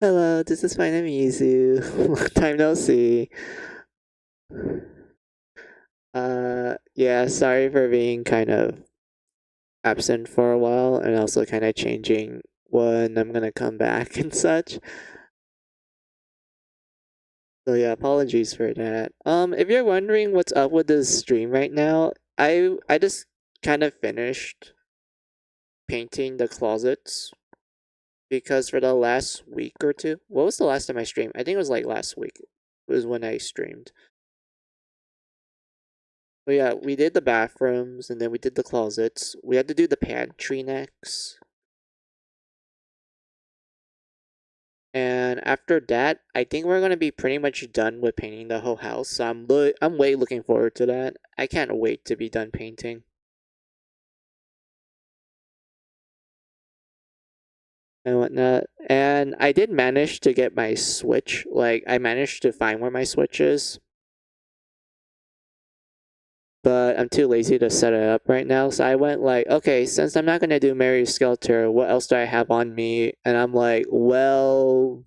Hello, this is my name Yuzu. Long time no see. Yeah, sorry for being kind of absent for a while and also kind of changing when I'm gonna come back and such. So yeah, apologies for that. If you're wondering what's up with this stream right now, I just kind of finished painting the closets because for the last week or two, what was the last time I streamed? I think it was like last week was when I streamed. But yeah, we did the bathrooms and then we did the closets. We had to do the pantry next. And after that, I think we're gonna be pretty much done with painting the whole house. So I'm way looking forward to that. I can't wait to be done painting and whatnot. And I did manage to get my switch. Like I managed to find where my switch is, but I'm too lazy to set it up right now. So I went like, okay, since I'm not gonna do Mary Skelter, what else do I have on me? And I'm like, well,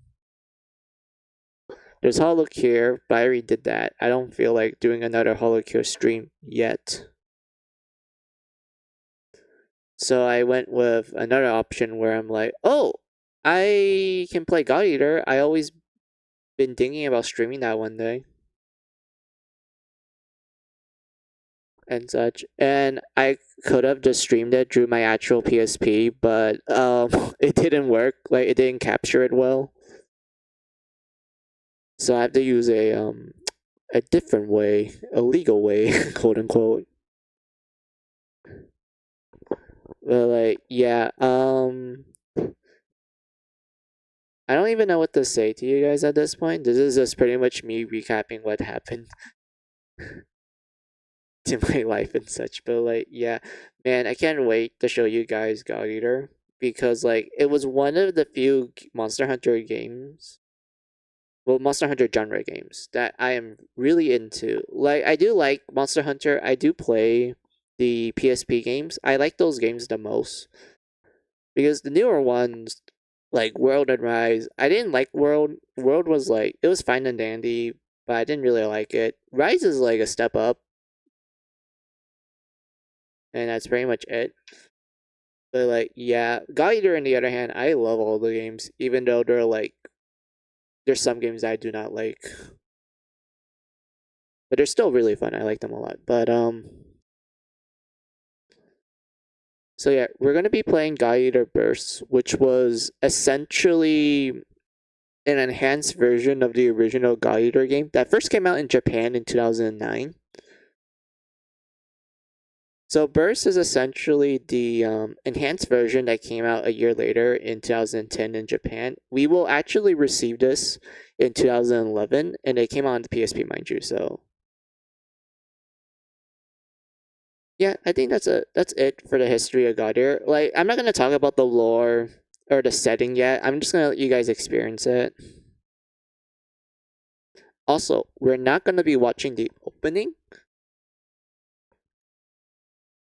there's Holocure, but I already did that. I don't feel like doing another Holocure stream yet. So I went with another option where I'm like, oh, I can play God Eater. I always been thinking about streaming that one day. And such. And I could have just streamed it through my actual PSP, but it didn't work. Like it didn't capture it well. So I have to use a different way, a legal way, quote unquote. But like, yeah, I don't even know what to say to you guys at this point. This is just pretty much me recapping what happened to my life and such. But like, yeah, man, I can't wait to show you guys God Eater because like it was one of the few Monster Hunter games, well, Monster Hunter genre games that I am really into. Like, I do like Monster Hunter. I do play the PSP games. I like those games the most because the newer ones, like World and Rise, I didn't like World. World was like it was fine and dandy, but I didn't really like it. Rise is like a step up, and that's pretty much it. But like, yeah, God Eater on the other hand, I love all the games, even though they're like there's some games I do not like, but they're still really fun. I like them a lot. But so yeah, we're gonna be playing God Eater Burst, which was essentially an enhanced version of the original God Eater game that first came out in Japan in 2009. So Burst is essentially the enhanced version that came out a year later in 2010 in Japan. We will actually receive this in 2011, and it came out on the PSP, mind you. So yeah, I think that's it for the history of God Eater. Like, I'm not gonna talk about the lore or the setting yet. I'm just gonna let you guys experience it. Also, we're not gonna be watching the opening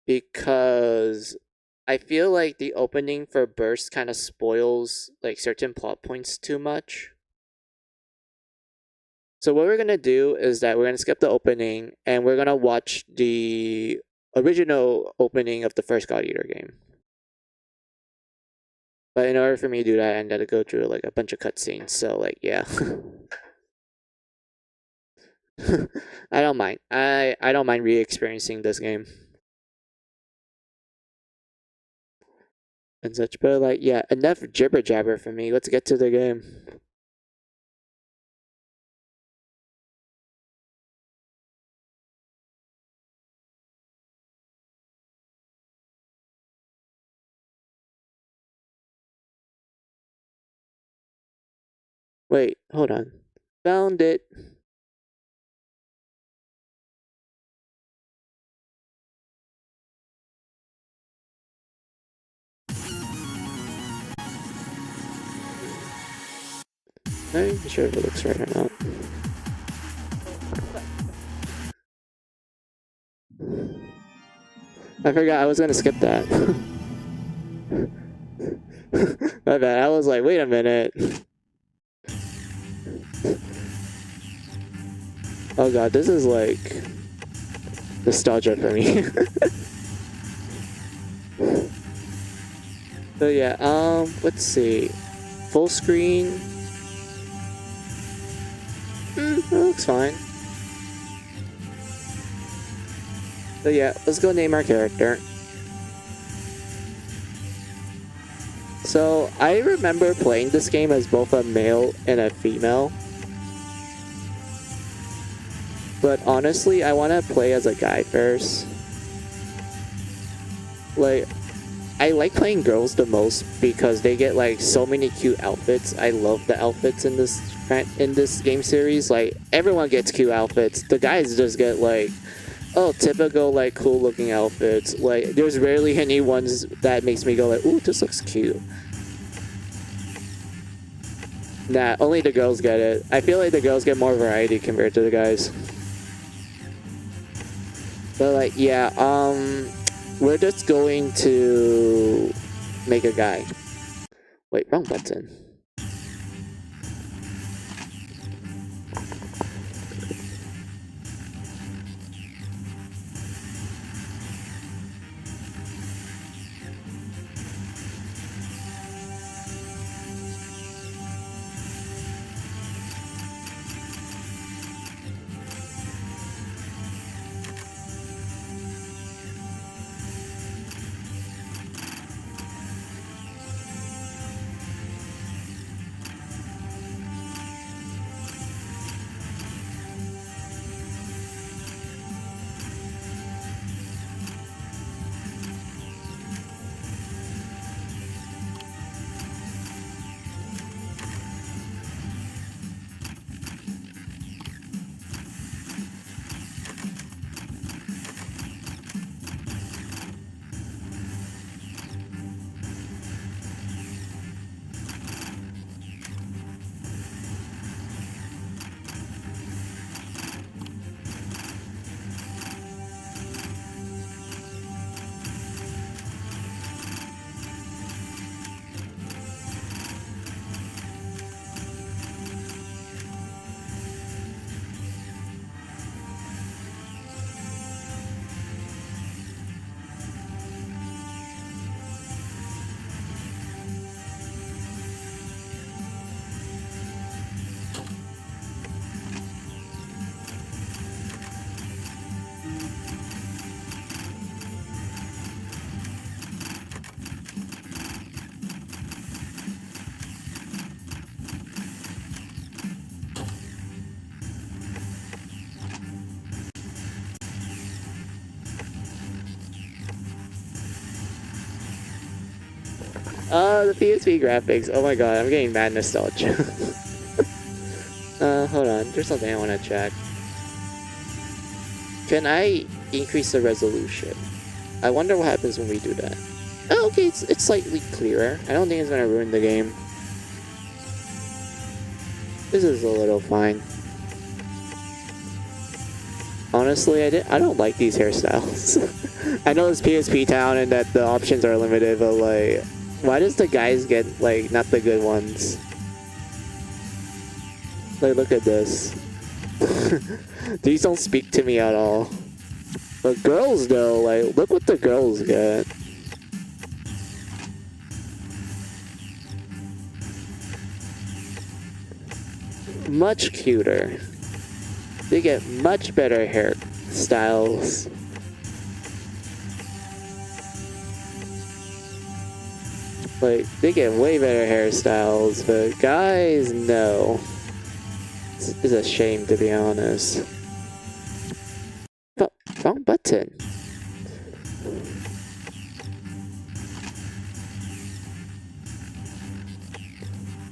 because I feel like the opening for Burst kind of spoils like certain plot points too much. So what we're gonna do is that we're gonna skip the opening and we're gonna watch the original opening of the first God Eater game. But in order for me to do that, I had to go through like a bunch of cutscenes. So like, yeah, I don't mind. I don't mind re-experiencing this game and such. But like, yeah, enough jibber jabber for me. Let's get to the game. Wait, hold on. Found it. Not even sure if it looks right or not. I forgot I was gonna skip that. My bad. I was like, wait a minute. Oh god, this is like nostalgia for me. So yeah, let's see. Full screen. That looks fine. So yeah, let's go name our character. So I remember playing this game as both a male and a female. But honestly, I want to play as a guy first. Like, I like playing girls the most because they get like so many cute outfits. I love the outfits in this game series. Like, everyone gets cute outfits. The guys just get like, oh, typical like cool looking outfits. Like, there's rarely any ones that makes me go like, ooh, this looks cute. Nah, only the girls get it. I feel like the girls get more variety compared to the guys. But like, yeah, we're just going to make a guy. Wait, wrong button. The PSP graphics. Oh my god, I'm getting mad nostalgia. Hold on. There's something I want to check. Can I increase the resolution? I wonder what happens when we do that. Oh, okay, it's slightly clearer. I don't think it's gonna ruin the game. This is a little fine. Honestly, I don't like these hairstyles. I know it's PSP Town and that the options are limited, but like, why does the guys get like not the good ones? Like, look at this. These don't speak to me at all. But girls though, like, look what the girls get. Much cuter. They get much better hairstyles. Like, they get way better hairstyles, but guys, no. It's a shame, to be honest. But, wrong button.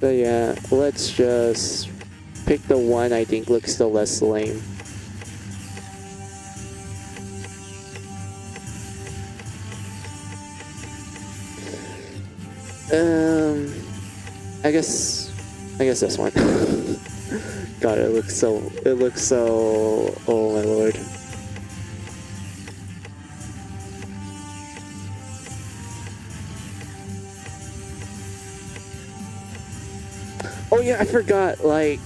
But yeah, let's just pick the one I think looks the less lame. I guess this one. God, it looks so, oh my lord. Oh yeah, I forgot, like,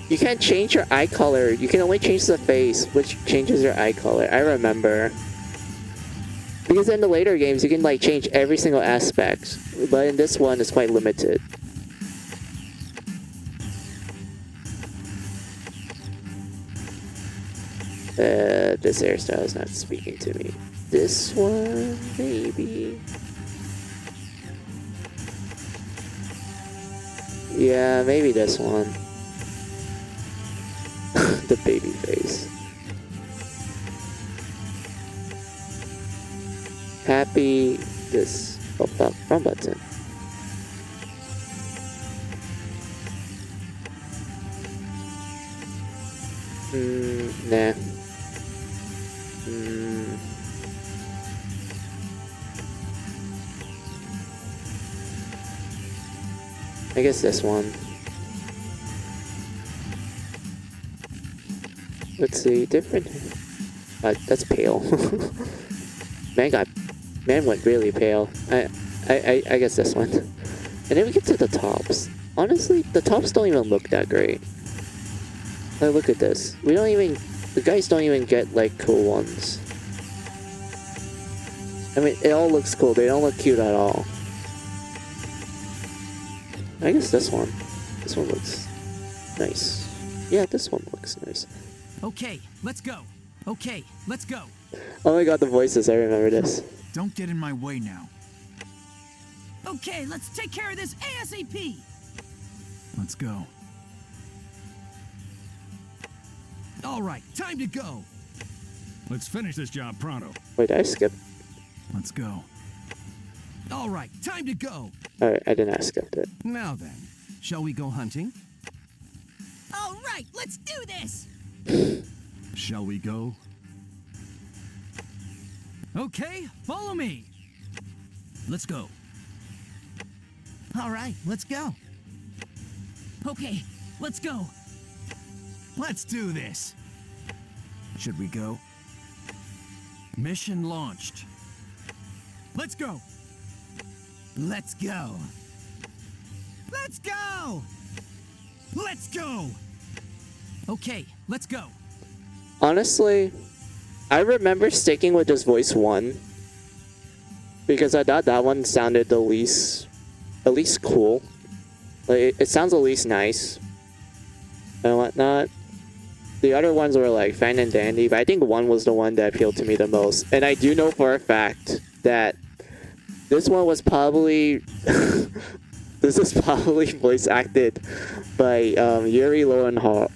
You can't change your eye color. You can only change the face, which changes your eye color. I remember. Because in the later games, you can like change every single aspect. But in this one, it's quite limited. This hairstyle is not speaking to me. This one, maybe. Yeah, maybe this one. The baby face. Happy. This. Oh fuck, wrong button. Nah. I guess this one. Let's see, different. That's pale. Man went really pale. I guess this one. And then we get to the tops. Honestly, the tops don't even look that great. Like, look at this. The guys don't even get like cool ones. I mean, it all looks cool. They don't look cute at all. I guess this one. This one looks nice. Yeah, this one looks nice. Okay, let's go. Okay, let's go. Oh my god, the voices. I remember this. Don't get in my way now. Okay, let's take care of this ASAP. Let's go. All right, time to go. Let's finish this job pronto. Wait, I skipped. Let's go. All right, time to go. Alright, I didn't skip it. Now then, shall we go hunting? All right, let's do this. Shall we go? Okay, follow me. Let's go. All right, let's go. Okay, let's go. Let's do this. Should we go? Mission launched. Let's go. Let's go. Let's go. Let's go. Okay, let's go. Honestly, I remember sticking with just voice 1. Because I thought that one sounded the least cool. Like, it sounds the least nice. And whatnot. The other ones were like fine and dandy, but I think 1 was the one that appealed to me the most. And I do know for a fact that this one was probably this is probably voice acted by Yuri Lowenwell.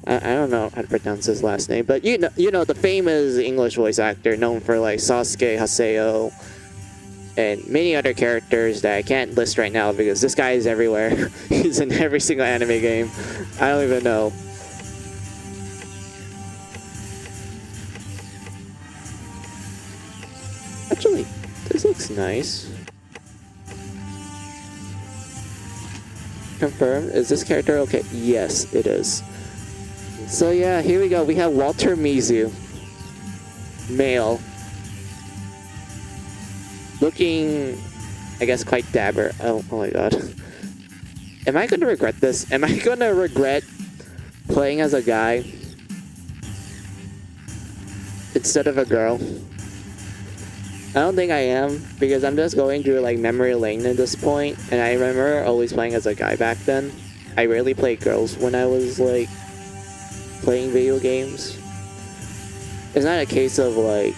I don't know how to pronounce his last name, but you know the famous English voice actor known for like Sasuke, Haseo, and many other characters that I can't list right now because this guy is everywhere. He's in every single anime game. I don't even know. Actually, this looks nice. Confirm. Is this character okay? Yes, it is. So yeah, here we go. We have Walter Mizu. Male. Looking, I guess, quite dapper. Oh my god. Am I gonna regret this? Am I gonna regret playing as a guy instead of a girl? I don't think I am, because I'm just going through like memory lane at this point, and I remember always playing as a guy back then. I rarely played girls when I was like playing video games. It's not a case of like,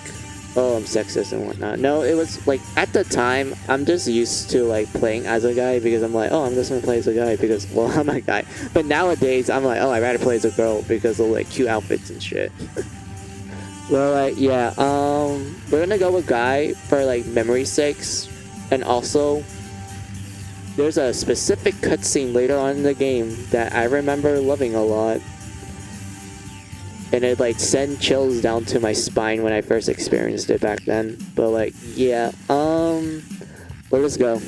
oh, I'm sexist and whatnot. No, it was like at the time I'm just used to like playing as a guy because I'm like, oh, I'm just gonna play as a guy because, well, I'm a guy. But nowadays I'm like, oh, I'd rather play as a girl because of like cute outfits and shit. Well, like, yeah, we're gonna go with guy for like memory's sakes, and also there's a specific cutscene later on in the game that I remember loving a lot, and it like sent chills down to my spine when I first experienced it back then. But like, yeah, let us go.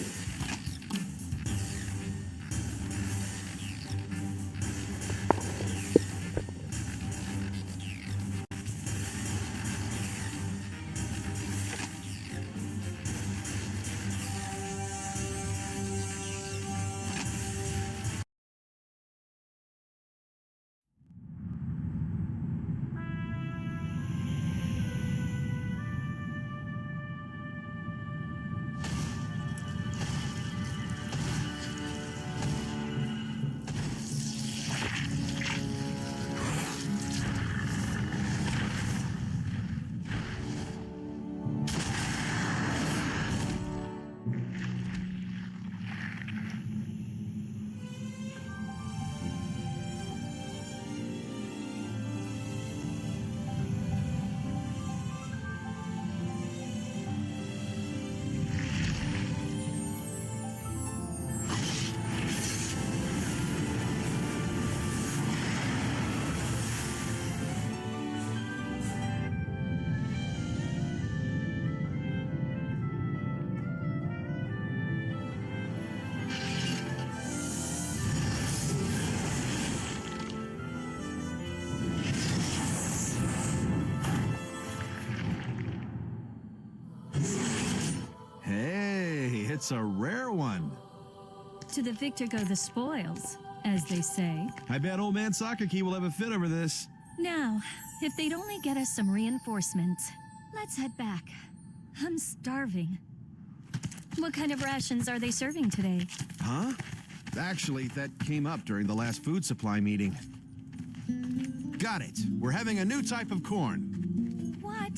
It's a rare one. To the victor go the spoils, as they say. I bet old man Sakaki will have a fit over this. Now, if they'd only get us some reinforcements. Let's head back. I'm starving. What kind of rations are they serving today? Huh? Actually, that came up during the last food supply meeting. Got it. We're having a new type of corn. What?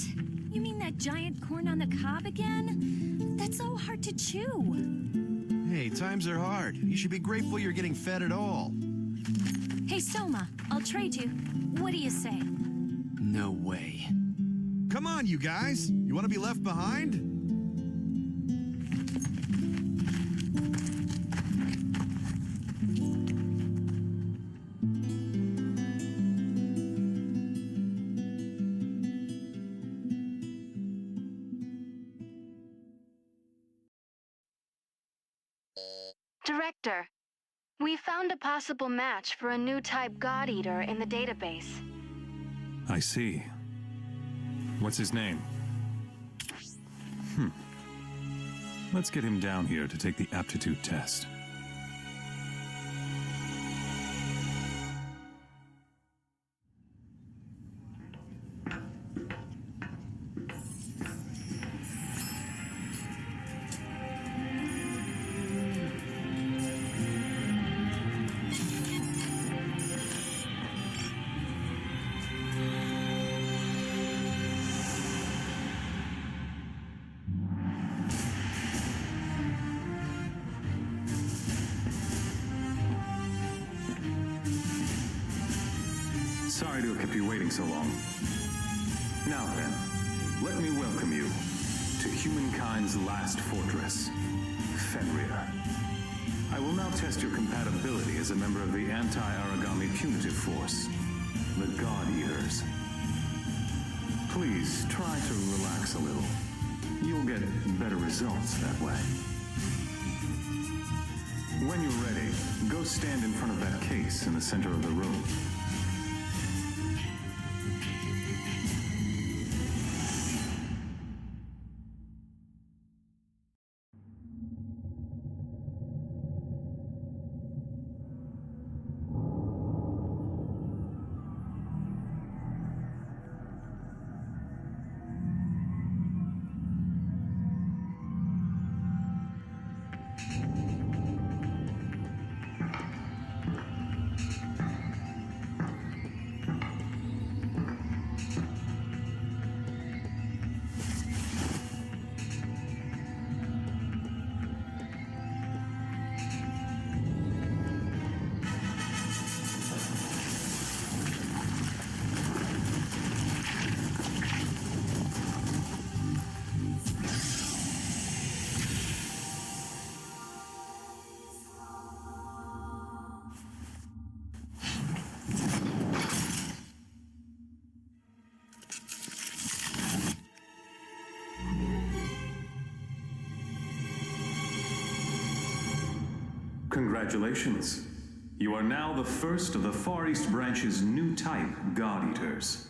You mean that giant corn on the cob again? That's so hard to chew. Hey, times are hard. You should be grateful you're getting fed at all. Hey, Soma, I'll trade you. What do you say? No way. Come on, you guys. You want to be left behind? Director, we found a possible match for a new type God Eater in the database. I see. What's his name? Let's get him down here to take the aptitude test. Sorry to have kept you waiting so long. Now then, let me welcome you to humankind's last fortress, Fenrir. I will now test your compatibility as a member of the anti-Aragami punitive force, the God Eaters. Please try to relax a little. You'll get better results that way. When you're ready, go stand in front of that case in the center of the room. Congratulations. You are now the first of the Far East Branch's new type God Eaters.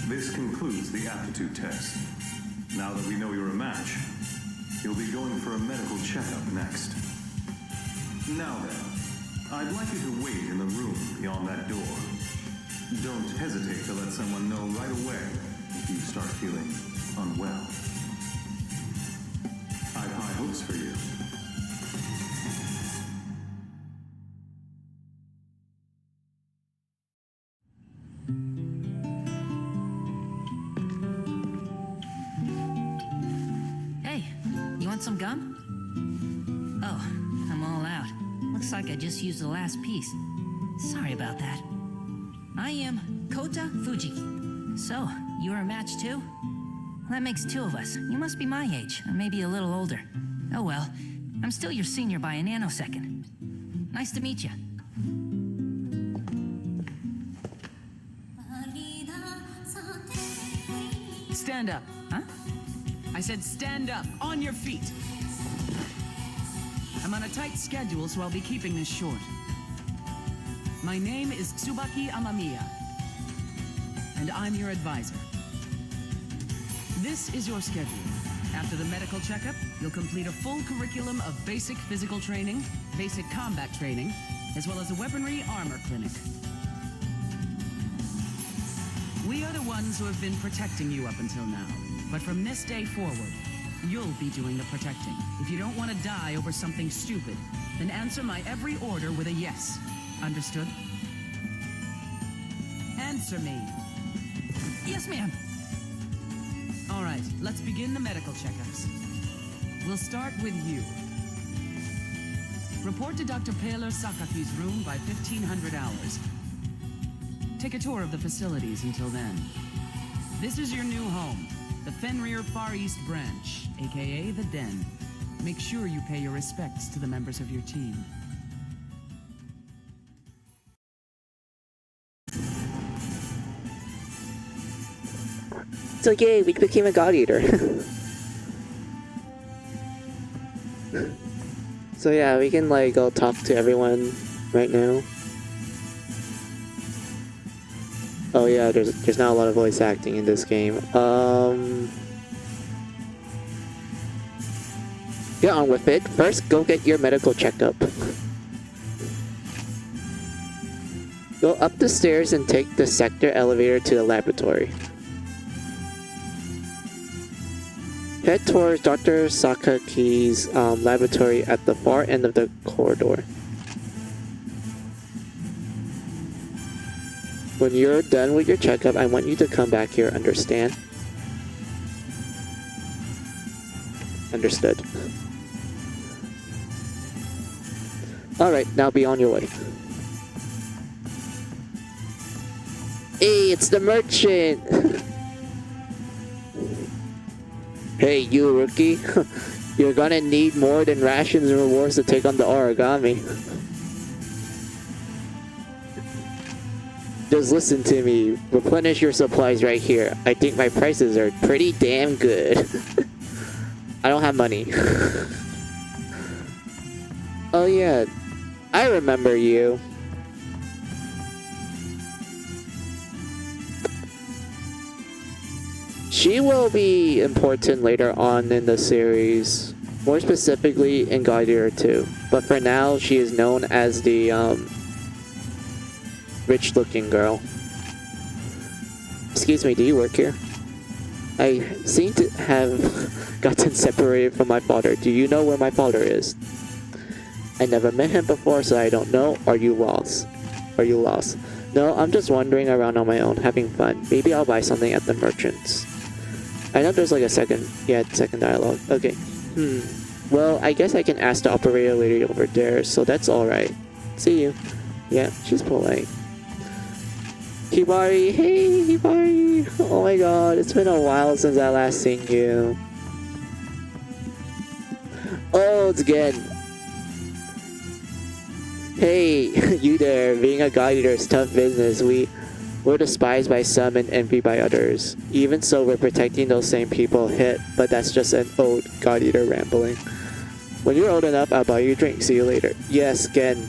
This concludes the aptitude test. Now that we know you're a match, you'll be going for a medical checkup next. Now then, I'd like you to wait in the room beyond that door. Don't hesitate to let someone know right away if you start feeling unwell. I've high hopes for you. Hey, you want some gum? Oh, I'm all out. Looks like I just used the last piece. Sorry about that. I am Kota Fujiki. So, you're a match too? That makes two of us. You must be my age, or maybe a little older. Oh well, I'm still your senior by a nanosecond. Nice to meet you. Stand up. Huh? I said stand up, on your feet. I'm on a tight schedule, so I'll be keeping this short. My name is Tsubaki Amamiya, and I'm your advisor. This is your schedule. After the medical checkup, you'll complete a full curriculum of basic physical training, basic combat training, as well as a weaponry armor clinic. We are the ones who have been protecting you up until now. But from this day forward, you'll be doing the protecting. If you don't want to die over something stupid, then answer my every order with a yes. Understood? Answer me. Yes, ma'am. All right, let's begin the medical checkups. We'll start with you. Report to Dr. Paler Sakaki's room by 1500 hours. Take a tour of the facilities until then. This is your new home, the Fenrir Far East Branch, aka the Den. Make sure you pay your respects to the members of your team. So yay, we became a God Eater. So yeah, we can like go talk to everyone right now. Oh yeah, there's not a lot of voice acting in this game. Get on with it. First, go get your medical checkup. Go up the stairs and take the sector elevator to the laboratory. Head towards Dr. Sakaki's laboratory at the far end of the corridor. When you're done with your checkup, I want you to come back here, understand? Understood. Alright, now be on your way. Hey, it's the merchant! Hey, you rookie. You're gonna need more than rations and rewards to take on the Aragami. Just listen to me. Replenish your supplies right here. I think my prices are pretty damn good. I don't have money. Oh yeah, I remember you. She will be important later on in the series, more specifically in God Eater 2. But for now, she is known as the rich-looking girl. Excuse me, do you work here? I seem to have gotten separated from my father. Do you know where my father is? I never met him before, so I don't know. Are you lost? Are you lost? No, I'm just wandering around on my own, having fun. Maybe I'll buy something at the merchant's. I know there's like a second dialogue. Okay. Well, I guess I can ask the operator lady over there, so that's alright. See you. Yeah, she's polite. Hibari, hey Hibari! Oh my god, it's been a while since I last seen you. Oh, it's again. Hey, you there. Being a God Eater is tough business. We're despised by some and envied by others. Even so, we're protecting those same people hit, but that's just an old God Eater rambling. When you're old enough, I'll buy you a drink. See you later. Yes, Gen.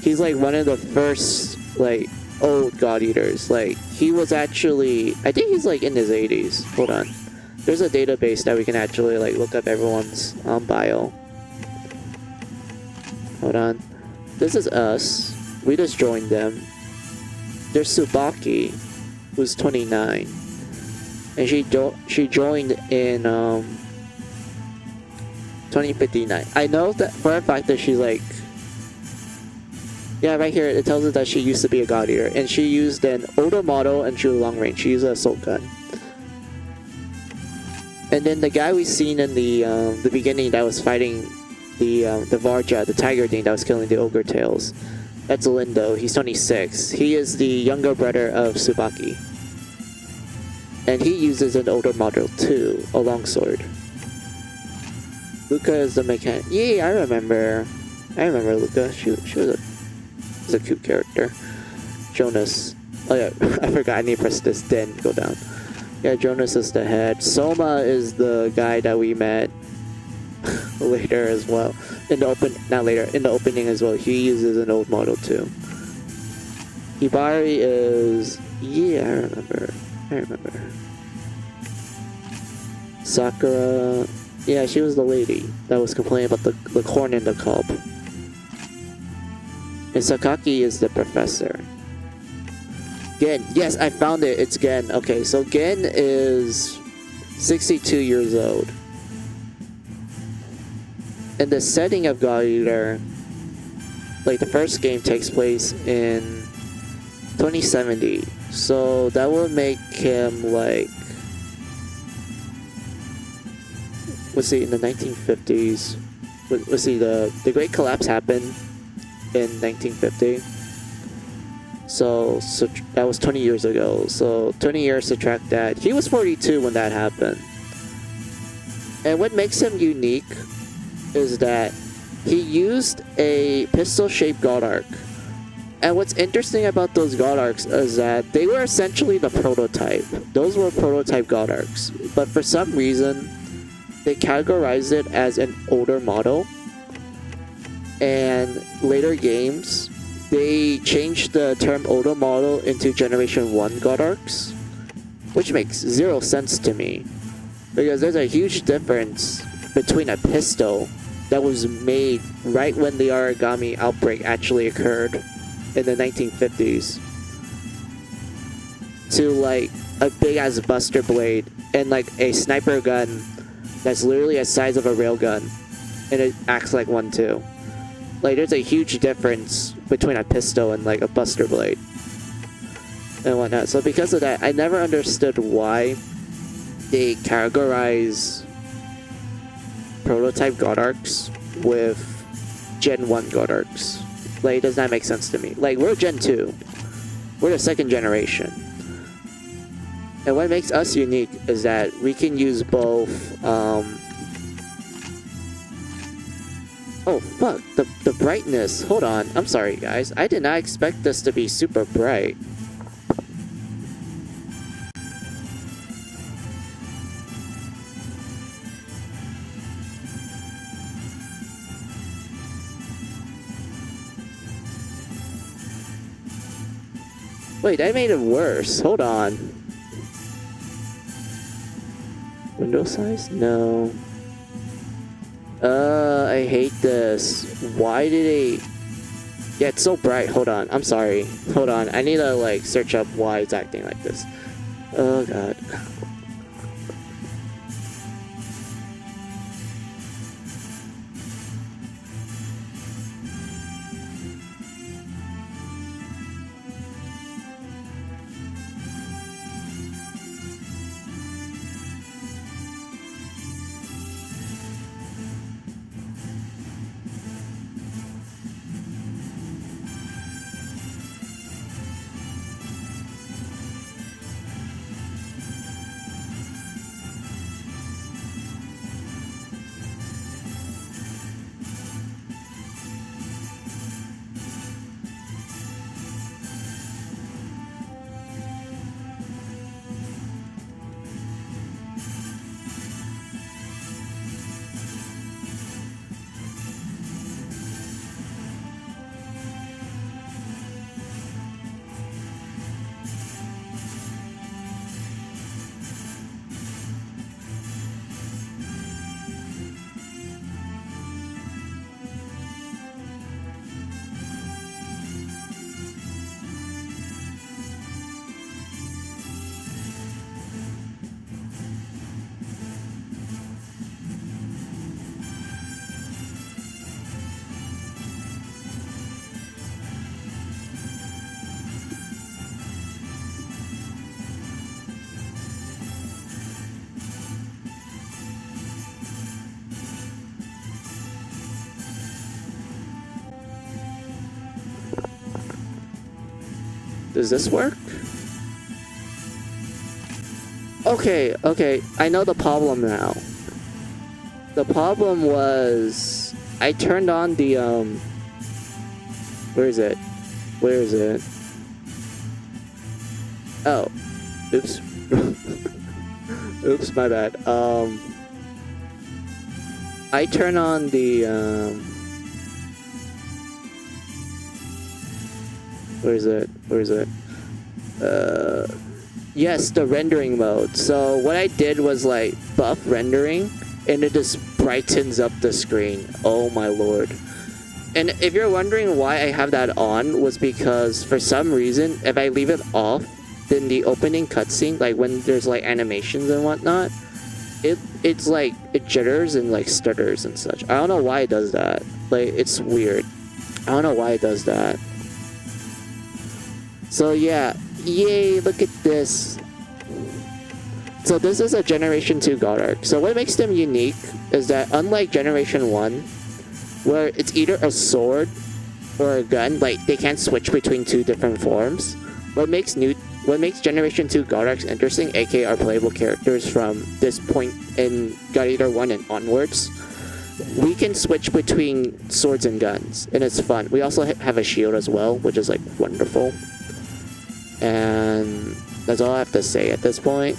He's like one of the first, like, old God Eaters. Like, he was actually, I think he's like in his 80s. Hold on. There's a database that we can actually like look up everyone's bio. Hold on. This is us. We just joined them. There's Tsubaki, who's 29, and she joined in 2059. I know that for a fact that she's like, yeah, right here it tells us that she used to be a God Eater, and she used an older model and she was long range. She used an assault gun. And then the guy we seen in the beginning that was fighting the Varja, the tiger thing that was killing the ogre tails. That's Lindo. He's 26. He is the younger brother of Tsubaki. And he uses an older model too, a longsword. Luca is the mechanic. Yeah, I remember Luca. She was a cute character. Jonas. Oh yeah, I forgot. I need to press this. Then go down. Yeah, Jonas is the head. Soma is the guy that we met later as well. In the opening as well. He uses an old model too. Hibari is, yeah, I remember. Sakura, Yeah, she was the lady that was complaining about the corn in the cup. And Sakaki is the professor. Gen. Yes, I found it. It's Gen. Okay, so Gen is 62 years old. And the setting of God Eater, like the first game takes place in 2070. So that would make him like, let's see, in the 1950s. Let's see, the Great Collapse happened in 1950. So that was 20 years ago. So 20 years, subtract that. He was 42 when that happened. And what makes him unique is that he used a pistol-shaped God Arc. And what's interesting about those God Arcs is that they were essentially the prototype. Those were prototype God Arcs. But for some reason, they categorized it as an older model. And later games, they changed the term older model into Generation 1 God Arcs, which makes zero sense to me. Because there's a huge difference between a pistol that was made right when the Aragami outbreak actually occurred in the 1950s to like a big ass buster blade and like a sniper gun that's literally the size of a railgun and it acts like one too. Like there's a huge difference between a pistol and like a buster blade and whatnot. So because of that, I never understood why they categorize prototype God Arcs with Gen 1 God Arcs. Like, it does not make sense to me. Like, we're Gen 2. We're the second generation. And what makes us unique is that we can use both, oh, fuck. The brightness. Hold on. I'm sorry, guys. I did not expect this to be super bright. Wait, I made it worse. Hold on. Window size? No. I hate this. Why did they... Yeah, it's so bright. Hold on. I'm sorry. Hold on. I need to, like, search up why it's acting like this. Oh, God. Does this work? Okay, okay. I know the problem now. The problem was... I turned on the, Where is it? Where is it? Oh. Oops. Oops, my bad. I turn on the, Where is it? Where is it? Yes, the rendering mode. So what I did was like buff rendering and it just brightens up the screen. Oh my lord. And if you're wondering why I have that on, was because for some reason, if I leave it off, then the opening cutscene, like when there's like animations and whatnot, it's like it jitters and like stutters and such. I don't know why it does that. Like, it's weird. I don't know why it does that. So yeah, yay, look at this. So this is a Generation 2 God Arc. So what makes them unique is that unlike Generation 1, where it's either a sword or a gun, like they can't switch between two different forms, what makes Generation 2 God Arcs interesting, aka our playable characters from this point in God Eater 1 and onwards, we can switch between swords and guns, and it's fun. We also have a shield as well, which is like wonderful. And that's all I have to say at this point.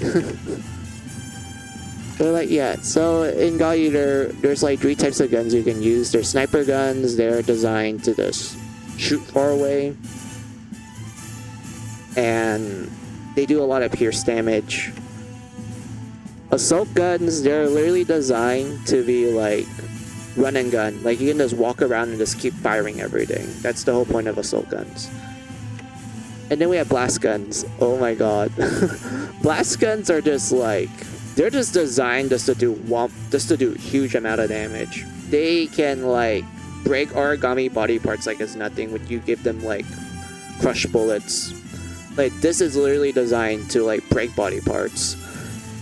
But like, yeah, so in God Eater, there's like 3 types of guns you can use. There's sniper guns. They're designed to just shoot far away, and they do a lot of pierce damage. Assault guns, they're literally designed to be like run and gun. Like, you can just walk around and just keep firing everything. That's the whole point of assault guns. And then we have blast guns. Oh my god. Blast guns are just like, they're just designed just to do huge amount of damage. They can like break Aragami body parts like it's nothing when you give them like crush bullets. Like, this is literally designed to like break body parts.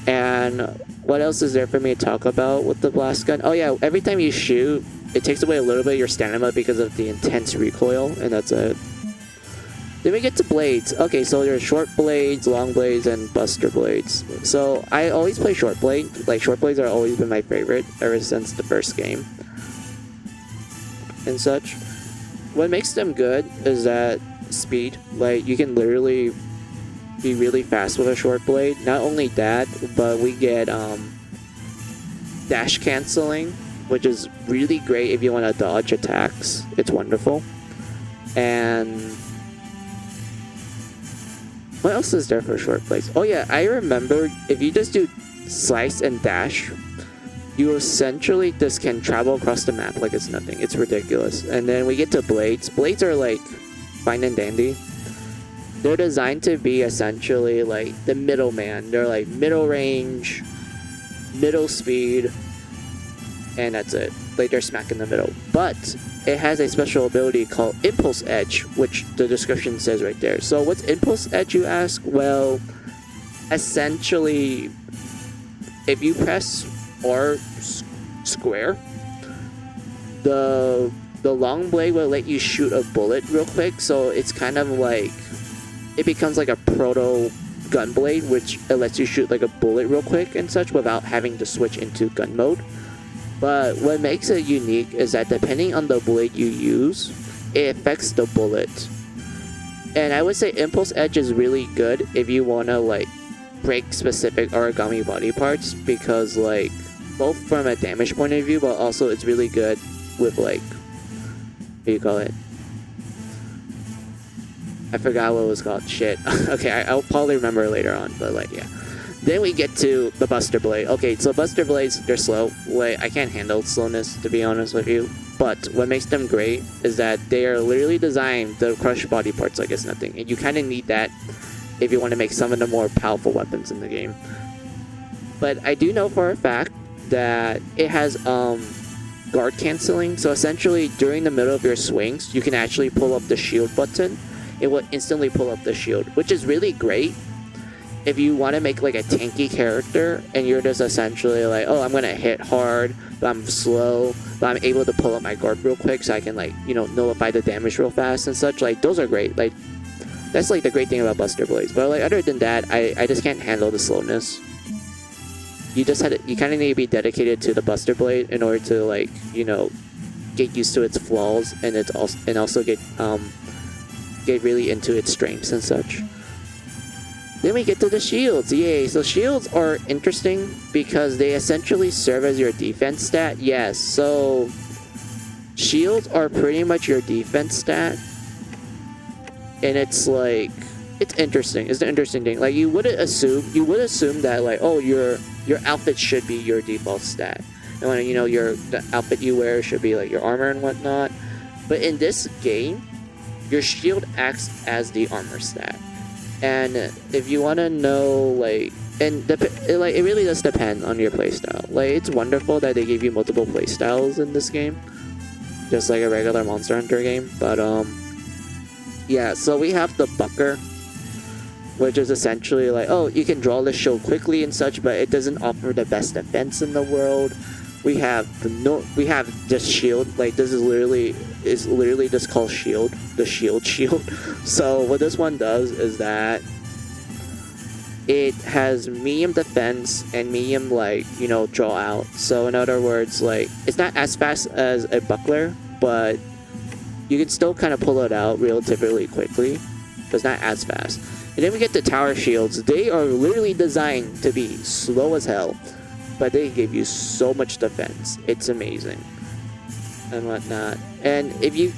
And what else is there for me to talk about with the blast gun? Oh yeah, every time you shoot, it takes away a little bit of your stamina because of the intense recoil, and that's it. Then we get to blades. Okay, so there's short blades, long blades, and buster blades. So I always play short blade. Like, short blades are always been my favorite ever since the first game and such. What makes them good is that speed. Like, you can literally be really fast with a short blade. Not only that, but we get dash canceling, which is really great if you want to dodge attacks. It's wonderful. And what else is there for short blades? Oh yeah, I remember if you just do slice and dash, you essentially just can travel across the map like it's nothing. It's ridiculous. And then we get to blades. Blades are like fine and dandy. They're designed to be essentially like the middleman. They're like middle range, middle speed, and that's it. Like, they're smack in the middle. But it has a special ability called Impulse Edge, which the description says right there. So what's Impulse Edge, you ask? Well, essentially, if you press R square, the long blade will let you shoot a bullet real quick. So it's kind of like, it becomes like a proto gun blade, which it lets you shoot like a bullet real quick and such without having to switch into gun mode. But what makes it unique is that depending on the blade you use, it affects the bullet. And I would say Impulse Edge is really good if you want to like break specific Aragami body parts, because like both from a damage point of view, but also it's really good with like, what do you call it? I forgot what it was called. Shit. Okay, I'll probably remember later on, but like, yeah. Then we get to the Buster Blade. Okay, so Buster Blades, they're slow. Like, I can't handle slowness, to be honest with you. But what makes them great is that they are literally designed to crush body parts like it's nothing. And you kind of need that if you want to make some of the more powerful weapons in the game. But I do know for a fact that it has guard canceling. So essentially, during the middle of your swings, you can actually pull up the shield button. It will instantly pull up the shield, which is really great if you want to make like a tanky character and you're just essentially like, oh, I'm gonna hit hard, but I'm slow, but I'm able to pull up my guard real quick so I can like, you know, nullify the damage real fast and such. Like, those are great. Like, that's like the great thing about Buster Blades. But like, other than that, I just can't handle the slowness. You kind of need to be dedicated to the Buster Blade in order to like, you know, get used to its flaws and also get really into its strengths and such. Then we get to the shields. Yay. So shields are interesting because they essentially serve as your defense stat. Yes, so shields are pretty much your defense stat. And it's like, it's interesting. It's an interesting thing. Like, you would assume that like, oh, your outfit should be your default stat. And when the outfit you wear should be like your armor and whatnot. But in this game, your shield acts as the armor stat. And if you want to know it really does depend on your playstyle. Like, it's wonderful that they gave you multiple playstyles in this game, just like a regular Monster Hunter game. But yeah. So we have the Bucker, which is essentially like, oh, you can draw the shield quickly and such, but it doesn't offer the best defense in the world. We have this shield. Like, this is literally just called shield, the shield. So what this one does is that it has medium defense and medium draw out. So in other words, like, it's not as fast as a buckler, but you can still kind of pull it out relatively quickly, but it's not as fast. And then we get the tower shields. They are literally designed to be slow as hell, but they give you so much defense. It's amazing and whatnot. And if you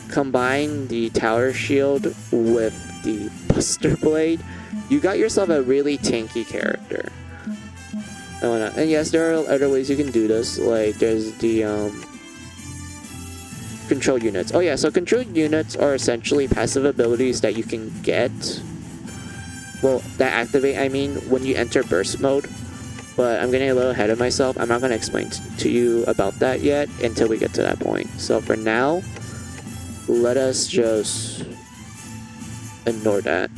combine the tower shield with the Buster Blade, you got yourself a really tanky character and whatnot. And yes, there are other ways you can do this. Like, there's the control units. Oh yeah, so control units are essentially passive abilities that you can get, well, that activate, I mean, when you enter burst mode. But I'm getting a little ahead of myself. I'm not going to explain to you about that yet until we get to that point. So for now, let us just ignore that.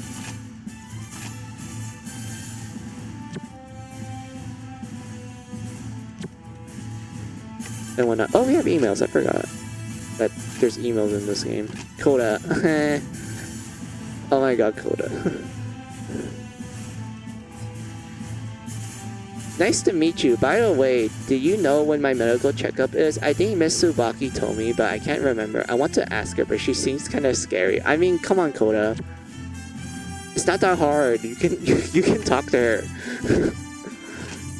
And whatnot. Oh, we have emails. I forgot that there's emails in this game. Coda. Oh my god, Coda. Nice to meet you. By the way, do you know when my medical checkup is? I think Miss Tsubaki told me, but I can't remember. I want to ask her, but she seems kind of scary. I mean, come on, Coda. It's not that hard. You can talk to her.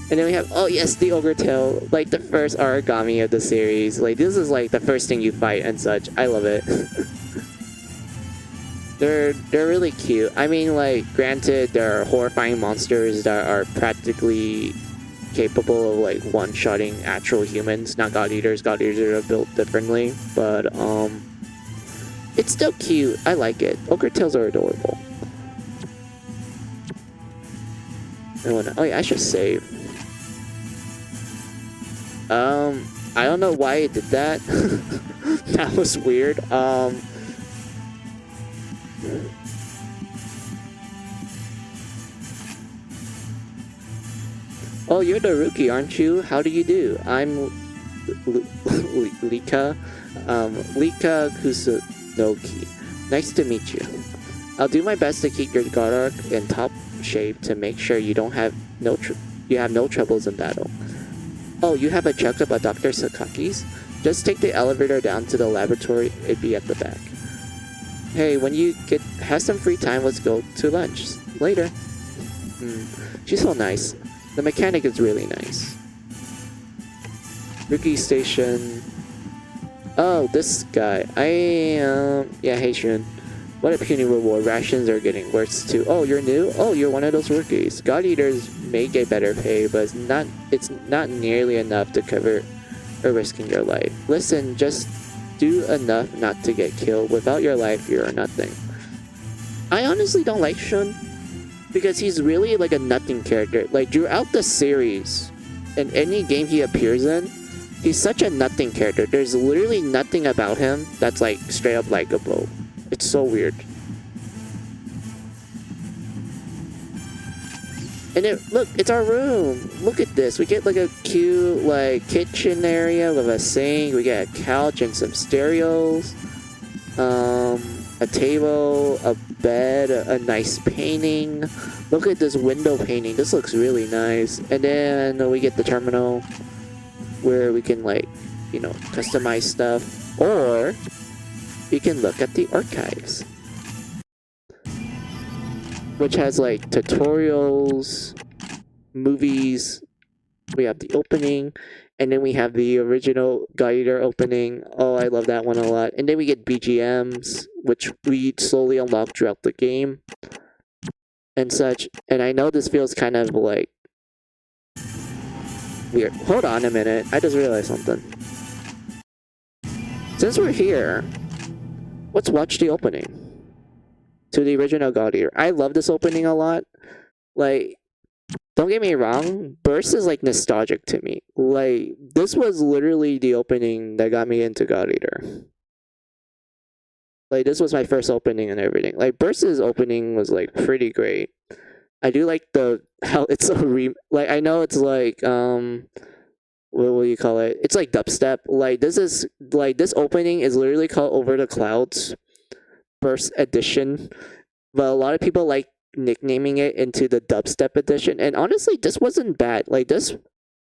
And then we have, oh yes, the Ogre Tail, like the first Aragami of the series. Like, this is like the first thing you fight and such. I love it. They're really cute. I mean, like, granted, there are horrifying monsters that are practically capable of like one-shotting actual humans, not god eaters. God eaters are built differently, but it's still cute. I like it. Ogre Tails are adorable. Oh yeah, I should save. I don't know why I did that. That was weird. Oh, you're the rookie, aren't you? How do you do? I'm Lika Kusunoki. Nice to meet you. I'll do my best to keep your guard arc in top shape to make sure you have no troubles in battle. Oh, you have a checkup at Dr. Sakaki's? Just take the elevator down to the laboratory. It'd be at the back. Hey, when you have some free time, let's go to lunch. Later. She's so nice. The mechanic is really nice. Rookie Station. Oh, this guy. Yeah, hey Shun. What a puny reward. Rations are getting worse too. Oh, you're new? Oh, you're one of those rookies. God Eaters may get better pay, but it's not nearly enough to cover risking your life. Listen, just do enough not to get killed. Without your life, you're nothing. I honestly don't like Shun, because he's really like a nothing character. Like, throughout the series, in any game he appears in, he's such a nothing character. There's literally nothing about him that's like straight up likable. It's so weird. And look, it's our room. Look at this. We get like a cute like kitchen area with a sink. We get a couch and some stereos. A table, a bed, a nice painting. Look at this window painting. This looks really nice. And then we get the terminal where we can like, customize stuff. Or we can look at the archives, which has like tutorials, movies. We have the opening, and then we have the original God Eater opening. Oh, I love that one a lot. And then we get BGMs, which we slowly unlock throughout the game and such. And I know this feels kind of like weird. Hold on a minute. I just realized something. Since we're here, let's watch the opening to the original God Eater. I love this opening a lot. Like, don't get me wrong, Burst is like nostalgic to me. Like, this was literally the opening that got me into God Eater. Like, this was my first opening and everything. Like, Burst's opening was like pretty great. I do like the how it's a like I know it's like what will you call it? It's like dubstep. Like this opening is literally called Over the Clouds Burst Edition, but a lot of people like nicknaming it into the dubstep edition. And honestly, this wasn't bad. This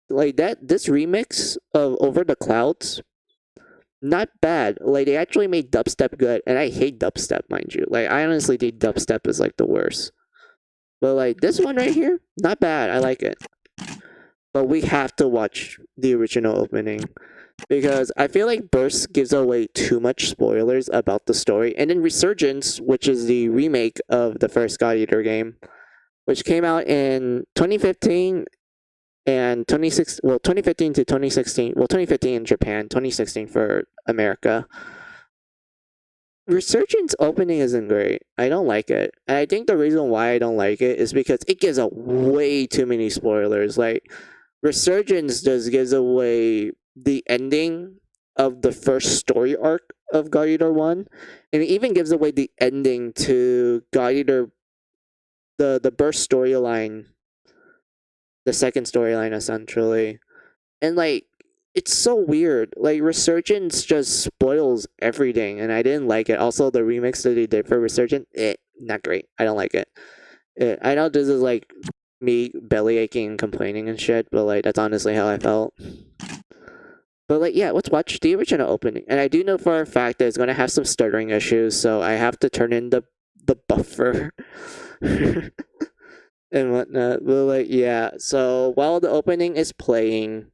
remix of Over the Clouds, not bad. Like they actually made dubstep good, and I hate dubstep, mind you. Like I honestly think dubstep is like the worst. But like this one right here, not bad. I like it. But we have to watch the original opening because I feel like Burst gives away too much spoilers about the story. And then Resurgence, which is the remake of the first God Eater game, which came out in 2015 and 2015 to 2016. Well, 2015 in Japan, 2016 for America. Resurgence opening isn't great. I don't like it. And I think the reason why I don't like it is because it gives out way too many spoilers. Like, Resurgence just gives away the ending of the first story arc of God Eater 1. And it even gives away the ending to God Eater, the burst storyline, the second storyline essentially. And like, it's so weird. Like Resurgence just spoils everything, and I didn't like it. Also, the remix that they did for Resurgence, not great. I don't like it. I know this is like me belly aching and complaining and shit, but like that's honestly how I felt. But like, yeah, let's watch the original opening. And I do know for a fact that it's gonna have some stuttering issues, so I have to turn in the buffer and whatnot. But like, yeah. So while the opening is playing,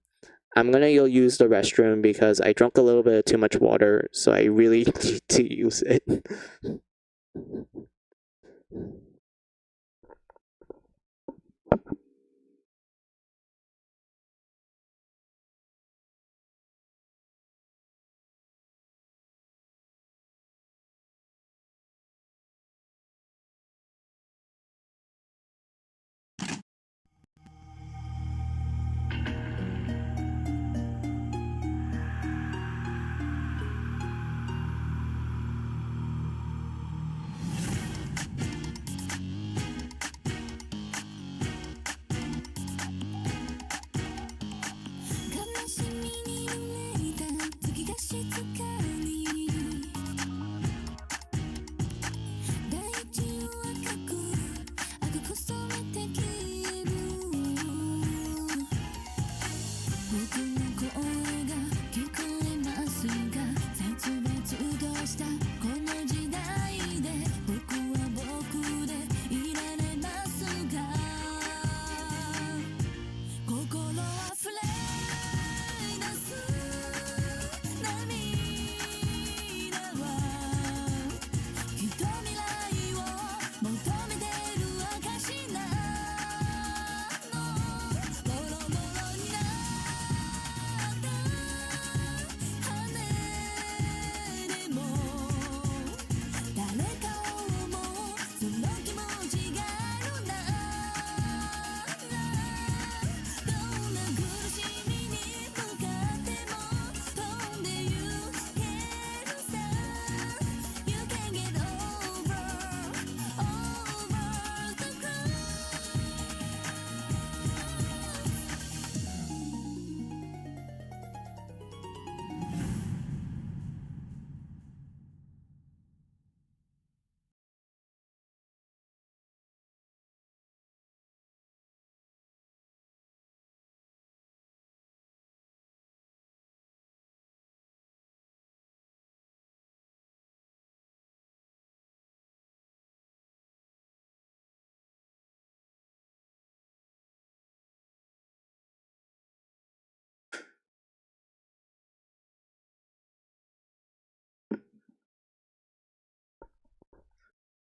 I'm gonna go use the restroom because I drank a little bit of too much water, so I really need to use it.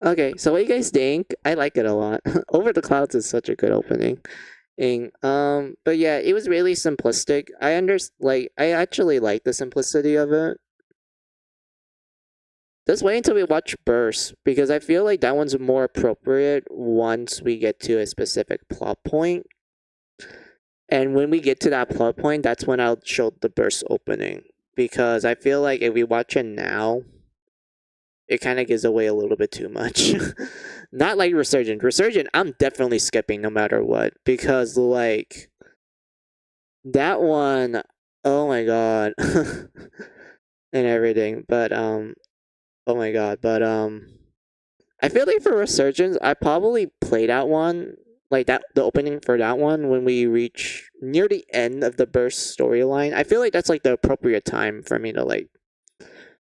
Okay, so what do you guys think? I like it a lot. Over the Clouds is such a good opening. But yeah, it was really simplistic. I actually like the simplicity of it. Let's wait until we watch Burst, because I feel like that one's more appropriate once we get to a specific plot point. And when we get to that plot point, that's when I'll show the Burst opening. Because I feel like if we watch it now, it kind of gives away a little bit too much. Not like Resurgent. Resurgent, I'm definitely skipping no matter what. Because, like, that one, oh my god. And everything. But, oh my god. But, I feel like for Resurgence, I probably play that one, like that, the opening for that one when we reach near the end of the Burst storyline. I feel like that's like the appropriate time for me to like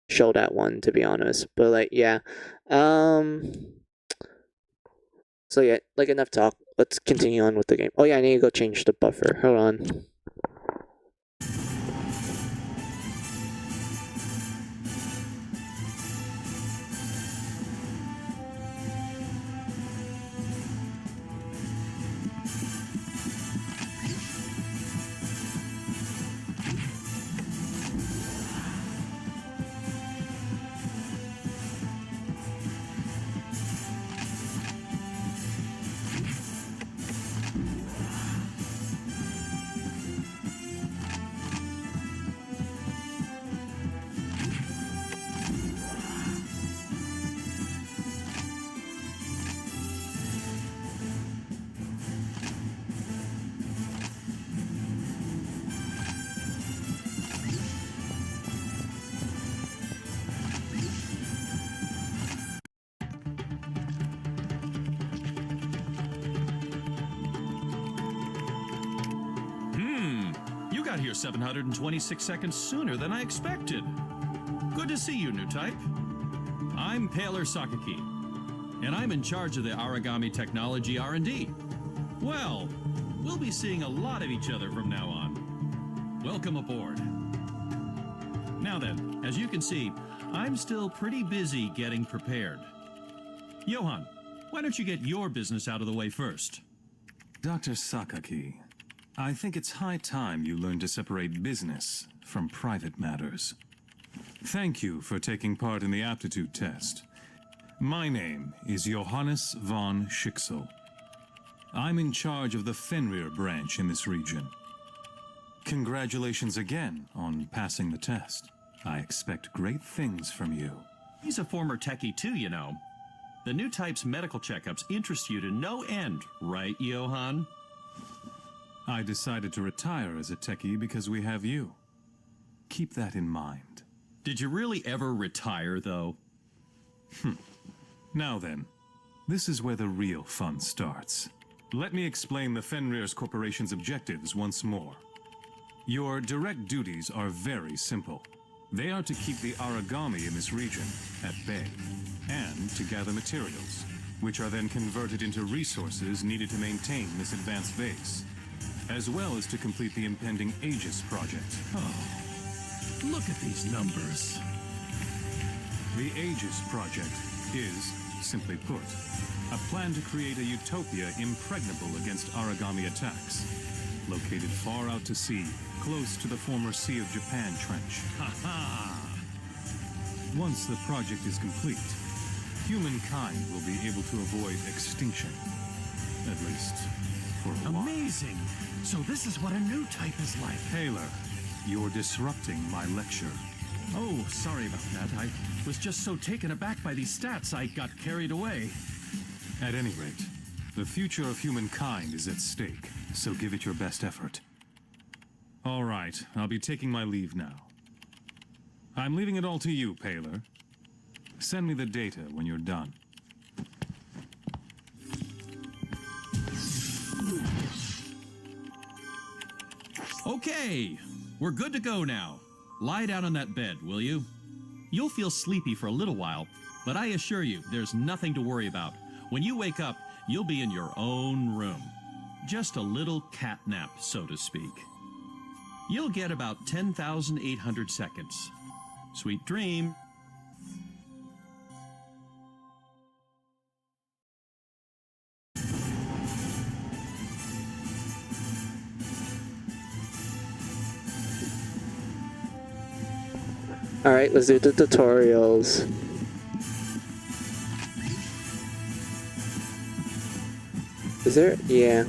show that one, to be honest. But like, yeah. So yeah, like enough talk. Let's continue on with the game. Oh yeah, I need to go change the buffer. Hold on. You got here 726 seconds sooner than I expected. Good to see you, new type. I'm Paler Sakaki, and I'm in charge of the Aragami Technology R&D. Well, we'll be seeing a lot of each other from now on. Welcome aboard. Now then, as you can see, I'm still pretty busy getting prepared. Johan, why don't you get your business out of the way first? Dr. Sakaki, I think it's high time you learn to separate business from private matters. Thank you for taking part in the aptitude test. My name is Johannes von Schicksal. I'm in charge of the Fenrir branch in this region. Congratulations again on passing the test. I expect great things from you. He's a former techie too, you know. The new type's medical checkups interest you to no end, right, Johan? I decided to retire as a techie because we have you. Keep that in mind. Did you really ever retire, though? Now then, this is where the real fun starts. Let me explain the Fenrir's Corporation's objectives once more. Your direct duties are very simple. They are to keep the Aragami in this region at bay, and to gather materials, which are then converted into resources needed to maintain this advanced base, as well as to complete the impending Aegis project. Oh, look at these numbers. The Aegis project is, simply put, a plan to create a utopia impregnable against Aragami attacks, located far out to sea, close to the former Sea of Japan trench. Once the project is complete, humankind will be able to avoid extinction. At least, for a while. Amazing! So this is what a new type is like. Taylor, you're disrupting my lecture. Oh, sorry about that. I was just so taken aback by these stats, I got carried away. At any rate, the future of humankind is at stake, so give it your best effort. All right, I'll be taking my leave now. I'm leaving it all to you, Paler. Send me the data when you're done. Okay, we're good to go now. Lie down on that bed, will you? You'll feel sleepy for a little while, but I assure you, there's nothing to worry about. When you wake up, you'll be in your own room. Just a little cat nap, so to speak. You'll get about 10,800 seconds. Sweet dream. Alright, let's do the tutorials. Is there? Yeah.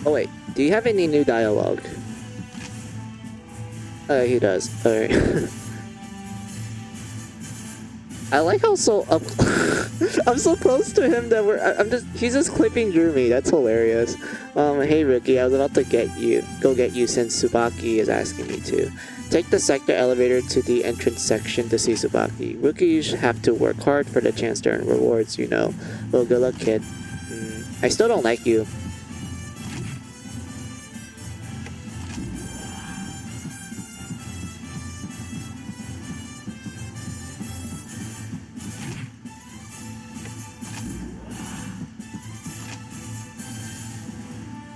Oh wait, do you have any new dialogue? He does. Alright. I like how so up I'm so close to him that he's just clipping through me. That's hilarious. Hey Rookie, I was about to go get you since Tsubaki is asking me to. Take the sector elevator to the entrance section to see Tsubaki. Rookies have to work hard for the chance to earn rewards, you know. Well, good luck, kid. I still don't like you.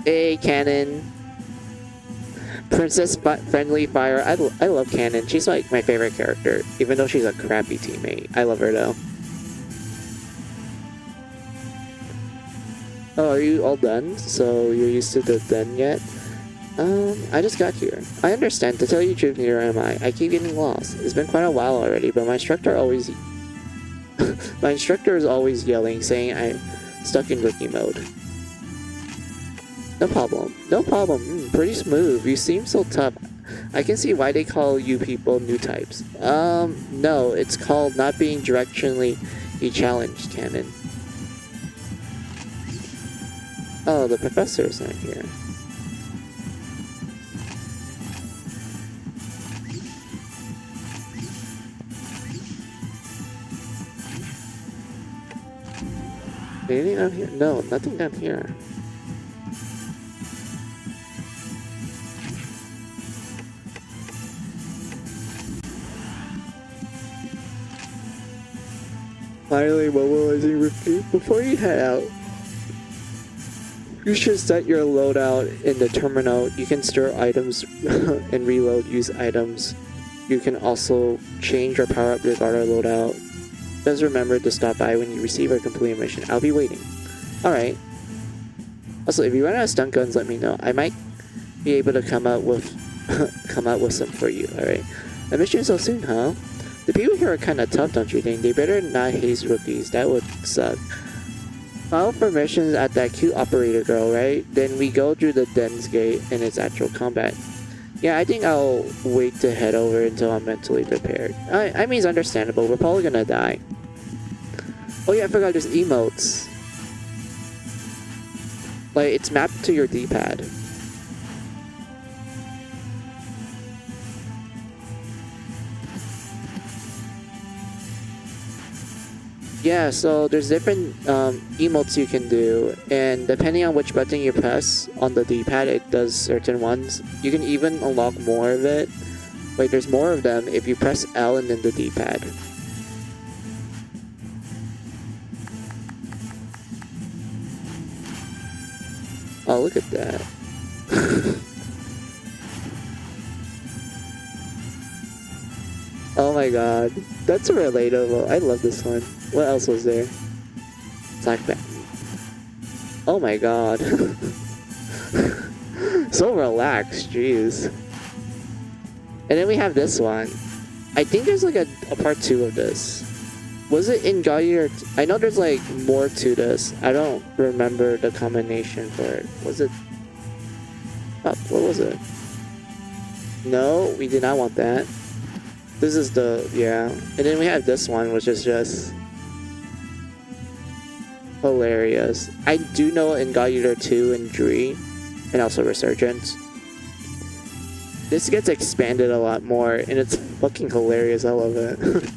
Hey, Cannon. Princess Friendly Fire. I love Cannon. She's like my favorite character, even though she's a crappy teammate. I love her though. Oh, are you all done? So you're used to the done yet? I just got here. I understand. To tell you the truth, neither am I. I keep getting lost. It's been quite a while already, but my instructor is always yelling, saying I'm stuck in rookie mode. No problem. No problem. Pretty smooth. You seem so tough. I can see why they call you people new types. No, it's called not being directionally challenged, Cannon. Oh, the professor's not here. Anything down here? No, nothing down here. Finally mobilizing Rookie. Before you head out, you should set your loadout in the terminal. You can store items and reload used items. You can also change or power up your guard or loadout. Just remember to stop by when you receive or complete a mission. I'll be waiting. Alright. Also, if you run out of stun guns, let me know. I might be able to come out with some for you, alright? A mission so soon, huh? The people here are kinda tough, don't you think? They better not haste rookies. That would suck. File for missions at that cute operator girl, right? Then we go through the Den's Gate and it's actual combat. Yeah, I think I'll wait to head over until I'm mentally prepared. I mean, it's understandable. We're probably gonna die. Oh yeah, I forgot there's emotes. Like, it's mapped to your D-pad. Yeah, so there's different emotes you can do, and depending on which button you press on the D-pad, it does certain ones. You can even unlock more of it. Wait, there's more of them if you press L and then the D-pad. Oh, look at that. Oh my god, that's relatable. I love this one. What else was there? Black. Oh my god. So relaxed, jeez. And then we have this one. I think there's like a part 2 of this. Was it in Guardian? I know there's like more to this. I don't remember the combination for it. Was it? Oh, what was it? No, we did not want that. This is the, yeah. And then we have this one, which is just hilarious. I do know in God Eater 2 and 3, and also Resurgence, this gets expanded a lot more, and it's fucking hilarious. I love it.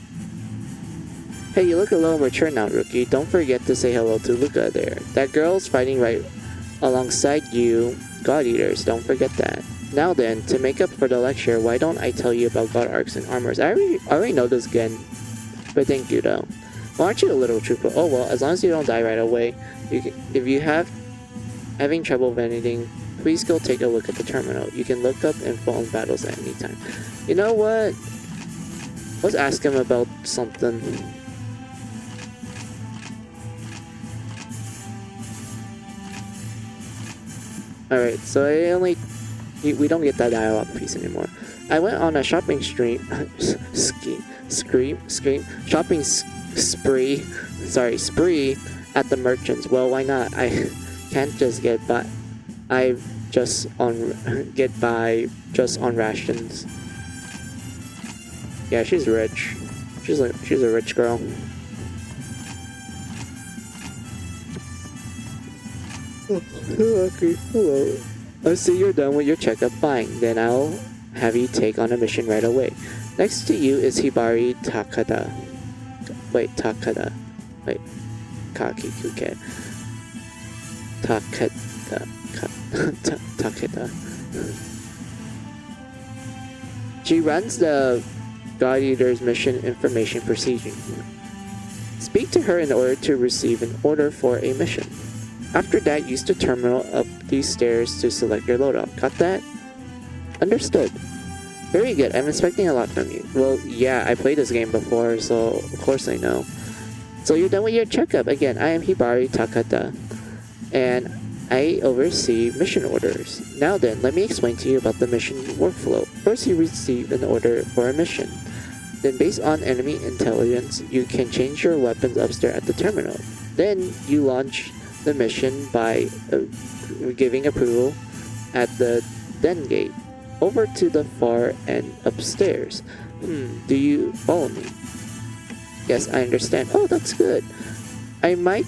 Hey, you look a little mature now, Rookie. Don't forget to say hello to Luca there. That girl's fighting right alongside you, God Eaters. Don't forget that. Now then, to make up for the lecture, why don't I tell you about God Arcs and Armors? I already know this again, but thank you though. Well, aren't you a little trooper? Oh well, as long as you don't die right away. If you having trouble with anything, please go take a look at the terminal. You can look up and phone battles at any time. You know what? Let's ask him about something. Alright, so we don't get that dialogue piece anymore. I went on a shopping spree at the merchants. Well, why not? I can't just get by. I just get by just on rations. Yeah, she's rich. She's a rich girl. Okay, hello. I see you're done with your checkup. Fine, then I'll have you take on a mission right away. Next to you is Hibari Takada. Wait, Takada. Wait, Kakikuke. Takeda. She runs the God Eater's mission information procedure. Speak to her in order to receive an order for a mission. After that, use the terminal up these stairs to select your loadout. Got that? Understood. Very good. I'm expecting a lot from you. Well, yeah, I played this game before, so of course I know. So you're done with your checkup. Again, I am Hibari Takada, and I oversee mission orders. Now then, let me explain to you about the mission workflow. First, you receive an order for a mission. Then, based on enemy intelligence, you can change your weapons upstairs at the terminal. Then, you launch the mission by giving approval at the den gate over to the far end upstairs. Do you follow me? Yes, I understand. Oh, that's good. I might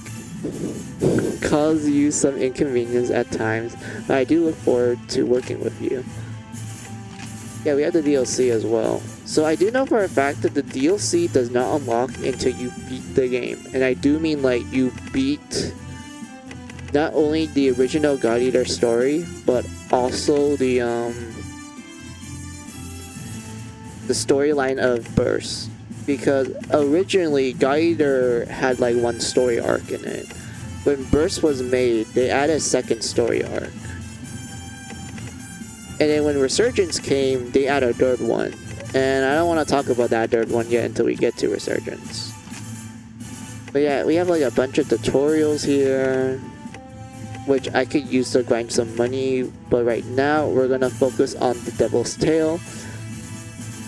cause you some inconvenience at times, but I do look forward to working with you. Yeah, we have the DLC as well. So I do know for a fact that the DLC does not unlock until you beat the game. And I do mean like you beat not only the original God Eater story, but also the storyline of Burst. Because originally God Eater had like one story arc in it. When Burst was made, they added a second story arc. And then when Resurgence came, they added a third one. And I don't want to talk about that third one yet until we get to Resurgence. But yeah, we have like a bunch of tutorials here, which I could use to grind some money. But right now, we're going to focus on the Devil's Tail.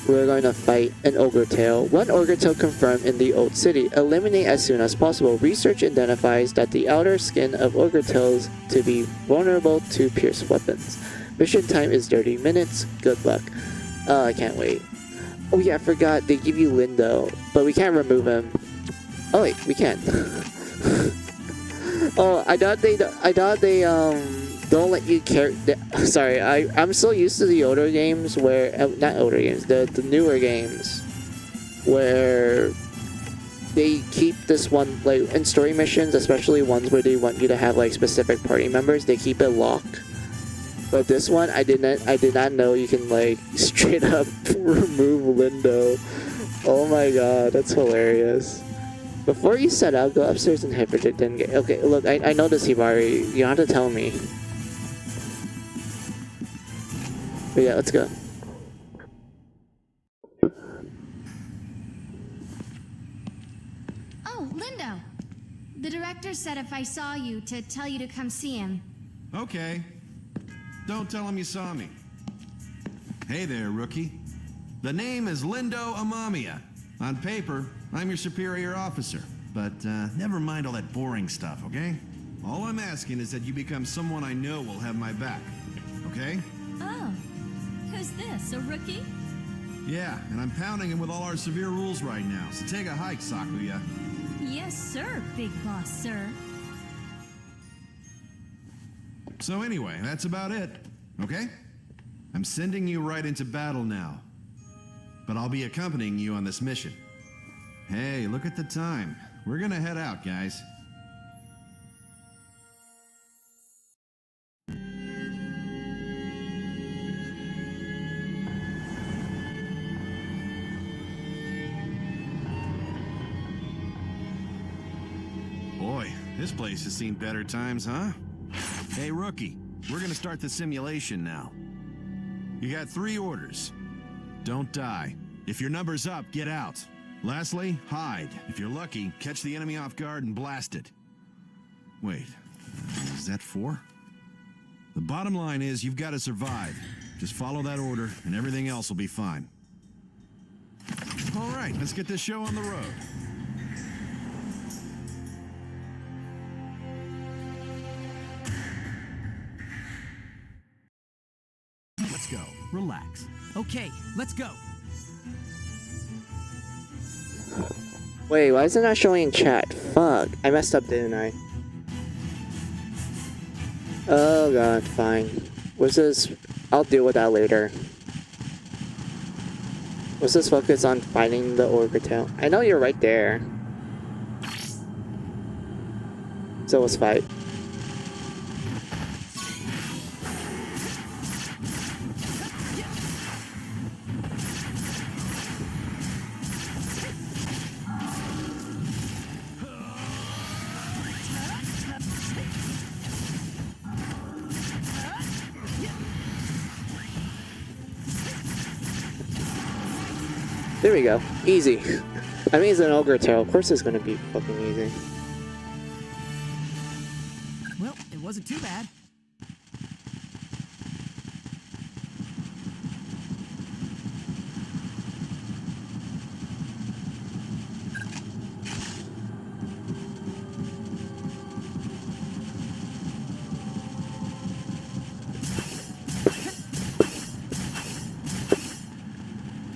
We're going to fight an Ogre Tail. One Ogre Tail confirmed in the Old City. Eliminate as soon as possible. Research identifies that the outer skin of Ogre Tails to be vulnerable to pierced weapons. Mission time is 30 minutes. Good luck. I can't wait. Oh yeah, I forgot. They give you Lindo, but we can't remove him. Oh wait, we can. Oh, I thought they don't let you carry. Sorry, I'm so used to the older games where not older games, the newer games where they keep this one like in story missions, especially ones where they want you to have like specific party members. They keep it locked. But this one, I did not know you can like straight up remove Lindo. Oh my god, that's hilarious. Before you set out, go upstairs and head for the den gate. Okay, look, I know this, Hibari. You don't have to tell me. But yeah, let's go. Oh, Lindo. The director said if I saw you to tell you to come see him. Okay. Don't tell him you saw me. Hey there, rookie. The name is Lindo Amamiya. On paper, I'm your superior officer. But never mind all that boring stuff, okay? All I'm asking is that you become someone I know will have my back. Okay? Oh, who's this, a rookie? Yeah, and I'm pounding him with all our severe rules right now. So take a hike, Sakuya. Yes, sir, big boss, sir. So anyway, that's about it, okay? I'm sending you right into battle now. But I'll be accompanying you on this mission. Hey, look at the time. We're gonna head out, guys. Boy, this place has seen better times, huh? Hey, rookie, we're gonna start the simulation now. You got 3 orders. Don't die. If your number's up, get out. Lastly, hide. If you're lucky, catch the enemy off guard and blast it. Wait, is that 4? The bottom line is you've got to survive. Just follow that order, and everything else will be fine. All right, let's get this show on the road. Let's go. Relax. Okay, let's go. Wait, why is it not showing in chat? Fuck, I messed up, didn't I? Oh god, fine. What's this? I'll deal with that later. What's this focus on finding the orbital? I know you're right there. So let's fight. There we go. Easy. I mean, it's an ogre tail. Of course it's gonna be fucking easy. Well, it wasn't too bad.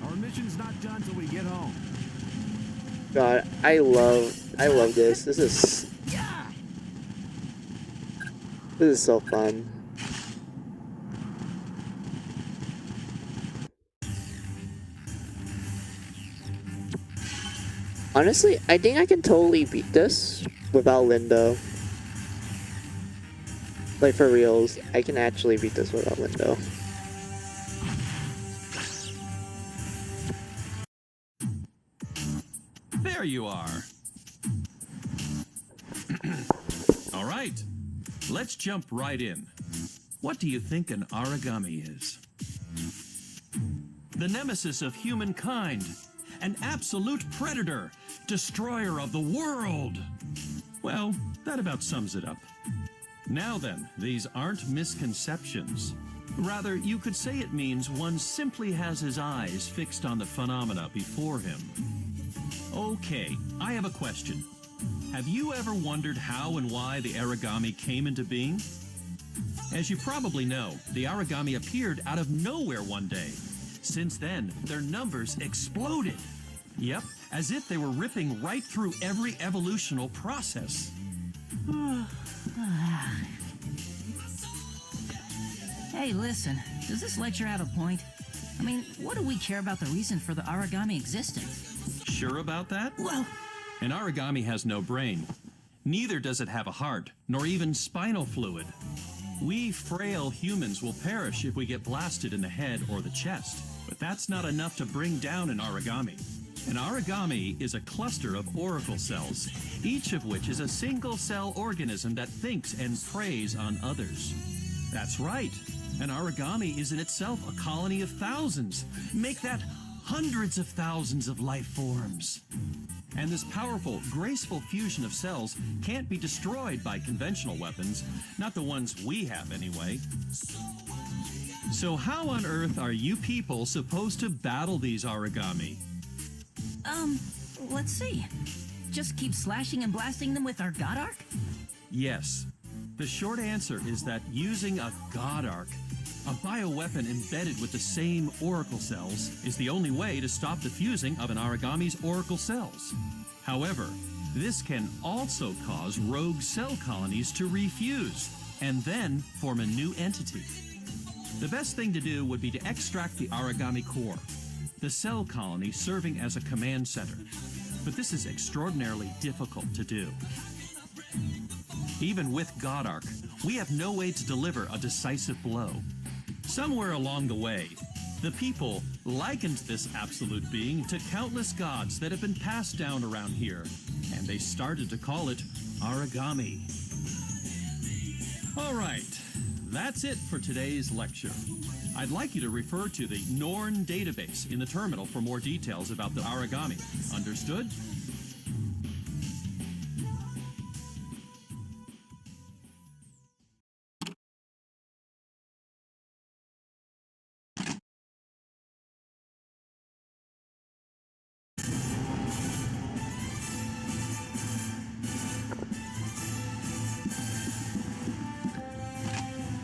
Our mission's not done till we get home. God, I love this. This is so fun. Honestly, I think I can totally beat this without Lindo. Like, for reals, I can actually beat this without Lindo. There you are. All right, let's jump right in. What do you think an Aragami is? The nemesis of humankind, an absolute predator, destroyer of the world. Well, that about sums it up. Now then, these aren't misconceptions. Rather, you could say it means one simply has his eyes fixed on the phenomena before him. Okay, I have a question. Have you ever wondered how and why the Aragami came into being? As you probably know, the Aragami appeared out of nowhere one day. Since then, their numbers exploded. Yep, as if they were ripping right through every evolutional process. Hey, listen, does this lecture have a point? I mean, what do we care about the reason for the Aragami existence? Sure about that? Well, An Aragami has no brain. Neither does it have a heart, nor even spinal fluid. We frail humans will perish if we get blasted in the head or the chest, but that's not enough to bring down an Aragami. An Aragami is a cluster of auricle cells, each of which is a single-cell organism that thinks and preys on others. That's right. An Aragami is in itself a colony of thousands. Make that hundreds of thousands of life forms. And this powerful, graceful fusion of cells can't be destroyed by conventional weapons, not the ones we have anyway. So how on earth are you people supposed to battle these Aragami? Let's see. Just keep slashing and blasting them with our God Arc? Yes. The short answer is that using a God Arc, a bioweapon embedded with the same auricle cells, is the only way to stop the fusing of an Aragami's auricle cells. However, this can also cause rogue cell colonies to refuse, and then form a new entity. The best thing to do would be to extract the Aragami core, the cell colony serving as a command center. But this is extraordinarily difficult to do. Even with God Arc, we have no way to deliver a decisive blow. Somewhere along the way, the people likened this absolute being to countless gods that have been passed down around here, and they started to call it Aragami. All right, that's it for today's lecture. I'd like you to refer to the Norn database in the terminal for more details about the Aragami. Understood?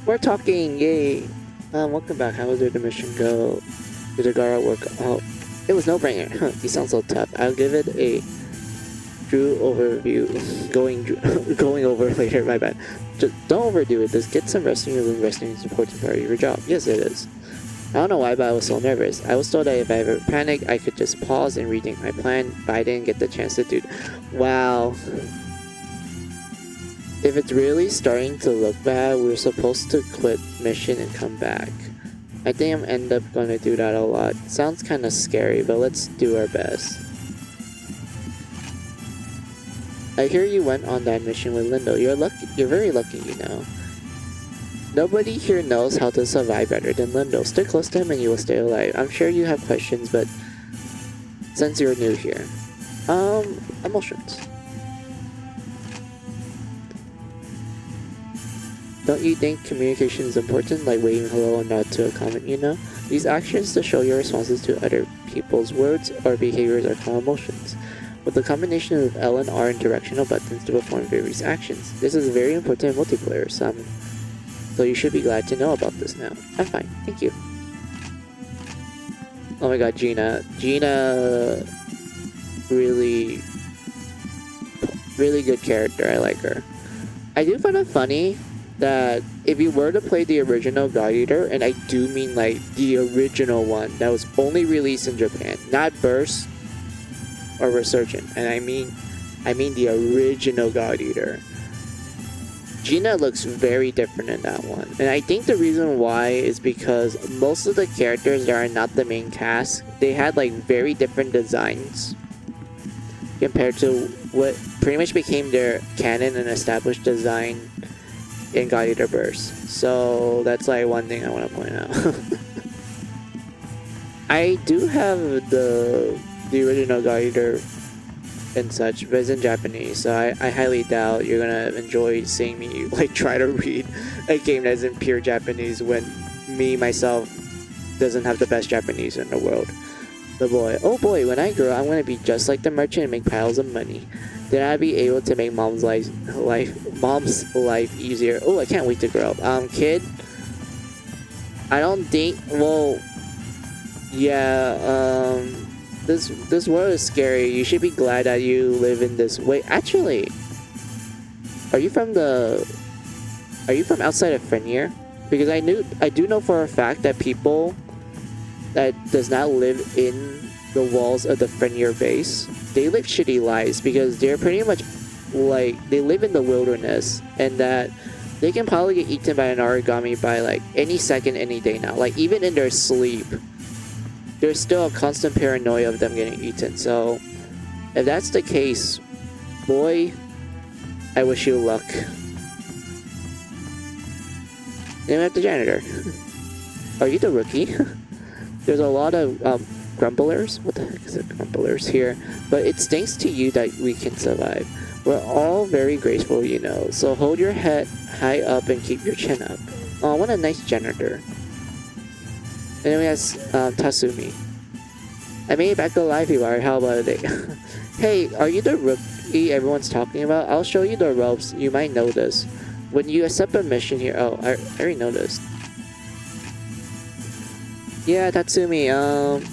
We're talking, yay! Welcome back. How did the mission go? Did the Gara work out? It was no-brainer. You sound so tough. I'll give it a Drew overview. going over later, my bad. Just don't overdo it. Just get some rest in your room. Resting is important part of your job. Yes, it is. I don't know why, but I was so nervous. I was told that if I ever panicked, I could just pause and rethink my plan, but I didn't get the chance to do. Wow. If it's really starting to look bad, we're supposed to quit mission and come back. I think I'm end up gonna do that a lot. Sounds kind of scary, but let's do our best. I hear you went on that mission with Lindo. You're lucky. You're very lucky, you know. Nobody here knows how to survive better than Lindo. Stick close to him and you will stay alive. I'm sure you have questions, but since you're new here, emotions. Don't you think communication is important, like waving hello and nod to a comment, you know? These actions to show your responses to other people's words or behaviors are called emotions. With the combination of L and R and directional buttons to perform various actions. This is very important in multiplayer, so you should be glad to know about this now. I'm fine, thank you. Oh my god, Gina. Gina, really good character, I like her. I do find it funny that if you were to play the original God Eater, and I do mean like the original one that was only released in Japan, not Burst or Resurgent, and I mean the original God Eater. Gina looks very different in that one, and I think the reason why is because most of the characters that are not the main cast, they had like very different designs compared to what pretty much became their canon and established design in God Eater Burst. So that's like one thing I want to point out. I do have the original God Eater and such, but it's in Japanese, so I highly doubt you're gonna enjoy seeing me like try to read a game that's in pure Japanese when me myself doesn't have the best Japanese in the world. The boy, oh boy, when I grow up, I'm gonna be just like the merchant and make piles of money. Then I'd be able to make mom's life easier. Oh, I can't wait to grow up. Kid, I don't think, well, yeah, this world is scary. You should be glad that you live in this. Wait, actually, are you from outside of Fenrir? Because I do know for a fact that people that does not live in the walls of the Fenrir base, they live shitty lives because they're pretty much like they live in the wilderness, and that they can probably get eaten by an Aragami by like any second, any day now. Like even in their sleep, there's still a constant paranoia of them getting eaten. So if that's the case, boy, I wish you luck. Then we have the janitor. Are you the rookie? There's a lot of grumblers. What the heck is it, grumblers here? But it's thanks to you that we can survive. We're all very graceful, you know. So hold your head high up and keep your chin up. Oh, what a nice janitor. And then we have Tatsumi. I made it back alive, you are. How about it? Hey, are you the rookie everyone's talking about? I'll show you the ropes. You might know this. When you accept a mission here... Oh, I already noticed. Yeah, Tatsumi,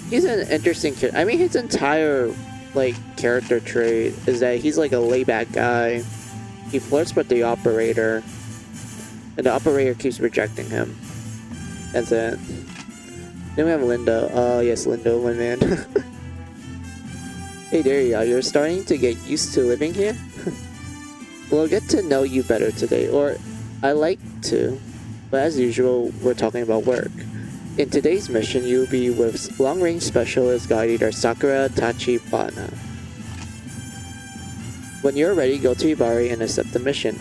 he's an interesting kid. I mean, his entire, like, character trait is that he's, like, a laid-back guy. He flirts with the operator, and the operator keeps rejecting him. That's it. Then we have Lindo. Oh, yes, Lindo, my man. Hey, there you are. You're starting to get used to living here? We'll get to know you better today, or I like to, but as usual, we're talking about work. In today's mission, you'll be with long-range specialist God Eater Sakura Tachibana. When you're ready, go to Ibari and accept the mission.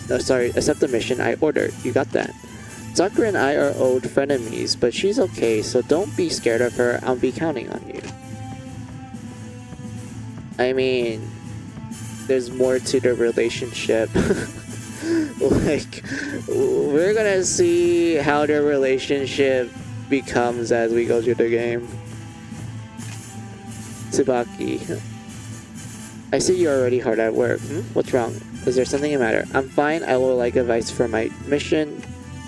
Accept the mission I ordered. You got that. Sakura and I are old frenemies, but she's okay, so don't be scared of her. I'll be counting on you. I mean, there's more to the relationship. Like, we're gonna see how their relationship becomes as we go through the game. Tsubaki. I see you're already hard at work. What's wrong? Is there something the matter? I'm fine. I will like advice for my mission.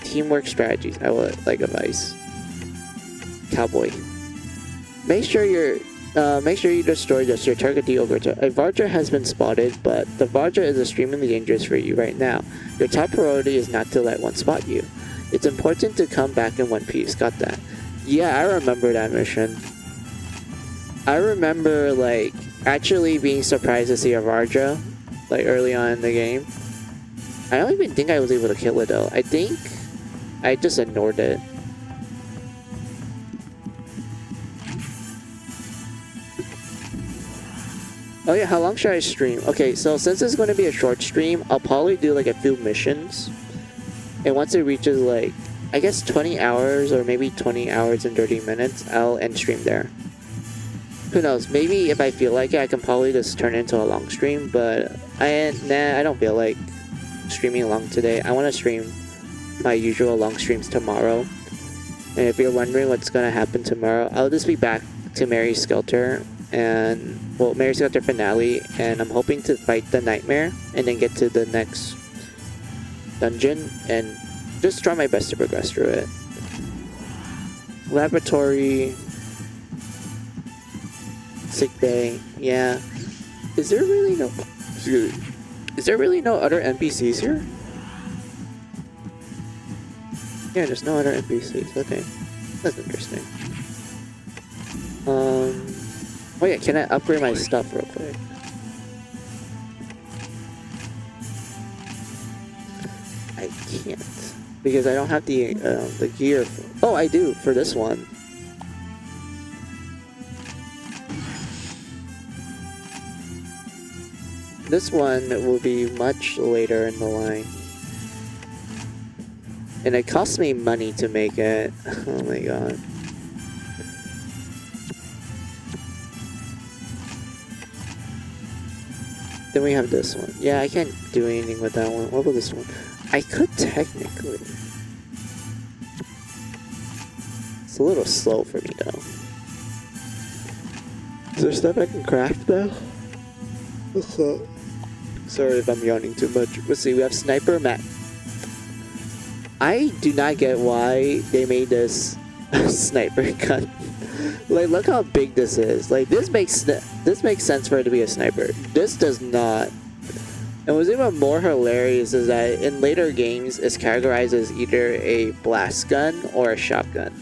teamwork strategies I would like advice. Cowboy. Make sure you destroy just your target the Ogre. A Varja has been spotted, but the Varja is extremely dangerous for you right now. Your top priority is not to let one spot you. It's important to come back in one piece. Got that? Yeah, I remember that mission. I remember like actually being surprised to see a Varja like early on in the game. I don't even think I was able to kill it though. I think I just ignored it. Oh yeah, how long should I stream? Okay, so since it's going to be a short stream, I'll probably do like a few missions. And once it reaches like, I guess 20 hours or maybe 20 hours and 30 minutes, I'll end stream there. Who knows, maybe if I feel like it, I can probably just turn it into a long stream, but I don't feel like streaming long today. I want to stream my usual long streams tomorrow. And if you're wondering what's going to happen tomorrow, I'll just be back to Mary's Skelter and, well, Mary's Skelter finale, and I'm hoping to fight the nightmare and then get to the next dungeon and just try my best to progress through it. Laboratory, sick bay, yeah. Is there really no other NPCs here? Yeah, there's no other NPCs. Okay, that's interesting. Oh yeah, can I upgrade my stuff real quick? I can't because I don't have the gear. Oh, I do for this one. This one will be much later in the line. And it costs me money to make it. Oh my god. Then we have this one. Yeah, I can't do anything with that one. What about this one? I could technically. It's a little slow for me though. Is there stuff I can craft though? Sorry if I'm yawning too much. Let's see, we have Sniper Mat. I do not get why they made this sniper gun. Like, look how big this is. Like, this makes sense for it to be a sniper. This does not. And what's even more hilarious is that in later games, it's categorized as either a blast gun or a shotgun.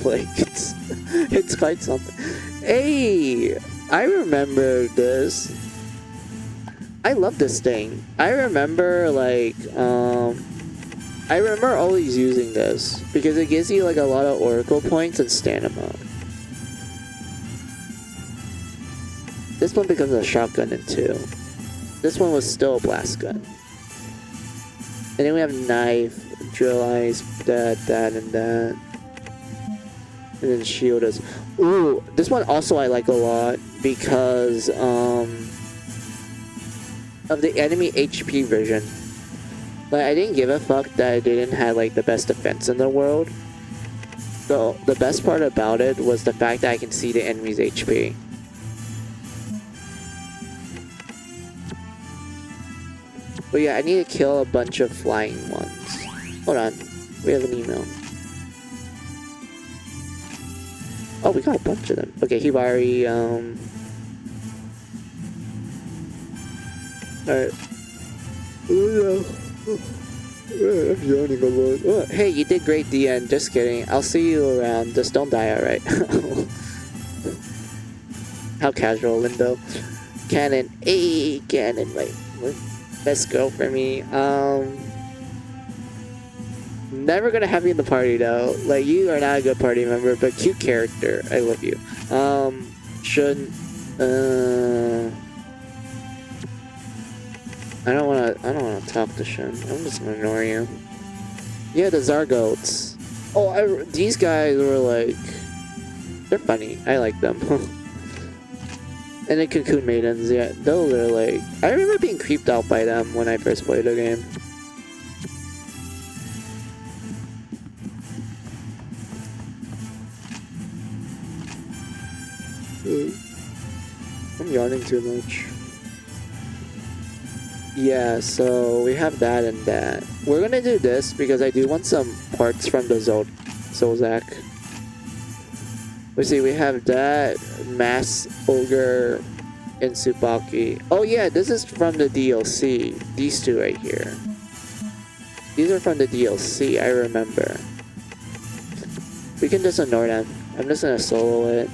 Like, it's quite something. Hey, I remember this. I love this thing. I remember, like, I remember always using this because it gives you like a lot of oracle points and stamina. This one becomes a shotgun in 2. This one was still a blast gun. And then we have knife, drill eyes, that, and that. And then shield is. Ooh, this one also I like a lot because of the enemy HP vision. Like, I didn't give a fuck that it didn't have like the best defense in the world. So the best part about it was the fact that I can see the enemy's HP. But yeah, I need to kill a bunch of flying ones. Hold on, we have an email. Oh, we got a bunch of them. Okay, Hibari, alright. I'm yawning a lot. Oh, hey, you did great, DN. Just kidding. I'll see you around. Just don't die, alright? How casual, Lindo. Cannon. Hey, Cannon. Wait. Best girl for me. Never gonna have you in the party, though. Like, you are not a good party member, but cute character. I love you. Shouldn't... I don't wanna talk to Shun. I'm just gonna ignore you. Yeah, the Zargoats. Oh, these guys were like, they're funny. I like them. And the Cocoon Maidens, yeah, those are like, I remember being creeped out by them when I first played the game. I'm yawning too much. Yeah, so we have that and that. We're gonna do this because I do want some parts from the Zolzak. We see we have that Mass Ogre and Tsubaki. Oh yeah, this is from the DLC. These two right here. These are from the DLC, I remember. We can just ignore them. I'm just gonna solo it.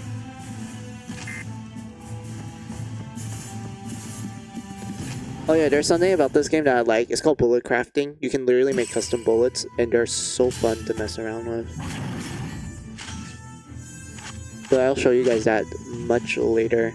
Oh yeah, there's something about this game that I like. It's called bullet crafting. You can literally make custom bullets, and they're so fun to mess around with. But I'll show you guys that much later.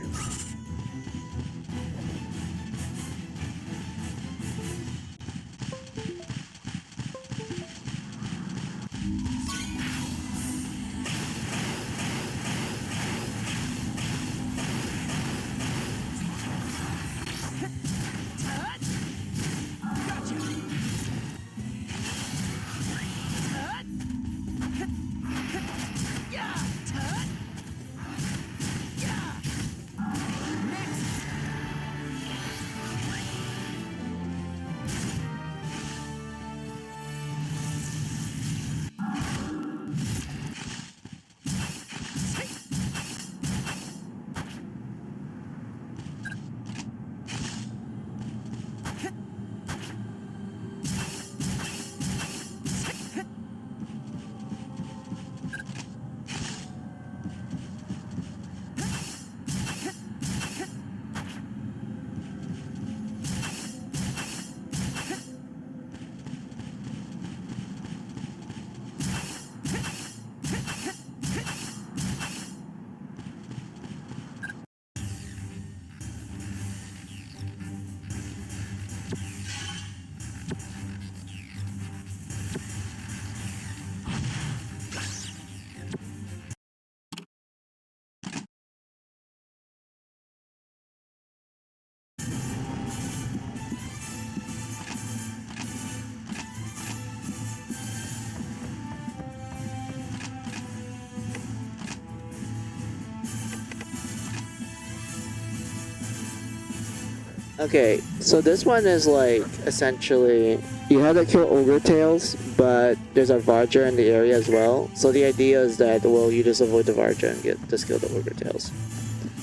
Okay, so this one is like essentially you have to kill ogre tails, but there's a Varger in the area as well. So the idea is that well you just avoid the Varger and get to kill the ogre tails.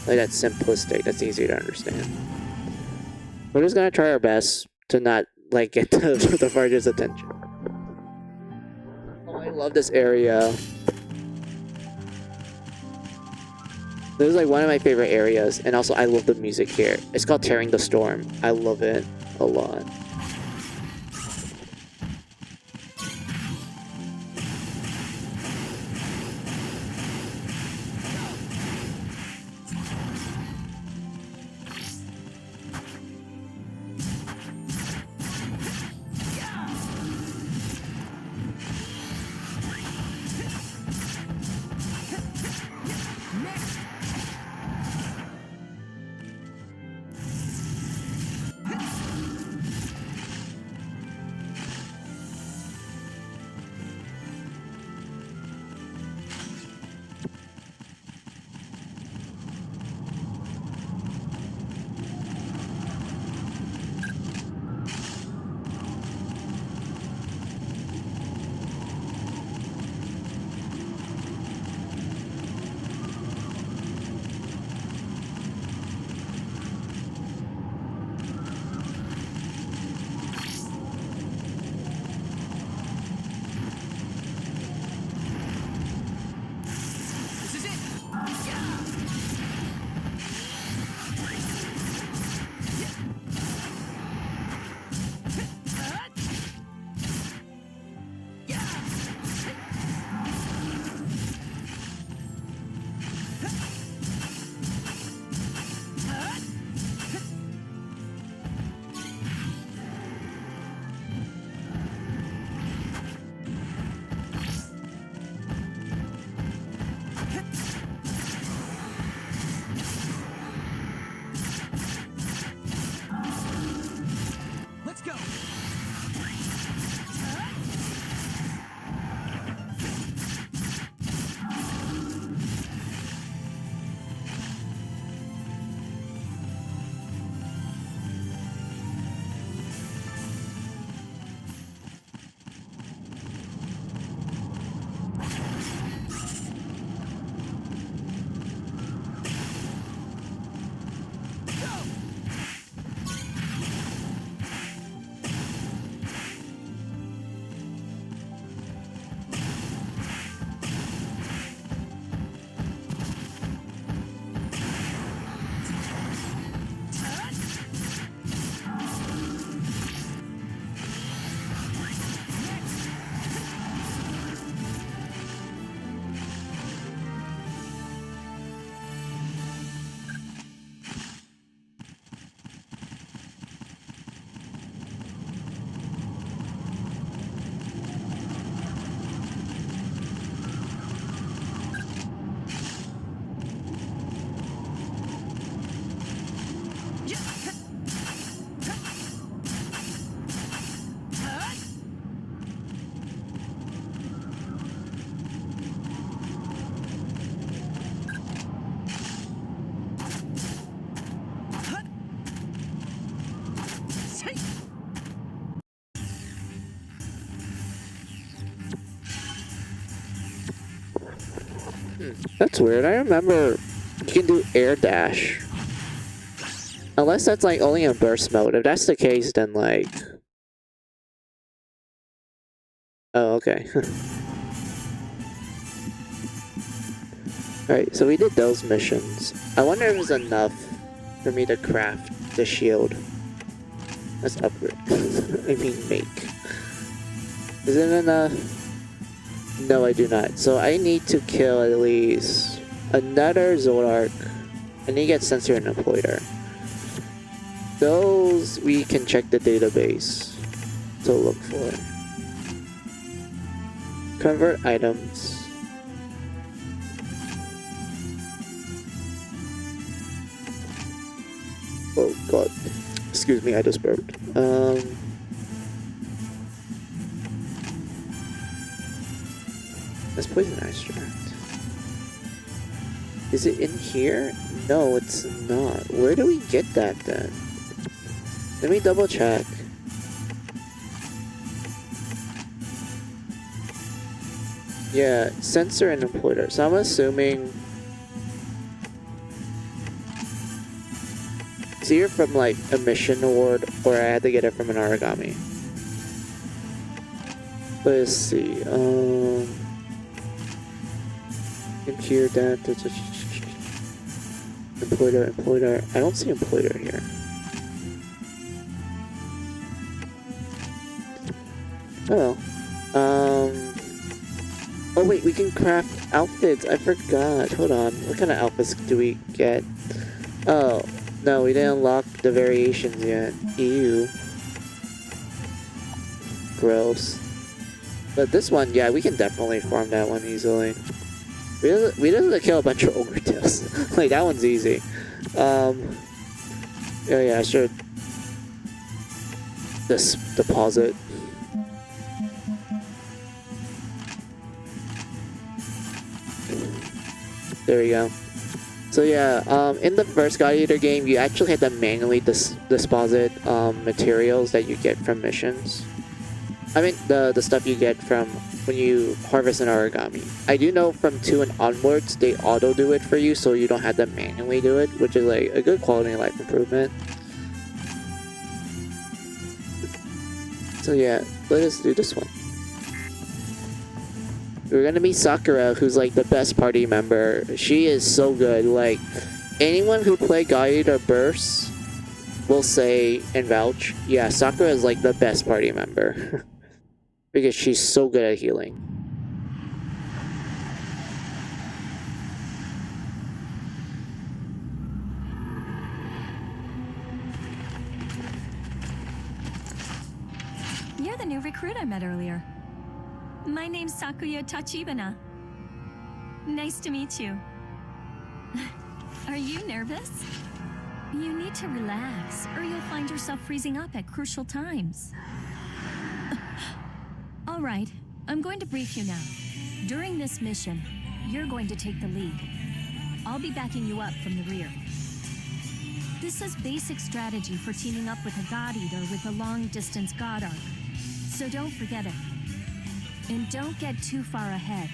Like that's simplistic, that's easy to understand. We're just gonna try our best to not like get the Varger's attention. Oh, I love this area. This is like one of my favorite areas, and also I love the music here. It's called Tearing the Storm. I love it a lot. That's weird. I remember you can do air dash. Unless that's like only in burst mode. If that's the case, then like... Oh, okay. Alright, so we did those missions. I wonder if it's enough for me to craft the shield. Let's upgrade. I mean make. Is it enough? No, I do not. So I need to kill at least another Zoldark. I need to get Sensor and Employer. Those we can check the database to look for. Convert items. Oh god. Excuse me, I just burped. Let's poison extract. Is it in here? No, it's not. Where do we get that then? Let me double check. Yeah, sensor and employer. So I'm assuming it's either from like a mission award or I had to get it from an Aragami. Let's see. Here, that. Employer. I don't see employer here. Oh. Oh wait, we can craft outfits. I forgot. Hold on. What kind of outfits do we get? Oh, no, we didn't unlock the variations yet. Ew. Gross. But this one, yeah, we can definitely farm that one easily. We just have to kill a bunch of ogre tails. Like, that one's easy. Yeah, sure. This deposit. There we go. So yeah, in the first God Eater game, you actually had to manually deposit materials that you get from missions. I mean, the stuff you get from when you harvest an Aragami. I do know from 2 and onwards, they auto do it for you, so you don't have to manually do it, which is like a good quality of life improvement. So yeah, let us do this one. We're gonna meet Sakura, who's like the best party member. She is so good. Like, anyone who played God Eater Burst will say and vouch, yeah, Sakura is like the best party member. Because she's so good at healing. You're the new recruit I met earlier. My name's Sakuya Tachibana. Nice to meet you. Are you nervous? You need to relax, or you'll find yourself freezing up at crucial times. All right, I'm going to brief you now. During this mission, you're going to take the lead. I'll be backing you up from the rear. This is basic strategy for teaming up with a God Eater with a long-distance God Arc. So don't forget it. And don't get too far ahead.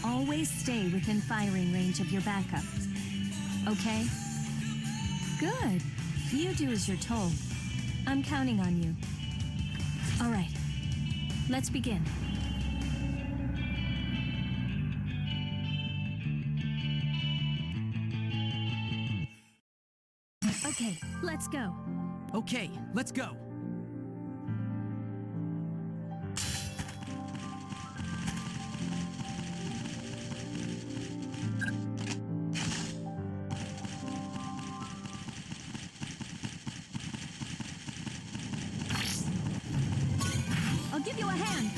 Always stay within firing range of your backup. Okay? Good. You do as you're told. I'm counting on you. All right. Let's begin. Okay, let's go. Okay, let's go. I'll give you a hand.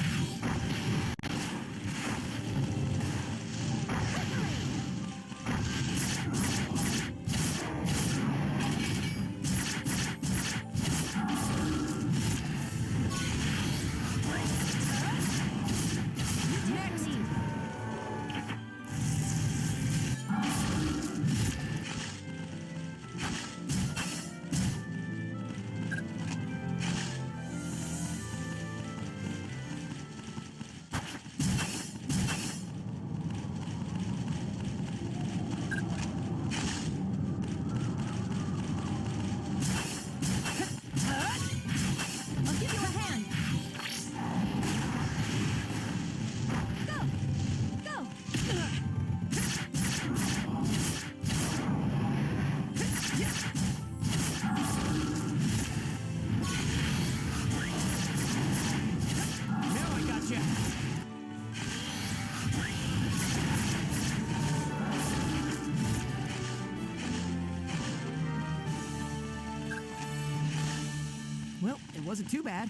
It wasn't too bad.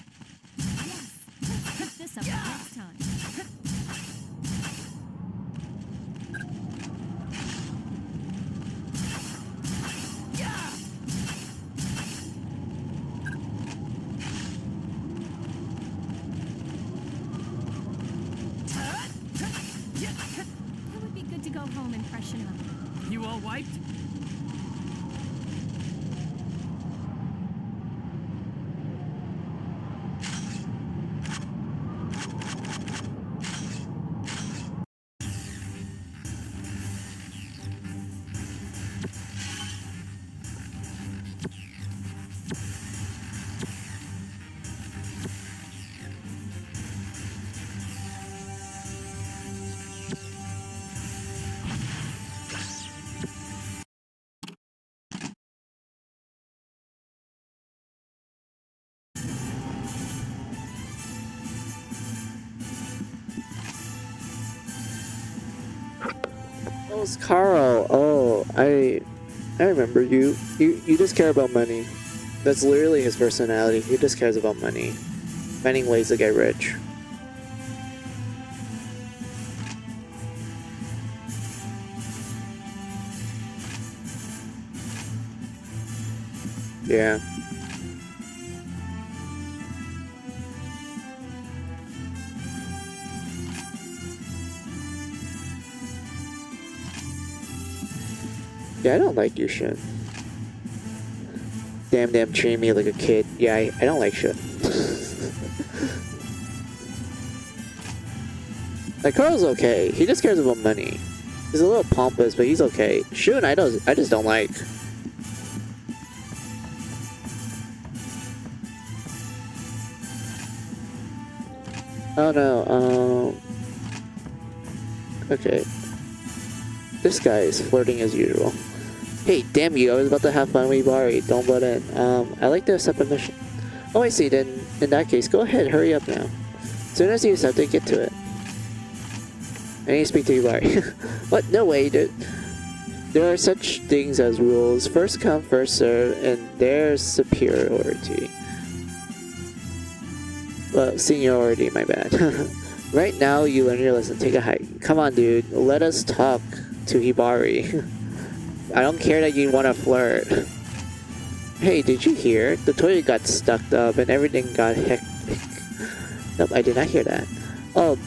Yes, let's pick this up next time. It would be good to go home and freshen up. You all wiped? Oh, it's Carl. Oh, I remember you. You just care about money. That's literally his personality. He just cares about money. Finding ways to get rich. Yeah. Yeah, I don't like your shit. Damn, treating me like a kid. Yeah, I don't like shit. Like, Carl's okay. He just cares about money. He's a little pompous, but he's okay. Shun, I just don't like. Oh no, okay. This guy is flirting as usual. Hey, damn you, I was about to have fun with Bari. Don't butt in. I like to accept a mission. Oh, I see, then in that case, go ahead, hurry up now. As soon as you accept it, get to it. I need to speak to Ibari. What? No way, dude. There are such things as rules. First come, first serve, and there's superiority. Well, seniority, my bad. Right now, you learn your lesson. Take a hike. Come on, dude. Let us talk to Hibari. I don't care that you want to flirt. Hey, did you hear? The toilet got stuck up and everything got hectic. Nope, I did not hear that. Oh,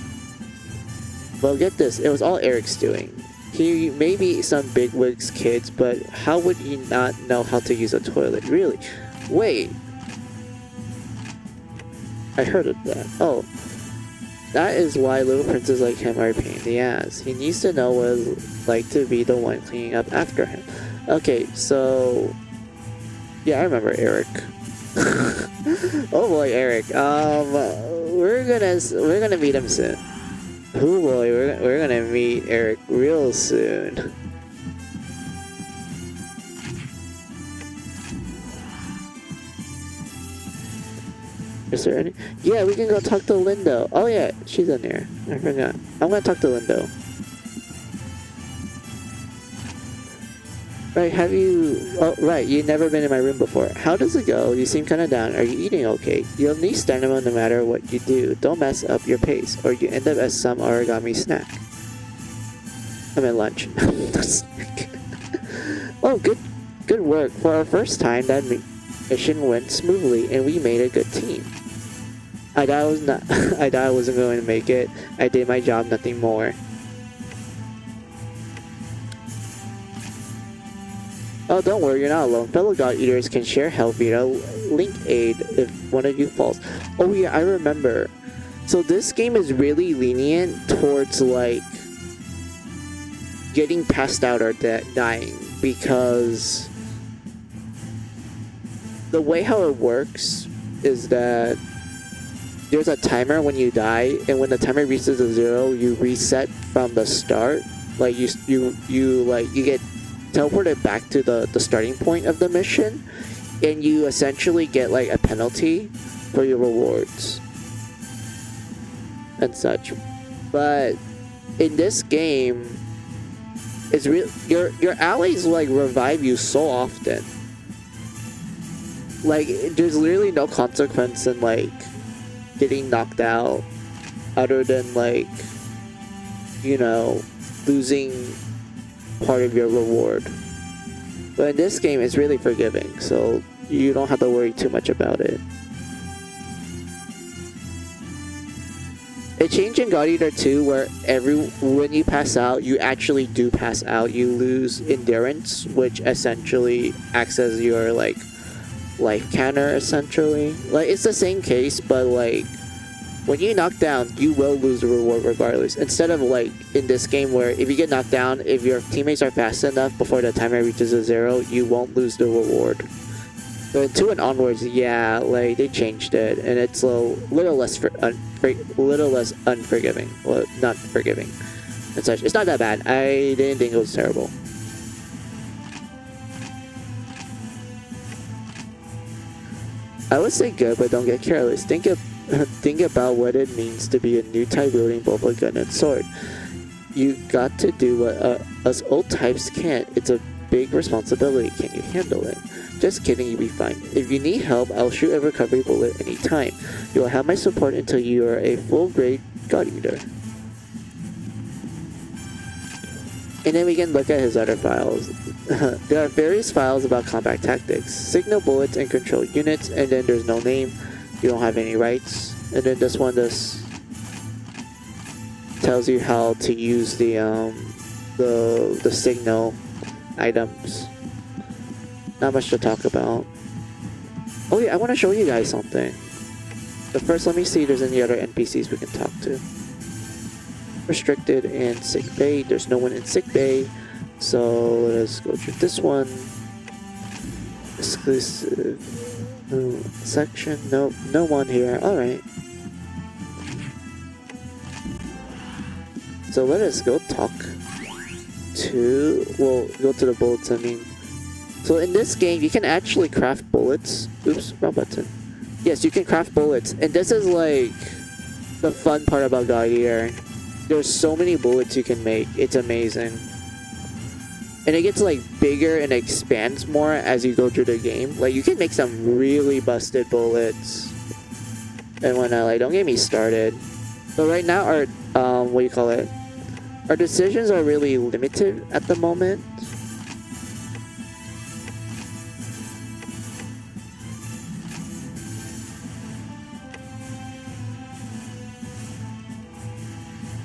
well, get this. It was all Eric's doing. He may be some bigwig's kids, but how would he not know how to use a toilet? Really? Wait. I heard of that. Oh. That is why little princes like him are a pain in the ass. He needs to know what it's like to be the one cleaning up after him. Okay, so... yeah, I remember Eric. Oh boy, Eric. We're gonna meet him soon. Oh boy, we're gonna meet Eric real soon. Is there any? Yeah, we can go talk to Lindo. Oh yeah, she's in there. I forgot. I'm gonna talk to Lindo. Right, have you... oh, right, you've never been in my room before. How does it go? You seem kinda down. Are you eating okay? You'll need stamina no matter what you do. Don't mess up your pace, or you end up as some Aragami snack. I'm at lunch. Oh, good work. For our first time, that mission went smoothly, and we made a good team. I thought I wasn't going to make it. I did my job, nothing more. Oh, don't worry, you're not alone. Fellow God Eaters can share health via link aid if one of you falls. Oh yeah, I remember. So this game is really lenient towards like getting passed out or dying, because the way how it works is that there's a timer when you die, and when the timer reaches a 0, you reset from the start. Like you get teleported back to the starting point of the mission, and you essentially get like a penalty for your rewards and such. But in this game, it's real. Your allies like revive you so often. Like, there's literally no consequence in like getting knocked out, other than like, you know, losing part of your reward. But in this game, it's really forgiving, so you don't have to worry too much about it. It changed in God Eater 2 where when you pass out, you actually do pass out. You lose endurance, which essentially acts as your like life counter essentially. Like, it's the same case, but like when you knock down, you will lose the reward regardless. Instead of like in this game where if you get knocked down, if your teammates are fast enough before the timer reaches a 0, you won't lose the reward. So in 2 and onwards, yeah, like they changed it, and it's a little less unforgiving. Well, not forgiving and such. It's not that bad. I didn't think it was terrible. I would say good, but don't get careless. Think about what it means to be a new type wielding both a gun and sword. You got to do what us old types can't. It's a big responsibility. Can you handle it? Just kidding, you'll be fine. If you need help, I'll shoot a recovery bullet anytime. You will have my support until you are a full-grade God Eater. And then we can look at his other files. There are various files about combat tactics, signal bullets and control units, and then there's no name. You don't have any rights. And then this one tells you how to use the signal items. Not much to talk about. Oh yeah, I want to show you guys something. But first, let me see if there's any other NPCs we can talk to. Restricted and sick bay. There's no one in sick bay, so let's go through this one. Exclusive section. Nope, no one here. All right. So let us go talk to. Well, go to the bullets. I mean. So in this game, you can actually craft bullets. Oops, wrong button. Yes, you can craft bullets, and this is like the fun part about God Eater. There's so many bullets you can make. It's amazing. And it gets like bigger and expands more as you go through the game. Like, you can make some really busted bullets and whatnot. Like, don't get me started. But right now our what do you call it? Our decisions are really limited at the moment.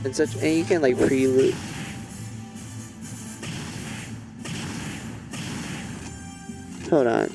And such, and you can like preload. Hold on.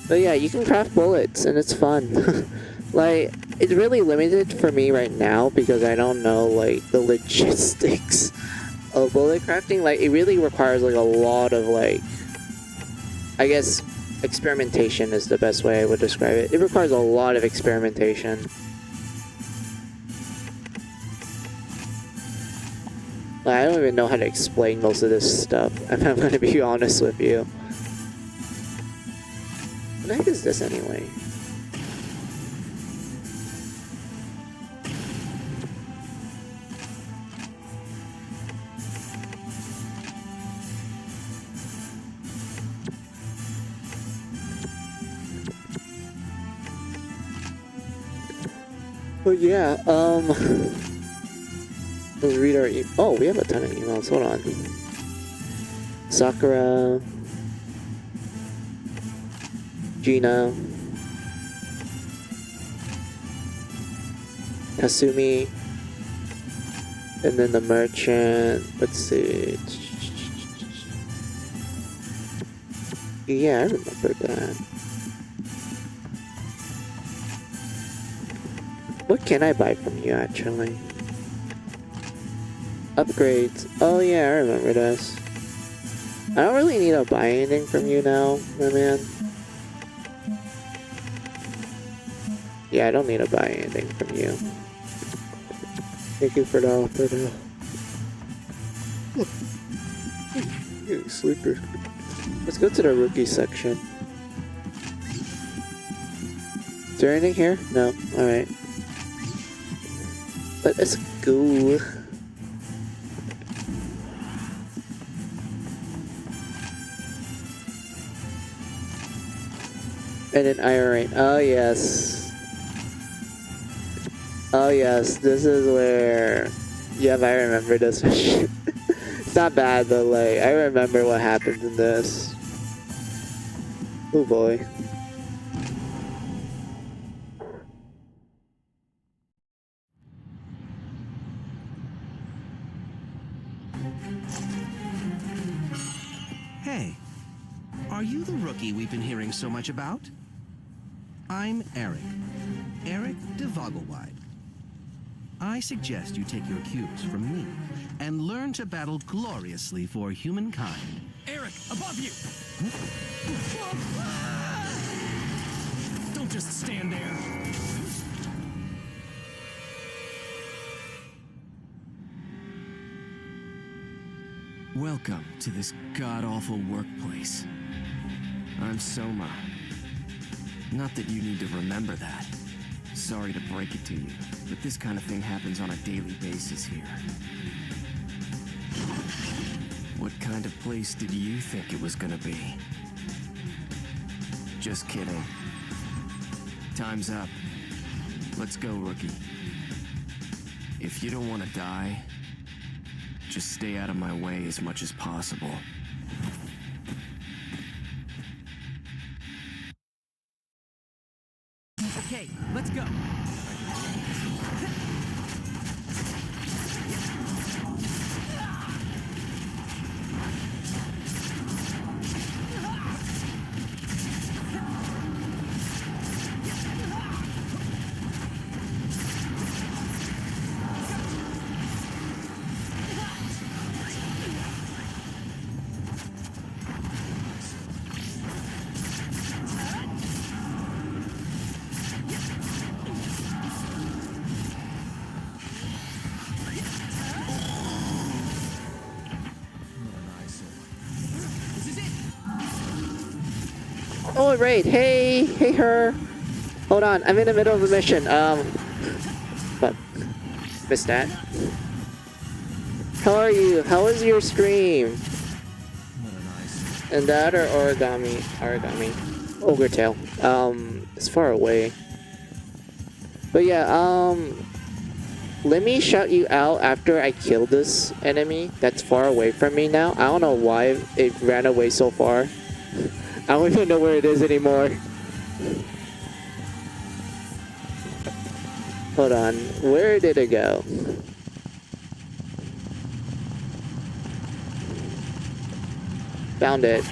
But yeah, you can craft bullets and it's fun. Like, it's really limited for me right now because I don't know, like, the logistics of bullet crafting. Like, it really requires, like, a lot of, like, I guess experimentation is the best way I would describe it. It requires a lot of experimentation. Like, I don't even know how to explain most of this stuff. I'm gonna be honest with you. What the heck is this anyway? But yeah, let's read our oh, we have a ton of emails. Hold on. Sakura, Gina, Kasumi, and then the merchant. Let's see. Yeah, I remember that. What can I buy from you, actually? Upgrades. Oh yeah, I remember this. I don't really need to buy anything from you now, my man. Yeah, I don't need to buy anything from you. Thank you for the offer, though. Getting sleeper. Let's go to the rookie section. Is there anything here? No. Alright. Let us go. And then iron. Oh yes. Oh yes, this is where... Yep, I remember this. It's not bad, but like, I remember what happened in this. Oh boy. Hey, are you the rookie we've been hearing so much about? I'm Eric. Eric de Vogelweide. I suggest you take your cues from me and learn to battle gloriously for humankind. Eric, above you! Don't just stand there. Welcome to this god-awful workplace. I'm Soma. Not that you need to remember that. Sorry to break it to you, but this kind of thing happens on a daily basis here. What kind of place did you think it was gonna be? Just kidding. Time's up. Let's go, rookie. If you don't want to die, just stay out of my way as much as possible. Okay, let's go. Oh, right. Hey, hey, her. Hold on, I'm in the middle of a mission. But missed that. How are you? How was your stream? And that or Aragami, Ogre Tail. It's far away. But yeah, let me shout you out after I kill this enemy that's far away from me now. I don't know why it ran away so far. I don't even know where it is anymore. Hold on, where did it go? Found it.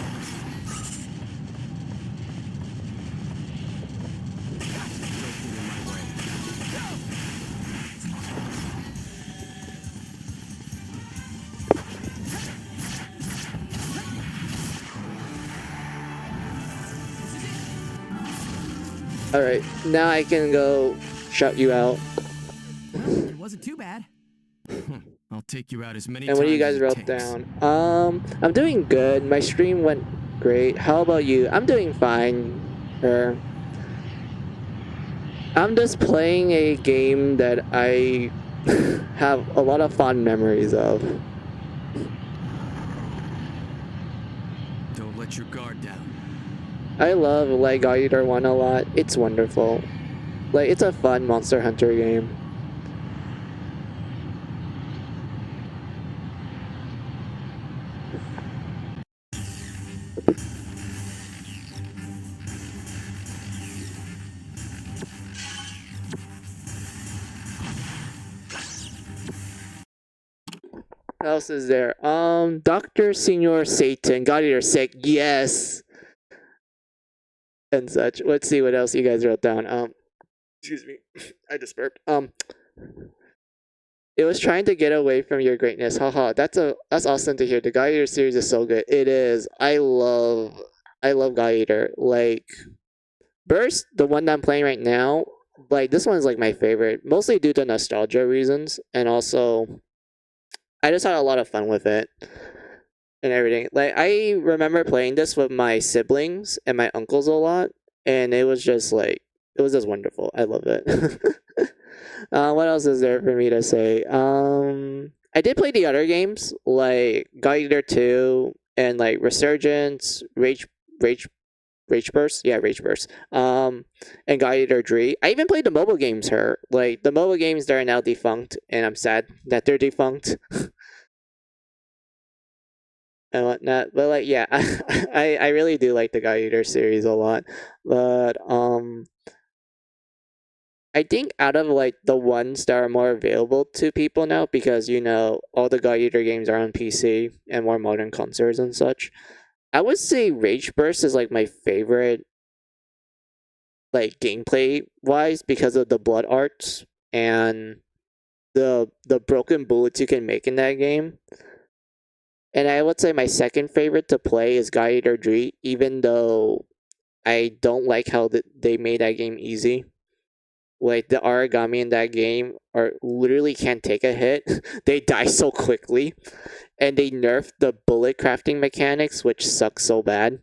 Alright, now I can go shout you out. Well, it wasn't too bad. I'll take you out as many And what times do you as guys it wrote takes. down? I'm doing good. My stream went great. How about you? I'm doing fine. I'm just playing a game that I have a lot of fond memories of. Don't let your guard down. I love like God Eater 1 a lot. It's wonderful. Like, it's a fun Monster Hunter game. What else is there? Dr. Senior Satan, God Eater Sick, yes! And such. Let's see what else you guys wrote down. Excuse me. I just burped. It was trying to get away from your greatness. Haha, that's awesome to hear. The God Eater series is so good. It is. I love God Eater. Like, Burst, the one that I'm playing right now, like, this one's like my favorite, mostly due to nostalgia reasons, and also I just had a lot of fun with it and everything. Like, I remember playing this with my siblings and my uncles a lot, and it was just wonderful. I love it. What else is there for me to say? I did play the other games like God Eater 2 and like Resurgence, Rage Burst, yeah, Rage Burst. And God Eater 3. I even played the mobile games here. Like, the mobile games that are now defunct, and I'm sad that they're defunct. And whatnot. But like, yeah, I really do like the God Eater series a lot. But I think out of like the ones that are more available to people now, because all the God Eater games are on PC and more modern consoles and such, I would say Rage Burst is like my favorite, like gameplay wise, because of the blood arts and the broken bullets you can make in that game. And I would say my second favorite to play is God Eater 3, even though I don't like how they made that game easy. Like, the Aragami in that game are literally can't take a hit. They die so quickly. And they nerfed the bullet crafting mechanics, which sucks so bad.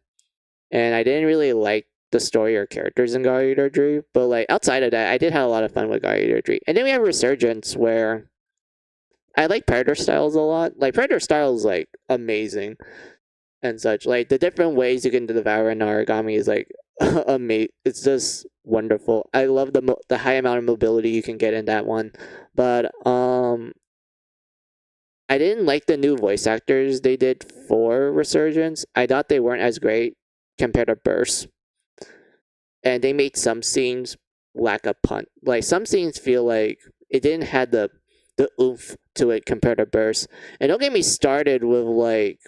And I didn't really like the story or characters in God Eater 3. But like, outside of that, I did have a lot of fun with God Eater 3. And then we have Resurgence, where I like Predator Styles a lot. Like, Predator Styles is like amazing and such. Like, the different ways you can devour an Aragami is like amazing. It's just wonderful. I love the high amount of mobility you can get in that one. But I didn't like the new voice actors they did for Resurgence. I thought they weren't as great compared to Burst. And they made some scenes lack a punch. Like, some scenes feel like it didn't have the oomph to it compared to Burst. And don't get me started with like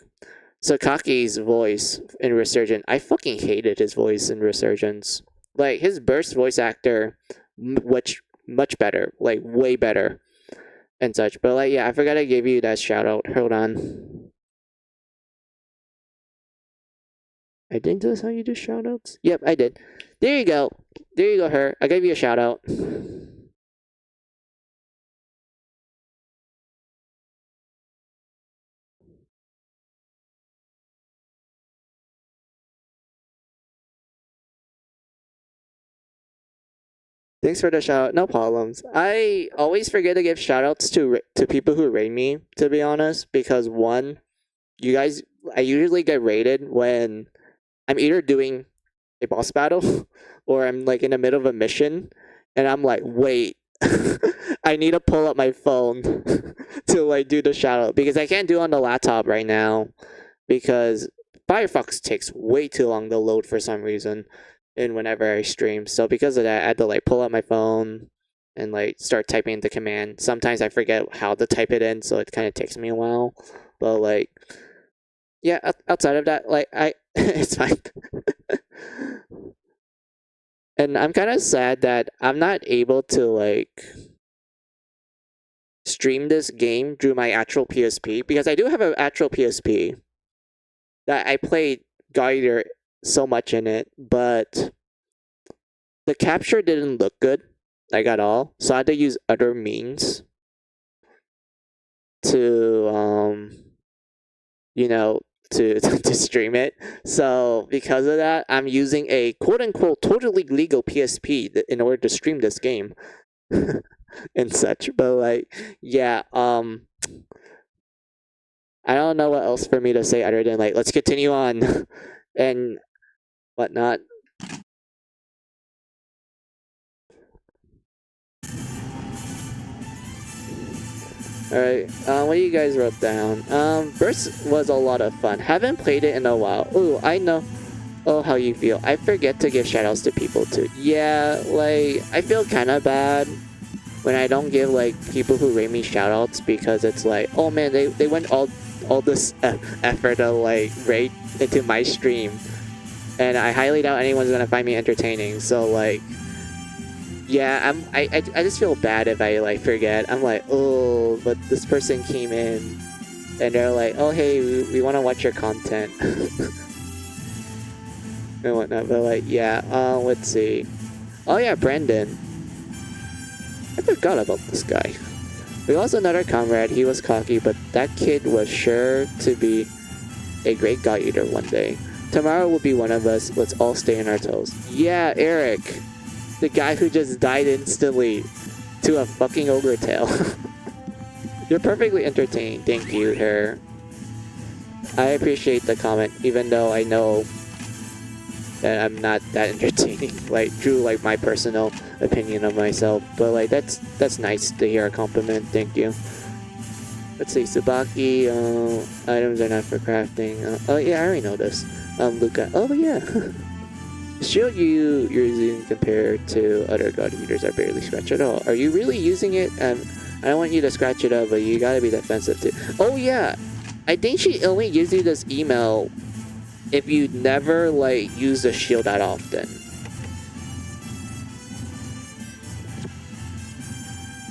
Sakaki's voice in Resurgence. I fucking hated his voice in Resurgence. Like, his Burst voice actor, much better, like way better, and such. But like, yeah, I forgot I gave you that shout out. Hold on. I think that's how you do shout outs. Yep, I did. There you go. There you go, her. I gave you a shout out. Thanks for the shout out. No problems. I always forget to give shout outs to people who rate me, to be honest, because one, you guys, I usually get rated when I'm either doing a boss battle or I'm like in the middle of a mission and I'm like, wait, I need to pull up my phone to like do the shout out because I can't do it on the laptop right now because Firefox takes way too long to load for some reason and whenever I stream. So because of that, I had to like pull out my phone and like start typing the command. Sometimes I forget how to type it in, so it kind of takes me a while. But like, yeah, outside of that, like it's fine. And I'm kind of sad that I'm not able to like stream this game through my actual PSP because I do have an actual PSP that I played God Eater so much in it, but the capture didn't look good, like at all. So I had to use other means to you know, to stream it. So because of that, I'm using a quote unquote totally legal PSP in order to stream this game and such. But like, yeah, I don't know what else for me to say other than like, let's continue on and whatnot. Alright, what you guys wrote down? Burst was a lot of fun. Haven't played it in a while. Ooh, I know. Oh, how you feel. I forget to give shoutouts to people too. Yeah, like, I feel kind of bad when I don't give, like, people who rate me shoutouts because it's like, oh man, they went all this effort to, like, rate into my stream. And I highly doubt anyone's gonna find me entertaining, so, like, yeah, I just feel bad if I like forget. I'm like, oh, but this person came in and they're like, oh hey, we want to watch your content and whatnot. But like, yeah, let's see. Oh yeah, Brandon. I forgot about this guy. We lost another comrade. He was cocky, but that kid was sure to be a great god eater one day. Tomorrow will be one of us. Let's all stay on our toes. Yeah, Eric. The guy who just died instantly to a fucking ogre tail. You're perfectly entertaining. Thank you, her. I appreciate the comment, even though I know that I'm not that entertaining. Like, true, like my personal opinion of myself. But like, that's nice to hear a compliment. Thank you. Let's see, Tsubaki. Items are not for crafting. Oh yeah, I already know this. Luca. Oh yeah. Shield you're using compared to other god eaters are barely scratched at all. Are you really using it? I don't want you to scratch it up, but you gotta be defensive too. Oh yeah, I think she only gives you this email if you never like use the shield that often.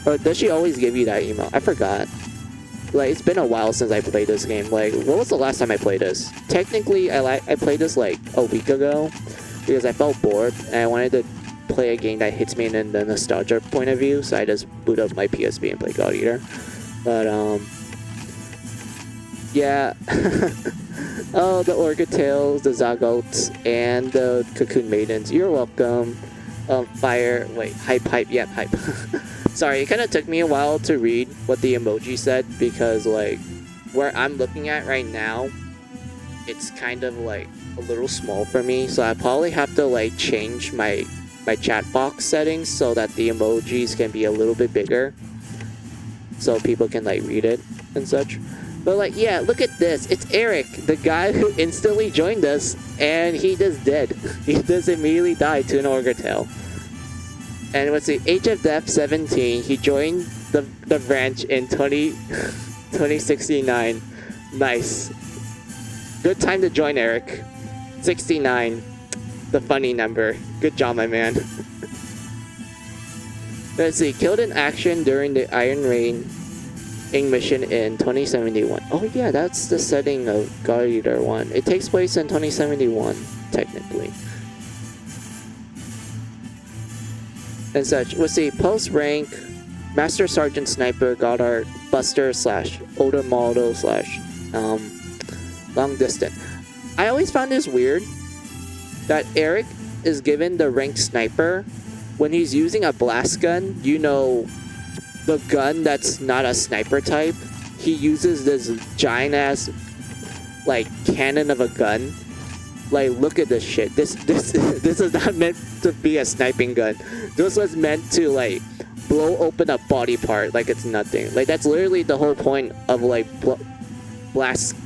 Or does she always give you that email? I forgot. Like, it's been a while since I played this game. Like, what was the last time I played this? Technically, I played this like a week ago. Because I felt bored and I wanted to play a game that hits me in the nostalgia point of view, so I just boot up my PSP and play God Eater. But yeah. Oh, the Orca Tails, the Zagots, and the Cocoon Maidens. You're welcome. Hype, yeah, hype. Sorry, it kind of took me a while to read what the emoji said because like where I'm looking at right now, it's kind of like a little small for me, so I probably have to like change my chat box settings so that the emojis can be a little bit bigger so people can like read it and such. But like, yeah, look at this. It's Eric, the guy who instantly joined us and he just dead. He just immediately died to an ogre tail. And let's see, Age of Death 17, he joined the branch in 2069. Nice. Good time to join, Eric. 69, the funny number. Good job, my man. Let's see, killed in action during the Iron Rain mission in 2071. Oh yeah, that's the setting of God Eater 1. It takes place in 2071, technically. And such. Let's see, post rank, Master Sergeant Sniper, Goddard, Buster / older model / long distance. I always found this weird that Eric is given the rank sniper when he's using a blast gun. You know, the gun that's not a sniper type. He uses this giant ass like cannon of a gun. Like, look at this shit. This is not meant to be a sniping gun. This was meant to like blow open a body part like it's nothing. Like, that's literally the whole point of like blast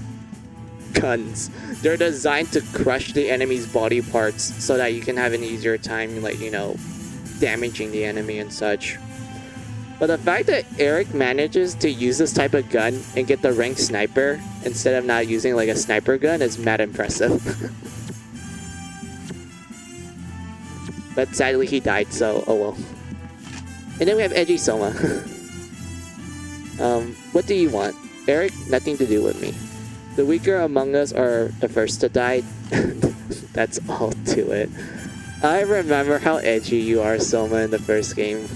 guns. They're designed to crush the enemy's body parts so that you can have an easier time, like, you know, damaging the enemy and such. But the fact that Eric manages to use this type of gun and get the rank sniper instead of not using like a sniper gun is mad impressive. But sadly he died, so oh well. And then we have Edgy Soma. What do you want? Eric, nothing to do with me. The weaker among us are the first to die. That's all to it. I remember how edgy you are, Soma, in the first game.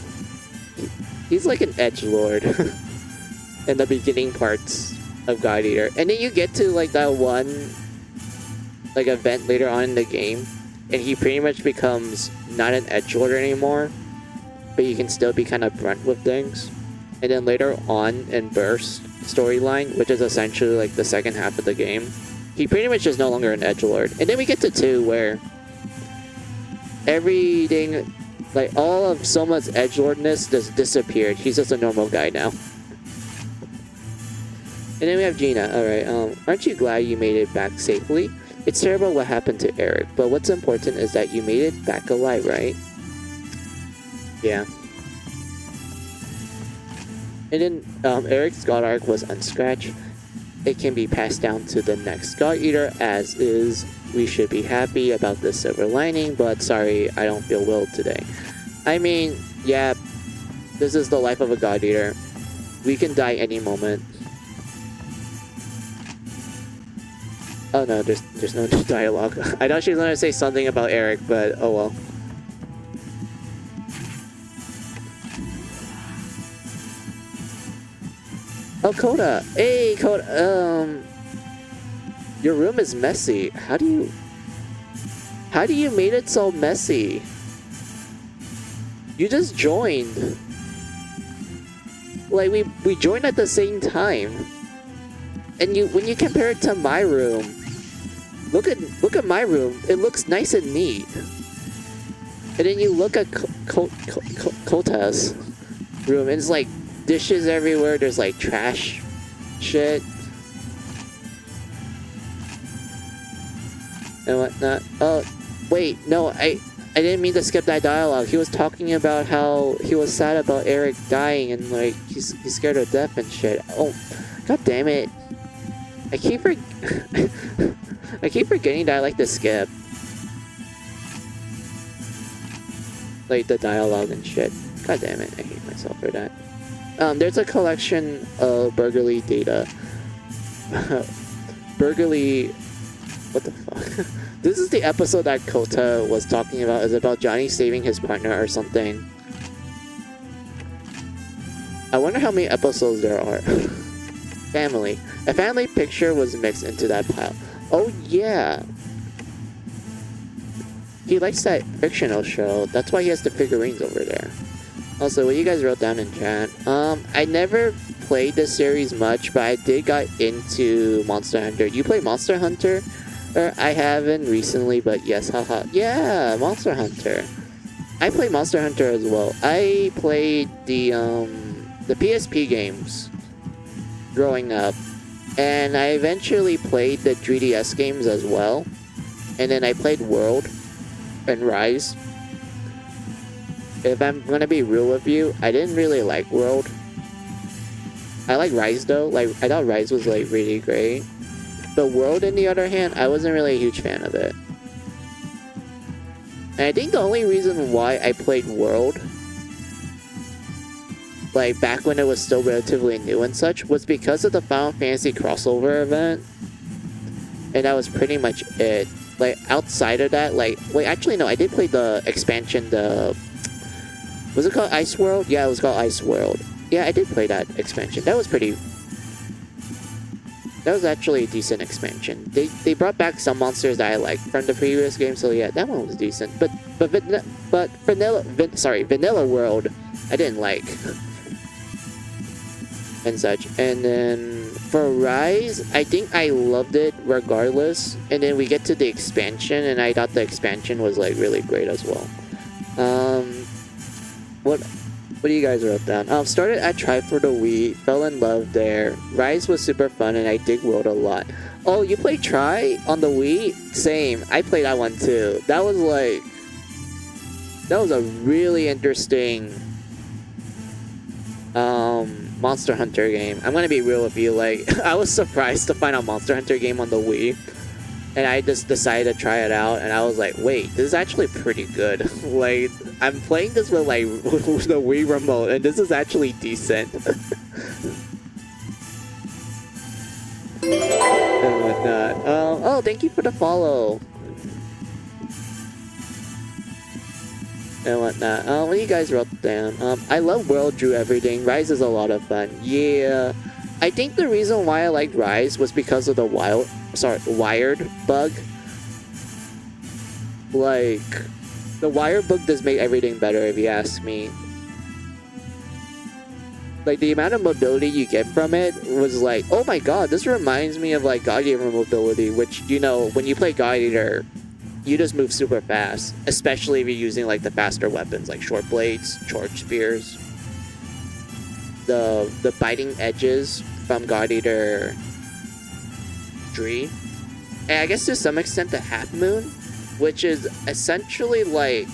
He's like an edgelord in the beginning parts of God Eater. And then you get to like that one like event later on in the game, and he pretty much becomes not an edgelord anymore, but you can still be kind of blunt with things. And then later on in Burst storyline, which is essentially like the second half of the game, he pretty much is no longer an edgelord. And then we get to 2 where everything, like all of Soma's edgelordness just disappeared. He's just a normal guy now. And then we have Gina. Alright, aren't you glad you made it back safely? It's terrible what happened to Eric, but what's important is that you made it back alive, right? Yeah. And then Eric's God Arc was unscratched. It can be passed down to the next God Eater as is. We should be happy about this silver lining, but sorry, I don't feel well today. I mean, yeah, this is the life of a God Eater. We can die any moment. Oh no, there's no dialogue. I thought she was gonna say something about Eric, but oh well. Oh, Coda! Hey, Coda! Your room is messy. How do you made it so messy? You just joined. Like, we joined at the same time. And when you compare it to my room, look at my room. It looks nice and neat. And then you look at Kota's room, and it's like dishes everywhere. There's like trash shit and whatnot. Oh, wait, no, I didn't mean to skip that dialogue. He was talking about how he was sad about Eric dying and like he's scared of death and shit. Oh, god damn it! I keep forgetting that I like to skip like the dialogue and shit. God damn it! I hate myself for that. There's a collection of burglary data. Burglary... What the fuck? This is the episode that Kota was talking about. It's about Johnny saving his partner or something. I wonder how many episodes there are. Family. A family picture was mixed into that pile. Oh yeah! He likes that fictional show. That's why he has the figurines over there. Also, what you guys wrote down in chat. I never played this series much, but I did got into Monster Hunter. You play Monster Hunter? I haven't recently, but yes, haha. Yeah, Monster Hunter. I play Monster Hunter as well. I played the PSP games growing up, and I eventually played the 3DS games as well. And then I played World and Rise. If I'm gonna be real with you, I didn't really like World. I like Rise though. Like, I thought Rise was like really great. But World, on the other hand, I wasn't really a huge fan of it. And I think the only reason why I played World, like back when it was still relatively new and such, was because of the Final Fantasy crossover event. And that was pretty much it. Like, outside of that, like, wait, actually no, I did play the expansion, was it called Ice World? Yeah, it was called Ice World. Yeah, I did play that expansion. That was actually a decent expansion. They brought back some monsters that I liked from the previous game, so yeah, that one was decent. But Vanilla World, I didn't like. And such. And then for Rise, I think I loved it regardless. And then we get to the expansion, and I thought the expansion was like really great as well. What do you guys wrote down? Started at Try for the Wii, fell in love there. Rise was super fun, and I dig World a lot. Oh, you played Try on the Wii? Same. I played that one too. That was a really interesting Monster Hunter game. I'm gonna be real with you. Like, I was surprised to find a Monster Hunter game on the Wii. And I just decided to try it out, and I was like, wait, this is actually pretty good. Like, I'm playing this with, like, with the Wii remote, and this is actually decent. And whatnot. Oh, thank you for the follow. and whatnot. What you guys wrote down? I love World Drew Everything. Rise is a lot of fun. Yeah. I think the reason why I liked Rise was because of the wired bug. Like, the wired bug does make everything better if you ask me. Like, the amount of mobility you get from it was like, oh my god, this reminds me of like God Eater mobility, which, you know, when you play God Eater, you just move super fast, especially if you're using like the faster weapons like short blades, charge spears, the biting edges from God Eater 3, and I guess to some extent the Half Moon, which is essentially like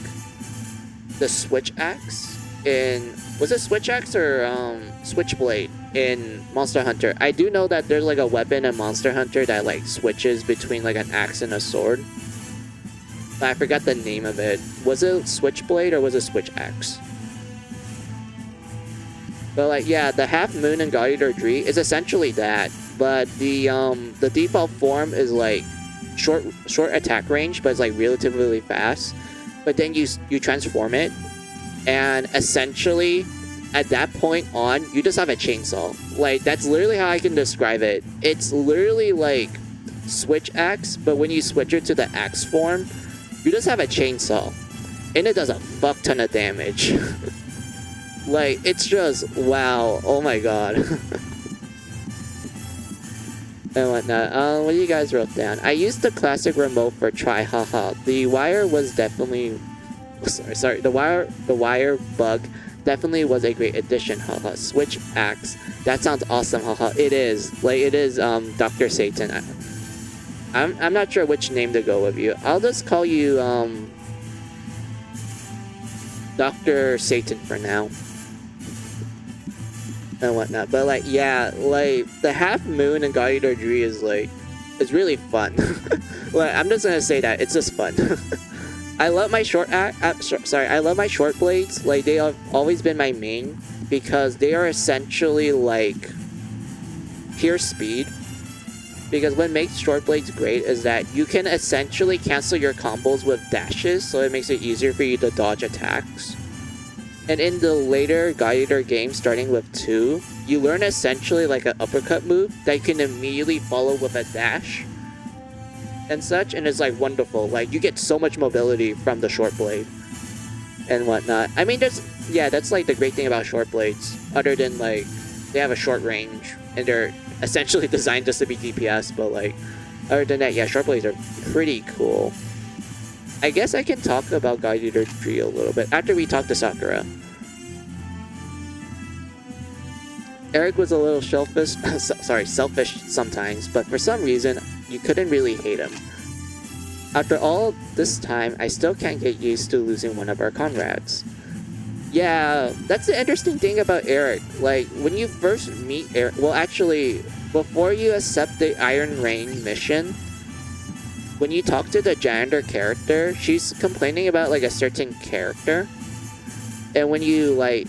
the switch axe in, was it switch axe or switchblade in Monster Hunter? I do know that there's like a weapon in Monster Hunter that like switches between like an axe and a sword. But I forgot the name of it. Was it switchblade or was it switch axe? But like, yeah, the Half Moon in God Eater 3 is essentially that, but the default form is like short attack range, but it's like relatively fast. But then you transform it, and essentially at that point on, you just have a chainsaw. Like, that's literally how I can describe it. It's literally like switch axe, but when you switch it to the axe form, you just have a chainsaw, and it does a fuck ton of damage. Like, it's just, wow, oh my god. And whatnot. What you guys wrote down? I used the classic remote for try, haha. The wire was definitely, sorry, the wire bug definitely was a great addition, haha. Switch axe, that sounds awesome, haha. It is, like, it is, Dr. Satan. I'm not sure which name to go with you. I'll just call you, Dr. Satan for now. And whatnot. But like, yeah, like the Half Moon in God Eater 3 is like, it's really fun. Like, I'm just gonna say that it's just fun. I love my I love my short blades. Like, they have always been my main because they are essentially like pure speed. Because what makes short blades great is that you can essentially cancel your combos with dashes, so it makes it easier for you to dodge attacks. And in the later God Eater games, starting with 2, you learn essentially like an uppercut move that you can immediately follow with a dash and such, and it's like wonderful. Like, you get so much mobility from the short blade and whatnot. I mean, that's like the great thing about short blades, other than like they have a short range and they're essentially designed just to be DPS, but like other than that, yeah, short blades are pretty cool. I guess I can talk about God Eater 3 a little bit after we talk to Sakura. Eric was a little selfish sometimes, but for some reason, you couldn't really hate him. After all this time, I still can't get used to losing one of our comrades. Yeah, that's the interesting thing about Eric. Like, when you first meet Eric, well, actually, before you accept the Iron Rain mission, when you talk to the janitor character, she's complaining about like a certain character, and when you like,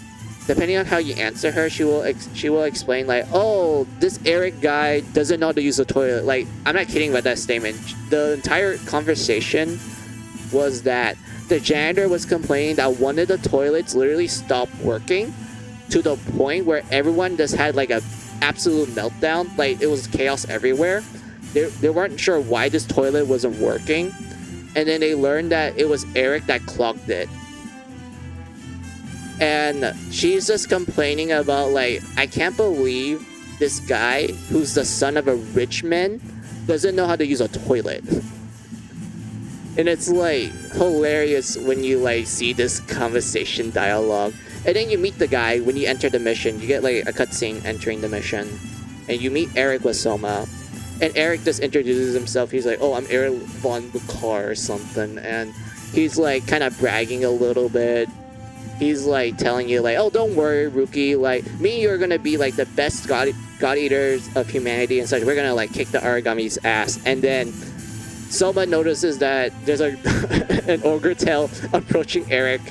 depending on how you answer her, she will explain like, oh, this Eric guy doesn't know how to use the toilet. Like, I'm not kidding about that statement. The entire conversation was that the janitor was complaining that one of the toilets literally stopped working to the point where everyone just had like a absolute meltdown. Like, it was chaos everywhere. They weren't sure why this toilet wasn't working, and then they learned that it was Eric that clogged it. And she's just complaining about like, I can't believe this guy who's the son of a rich man doesn't know how to use a toilet. And it's like hilarious when you like see this conversation dialogue. And then you meet the guy when you enter the mission. You get like a cutscene entering the mission, and you meet Eric with Soma. And Eric just introduces himself. He's like, oh, I'm Eric Von Bucar or something. And he's like kind of bragging a little bit. He's like telling you like, oh, don't worry, rookie. Like, me and you are going to be like the best God Eaters of humanity and such. We're going to like kick the Aragami's ass. And then Soma notices that there's an ogre tail approaching Eric.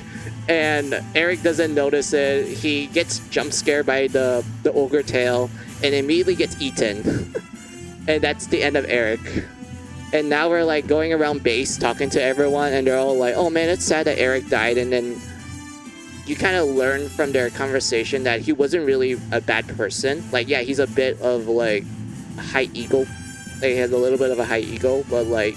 And Eric doesn't notice it. He gets jump scared by the ogre tail and immediately gets eaten. And that's the end of Eric. And now we're like going around base talking to everyone, and they're all like, "Oh man, it's sad that Eric died." And then you kind of learn from their conversation that he wasn't really a bad person. Like, yeah, he's a bit of like high ego. Like, he has a little bit of a high ego, but like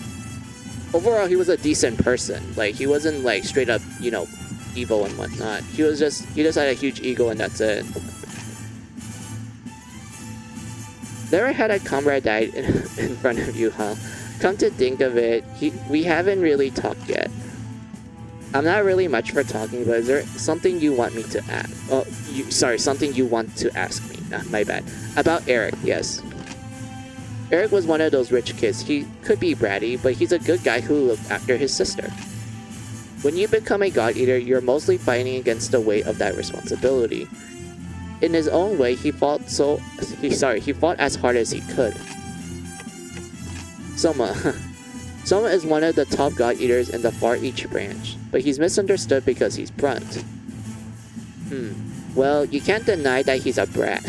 overall, he was a decent person. Like, he wasn't like straight up, you know, evil and whatnot. He just had a huge ego, and that's it. Never had a comrade died in front of you, huh? Come to think of it, we haven't really talked yet. I'm not really much for talking, but is there something you want me to ask? Oh, something you want to ask me. My bad. About Eric, yes. Eric was one of those rich kids. He could be bratty, but he's a good guy who looked after his sister. When you become a God Eater, you're mostly fighting against the weight of that responsibility. In his own way, he fought as hard as he could. Soma. Soma is one of the top God Eaters in the Far East branch, but he's misunderstood because he's blunt. Well, you can't deny that he's a brat.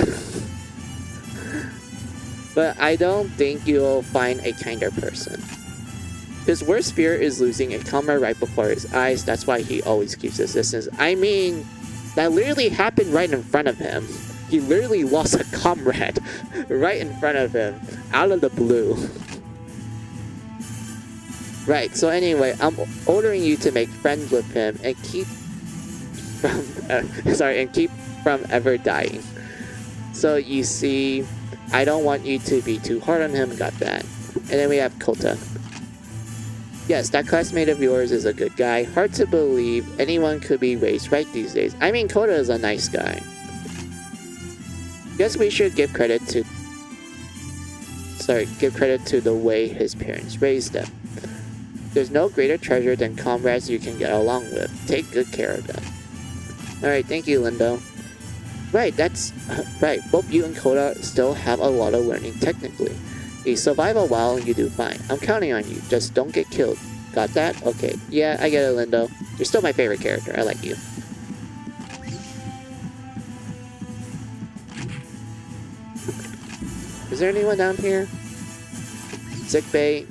But I don't think you'll find a kinder person. His worst fear is losing a comrade right before his eyes. That's why he always keeps his distance. I mean, that literally happened right in front of him. He literally lost a comrade right in front of him, out of the blue. Right, so anyway, I'm ordering you to make friends with him and keep from ever dying. So you see, I don't want you to be too hard on him, got that. And then we have Kota. Yes, that classmate of yours is a good guy. Hard to believe anyone could be raised right these days. I mean, Kota is a nice guy. Guess we should give credit to the way his parents raised him. There's no greater treasure than comrades you can get along with. Take good care of them. Alright, thank you, Lindo. Right, that's right. Both you and Kota still have a lot of learning technically. You survive a while and you do fine. I'm counting on you. Just don't get killed. Got that? Okay. Yeah, I get it, Lindo. You're still my favorite character. I like you. Is there anyone down here? Sick bay?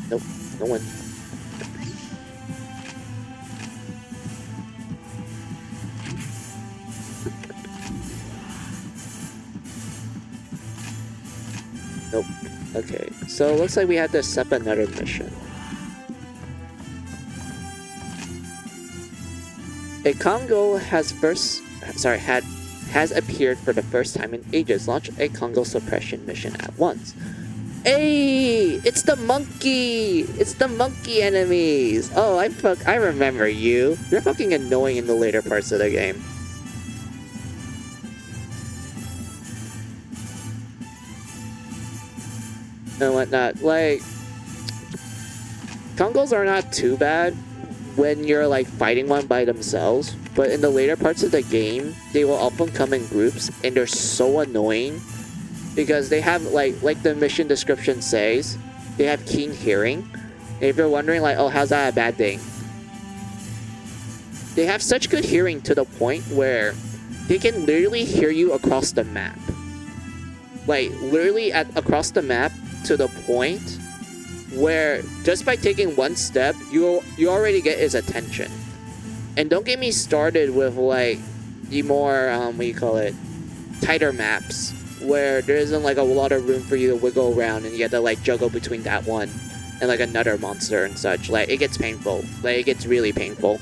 Nope. No one. Nope. Okay, so it looks like we have to set up another mission. A Congo has appeared for the first time in ages. Launch a Congo suppression mission at once. Hey, it's the monkey! It's the monkey enemies! Oh, I remember you. You're fucking annoying in the later parts of the game. And whatnot. Like, Congos are not too bad when you're like fighting one by themselves, but in the later parts of the game, they will often come in groups, and they're so annoying because they have like the mission description says, they have keen hearing. And if you're wondering like, oh, how's that a bad thing? They have such good hearing to the point where they can literally hear you across the map. Like literally across the map, to the point where just by taking one step, you already get his attention. And don't get me started with like the more tighter maps where there isn't like a lot of room for you to wiggle around, and you have to like juggle between that one and like another monster and such. Like, it gets painful. Like, it gets really painful.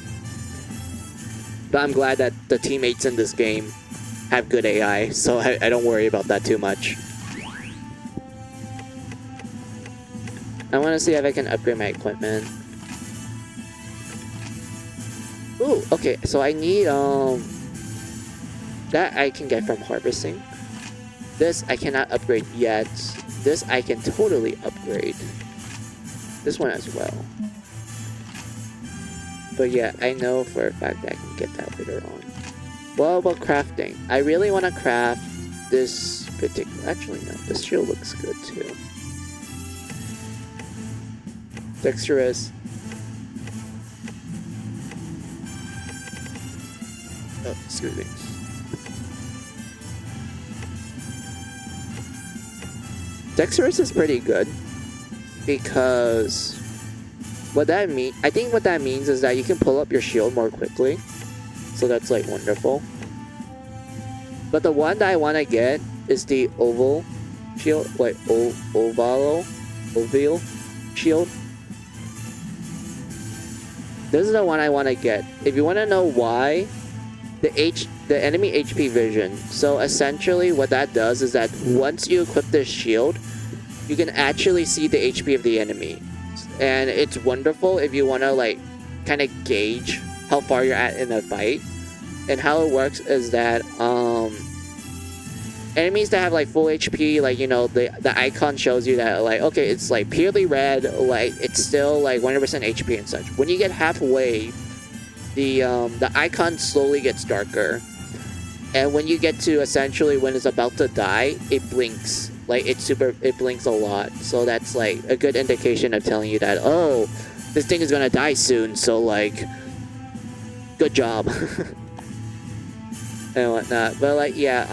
But I'm glad that the teammates in this game have good AI, so I don't worry about that too much. I want to see if I can upgrade my equipment. Ooh, okay, so I need, that I can get from harvesting. This I cannot upgrade yet. This I can totally upgrade. This one as well. But yeah, I know for a fact that I can get that later on. What about crafting? I really want to craft this particular... Actually, no, this shield looks good too. Dexterous. Oh, excuse me. Dexterous is pretty good. because I think what that means is that you can pull up your shield more quickly. So that's like wonderful. But the one that I want to get is the oval shield, like oval shield. This is the one I want to get. If you want to know why, the enemy HP vision. So essentially what that does is that once you equip this shield, you can actually see the HP of the enemy. And it's wonderful if you want to like kind of gauge how far you're at in a fight. And how it works is that enemies that have like full HP, like, you know, the icon shows you that like, okay, it's like purely red, like it's still like 100% HP and such. When you get halfway, the icon slowly gets darker, and when you get to essentially when it's about to die, it blinks. Like it blinks a lot. So that's like a good indication of telling you that, oh, this thing is gonna die soon. So like, good job. And whatnot. But like, yeah,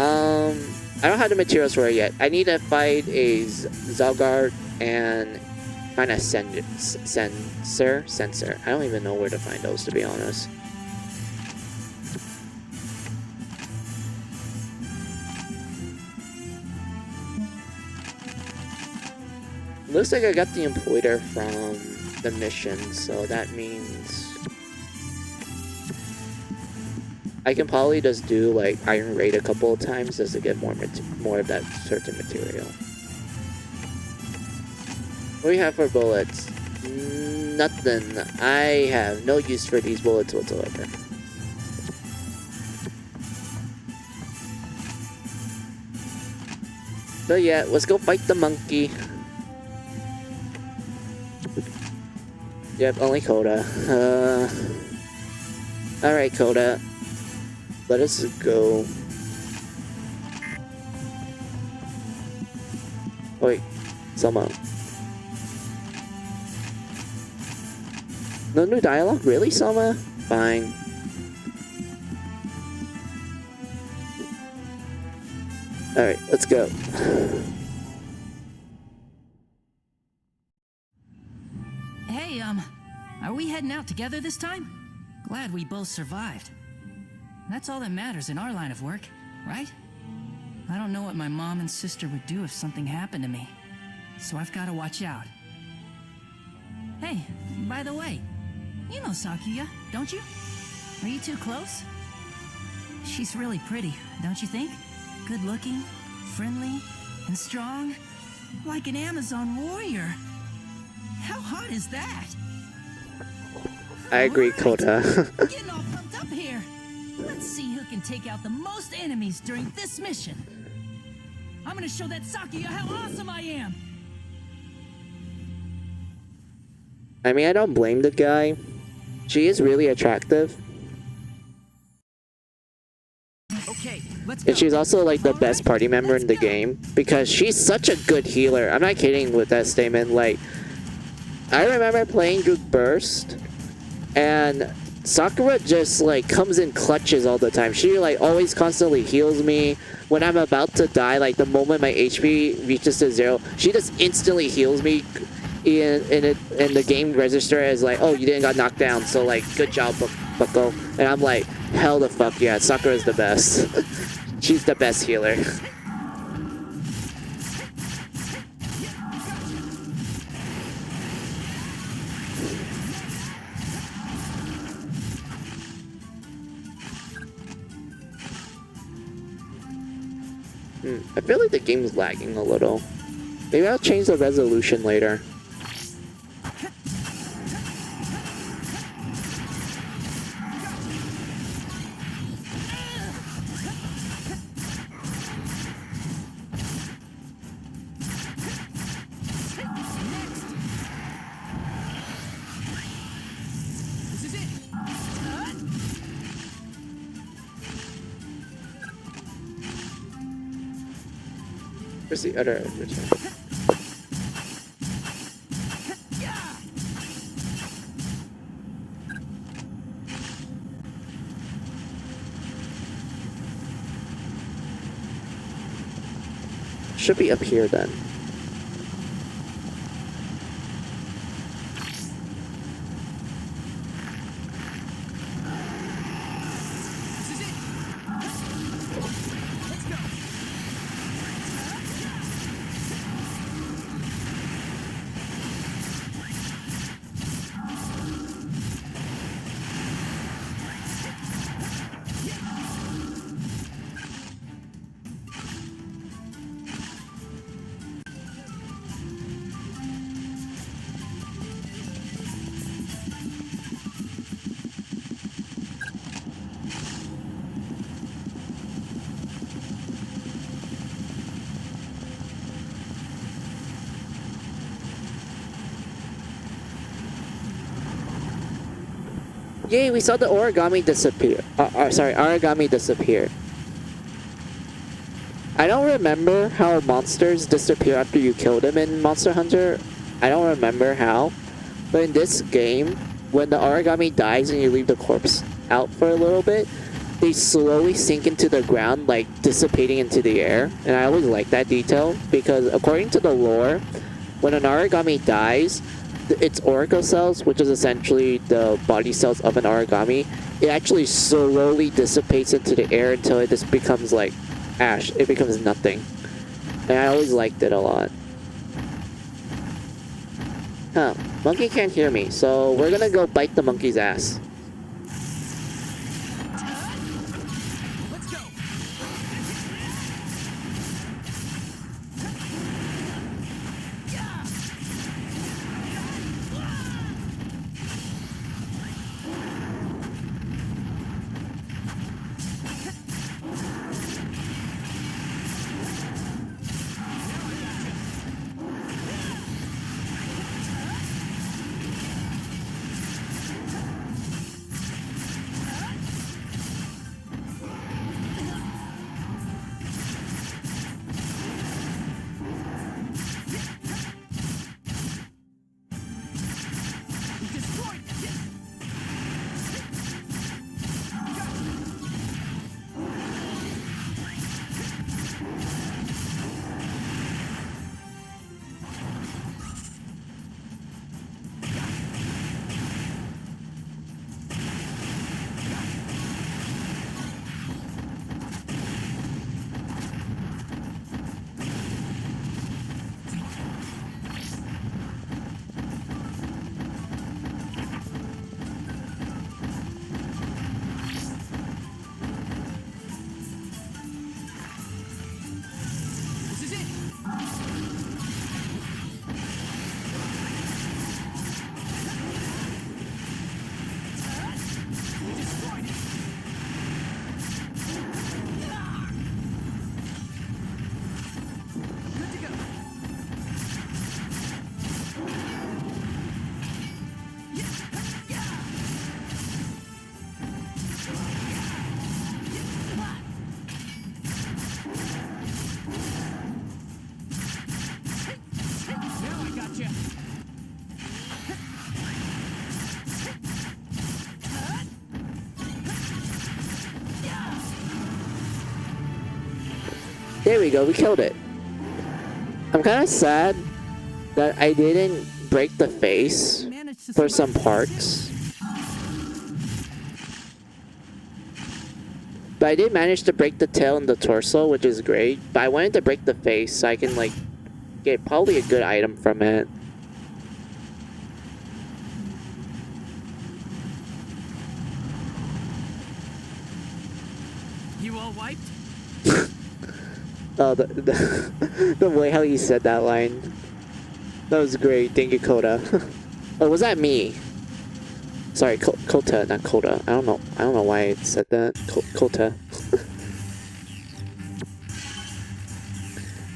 I don't have the materials for it yet. I need to fight a Zalgard and find a sensor. I don't even know where to find those, to be honest. Looks like I got the employer from the mission, so that means I can probably just do like Iron Raid a couple of times just to get more of that certain material. What do we have for bullets? Nothing. I have no use for these bullets whatsoever. So yeah, let's go fight the monkey. Yep, only Coda. Alright, Coda. Let us go. Wait, Selma. No new dialogue? Really, Selma? Fine. Alright, let's go. Hey, are we heading out together this time? Glad we both survived. That's all that matters in our line of work, right? I don't know what my mom and sister would do if something happened to me, so I've got to watch out. Hey, by the way, you know Sakuya, don't you? Are you too close? She's really pretty, don't you think? Good looking, friendly, and strong, like an Amazon warrior. How hot is that? I agree, Kota. Getting all pumped up here. Let's see who can take out the most enemies during this mission. I'm gonna show that Sakuya how awesome I am. I mean, I don't blame the guy. She is really attractive. Okay, let's go. And she's also like the best party member in the game because she's such a good healer. I'm not kidding with that statement. Like, I remember playing Duke Burst, and Sakura just like comes in clutches all the time. She like always constantly heals me when I'm about to die. Like the moment my HP reaches to 0, she just instantly heals me. In the game register as like, oh, you didn't got knocked down, so like, good job, Bucko. And I'm like, hell the fuck yeah, Sakura's the best. She's the best healer. I feel like the game's lagging a little. Maybe I'll change the resolution later. Where's the other original? Should be up here then. Yay, we saw the origami disappear. Sorry, Aragami disappear. I don't remember how monsters disappear after you kill them in Monster Hunter. I don't remember how. But in this game, when the Aragami dies and you leave the corpse out for a little bit, they slowly sink into the ground, like dissipating into the air. And I always like that detail because according to the lore, when an Aragami dies, its auricle cells, which is essentially the body cells of an Aragami, it actually slowly dissipates into the air until it just becomes like ash. It becomes nothing. And I always liked it a lot. Huh. Monkey can't hear me, so we're gonna go bite the monkey's ass. There we go, we killed it. I'm kind of sad that I didn't break the face for some parts. But I did manage to break the tail and the torso, which is great. But I wanted to break the face so I can like get probably a good item from it. You all wiped? Oh, the way how he said that line. That was great. Thank you, Coda. Oh, was that me? Sorry, Kota, not Coda. I don't know why I said that. Kota.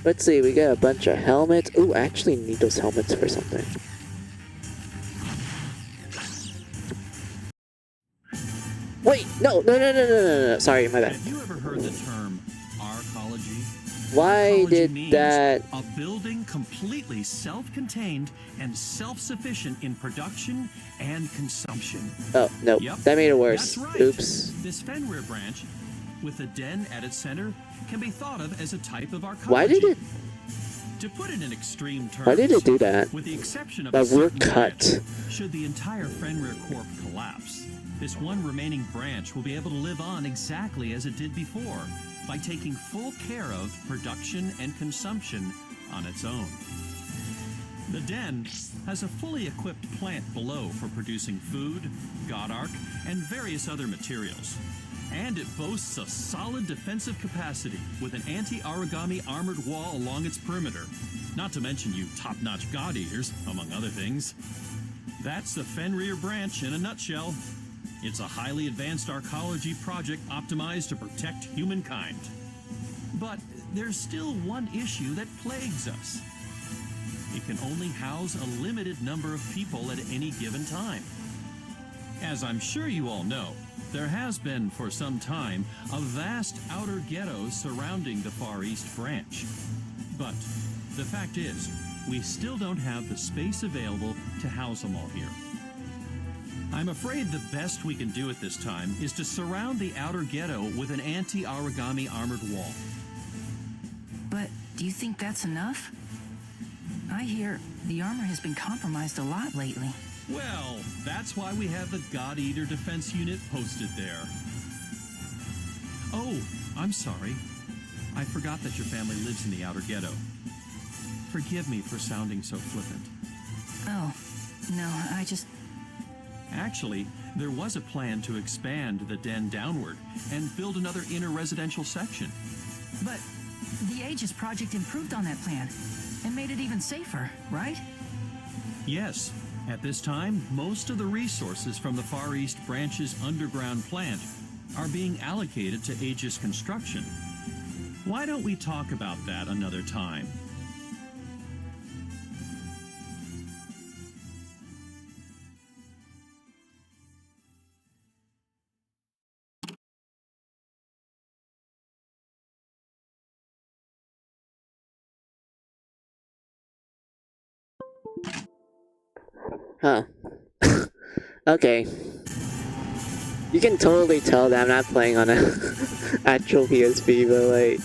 Let's see, we got a bunch of helmets. Ooh, I actually need those helmets for something. Wait, no. Sorry, my bad. Have you ever heard the term arcology? Why Arcology did means that? a building completely self-contained and self-sufficient in production and consumption. Oh, no, Yep, that made it worse. that's right. Oops. This Fenrir branch, with a den at its center, can be thought of as a type of arcology. Why did it? To put it in extreme terms, Why did it do that? with the exception of Like, a we're certain cut. branch, should the entire Fenrir Corp collapse, this one remaining branch will be able to live on exactly as it did before, by taking full care of production and consumption on its own. The den has a fully equipped plant below for producing food, god arc, and various other materials. And it boasts a solid defensive capacity with an anti-Aragami armored wall along its perimeter. Not to mention you top-notch god eaters, among other things. That's the Fenrir branch in a nutshell. It's a highly advanced arcology project optimized to protect humankind. But there's still one issue that plagues us. It can only house a limited number of people at any given time. As I'm sure you all know, there has been for some time a vast outer ghetto surrounding the Far East Branch. But the fact is, we still don't have the space available to house them all here. I'm afraid the best we can do at this time is to surround the outer ghetto with an anti-Aragami armored wall. But do you think that's enough? I hear the armor has been compromised a lot lately. Well, that's why we have the God Eater Defense Unit posted there. Oh, I'm sorry. I forgot that your family lives in the outer ghetto. Forgive me for sounding so flippant. Oh, no, Actually, there was a plan to expand the den downward and build another inner residential section. But the Aegis project improved on that plan and made it even safer, right? Yes, at this time, most of the resources from the Far East Branch's underground plant are being allocated to Aegis construction. Why don't we talk about that another time? Huh. Okay. You can totally tell that I'm not playing on a actual PSP, but like,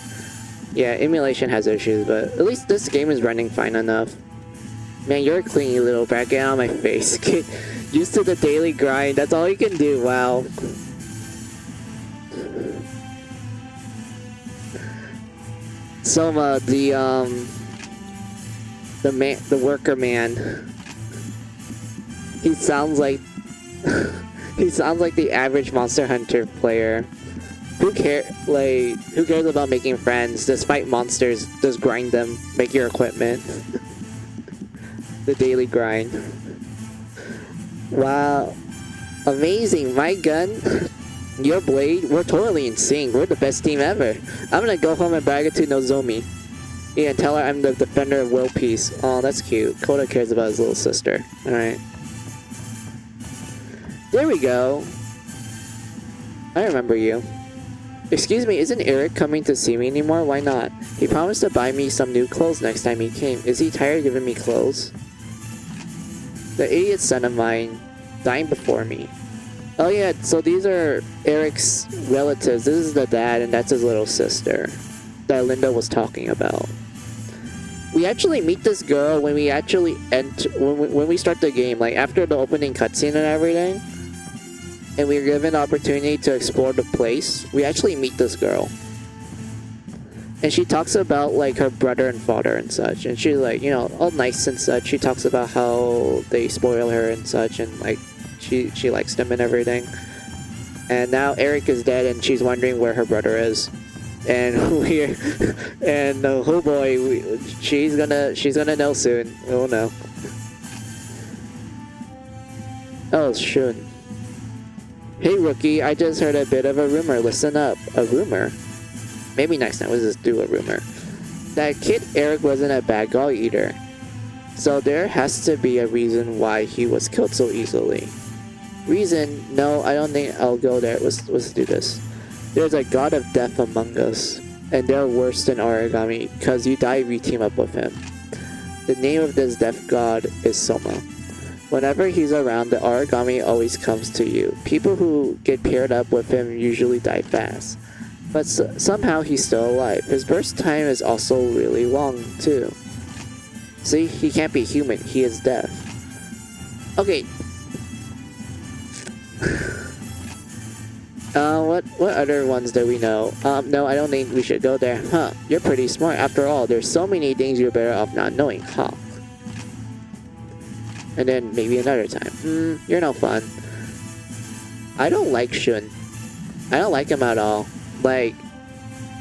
yeah, emulation has issues, but at least this game is running fine enough. Man, you're a clingy little brat. Get out of my face. Get used to the daily grind. That's all you can do. Wow. Soma, the worker man. He sounds like he sounds like the average Monster Hunter player. Who cares about making friends? Just fight monsters, just grind them, make your equipment. The daily grind. Wow. Amazing, my gun, your blade, we're totally in sync. We're the best team ever. I'm gonna go home and brag it to Nozomi. Yeah, and tell her I'm the defender of world peace. Oh, that's cute. Koda cares about his little sister. Alright. There we go. I remember you. Excuse me, isn't Eric coming to see me anymore? Why not? He promised to buy me some new clothes next time he came. Is he tired of giving me clothes? The idiot son of mine dying before me. Oh yeah, so these are Eric's relatives. This is the dad and that's his little sister that Linda was talking about. We actually meet this girl when we actually when we start the game, like after the opening cutscene and everything. And we're given the opportunity to explore the place. We actually meet this girl. And she talks about like her brother and father and such. And she's like, you know, all nice and such. She talks about how they spoil her and such. And like, she likes them and everything. And now Eric is dead and she's wondering where her brother is. And oh boy, she's gonna know soon. Oh no. Oh, Shun. Hey rookie, I just heard a bit of a rumor. Listen up. A rumor? Maybe next time we'll just do a rumor. That kid Eric wasn't a bad God Eater. So there has to be a reason why he was killed so easily. Reason? No, I don't think I'll go there. Let's do this. There's a god of death among us. And they're worse than Aragami, because you die if you team up with him. The name of this death god is Soma. Whenever he's around, the Aragami always comes to you. People who get paired up with him usually die fast. But somehow he's still alive. His burst time is also really long, too. See, he can't be human. He is death. Okay. What other ones do we know? No, I don't think we should go there. Huh, you're pretty smart. After all, there's so many things you're better off not knowing, huh? And then maybe another time. You're no fun. I don't like Shun. I don't like him at all. Like,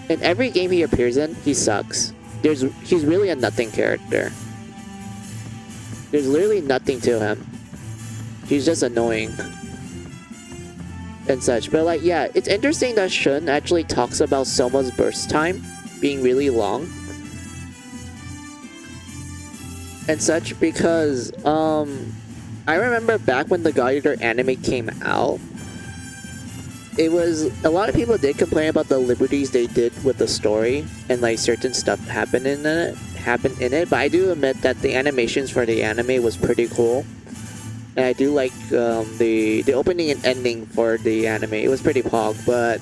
in every game he appears in, he sucks. He's really a nothing character. There's literally nothing to him. He's just annoying. And such. But like, yeah, it's interesting that Shun actually talks about Soma's burst time being really long. And such because, I I remember back when the God Eater anime came out, it was a lot of people did complain about the liberties they did with the story and like certain stuff happened in it. But I do admit that the animations for the anime was pretty cool, and I do like the opening and ending for the anime. It was pretty pog, but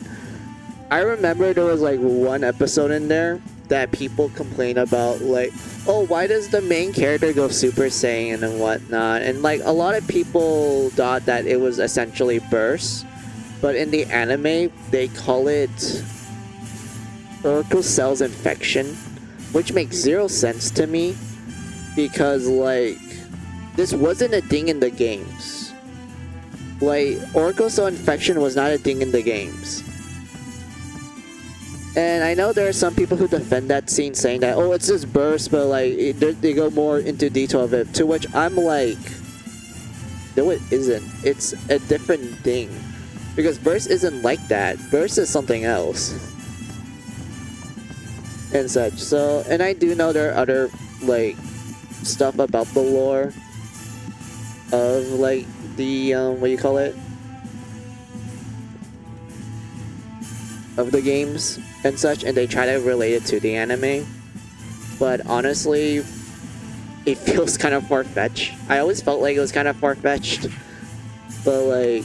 I remember there was like one episode in there that people complain about, like, oh, why does the main character go Super Saiyan and whatnot? And like a lot of people thought that it was essentially burst, but in the anime they call it Oracle Cells Infection, which makes zero sense to me because like this wasn't a thing in the games. Like Oracle Cell Infection was not a thing in the games. And I know there are some people who defend that scene saying that, oh, it's just burst, but like they go more into detail of it. To which I'm like, no, it isn't. It's a different thing. Because burst isn't like that. Burst is something else. And such. So, and I do know there are other, like, stuff about the lore of, like, the, what do you call it? Of the games and such, and they try to relate it to the anime. But honestly, it feels kind of far-fetched. I always felt like it was kind of far-fetched. But, like,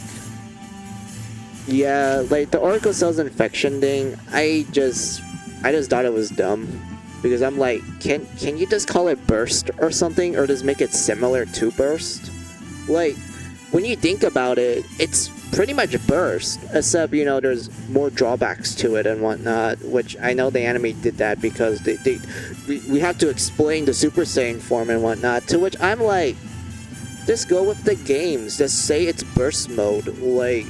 yeah, like, the Oracle Cells Infection thing, I just thought it was dumb. Because I'm like, can you just call it burst or something? Or just make it similar to burst? Like, when you think about it, it's pretty much burst. Except, you know, there's more drawbacks to it and whatnot. Which I know the anime did that because we have to explain the Super Saiyan form and whatnot. To which I'm like, just go with the games. Just say it's burst mode. Like,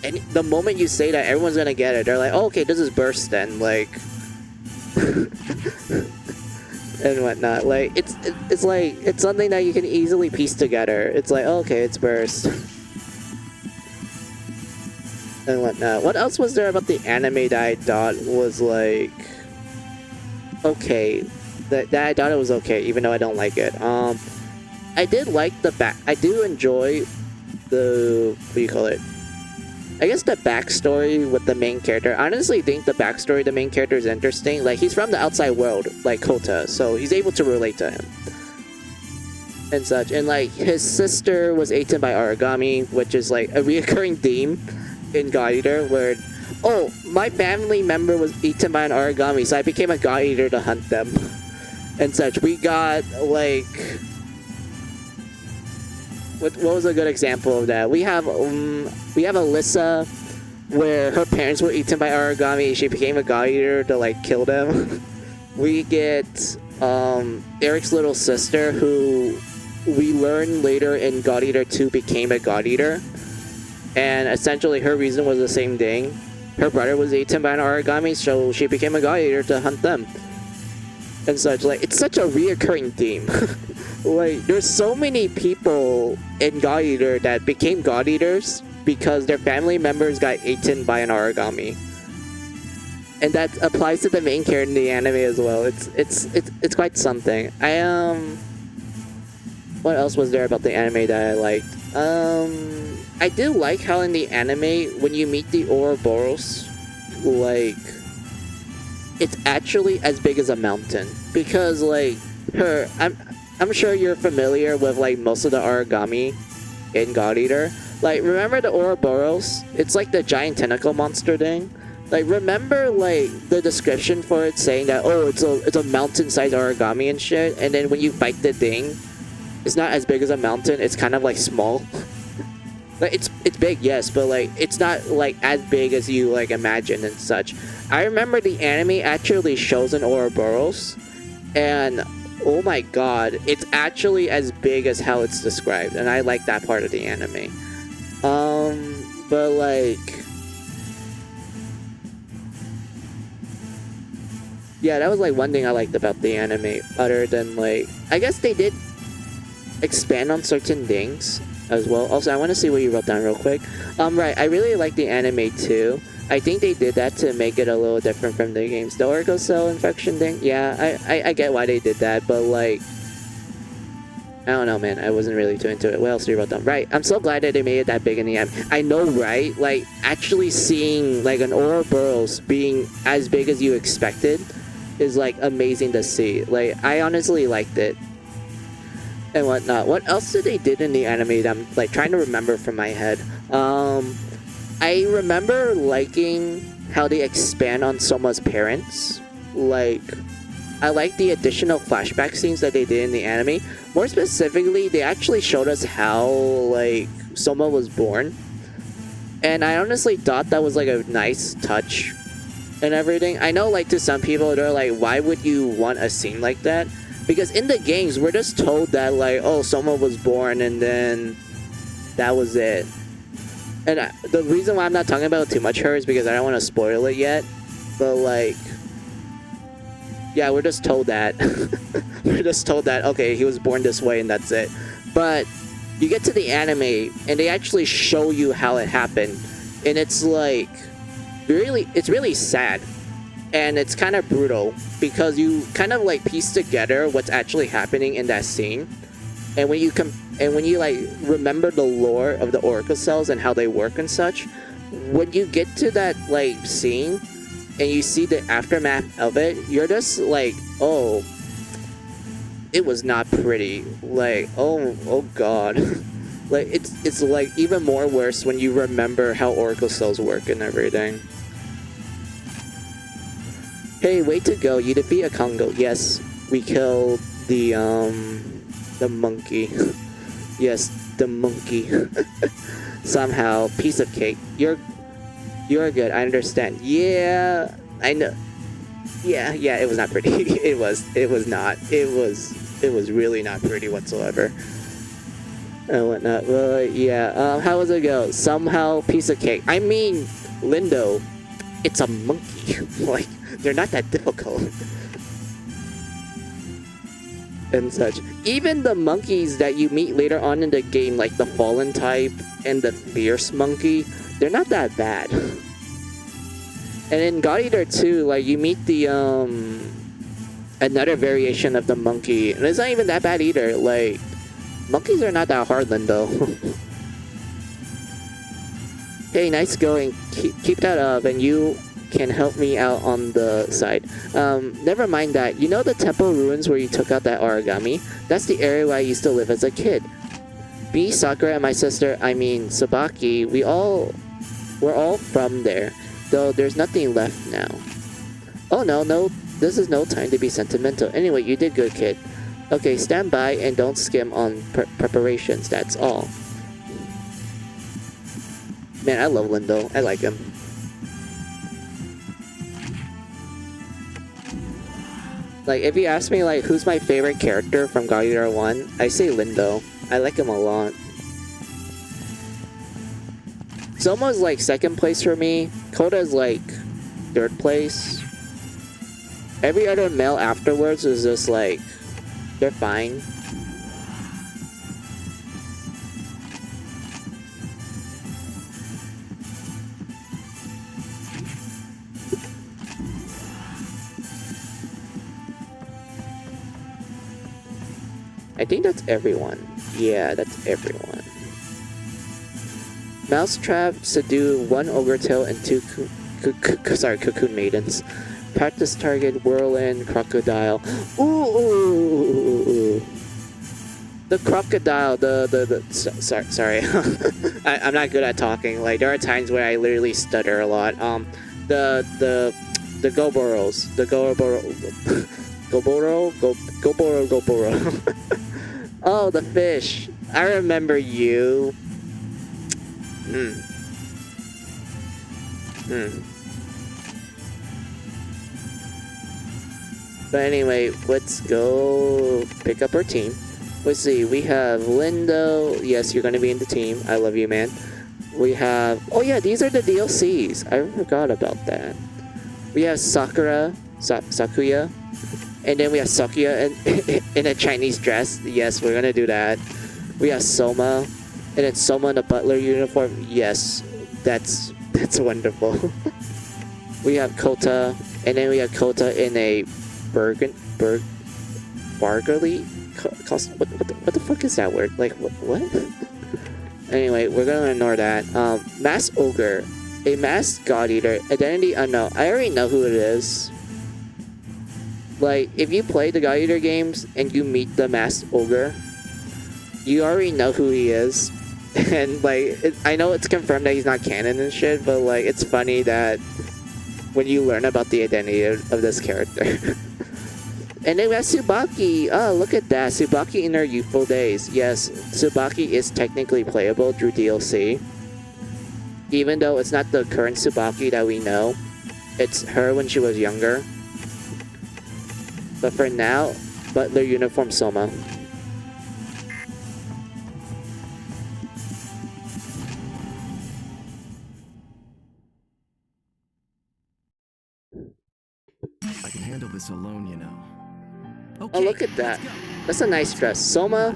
and the moment you say that, everyone's gonna get it. They're like, oh, okay, this is burst then. Like, and whatnot. Like, it's like, it's something that you can easily piece together. It's like, oh, okay, it's burst. And whatnot. What else was there about the anime that I thought was like, okay, that I thought it was okay, even though I don't like it. I did like I do enjoy the, what do you call it? I guess the backstory with the main character. I honestly think the backstory of the main character is interesting. Like, he's from the outside world, like Kota, so he's able to relate to him. And such. And, like, his sister was eaten by Aragami, which is, like, a reoccurring theme in God Eater, where, oh, my family member was eaten by an Aragami, so I became a God Eater to hunt them. And such. We got, like... What was a good example of that? We have Alyssa, where her parents were eaten by Aragami. She became a God Eater to like kill them. We get Eric's little sister, who we learn later in God Eater 2 became a God Eater, and essentially her reason was the same thing. Her brother was eaten by an Aragami, so she became a God Eater to hunt them. And such. Like, it's such a reoccurring theme. Like, there's so many people in God Eater that became God Eaters because their family members got eaten by an Aragami. And that applies to the main character in the anime as well. It's quite something. What else was there about the anime that I liked? I did like how in the anime, when you meet the Ouroboros, like, it's actually as big as a mountain. Because, like, I'm sure you're familiar with, like, most of the Aragami in God Eater. Like, remember the Ouroboros? It's like the giant tentacle monster thing. Like, remember, like, the description for it saying that, oh, it's a mountain-sized Aragami and shit, and then when you fight the thing, it's not as big as a mountain, it's kind of, like, small. Like, it's big, yes, but, like, it's not, like, as big as you, like, imagine and such. I remember the anime actually shows an Ouroboros, and oh my god, it's actually as big as how it's described, and I like that part of the anime. But like, yeah, that was like one thing I liked about the anime, other than like, I guess they did expand on certain things as well. Also, I want to see what you wrote down real quick. Right, I really like the anime too. I think they did that to make it a little different from the games. The Oracle Cell Infection thing, yeah, I get why they did that, but like, I don't know, man. I wasn't really too into it. What else do you wrote down? Right. I'm so glad that they made it that big in the end. I know, right? Like, actually seeing, like, an Ouroboros being as big as you expected is, like, amazing to see. Like, I honestly liked it. And whatnot. What else did they did in the anime that I'm, like, trying to remember from my head? I remember liking how they expand on Soma's parents. Like, I like the additional flashback scenes that they did in the anime. More specifically, they actually showed us how, like, Soma was born. And I honestly thought that was, like, a nice touch and everything. I know, like, to some people, they're like, why would you want a scene like that? Because in the games, we're just told that, like, oh, Soma was born and then that was it. And the reason why I'm not talking about it too much here is because I don't want to spoil it yet. But, like, yeah, we're just told that. We're just told that, okay, he was born this way and that's it. But you get to the anime and they actually show you how it happened. And it's, like, it's really sad. And it's kind of brutal because you kind of, like, piece together what's actually happening in that scene. And when you like remember the lore of the oracle cells and how they work and such, when you get to that, like, scene and you see the aftermath of it, you're just like, oh, it was not pretty. Like, oh god. Like, it's like even more worse when you remember how oracle cells work and everything. Hey, way to go! You defeat a Congo. Yes, we killed the monkey. Yes, the monkey. Somehow, piece of cake. You're good. I understand. Yeah, I know. Yeah. It was not pretty. It was not. It was really not pretty whatsoever. And whatnot. Well, yeah. How does it go? Somehow, piece of cake. I mean, Lindo, it's a monkey. Like, they're not that difficult. And such. Even the monkeys that you meet later on in the game, like the fallen type and the fierce monkey, they're not that bad. And in God Eater 2, like, you meet the another variation of the monkey, and it's not even that bad either. Like, monkeys are not that hard, Lindo. Hey, nice going. Keep that up, and you can help me out on the side. Never mind that. You know the temple ruins where you took out that Aragami? That's the area where I used to live as a kid. Me, Sakura, and my sister, I mean Sabaki, we're all from there. Though there's nothing left now. Oh no, this is no time to be sentimental. Anyway, you did good, kid. Okay, stand by and don't skim on preparations, that's all. Man, I love Lindo. I like him. Like, if you ask me, like, who's my favorite character from God Eater 1, I say Lindo. I like him a lot. Soma's, like, second place for me. Koda's, like, third place. Every other male afterwards is just, like, they're fine. I think that's everyone. Yeah, that's everyone. Mousetrap, Subdue, 1 Ogre Tail, and 2 Cocoon Maidens. Practice target, Whirlwind, Crocodile. Ooh! The Crocodile, sorry. I'm not good at talking. Like, there are times where I literally stutter a lot. The Goboros. The Goboro. Oh, the fish. I remember you. But anyway, let's go pick up our team. Let's see, we have Lindo. Yes, you're gonna be in the team. I love you, man. We have... Oh yeah, these are the DLCs. I forgot about that. We have Sakura. Sakuya. And then we have Sakuya in a Chinese dress. Yes, we're gonna do that. We have Soma. And then Soma in a butler uniform. Yes, that's wonderful. We have Kota. And then we have Kota in a burgundy what the fuck is that word? Like, what? Anyway, we're gonna ignore that. Mass Ogre. A masked God Eater. Identity unknown. I already know who it is. Like, if you play the God Eater games and you meet the masked Ogre, you already know who he is. And, like, I know it's confirmed that he's not canon and shit, but, like, it's funny that when you learn about the identity of this character. And then we have Tsubaki. Oh, look at that. Tsubaki in her youthful days. Yes, Tsubaki is technically playable through DLC. Even though it's not the current Tsubaki that we know. It's her when she was younger. But for now, Butler Uniform Soma. I can handle this alone, you know. Okay, oh, look at that. That's a nice dress. Soma,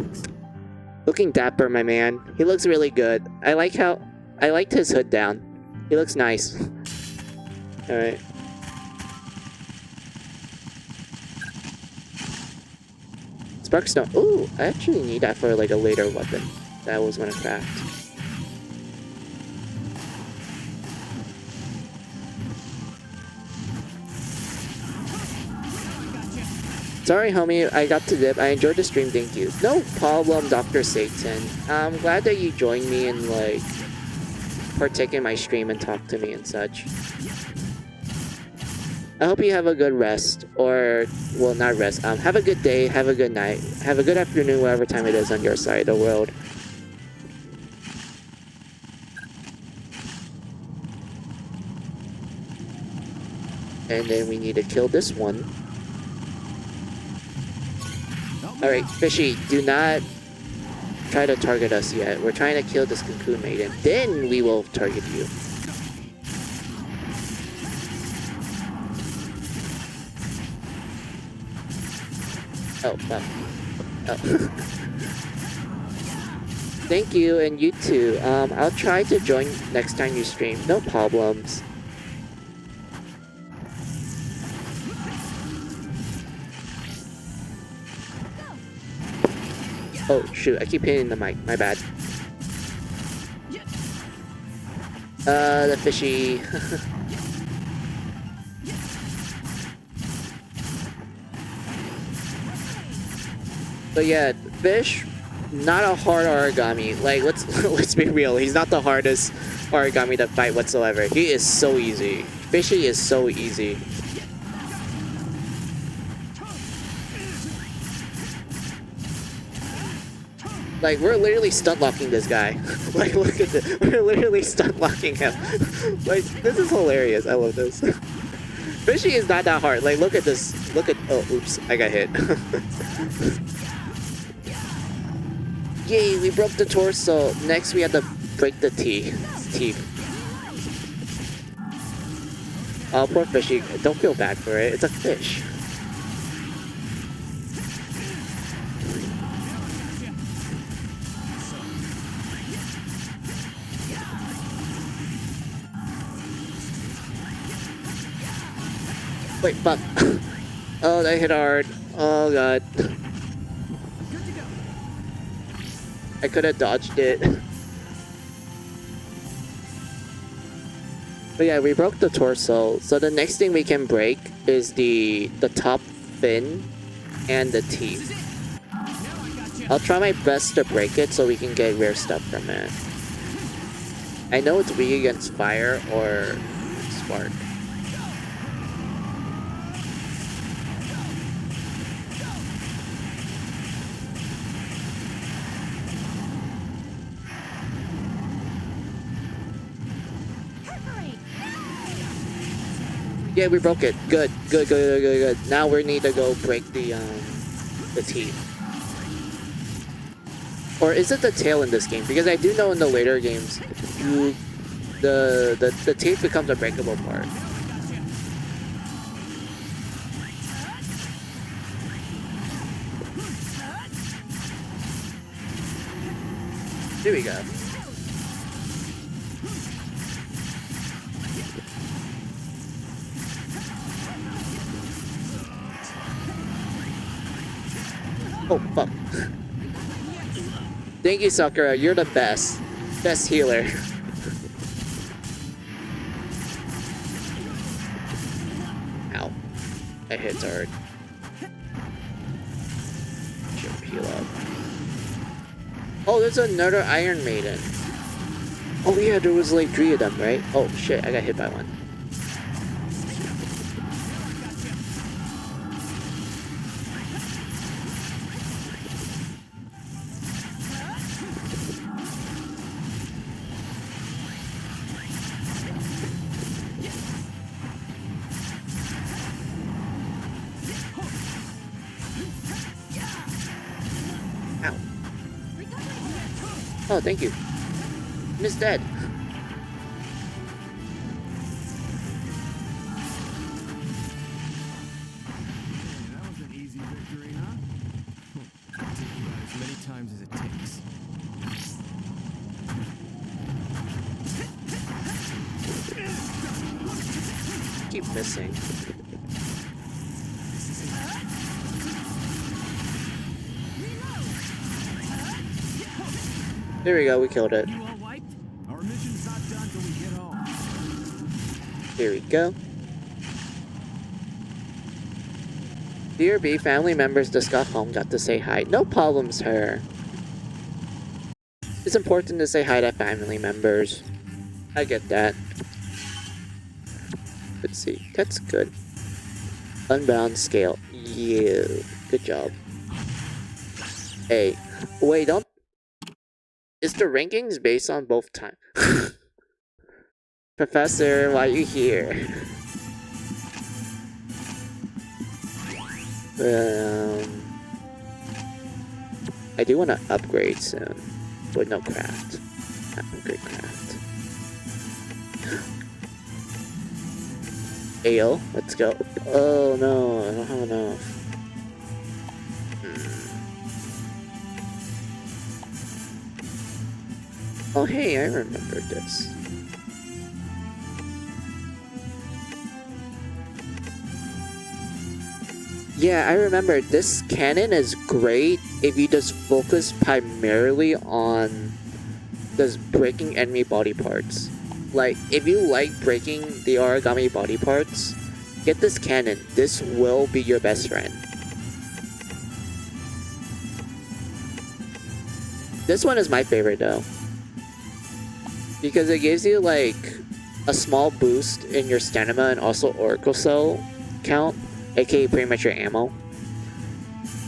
looking dapper, my man. He looks really good. I liked his hood down. He looks nice. Alright. Sparkstone. Ooh, I actually need that for like a later weapon that I was gonna craft. Sorry, homie, I got to dip. I enjoyed the stream, thank you. No problem, Dr. Satan. I'm glad that you joined me and, like, partake in my stream and talk to me and such. I hope you have a good rest, or, well, not rest. Have a good day, have a good night, have a good afternoon, whatever time it is on your side of the world. And then we need to kill this one. Alright, Fishy, do not try to target us yet. We're trying to kill this Cocoon Maiden. Then we will target you. Oh, fuck. Oh. Thank you, and you too. I'll try to join next time you stream. No problems. Oh, shoot, I keep hitting the mic. My bad. The fishy. But yeah, fish, not a hard Aragami. Like, let's be real. He's not the hardest Aragami to fight whatsoever. He is so easy. Fishy is so easy. Like, we're literally stunt locking this guy. Like, look at this. We're literally stunt locking him. Like, this is hilarious. I love this. Fishy is not that hard. Like, look at this. Look at. Oh, oops. I got hit. Yay, we broke the torso. Next, we have to break the teeth. Oh, poor fishy. Don't feel bad for it. It's a fish. Wait, fuck. Oh, that hit hard. Oh, God. I could have dodged it. But yeah, we broke the torso. So the next thing we can break is the top fin and the teeth. I'll try my best to break it so we can get rare stuff from it. I know it's weak against fire or spark. Yeah, we broke it. Good. Now we need to go break the teeth. Or is it the tail in this game? Because I do know in the later games, the teeth becomes a breakable part. Here we go. Oh, fuck. Thank you, Sakura. You're the best. Best healer. Ow. That hits hard. Should heal up. Oh, there's another Iron Maiden. Oh yeah, there was like 3 of them, right? Oh shit, I got hit by one. Ow. Oh, thank you. Miss dead. That was an easy victory, huh? I'll take you out as many times as it takes. Keep missing. There we go, we killed it. You all wiped? Our mission's not done till we get home. There we go. Dear B, family members just got home, got to say hi. No problem, sir. It's important to say hi to family members. I get that. Let's see. That's good. Unbound scale. Yeah. Good job. Hey. Wait, don't... Is the rankings based on both time? Professor, why are you here? I do want to upgrade soon. But no craft. Not upgrade craft. Ale, let's go. Oh no, I don't have enough. Oh hey, I remember this. Yeah, I remember this cannon is great if you just focus primarily on just breaking enemy body parts. Like, if you like breaking the Aragami body parts, get this cannon. This will be your best friend. This one is my favorite though, because it gives you like a small boost in your stamina and also Oracle Cell count, aka pretty much your ammo.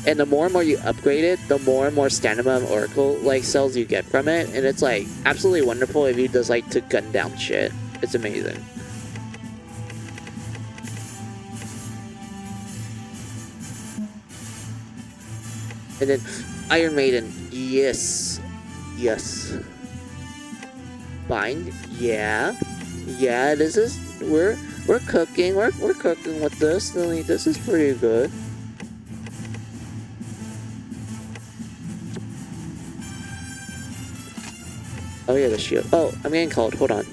And the more and more you upgrade it, the more and more stamina and Oracle like cells you get from it, and it's like absolutely wonderful if you just like to gun down shit. It's amazing. And then Iron Maiden, yes, yes. Bind, yeah, yeah. This is we're cooking. We're cooking with this. This is pretty good. Oh yeah, the shield. Oh, I'm getting called. Hold on.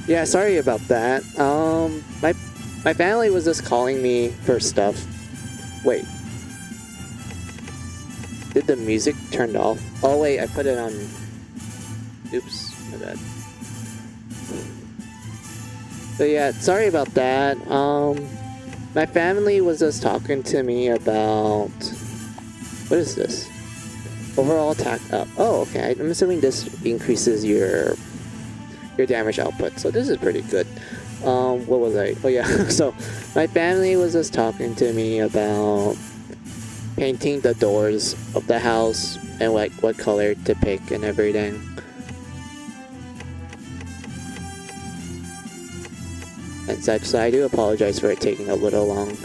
Yeah, sorry about that. My family was just calling me for stuff. Wait. Did the music turn off? Oh wait, I put it on. Oops, my bad. But yeah, sorry about that. My family was just talking to me about what is this? Overall attack up. Oh, okay. I'm assuming this increases your damage output. So this is pretty good. What was I? Oh yeah. So my family was just talking to me about painting the doors of the house and like what color to pick and everything. And such, so I do apologize for it taking a little long.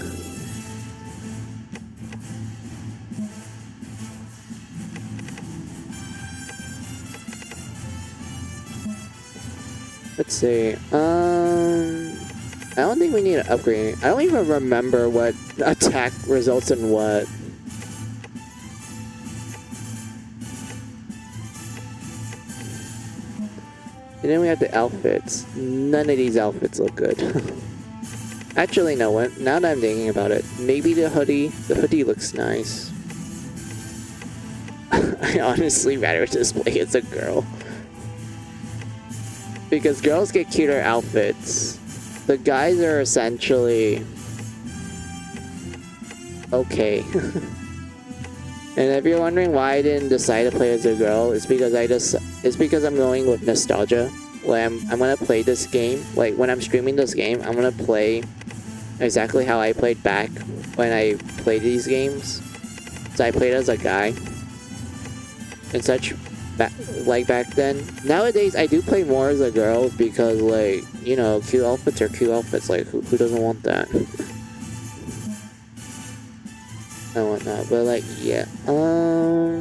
Let's see, I don't think we need an upgrade. I don't even remember what attack results in what. And then we have the outfits. None of these outfits look good. Actually, no, what? Now that I'm thinking about it, maybe the hoodie. The hoodie looks nice. I honestly rather just play as a girl. Because girls get cuter outfits. The guys are essentially okay. And if you're wondering why I didn't decide to play as a girl, it's because I'm going with nostalgia. Like I'm gonna play this game. Like when I'm streaming this game, I'm gonna play exactly how I played back when I played these games. So I played as a guy and such. Like back then. Nowadays, I do play more as a girl because, like, you know, cute outfits are cute outfits. Like, who doesn't want that? And whatnot. But like, yeah.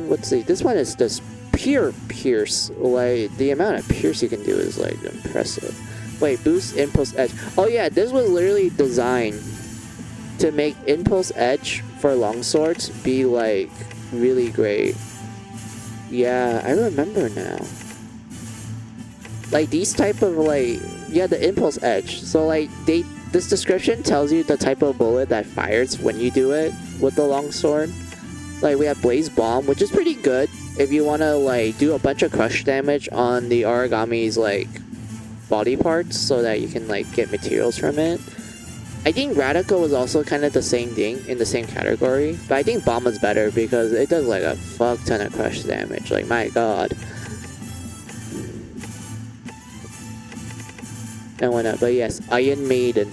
Let's see. This one is just pure pierce. Like, the amount of pierce you can do is like impressive. Wait, boost impulse edge. Oh yeah, this was literally designed to make impulse edge for longswords be like really great. Yeah, I remember now. Like these type of like, yeah, the impulse edge. So like this description tells you the type of bullet that fires when you do it with the longsword. Like we have blaze bomb, which is pretty good if you want to like do a bunch of crush damage on the Aragami's like body parts so that you can like get materials from it. I think Radical was also kind of the same thing in the same category, but I think Bomb is better because it does like a fuck ton of crush damage. Like my god. And whatnot, but yes, Iron Maiden.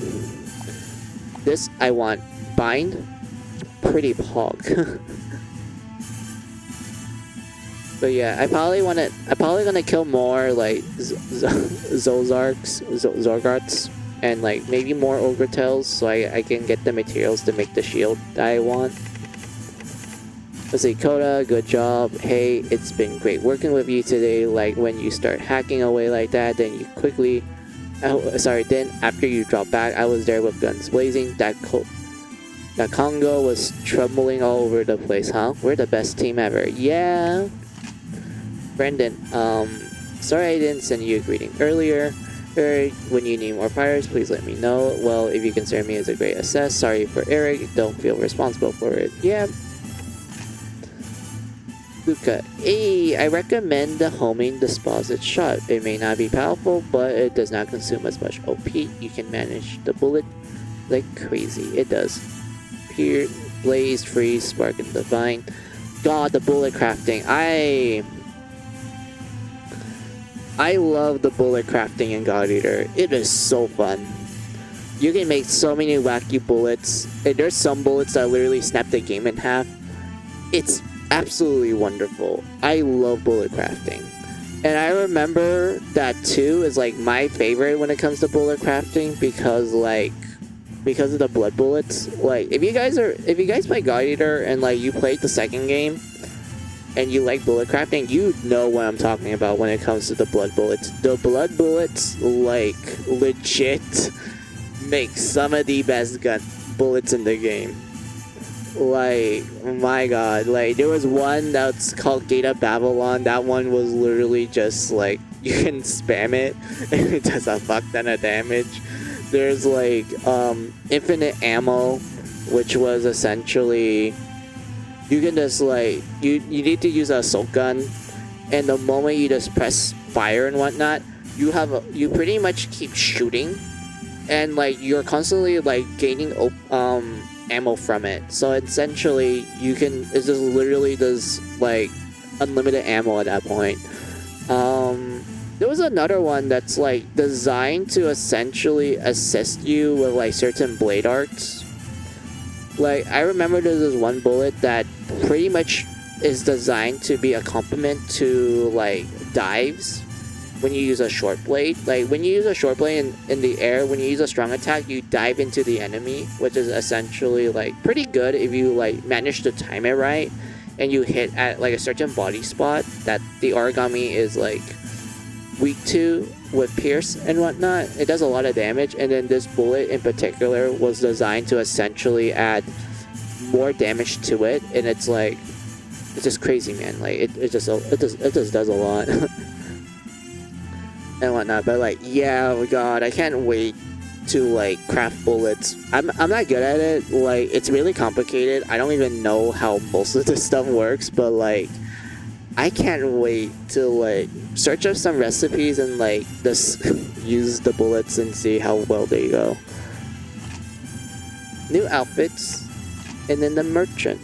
This I want. Bind. Pretty pog. But yeah, I'm probably gonna kill more like Zorgarts. And like maybe more ogre tails so I can get the materials to make the shield that I want. Let's see, Coda, good job. Hey, it's been great working with you today. Like when you start hacking away like that, then you quickly then after you drop back, I was there with guns blazing. That Congo was trembling all over the place, huh? We're the best team ever. Yeah. Brendan, sorry I didn't send you a greeting earlier. When you need more fires, please let me know. Well, if you consider me as a great assess, sorry for Eric, don't feel responsible for it. Yeah. Luca, hey, I recommend the homing deposit shot. It may not be powerful, but it does not consume as much OP. You can manage the bullet like crazy. It does. Pure, blaze, freeze, spark, and divine. God, the bullet crafting. I love the bullet crafting in God Eater. It is so fun. You can make so many wacky bullets. And there's some bullets that literally snap the game in half. It's absolutely wonderful. I love bullet crafting. And I remember that too is like my favorite when it comes to bullet crafting because of the blood bullets. Like if you guys play God Eater and like you played the second game and you like bullet crafting, you know what I'm talking about when it comes to the blood bullets. The blood bullets, like, legit make some of the best gun bullets in the game. Like, my god. Like, there was one that's called Gate of Babylon. That one was literally just, like, you can spam it and it does a fuck ton of damage. There's like infinite ammo, which was essentially you can just like you need to use a assault gun, and the moment you just press fire and whatnot, you pretty much keep shooting, and like you're constantly like gaining ammo from it. So essentially it's just literally does like unlimited ammo at that point. There was another one that's like designed to essentially assist you with like certain blade arts. Like I remember there's this one bullet that pretty much is designed to be a complement to like dives when you use a short blade. Like when you use a short blade in the air, when you use a strong attack, you dive into the enemy, which is essentially like pretty good if you like manage to time it right and you hit at like a certain body spot that the Aragami is like weak to with Pierce and whatnot. It does a lot of damage, and then this bullet in particular was designed to essentially add more damage to it, and it's like it's just crazy, man. Like it just does a lot and whatnot. But like, yeah, oh god, I can't wait to like craft bullets. I'm not good at it. Like it's really complicated. I don't even know how most of this stuff works, but like I can't wait to like search up some recipes and like just use the bullets and see how well they go. New outfits, and then the merchant.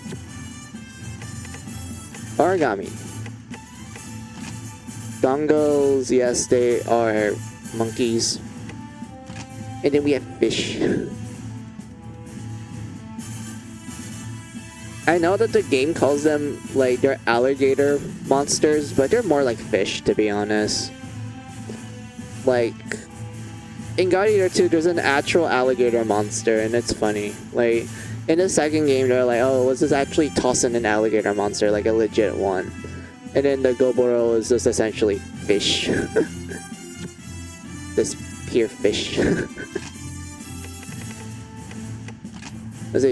Aragami. Dongos, yes, they are monkeys. And then we have fish. I know that the game calls them like they're alligator monsters, but they're more like fish, to be honest. Like in God Eater 2, there's an actual alligator monster, and it's funny. Like in the second game, they're like, "Oh, was this actually tossing an alligator monster, like a legit one?" And then the Goboro is just essentially fish, this pure fish.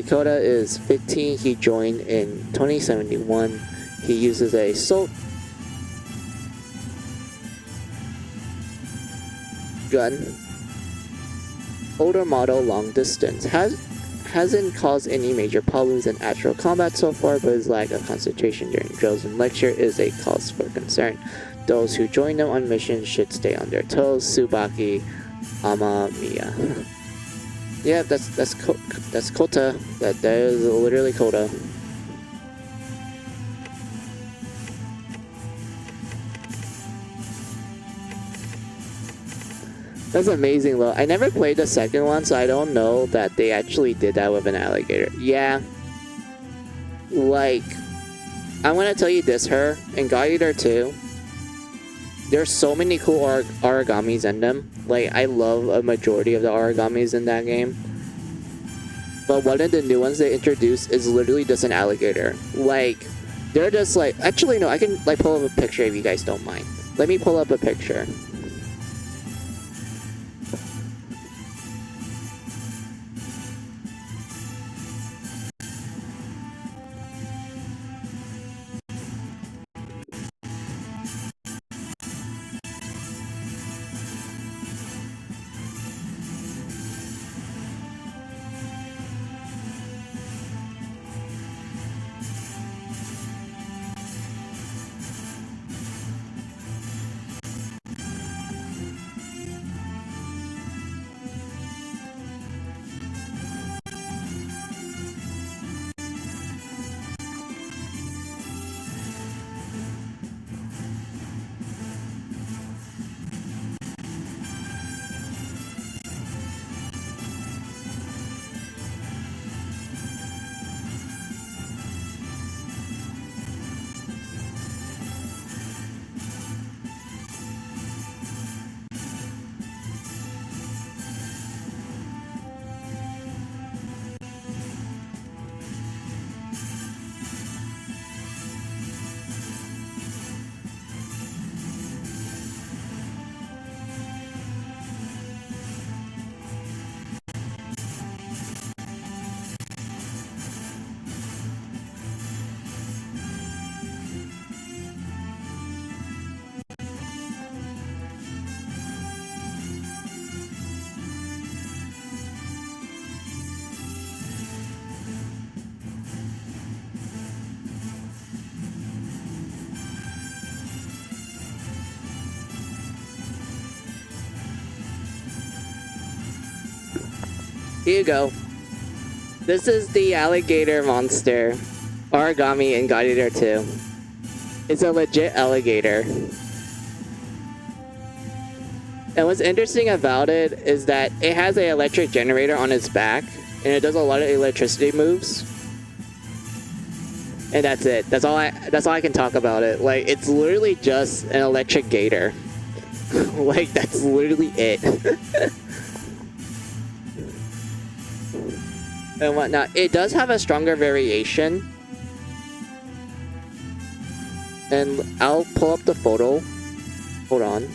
Koda is 15. He joined in 2071. He uses a assault gun. Older model, long distance. Hasn't caused any major problems in actual combat so far, but his lack of concentration during drills and lecture is a cause for concern. Those who join them on missions should stay on their toes. Tsubaki Amamiya. Yeah, that's Kota. That is literally Kota. That's amazing though. I never played the second one, so I don't know that they actually did that with an alligator. Yeah. Like, I'm gonna tell you this, her, in God Eater 2, there's so many cool Aragamis in them. Like, I love a majority of the Aragamis in that game. But one of the new ones they introduced is literally just an alligator. Like, they're just like... Actually, no, I can like pull up a picture if you guys don't mind. Let me pull up a picture. Here you go. This is the alligator monster. Aragami in God Eater 2. It's a legit alligator. And what's interesting about it is that it has an electric generator on its back, and it does a lot of electricity moves. And that's it. That's all I can talk about it. Like, it's literally just an electric gator. Like, that's literally it. And whatnot. It does have a stronger variation. And I'll pull up the photo. Hold on.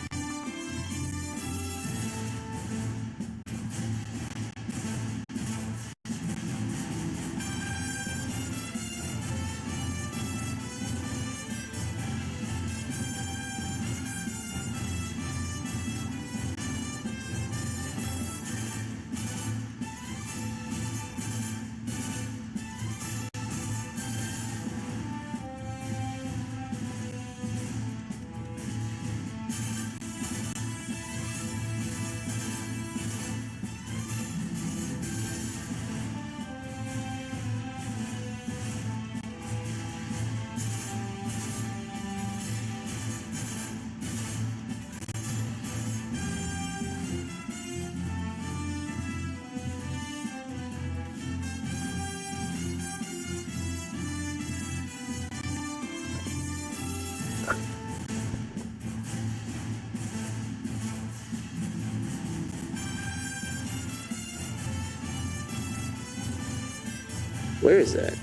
Where is it?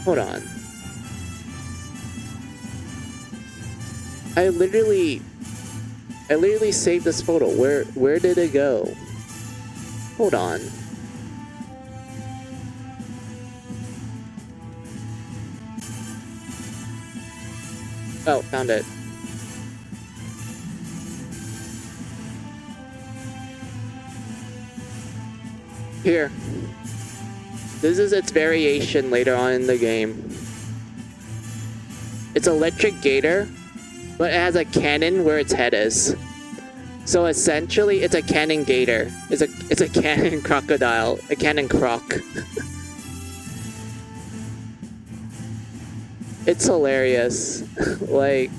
Hold on. I literally saved this photo. Where did it go? Hold on. Oh, found it. Here. This is its variation later on in the game. It's electric gator, but it has a cannon where its head is. So essentially, it's a cannon gator. It's a cannon crocodile. A cannon croc. It's hilarious. Like,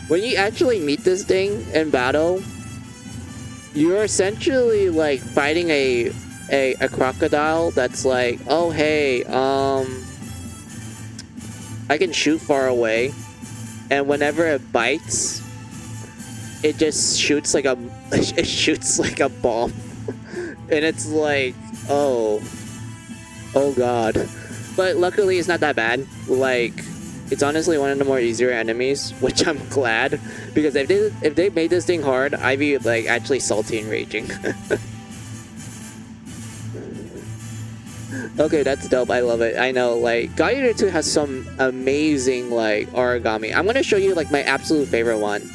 when you actually meet this thing in battle, you're essentially like fighting a crocodile that's like, oh hey, I can shoot far away, and whenever it bites, it just shoots like a bomb, and it's like, oh god. But luckily it's not that bad. Like, it's honestly one of the more easier enemies, which I'm glad, because if they made this thing hard, I'd be like actually salty and raging. Okay, that's dope. I love it. I know, like, God Eater 2 has some amazing, like, origami. I'm gonna show you, like, my absolute favorite one.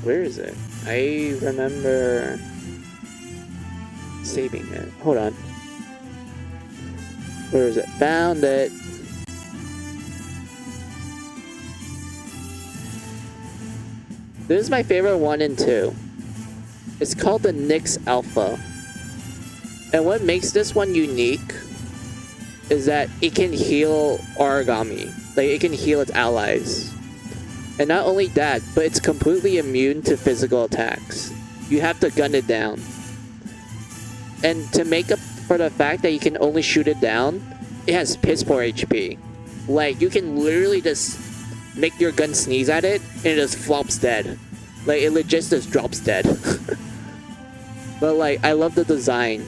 Where is it? I remember saving it. Hold on. Where is it? Found it. This is my favorite 1 and 2. It's called the Nyx Alpha. And what makes this one unique is that it can heal Aragami. Like, it can heal its allies. And not only that, but it's completely immune to physical attacks. You have to gun it down. And to make up for the fact that you can only shoot it down, it has piss poor HP. Like, you can literally just make your gun sneeze at it, and it just flops dead. Like, it legit just drops dead. But like, I love the design.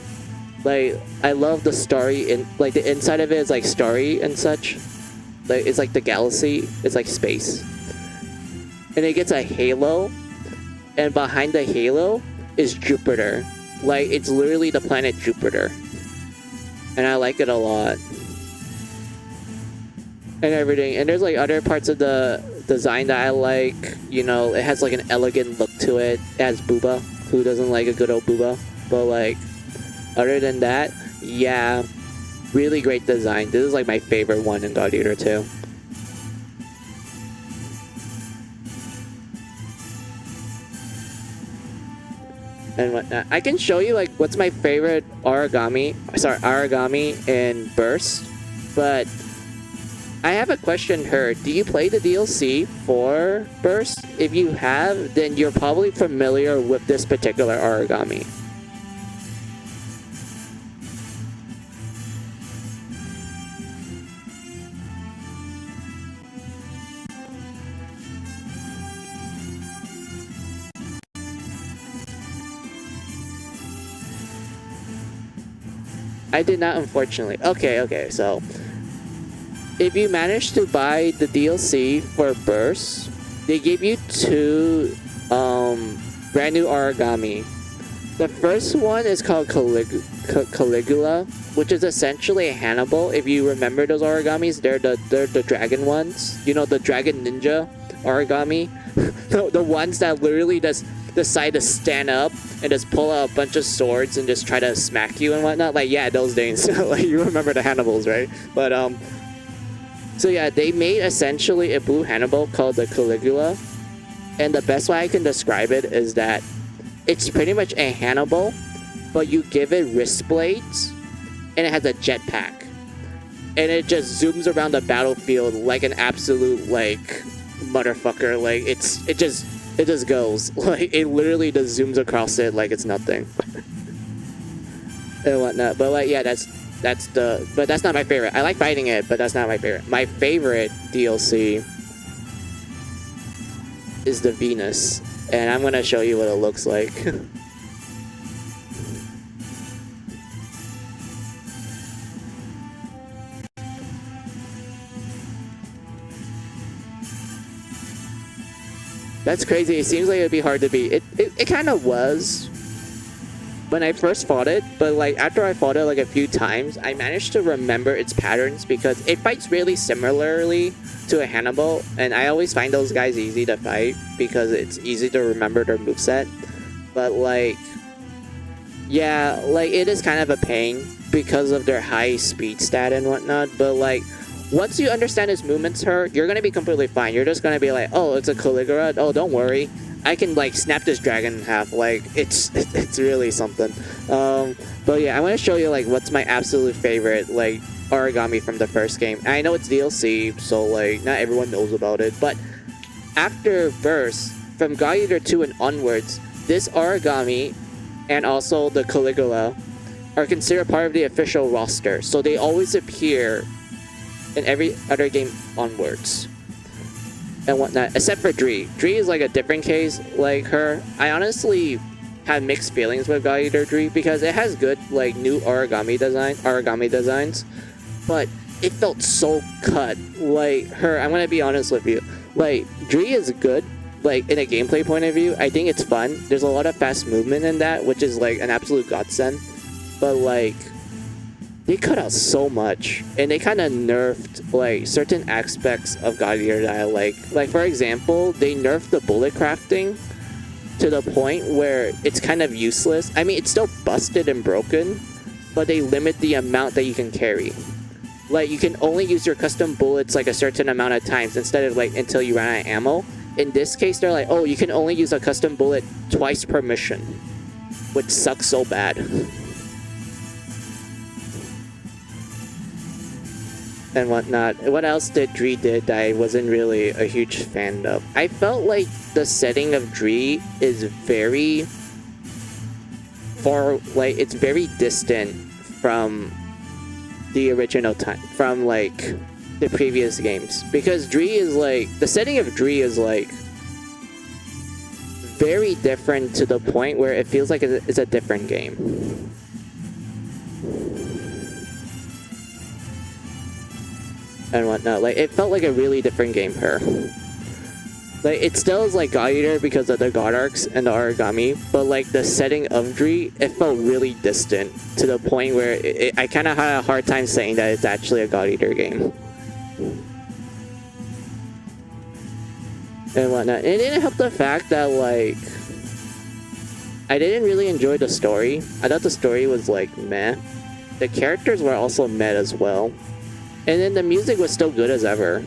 Like, I love the story and like the inside of it is like starry and such. Like, it's like the galaxy. It's like space. And it gets a halo, and behind the halo is Jupiter. Like, it's literally the planet Jupiter. And I like it a lot. And everything. And there's like other parts of the design that I like. You know, it has like an elegant look to it. It has Booba. Who doesn't like a good old Booba? But like, other than that, yeah, really great design. This is like my favorite one in God Eater 2. And whatnot. I can show you like what's my favorite Aragami in Burst, but I have a question here. Do you play the DLC for Burst? If you have, then you're probably familiar with this particular Aragami. I did not, unfortunately. Okay, so if you manage to buy the DLC for Burst, they give you 2 brand new Aragami. The first one is called Caligula, which is essentially a Hannibal. If you remember those Aragamis, they're the dragon ones. You know, the dragon ninja Aragami? the ones that literally just decide to stand up and just pull out a bunch of swords and just try to smack you and whatnot. Like, yeah, those things. Like, you remember the Hannibals, right? But so yeah, they made essentially a blue Hannibal called the Caligula, and the best way I can describe it is that it's pretty much a Hannibal, but you give it wrist blades, and it has a jetpack, and it just zooms around the battlefield like an absolute like motherfucker. Like, it just goes. Like, it literally just zooms across it like it's nothing. And whatnot. But like, yeah, but that's not my favorite. I like fighting it, but that's not my favorite. My favorite DLC is the Venus, and I'm gonna show you what it looks like. That's crazy. It seems like it'd be hard to beat. It kind of was when I first fought it, but like after I fought it like a few times, I managed to remember its patterns because it fights really similarly to a Hannibal, and I always find those guys easy to fight because it's easy to remember their moveset. But like, yeah, like it is kind of a pain because of their high speed stat and whatnot, but like, once you understand his movements, you're gonna be completely fine. You're just gonna be like, oh, it's a Caligula. Oh, don't worry. I can like snap this dragon in half. Like, it's really something. But yeah, I want to show you like what's my absolute favorite like Aragami from the first game. And I know it's DLC, so like not everyone knows about it. But after Burst, from God Eater 2 and onwards, this Aragami and also the Caligula are considered part of the official roster. So they always appear in every other game onwards and whatnot, except for Dree. Dree is like a different case. Like her, I honestly have mixed feelings with God Eater Dree because it has good like new Aragami designs, but it felt so cut. Like her, I'm gonna be honest with you. Like Dree is good. Like in a gameplay point of view, I think it's fun. There's a lot of fast movement in that, which is like an absolute godsend. But like, they cut out so much, and they kind of nerfed like certain aspects of God Eater that I like. Like for example, they nerfed the bullet crafting to the point where it's kind of useless. I mean, it's still busted and broken, but they limit the amount that you can carry. Like you can only use your custom bullets like a certain amount of times instead of like until you run out of ammo. In this case, they're like, oh, you can only use a custom bullet twice per mission, which sucks so bad. And whatnot. What else did Dree did that I wasn't really a huge fan of? I felt like the setting of Dree is very far, like it's very distant from the original time, from like the previous games, because Dree is like, the setting of Dree is like very different to the point where it feels like it's a different game. And whatnot. Like, it felt like a really different game for her. Like, it still is like God Eater because of the God Arcs and the Aragami, but like the setting of Dri, it felt really distant to the point where I kind of had a hard time saying that it's actually a God Eater game. And whatnot. And it didn't help the fact that, like, I didn't really enjoy the story. I thought the story was like meh. The characters were also meh as well. And then the music was still good as ever.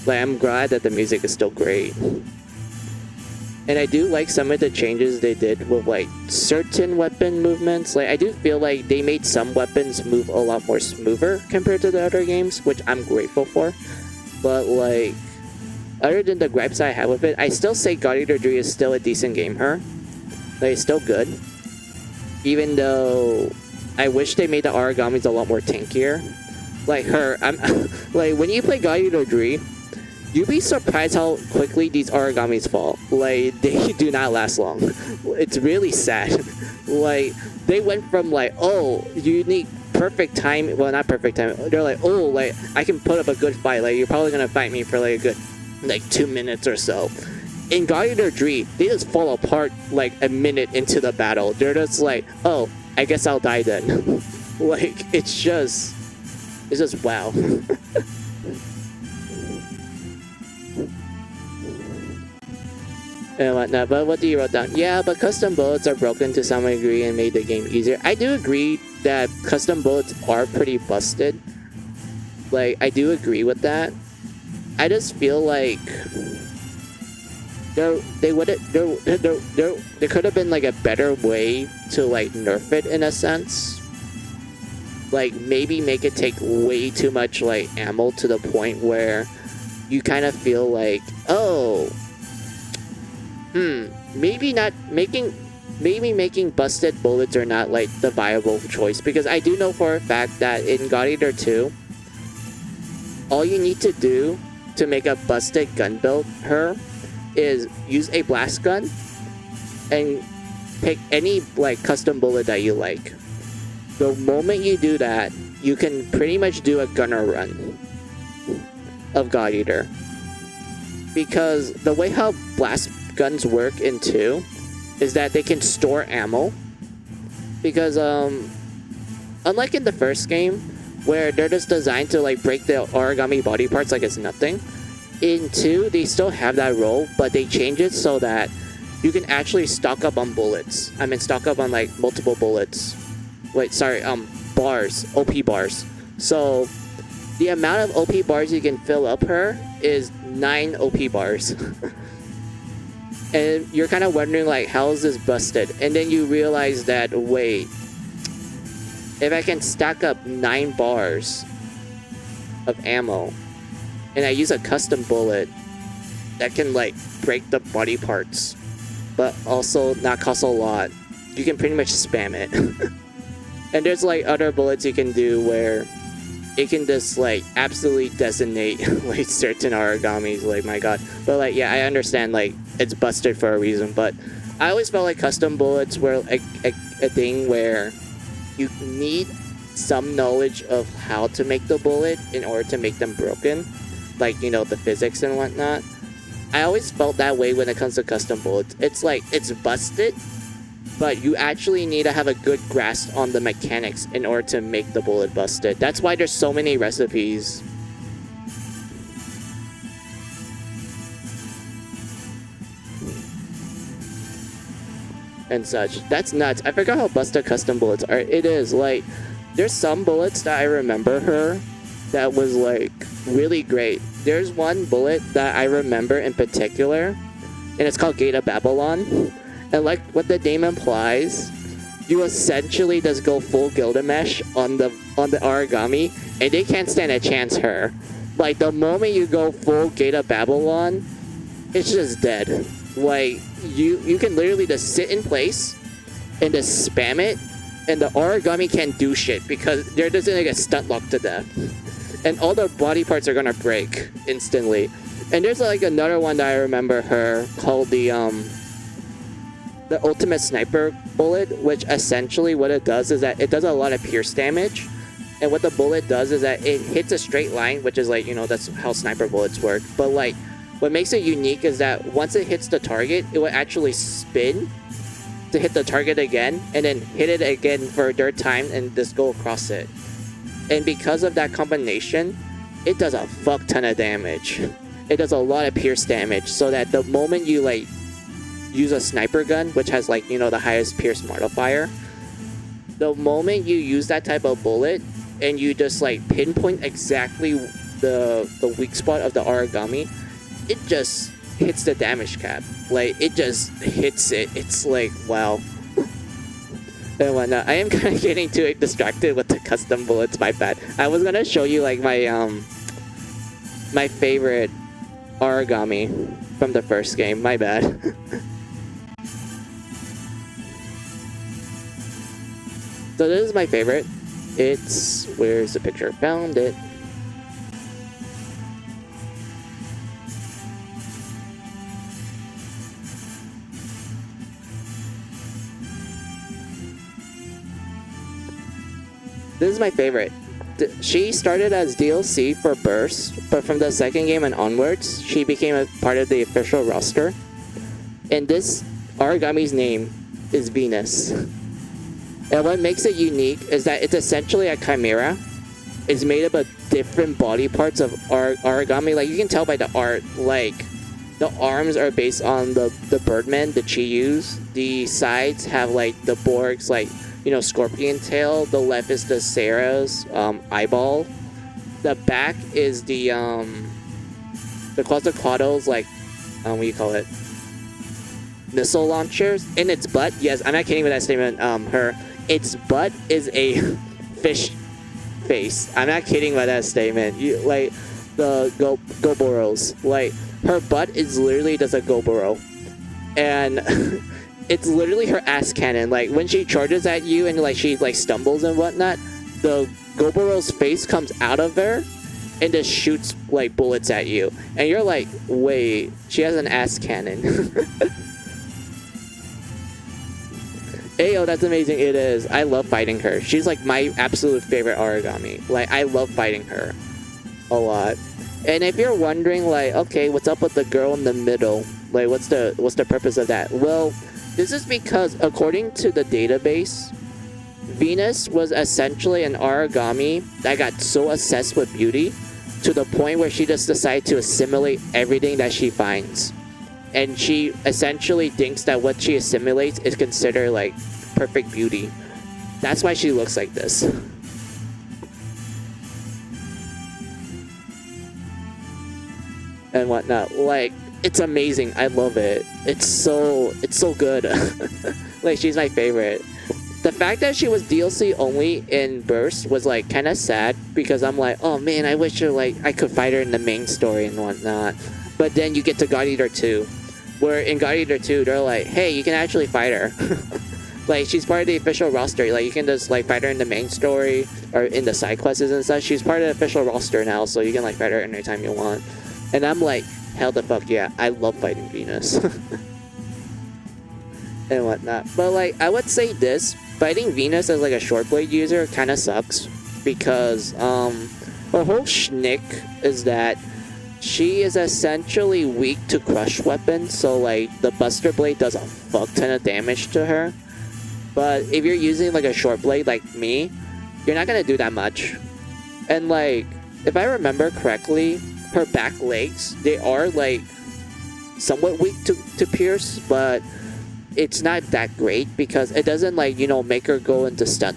Like, I'm glad that the music is still great. And I do like some of the changes they did with, like, certain weapon movements. Like, I do feel like they made some weapons move a lot more smoother compared to the other games, which I'm grateful for. But, like, other than the gripes I have with it, I still say God Eater 3 is still a decent game, Like, it's still good. Even though I wish they made the Aragamis a lot more tankier. Like like, when you play God Eater 3, you'd be surprised how quickly these Aragamis fall. Like, they do not last long. It's really sad. Like, they went from like, oh, you need perfect time. Well, not perfect time. They're like, oh, like, I can put up a good fight. Like, you're probably gonna fight me for like a good, like, 2 minutes or so. In God Eater 3, they just fall apart like a minute into the battle. They're just like, oh, I guess I'll die then. Like, it's just wow. And whatnot. But what do you wrote down? Yeah, but custom bullets are broken to some degree and made the game easier. I do agree that custom bullets are pretty busted. Like, I do agree with that. I just feel like there could have been like a better way to like nerf it in a sense. Like, maybe make it take way too much like ammo to the point where you kind of feel like, oh, maybe making busted bullets are not like the viable choice, because I do know for a fact that in God Eater 2, all you need to do to make a busted gun build is use a blast gun and pick any like custom bullet that you like. The moment you do that, you can pretty much do a gunner run of God Eater. Because the way how blast guns work in 2 is that they can store ammo. Because unlike in the first game, where they're just designed to like break the Aragami body parts like it's nothing, in 2 they still have that role, but they change it so that you can actually stock up on bullets. I mean, stock up on like multiple bullets. Wait, sorry, bars, OP bars. So the amount of OP bars you can fill up her is 9 OP bars. And you're kind of wondering like, how is this busted? And then you realize that, wait, if I can stack up 9 bars of ammo and I use a custom bullet that can like break the body parts but also not cost a lot, you can pretty much spam it. And there's like other bullets you can do where it can just like absolutely designate like certain Aragamis, like, my god. But like, yeah, I understand like it's busted for a reason, but I always felt like custom bullets were a thing where you need some knowledge of how to make the bullet in order to make them broken, like, you know, the physics and whatnot. I always felt that way when it comes to custom bullets. It's like, it's busted, but you actually need to have a good grasp on the mechanics in order to make the bullet busted. That's why there's so many recipes. And such. That's nuts. I forgot how busted custom bullets are. It is, like, there's some bullets that I remember her that was, like, really great. There's one bullet that I remember in particular, and it's called Gate of Babylon. And like what the name implies, you essentially just go full Gilgamesh on the Aragami, and they can't stand a chance her. Like, the moment you go full Gate of Babylon, it's just dead. Like, you can literally just sit in place and just spam it, and the Aragami can't do shit because they're just gonna get stunt locked to death. And all their body parts are gonna break instantly. And there's like another one that I remember her called the the ultimate sniper bullet, which essentially what it does is that it does a lot of pierce damage. And what the bullet does is that it hits a straight line, which is like, you know, that's how sniper bullets work. But like, what makes it unique is that once it hits the target, it will actually spin to hit the target again, and then hit it again for a third time and just go across it. And because of that combination, it does a fuck ton of damage. It does a lot of pierce damage, so that the moment you like use a sniper gun, which has like, you know, the highest pierce modifier, the moment you use that type of bullet and you just like pinpoint exactly the weak spot of the Aragami, it just hits the damage cap. Like, it just hits it. It's like, wow. And whatnot. I am kind of getting too distracted with the custom bullets, my bad. I was gonna show you like my my favorite Aragami from the first game, my bad. So this is my favorite. It's, where's the picture? Found it. This is my favorite. She started as DLC for Burst, but from the second game and onwards, she became a part of the official roster. And this Aragami's name is Venus. And what makes it unique is that it's essentially a chimera. It's made up of different body parts of Aragami. Like, you can tell by the art, like, the arms are based on the Birdman, the Chiyus. The sides have, like, the Borg's, like, you know, scorpion tail. The left is the Sarah's eyeball. The back is the Quetzalcoatl's, like, what do you call it? Missile launchers. In its butt, yes, I'm not kidding with that statement, its butt is a fish face. I'm not kidding about that statement. You, like, the Goboros. Like, her butt is literally just a Goboro. And it's literally her ass cannon. Like, when she charges at you and, like, she, like, stumbles and whatnot, the Goboro's face comes out of her and just shoots, like, bullets at you. And you're like, wait, she has an ass cannon. Ayo, that's amazing. It is. I love fighting her. She's like my absolute favorite Aragami. Like, I love fighting her a lot. And if you're wondering, like, okay, what's up with the girl in the middle? Like, what's the purpose of that? Well, this is because according to the database, Venus was essentially an Aragami that got so obsessed with beauty to the point where she just decided to assimilate everything that she finds. And she essentially thinks that what she assimilates is considered like perfect beauty. That's why she looks like this. And whatnot. Like, it's amazing. I love it. It's so good. Like, she's my favorite. The fact that she was DLC only in Burst was like kind of sad, because I'm like, oh man, I wish I could fight her in the main story and whatnot. But then you get to God Eater 2. Where in God Eater 2, they're like, hey, you can actually fight her. Like, she's part of the official roster. Like, you can just, like, fight her in the main story or in the side quests and such. She's part of the official roster now, so you can, like, fight her anytime you want. And I'm like, hell the fuck yeah, I love fighting Venus. And whatnot. But, like, I would say this. Fighting Venus as, like, a short blade user kind of sucks. Because, her whole shtick is that she is essentially weak to crush weapons, so like the Buster Blade does a fuck ton of damage to her. But if you're using like a short blade like me, you're not gonna do that much. And like, if I remember correctly, her back legs, they are like somewhat weak to pierce, but it's not that great because it doesn't, like, you know, make her go into stunt.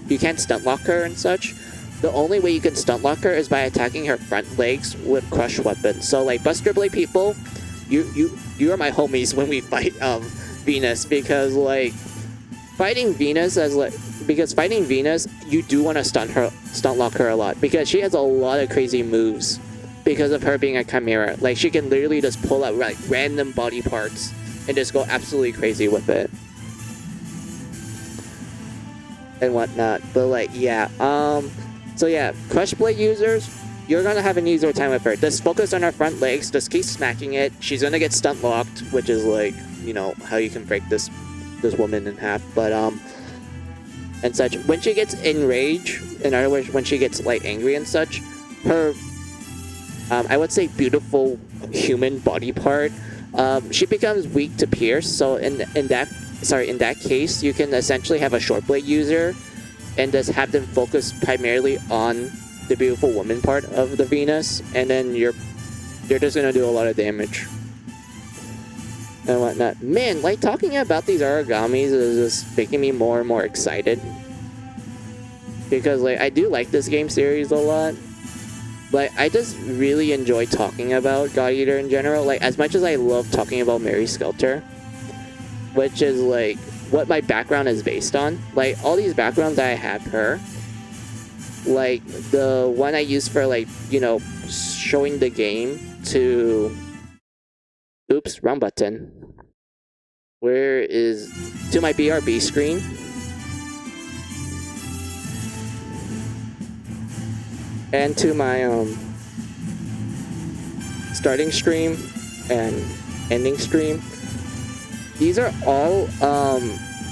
You can't stunt lock her and such. The only way you can stunt lock her is by attacking her front legs with crush weapons. So like, Buster Blade people, you are my homies when we fight Venus, because like fighting Venus you do want to stunt lock her a lot, because she has a lot of crazy moves because of her being a chimera. Like, she can literally just pull out like random body parts and just go absolutely crazy with it and whatnot. But like, yeah, so yeah, Crush Blade users, you're gonna have an easier time with her. Just focus on her front legs, just keep smacking it. She's gonna get stunt locked, which is like, you know, how you can break this this woman in half, but and such. When she gets enraged, in other words, when she gets like angry and such, her I would say beautiful human body part, she becomes weak to pierce. So in that case, you can essentially have a short blade user and just have them focus primarily on the beautiful woman part of the Venus, and then you're just gonna do a lot of damage and whatnot. Man, like talking about these Aragamis is just making me more and more excited, because like I do like this game series a lot. Like I just really enjoy talking about God Eater in general. Like as much as I love talking about Mary Skelter, which is like what my background is based on. Like all these backgrounds that I have her, like the one I use for like, you know, showing the game to, oops, wrong button. Where is, to my BRB screen. And to my starting stream and ending stream. These are all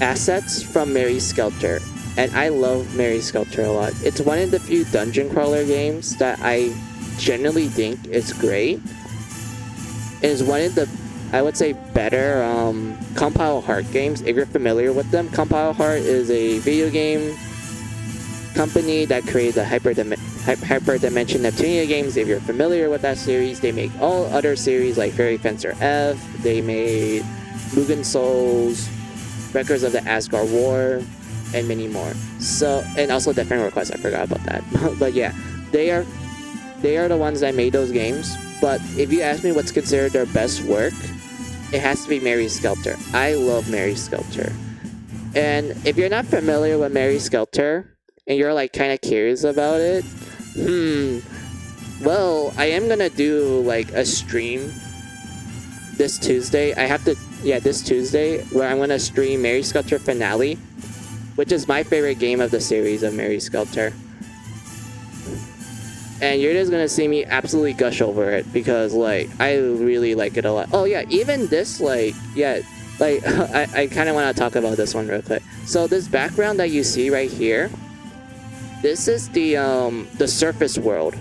assets from Mary Skelter, and I love Mary Skelter a lot. It's one of the few dungeon crawler games that I generally think is great. It is one of the, I would say, better Compile Heart games, if you're familiar with them. Compile Heart is a video game company that created the Hyperdimension Neptunia games. If you're familiar with that series, they make all other series like Fairy Fencer F, they made Mugen Souls, Records of the Asgard War, and many more. So, and also Defend Request, I forgot about that. But yeah, they are the ones that made those games. But if you ask me what's considered their best work, it has to be Mary Skelter. I love Mary Skelter. And if you're not familiar with Mary Skelter, and you're like kind of curious about it, well, I am gonna do like a stream this Tuesday. This Tuesday, where I'm gonna stream Mary Skelter Finale, which is my favorite game of the series of Mary Skelter. And you're just gonna see me absolutely gush over it, because like I really like it a lot. Oh yeah, even this I kind of want to talk about this one real quick. So this background that you see right here, this is the surface world.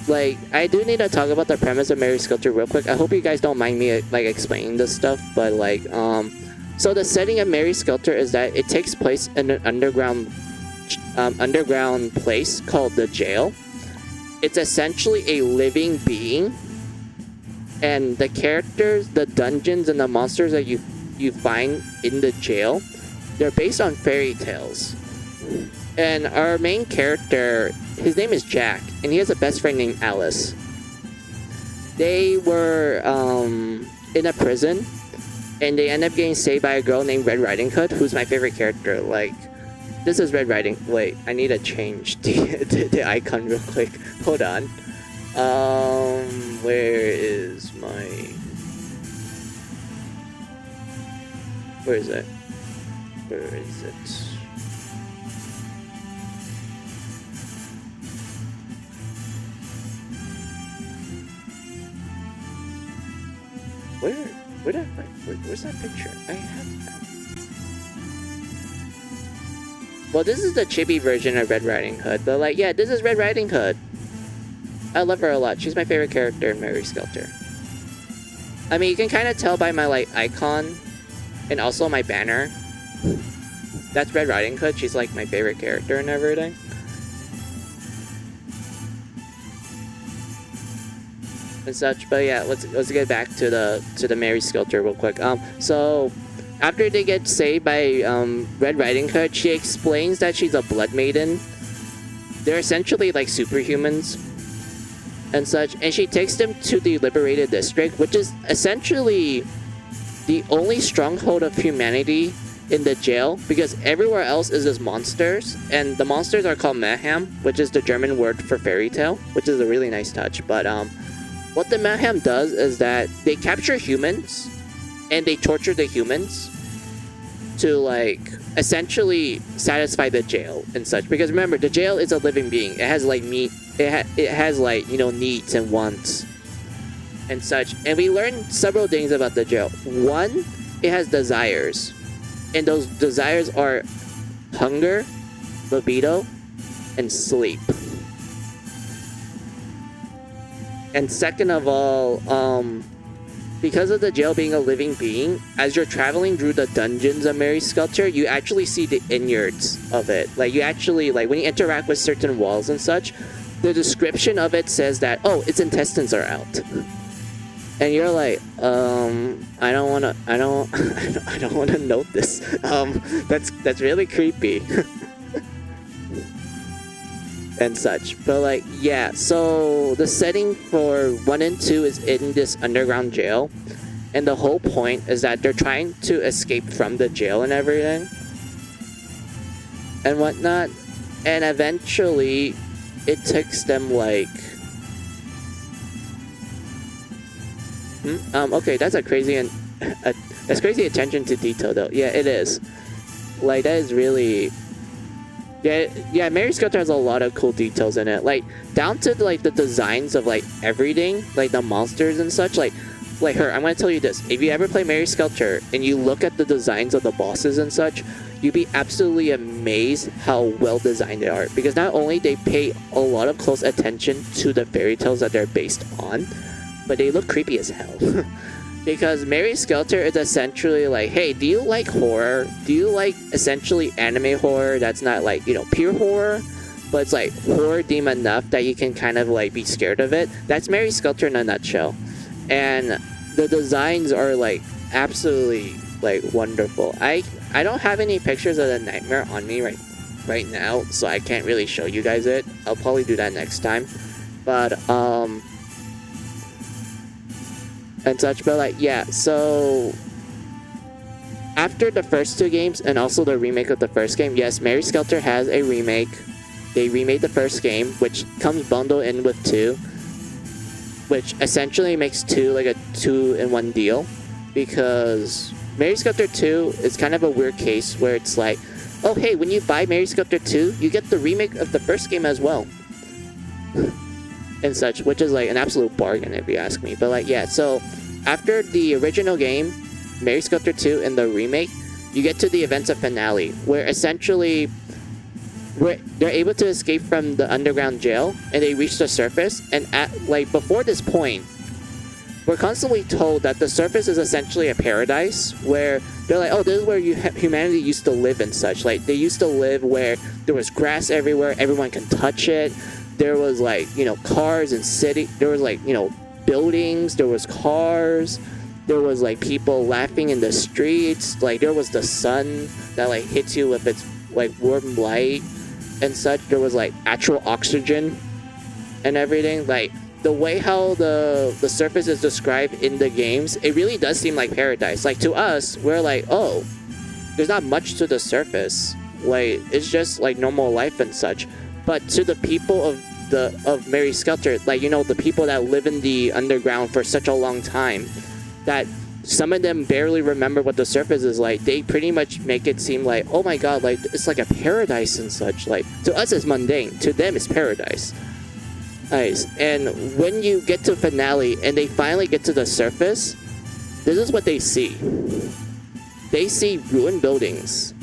Like, I do need to talk about the premise of Mary Skelter real quick. I hope you guys don't mind me like explaining this stuff, but like so the setting of Mary Skelter is that it takes place in an underground place called the jail. It's essentially a living being, and the characters, the dungeons, and the monsters that you find in the jail, they're based on fairy tales. And our main character, his name is Jack, and he has a best friend named Alice. They were in a prison, and they end up getting saved by a girl named Red Riding Hood, who's my favorite character. Like, this is Red Riding. Wait, I need to change the icon real quick. Hold on. Where is my? Where is it? Where is it? Where's that picture? I have that. Well, this is the chibi version of Red Riding Hood, but like, yeah, this is Red Riding Hood. I love her a lot. She's my favorite character in Mary Skelter. I mean, you can kind of tell by my like icon and also my banner. That's Red Riding Hood. She's like my favorite character and everything. And such, but yeah, let's get back to the Mary Skelter real quick. So after they get saved by Red Riding Hood, she explains that she's a blood maiden. They're essentially like superhumans and such, and she takes them to the Liberated District, which is essentially the only stronghold of humanity in the jail, because everywhere else is just monsters, and the monsters are called Mayhem, which is the German word for fairy tale, which is a really nice touch. But what the Mayhem does is that they capture humans and they torture the humans to like essentially satisfy the jail and such, because remember, the jail is a living being. It has like meat, it has like, you know, needs and wants and such. And we learned several things about the jail. One, it has desires, and those desires are hunger, libido, and sleep. And second of all, because of the jail being a living being, as you're traveling through the dungeons of Mary Skelter, you actually see the innards of it. Like, you actually, like, when you interact with certain walls and such, the description of it says that, oh, its intestines are out. And you're like, I don't wanna note this. That's really creepy. And such. But like, yeah, so the setting for 1 and 2 is in this underground jail, and the whole point is that they're trying to escape from the jail and everything and whatnot, and eventually it takes them like okay, that's a crazy and that's crazy attention to detail though. Yeah, it is. Like, that is really. Yeah, Mary Skelter has a lot of cool details in it. Like, down to like the designs of like everything, like the monsters and such. Like her, I'm gonna tell you this: if you ever play Mary Skelter and you look at the designs of the bosses and such, you'd be absolutely amazed how well designed they are. Because not only they pay a lot of close attention to the fairy tales that they're based on, but they look creepy as hell. Because Mary Skelter is essentially like, hey, do you like horror? Do you like essentially anime horror that's not like, you know, pure horror, but it's like horror deemed enough that you can kind of like be scared of it? That's Mary Skelter in a nutshell. And the designs are like absolutely like wonderful. I don't have any pictures of the nightmare on me right now, so I can't really show you guys it. I'll probably do that next time. But and such. But like, yeah, so after the first 2 games and also the remake of the first game, yes, Mary Skelter has a remake. They remade the first game, which comes bundled in with 2, which essentially makes 2 like a 2-in-1 deal, because Mary Skelter 2 is kind of a weird case where it's like, oh hey, when you buy Mary Skelter 2, you get the remake of the first game as well. And such, which is like an absolute bargain if you ask me. But like, yeah, so after the original game, Mary Skelter 2 and the remake, you get to the events of finale, where essentially they're able to escape from the underground jail and they reach the surface. And at like before this point, we're constantly told that the surface is essentially a paradise, where they're like, oh, this is where humanity used to live and such. Like, they used to live where there was grass everywhere, everyone can touch it. There was like, you know, cars and city. There was like, you know, buildings. There was cars. There was like people laughing in the streets. Like, there was the sun that like hits you with its like warm light and such. There was like actual oxygen and everything. Like, the way how the surface is described in the games, it really does seem like paradise. Like, to us, we're like, oh, there's not much to the surface. Like, it's just like normal life and such. But to the people of Mary Skelter, like, you know, the people that live in the underground for such a long time, that some of them barely remember what the surface is like, they pretty much make it seem like, oh my god, like, it's like a paradise and such. Like, to us it's mundane, to them it's paradise. Nice. And when you get to finale and they finally get to the surface, this is what they see. They see ruined buildings.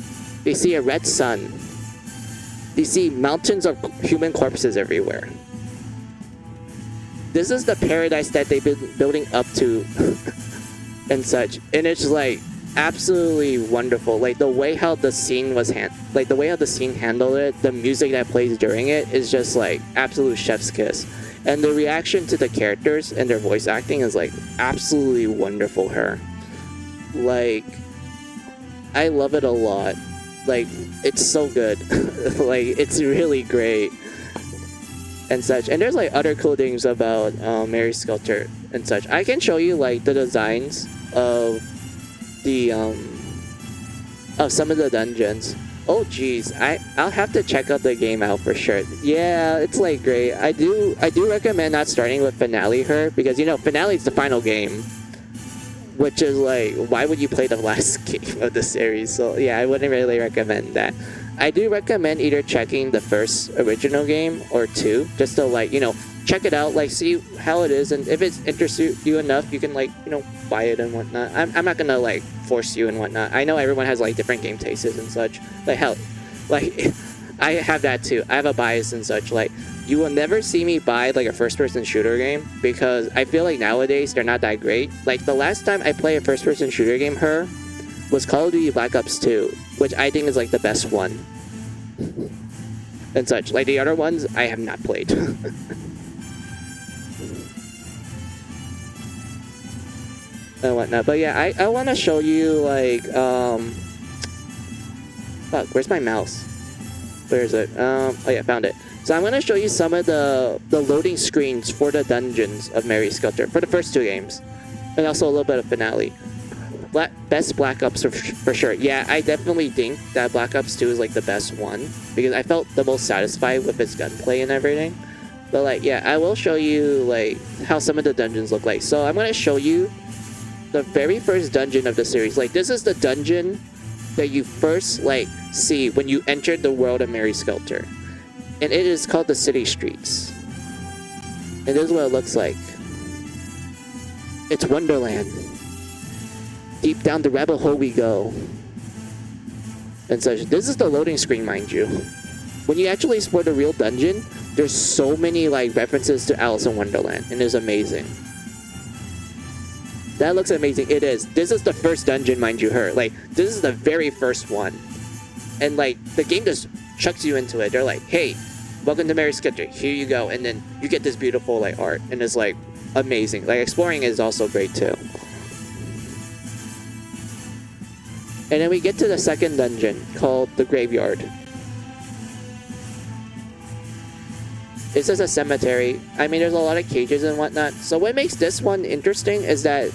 They see a red sun. They see mountains of human corpses everywhere. This is the paradise that they've been building up to and such. And it's like absolutely wonderful. Like, the way how the scene was the way how the scene handled it, the music that plays during it is just like absolute chef's kiss. And the reaction to the characters and their voice acting is like absolutely wonderful here. Like, I love it a lot. Like, it's so good. Like, it's really great and such. And there's like other cool things about Mary Skelter and such. I can show you like the designs of the of some of the dungeons. Oh geez, I'll have to check out the game out for sure. Yeah, it's like great. I do recommend not starting with finale here, because you know finale is the final game, which is like, why would you play the last game of the series? So yeah, I wouldn't really recommend that. I do recommend either checking the first original game or 2, just to like, you know, check it out, like see how it is, and if it interests you enough, you can like, you know, buy it and whatnot. I'm not gonna like force you and whatnot. I know everyone has like different game tastes and such. Like hell, like I have that too. I have a bias and such. Like you will never see me buy like a first-person shooter game because I feel like nowadays they're not that great. Like the last time I played a first-person shooter game, was Call of Duty Black Ops 2, which I think is like the best one. And such. Like the other ones, I have not played. And whatnot. But yeah, I want to show you like fuck, where's my mouse? Where is it? Oh yeah, found it. So I'm gonna show you some of the loading screens for the dungeons of Mary Skelter for the first 2 games, and also a little bit of finale. Best Black Ops for sure. Yeah, I definitely think that Black Ops 2 is like the best one because I felt the most satisfied with its gunplay and everything. But like, yeah, I will show you like how some of the dungeons look like. So I'm gonna show you the very first dungeon of the series. Like this is the dungeon that you first like see when you enter the world of Mary Skelter, and it is called the City Streets. And this is what it looks like. It's Wonderland. Deep down the rabbit hole we go. And such. This is the loading screen, mind you. When you actually explore the real dungeon, there's so many like references to Alice in Wonderland, and it's amazing. That looks amazing. It is. This is the first dungeon, mind you, like this is the very first one, and like the game just chucks you into it. They're like, hey, welcome to Mary Skelter, here you go, and then you get this beautiful like art, and it's like amazing. Like exploring is also great too. And then we get to the second dungeon called the Graveyard. This is a cemetery. I mean, there's a lot of cages and whatnot. So what makes this one interesting is that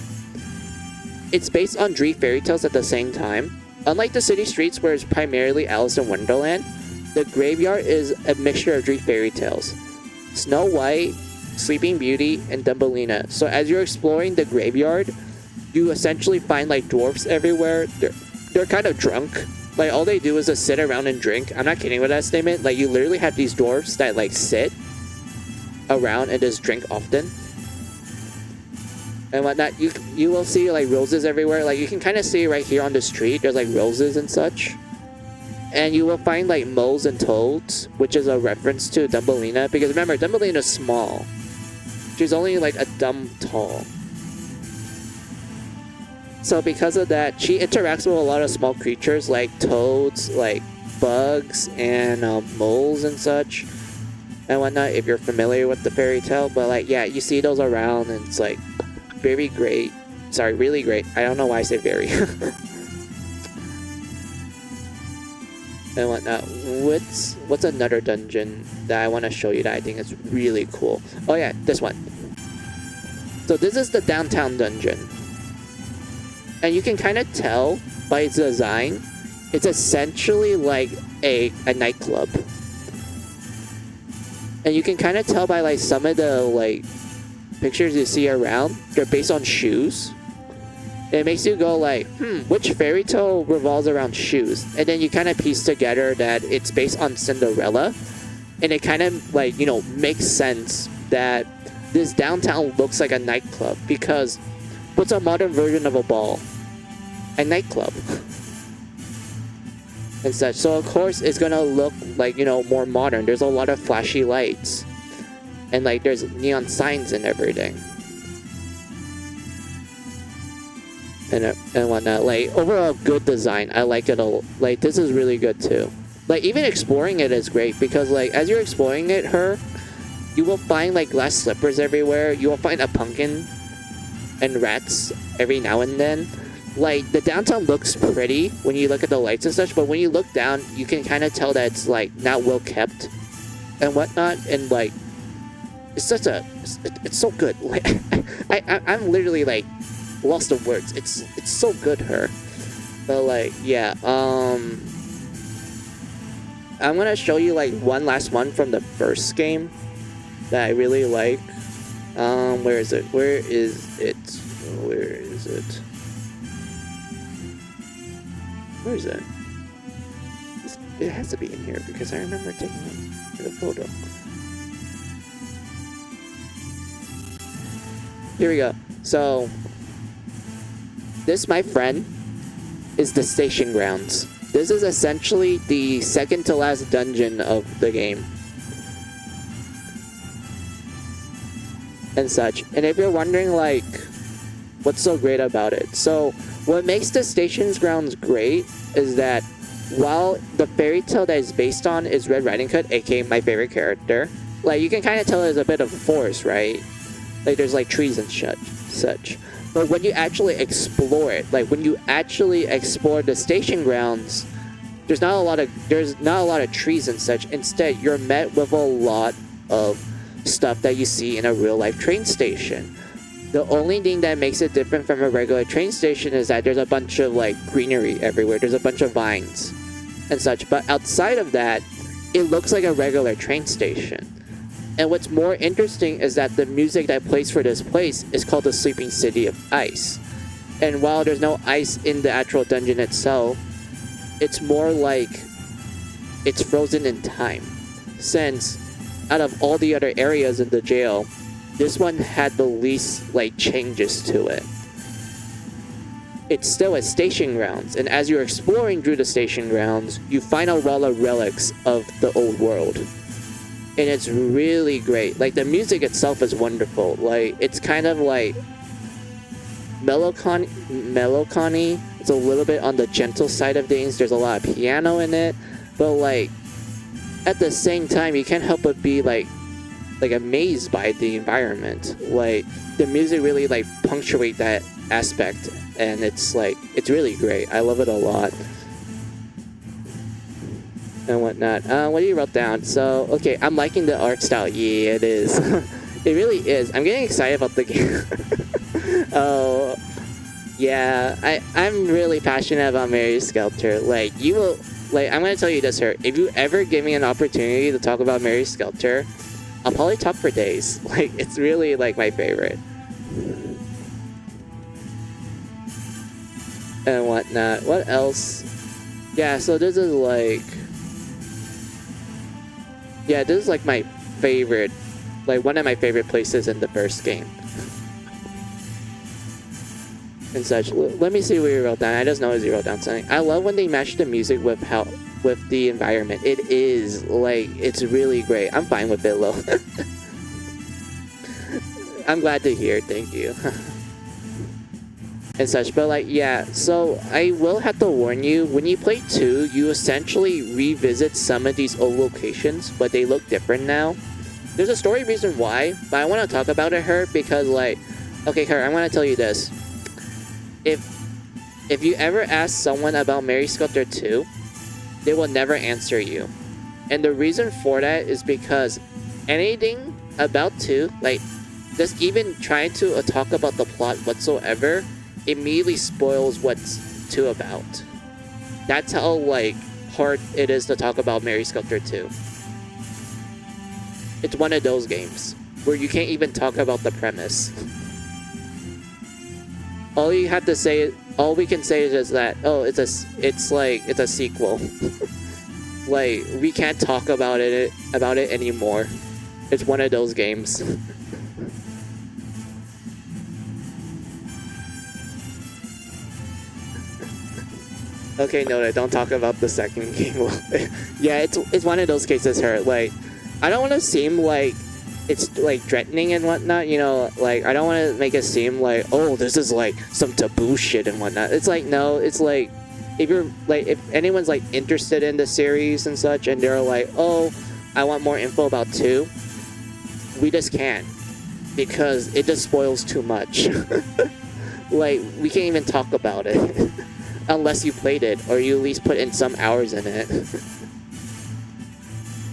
it's based on Dream fairy tales at the same time. Unlike the City Streets, where it's primarily Alice in Wonderland, the Graveyard is a mixture of Dream fairy tales. Snow White, Sleeping Beauty, and Thumbelina. So as you're exploring the Graveyard, you essentially find like dwarfs everywhere. They're kind of drunk. Like all they do is just sit around and drink. I'm not kidding with that statement. Like you literally have these dwarfs that like sit around and just drink often and whatnot. You will see like roses everywhere. Like you can kind of see right here on the street, there's like roses and such. And you will find like moles and toads, which is a reference to Thumbelina, because remember, Thumbelina's small. She's only like a thumb tall. So because of that, she interacts with a lot of small creatures like toads, like bugs, and moles and such and whatnot, if you're familiar with the fairy tale. But like, yeah, you see those around, and it's like very great. Sorry, really great. I don't know why I say very. And whatnot. What's another dungeon that I want to show you that I think is really cool? Oh yeah, this one. So this is the downtown dungeon. And you can kind of tell by its design, it's essentially like a nightclub. And you can kind of tell by like some of the like pictures you see around, they're based on shoes. It makes you go like, which fairy tale revolves around shoes? And then you kind of piece together that it's based on Cinderella. And it kind of like, you know, makes sense that this downtown looks like a nightclub, because what's a modern version of a ball? A nightclub. And such. So of course it's gonna look like, you know, more modern. There's a lot of flashy lights. And like there's neon signs and everything. And whatnot. Like overall good design. I like it a like this is really good too. Like even exploring it is great, because like as you're exploring it, you will find like glass slippers everywhere. You will find a pumpkin and rats every now and then. Like the downtown looks pretty when you look at the lights and such, but when you look down, you can kind of tell that it's like not well kept and whatnot. And like it's such a it's so good. Like I'm literally like lost of words. It's so good, But like yeah, I'm gonna show you like one last one from the first game that I really like. Where is it? Where is it? Where is it? Where is it? It has to be in here because I remember taking a photo. here we go. So, this, my friend, is the station grounds. This is essentially the second to last dungeon of the game. And such. And if you're wondering, like, what's so great about it? So, what makes the station's grounds great is that while the fairy tale that it's based on is Red Riding Hood, aka my favorite character, like, you can kind of tell there's a bit of forest, right? Like, there's, like, trees and such. But when you actually explore it, like, when you actually explore the station grounds, there's not a lot of trees and such. Instead, you're met with a lot of stuff that you see in a real-life train station. The only thing that makes it different from a regular train station is that there's a bunch of, like, greenery everywhere. There's a bunch of vines and such. But outside of that, it looks like a regular train station. And what's more interesting is that the music that plays for this place is called the Sleeping City of Ice. And while there's no ice in the actual dungeon itself, it's more like it's frozen in time. Since out of all the other areas in the jail, this one had the least, like, changes to it. It's still a station grounds, and as you're exploring through the station grounds, you find a lot of relics of the old world. And it's really great. Like, the music itself is wonderful. Like, it's kind of like melancholy. It's a little bit on the gentle side of things. There's a lot of piano in it, but, like, at the same time, you can't help but be like amazed by the environment. Like, the music really, like, punctuate that aspect, and it's like, it's really great. I love it a lot. And whatnot. What do you wrote down? So, okay, I'm liking the art style. Yeah, it is. It really is. I'm getting excited about the game. Oh, yeah. I'm really passionate about Mary Skelter. Like, you will, like, I'm gonna tell you this, if you ever give me an opportunity to talk about Mary Skelter, I'll probably talk for days. Like, it's really, like, my favorite. And whatnot. What else? Yeah, so this is, like... Yeah, this is, like, my favorite... Like, one of my favorite places in the first game. And such. Let me see what you wrote down. I just noticed you wrote down something. I love when they match the music with with the environment. It is, like, it's really great. I'm fine with it, Lo. I'm glad to hear. Thank you. And such. But, like, yeah. So, I will have to warn you, when you play 2, you essentially revisit some of these old locations, but they look different now. There's a story reason why, but I want to talk about it, her, because, like, okay, her, I want to tell you this. If you ever ask someone about Mary Skelter 2, they will never answer you. And the reason for that is because anything about 2, like, just even trying to talk about the plot whatsoever, immediately spoils what's 2 about. That's how, like, hard it is to talk about Mary Skelter 2. It's one of those games where you can't even talk about the premise. All you have to say, all we can say is just that, oh, it's a sequel. Like, we can't talk about it anymore. It's one of those games. Okay, no, don't talk about the second game. Yeah, it's one of those cases, her. Like, I don't want to seem like it's, like, threatening and whatnot, you know, like, I don't want to make it seem like, oh, this is, like, some taboo shit and whatnot. It's like, no, it's like, if you're, like, if anyone's, like, interested in the series and such, and they're like, oh, I want more info about 2, we just can't, because it just spoils too much. Like, we can't even talk about it, unless you played it, or you at least put in some hours in it.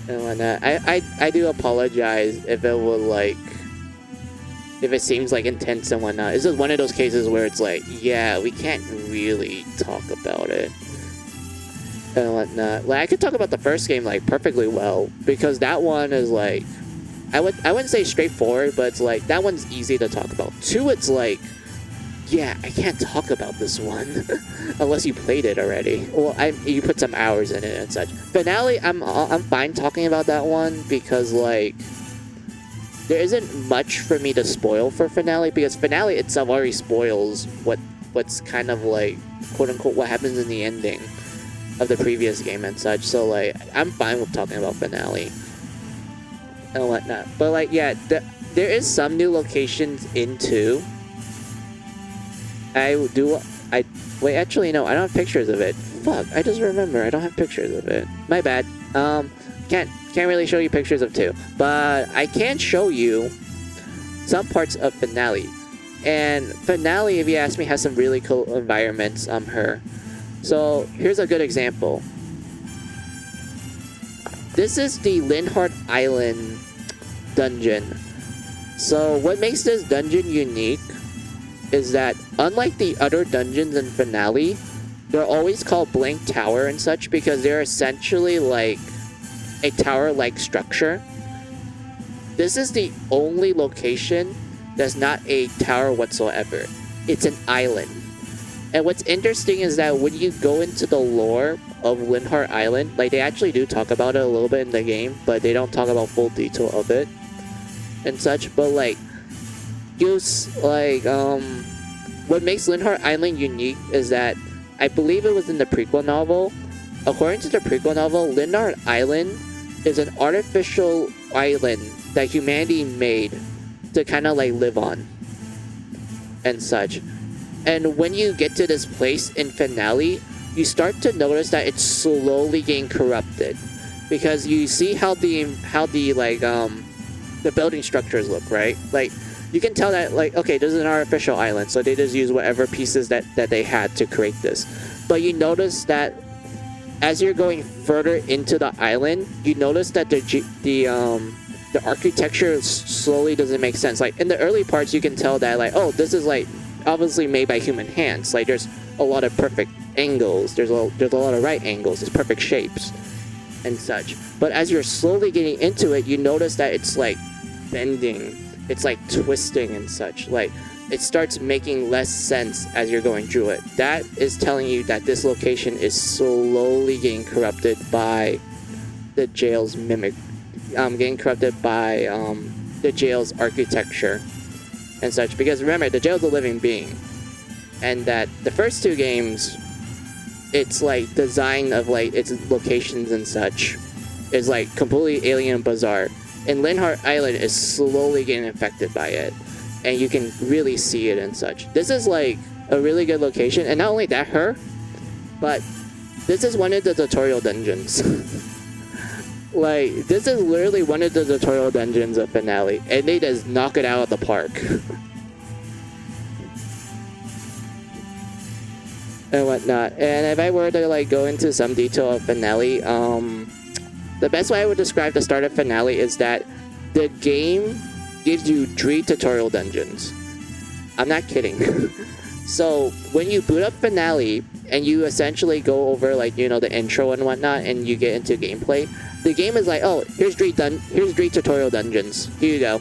And whatnot. I do apologize if it will, like, if it seems, like, intense and whatnot. It's just one of those cases where it's like, yeah, we can't really talk about it. And whatnot. Like, I could talk about the first game, like, perfectly well, because that one is, like, I wouldn't say straightforward, but it's like, that one's easy to talk about. 2, it's like, yeah, I can't talk about this one unless you played it already. Well, you put some hours in it and such. Finale, I'm fine talking about that one because, like, there isn't much for me to spoil for finale, because finale itself already spoils what's kind of like quote unquote what happens in the ending of the previous game and such. So like I'm fine with talking about finale and whatnot. But like yeah, there is some new locations in 2. Wait, actually no, I don't have pictures of it. Fuck, I just remember I don't have pictures of it. My bad. Can't really show you pictures of 2, but I can show you some parts of finale. And finale, if you ask me, has some really cool environments her. So here's a good example. This is the Linhart Island dungeon. So what makes this dungeon unique is that unlike the other dungeons in finale, they're always called blank tower and such because they're essentially like a tower-like structure. This is the only location that's not a tower whatsoever. It's an island. And what's interesting is that when you go into the lore of Linhart Island, like they actually do talk about it a little bit in the game, but they don't talk about full detail of it and such. But like, what makes Linhart Island unique is that I believe it was in the prequel novel. According to the prequel novel, Linhart Island is an artificial island that humanity made to kind of like live on and such. And when you get to this place in finale, you start to notice that it's slowly getting corrupted because you see how the building structures look, right? Like you can tell that like, okay, this is an artificial island, so they just use whatever pieces that they had to create this. But you notice that as you're going further into the island, you notice that the architecture slowly doesn't make sense. Like in the early parts, you can tell that like, oh, this is like obviously made by human hands. Like there's a lot of perfect angles. There's a lot of right angles. There's perfect shapes and such. But as you're slowly getting into it, you notice that it's like bending. It's like twisting and such. Like it starts making less sense as you're going through it. That is telling you that this location is slowly getting corrupted by the jail's getting corrupted by the jail's architecture and such. Because remember, the jail's a living being, and that the first 2 games, its like design of like its locations and such is like completely alien and bizarre. And Linhart Island is slowly getting infected by it, and you can really see it and such. This is like a really good location, and not only that, but this is one of the tutorial dungeons. Like this is literally one of the tutorial dungeons of finale, and they just knock it out of the park. And whatnot. And if I were to like go into some detail of finale, the best way I would describe the start of finale is that the game gives you 3 tutorial dungeons. I'm not kidding. So when you boot up finale and you essentially go over like, you know, the intro and whatnot, and you get into gameplay, the game is like, oh, here's 3 tutorial dungeons. Here you go.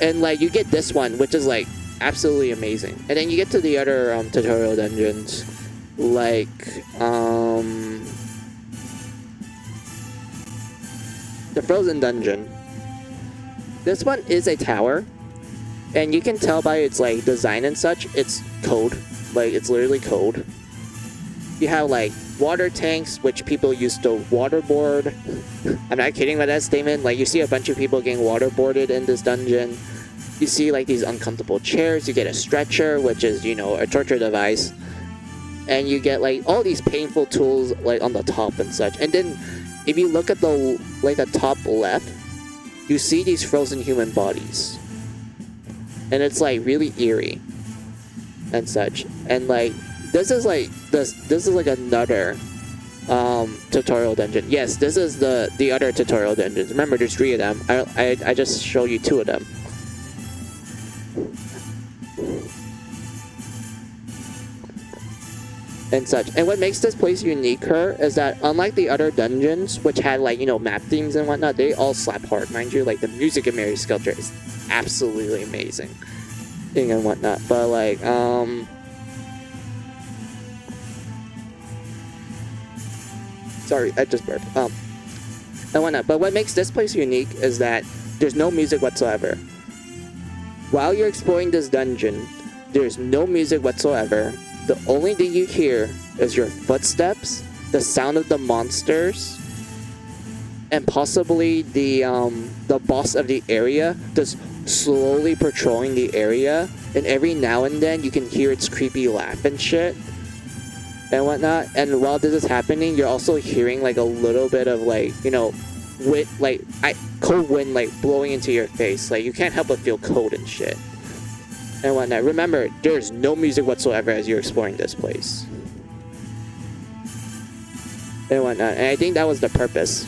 And like you get this one, which is like absolutely amazing. And then you get to the other tutorial dungeons, like the Frozen Dungeon. This one is a tower, and you can tell by its like design and such, it's code. Like it's literally code. You have like water tanks, which people use to waterboard. I'm not kidding about that statement. Like you see a bunch of people getting waterboarded in this dungeon. You see like these uncomfortable chairs. You get a stretcher, which is, you know, a torture device. And you get like all these painful tools like on the top and such. And then if you look at the top left, you see these frozen human bodies. And it's like really eerie and such. And like this is like another tutorial dungeon. Yes, this is the other tutorial dungeons. Remember, there's 3 of them. I just showed you 2 of them. And such. And what makes this place unique is that unlike the other dungeons, which had like, you know, map themes and whatnot, they all slap hard, mind you. Like the music in Mary Skelter is absolutely amazing and whatnot. But like sorry, I just burped. And whatnot. But what makes this place unique is that There's no music whatsoever. While you're exploring this dungeon, there's no music whatsoever. The only thing you hear is your footsteps, the sound of the monsters, and possibly the boss of the area just slowly patrolling the area. And every now and then you can hear its creepy laugh and shit and whatnot. And while this is happening, you're also hearing like a little bit of like, you know, cold wind like blowing into your face. Like you can't help but feel cold and shit and whatnot. Remember, there's no music whatsoever as you're exploring this place and whatnot. And I think that was the purpose.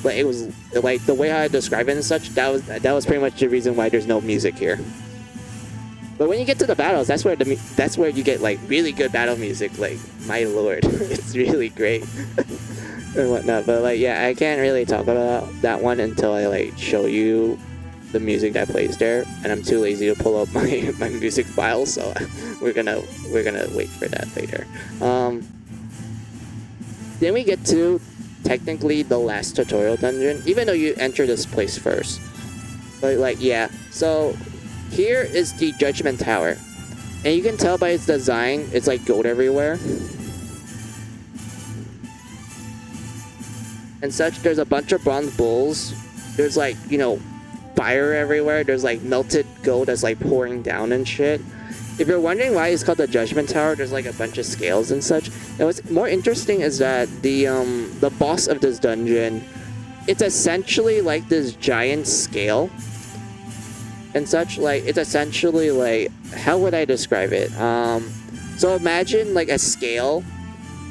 Like it was like the way I describe it and such. That was pretty much the reason why there's no music here. But when you get to the battles, that's where you get like really good battle music. Like my lord, it's really great and whatnot. But like yeah, I can't really talk about that one until I like show you the music that plays there, and I'm too lazy to pull up my music files, so we're gonna wait for that later. Then we get to technically the last tutorial dungeon, even though you enter this place first. But like yeah, so here is the Judgment Tower, and you can tell by its design, it's like gold everywhere and such. There's a bunch of bronze bulls. There's like, you know, fire everywhere. There's like melted gold that's like pouring down and shit. If you're wondering why it's called the Judgment Tower, there's like a bunch of scales and such. And what's more interesting is that the boss of this dungeon, it's essentially like this giant scale and such. Like it's essentially like, how would I describe it? So imagine like a scale,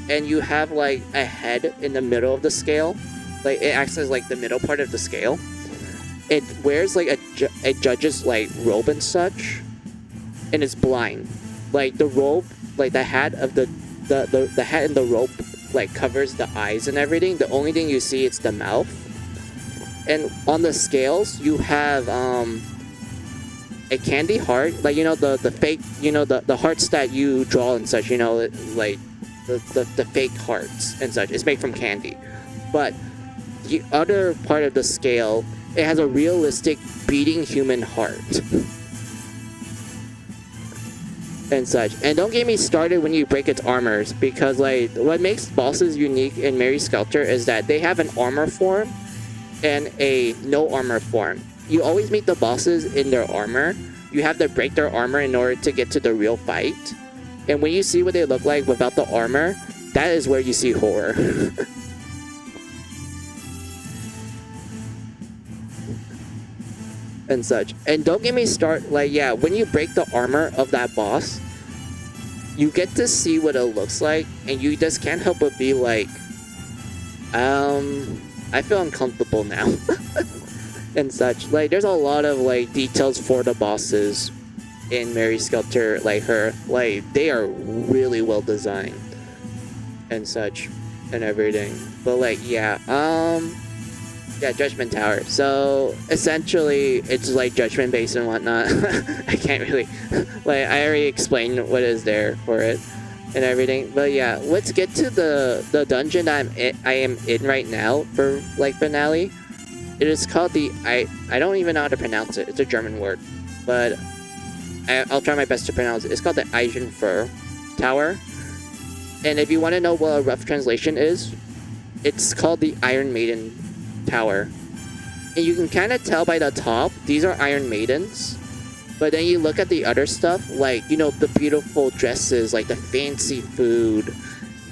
and you have like a head in the middle of the scale. Like it acts as like the middle part of the scale. It wears like a judge's like robe and such, and it's blind. Like the robe, like the hat of the hat and the robe like covers the eyes and everything. The only thing you see is the mouth. And on the scales you have a candy heart, like, you know, the fake, you know, the hearts that you draw and such, you know, like the fake hearts and such. It's made from candy. But the other part of the scale, it has a realistic beating human heart and such. And don't get me started when you break its armors, because like what makes bosses unique in Mary Skelter is that they have an armor form and a no armor form. You always meet the bosses in their armor. You have to break their armor in order to get to the real fight. And when you see what they look like without the armor, that is where you see horror. and such. And don't get me started, like, yeah, when you break the armor of that boss, you get to see what it looks like, and you just can't help but be like, I feel uncomfortable now. and such. Like, there's a lot of like details for the bosses in Mary Skelter, like they are really well designed and such and everything. But like yeah, Judgment Tower. So essentially it's like judgment based and whatnot. I can't really like, I already explained what is there for it and everything. But yeah, let's get to the dungeon I am in right now for like finale. It is called the I don't even know how to pronounce it. It's a German word, but I'll try my best to pronounce it. It's called the Eisenfur Tower. And if you want to know what a rough translation is, it's called the Iron Maiden Tower. And you can kind of tell by the top, these are Iron Maidens. But then you look at the other stuff, like, you know, the beautiful dresses, like the fancy food.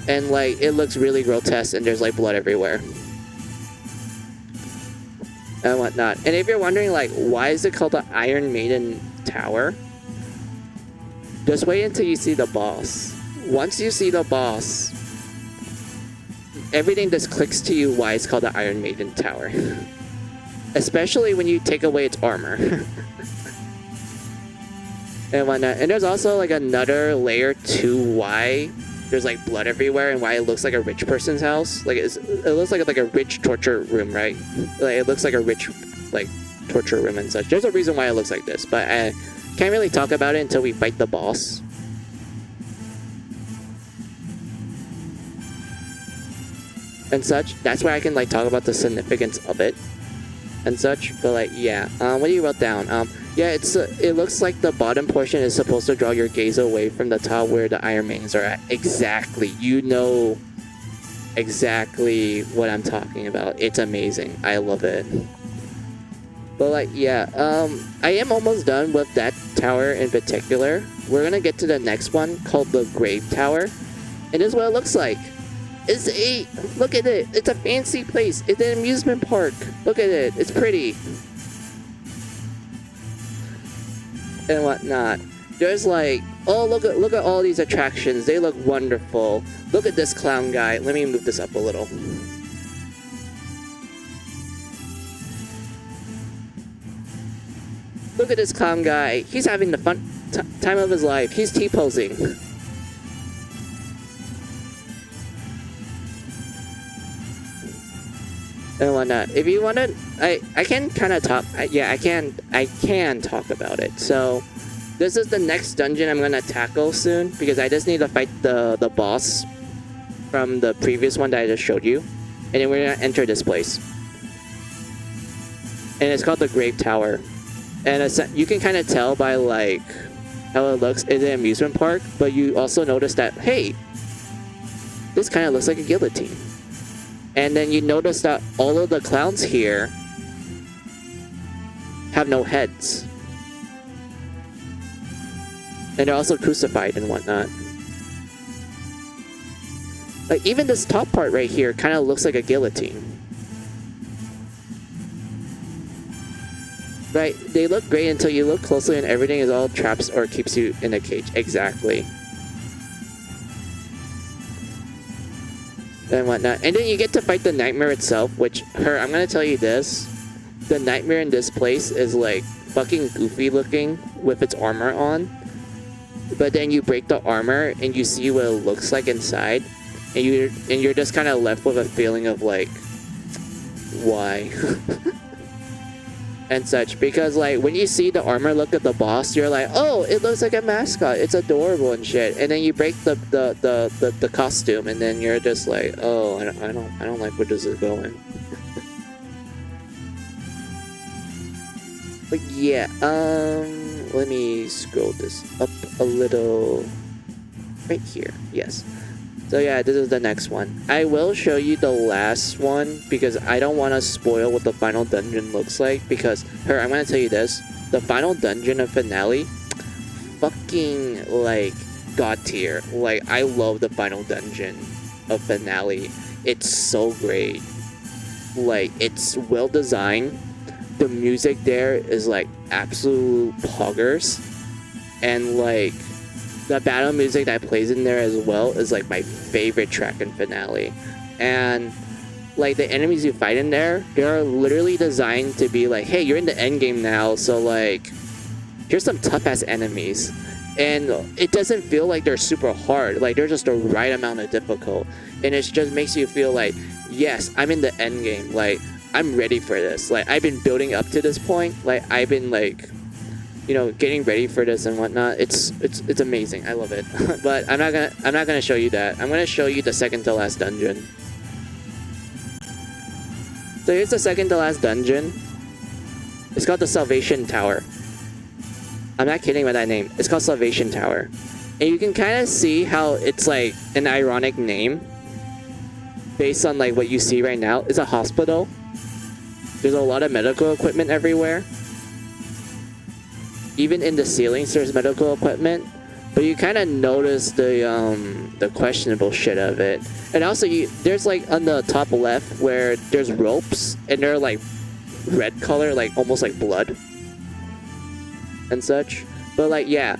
And like, it looks really grotesque and there's like blood everywhere. And whatnot. And if you're wondering, like, why is it called the Iron Maiden Tower? Just wait until you see the boss. Once you see the boss, everything just clicks to you why it's called the Iron Maiden Tower. Especially when you take away its armor. and whatnot. And there's also like another layer to why there's like blood everywhere and why it looks like a rich person's house. Like it looks like a rich torture room, right? Like it looks like a rich like torture room and such. There's a reason why it looks like this, but I can't really talk about it until we fight the boss. And such. That's where I can like talk about the significance of it and such. But like, yeah. What do you wrote down? Yeah, it looks like the bottom portion is supposed to draw your gaze away from the top where the Iron Maidens are at. Exactly. You know exactly what I'm talking about. It's amazing. I love it. But like, yeah, I am almost done with that tower in particular. We're gonna get to the next one called the Grave Tower. And this is what it looks like. Look at it. It's a fancy place. It's an amusement park. Look at it. It's pretty. And whatnot. There's like, oh, look at all these attractions. They look wonderful. Look at this clown guy. Let me move this up a little. Look at this clown guy. He's having the fun time of his life. He's T-posing. And whatnot. If you want to, I can kind of talk. Yeah, I can talk about it. So, this is the next dungeon I'm gonna tackle soon because I just need to fight the boss from the previous one that I just showed you, and then we're gonna enter this place. And it's called the Grave Tower, and you can kind of tell by like how it looks. It's an amusement park, but you also notice that hey, this kind of looks like a guillotine. And then you notice that all of the clowns here have no heads. And they're also crucified and whatnot. Like, even this top part right here kind of looks like a guillotine. Right? They look great until you look closely and everything is all traps or keeps you in a cage. Exactly. And whatnot. And then you get to fight the nightmare itself, which, I'm gonna tell you this. The nightmare in this place is like fucking goofy looking with its armor on. But then you break the armor and you see what it looks like inside. And you're just kind of left with a feeling of like, why? And such, because like when you see the armor look at the boss, you're like, oh, it looks like a mascot, it's adorable and shit. And then you break the costume, and then you're just like, oh, I don't like where this is going. But yeah, let me scroll this up a little. Right here, yes. So yeah, this is the next one. I will show you the last one because I don't want to spoil what the final dungeon looks like, because I'm gonna tell you this. The final dungeon of finale, fucking like god tier. Like, I love the final dungeon of finale. It's so great. Like, it's well designed. The music there is like absolute poggers. And like the battle music that plays in there as well is like my favorite track in finale. And like the enemies you fight in there, they're literally designed to be like, hey, you're in the end game now, so like here's some tough ass enemies. And it doesn't feel like they're super hard, like they're just the right amount of difficult. And it just makes you feel like, yes, I'm in the end game, like I'm ready for this. Like, I've been building up to this point, like I've been like, you know, getting ready for this and whatnot. It's amazing. I love it. But I'm not gonna show you that. I'm gonna show you the second to last dungeon. So here's the second to last dungeon. It's called the Salvation Tower. I'm not kidding with that name. It's called Salvation Tower. And you can kind of see how it's like an ironic name based on like what you see right now. It's a hospital. There's a lot of medical equipment everywhere. Even in the ceilings, there's medical equipment, but you kind of notice the questionable shit of it. And also, there's like on the top left where there's ropes, and they're like red color, like almost like blood and such. But like, yeah,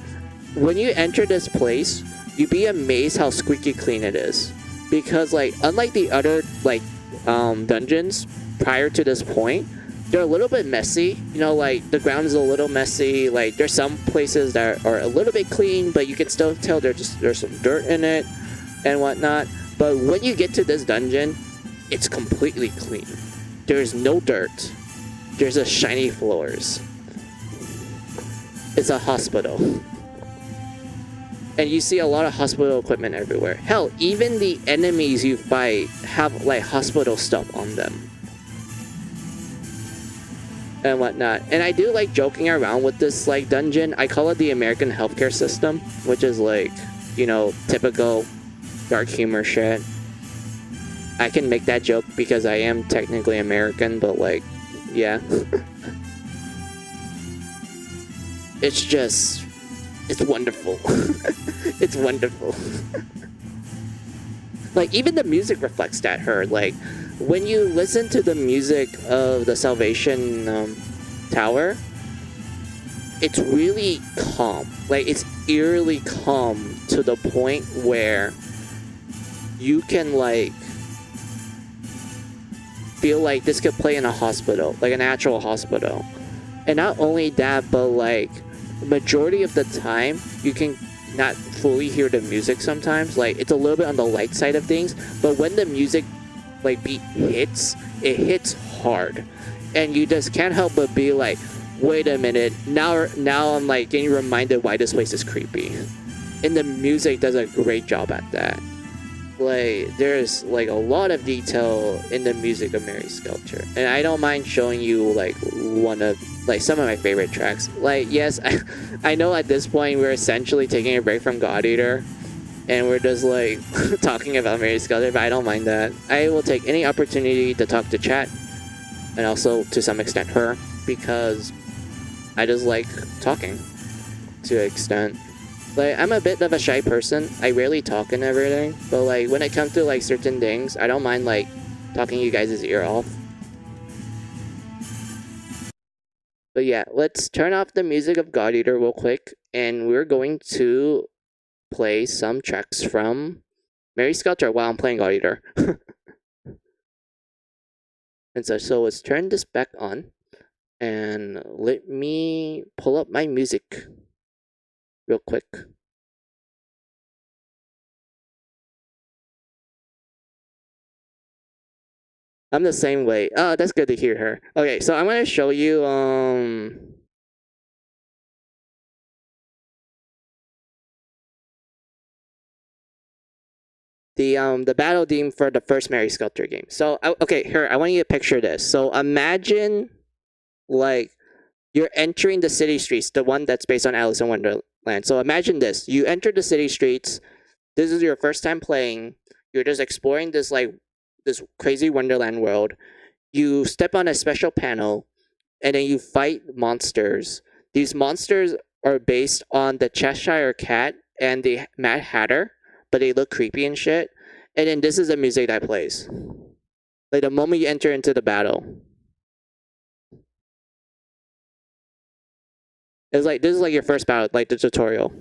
when you enter this place, you'd be amazed how squeaky clean it is, because like unlike the other like dungeons prior to this point, they're a little bit messy, you know, like the ground is a little messy. Like there's some places that are a little bit clean, but you can still tell there's some dirt in it and whatnot. But when you get to this dungeon, it's completely clean. There's no dirt. There's a shiny floors. It's a hospital. And you see a lot of hospital equipment everywhere. Hell, even the enemies you fight have like hospital stuff on them. and whatnot. And I do like joking around with this like dungeon. I call it the American healthcare system, which is like, you know, typical dark humor shit. I can make that joke because I am technically American, but like, yeah. It's just, it's wonderful. It's wonderful. Like, even the music reflects that, her. Like, when you listen to the music of the Salvation Tower, it's really calm. Like, it's eerily calm to the point where you can, like, feel like this could play in a hospital, like an actual hospital. And not only that, but like, majority of the time, you can not fully hear the music sometimes. Like, it's a little bit on the light side of things, but when the music like beat hits, it hits hard, and you just can't help but be like, wait a minute, now I'm like getting reminded why this place is creepy. And the music does a great job at that. Like, there's like a lot of detail in the music of Mary Skelter, and I don't mind showing you like one of like some of my favorite tracks. Like, yes, I know at this point we're essentially taking a break from God Eater, and we're just like talking about Mary Skelter, but I don't mind that. I will take any opportunity to talk to chat, and also to some extent her, because I just like talking to an extent. Like, I'm a bit of a shy person. I rarely talk and everything, but like when it comes to like certain things, I don't mind like talking you guys' ear off. But yeah, let's turn off the music of God Eater real quick, and we're going to play some tracks from Mary Skelter while I'm playing God Eater. And so let's turn this back on, and let me pull up my music real quick. I'm the same way. Oh, that's good to hear her. Okay, so I'm gonna show you the battle theme for the first Mary Sculptor game. So okay, here, I want you to picture this. So imagine like you're entering the city streets, the one that's based on Alice in Wonderland. So imagine this: you enter the city streets. This is your first time playing. You're just exploring this like this crazy Wonderland world. You step on a special panel, and then you fight monsters. These monsters are based on the Cheshire Cat and the Mad Hatter, but they look creepy and shit. And then this is the music that plays. Like the moment you enter into the battle. It's like, this is like your first battle, like the tutorial.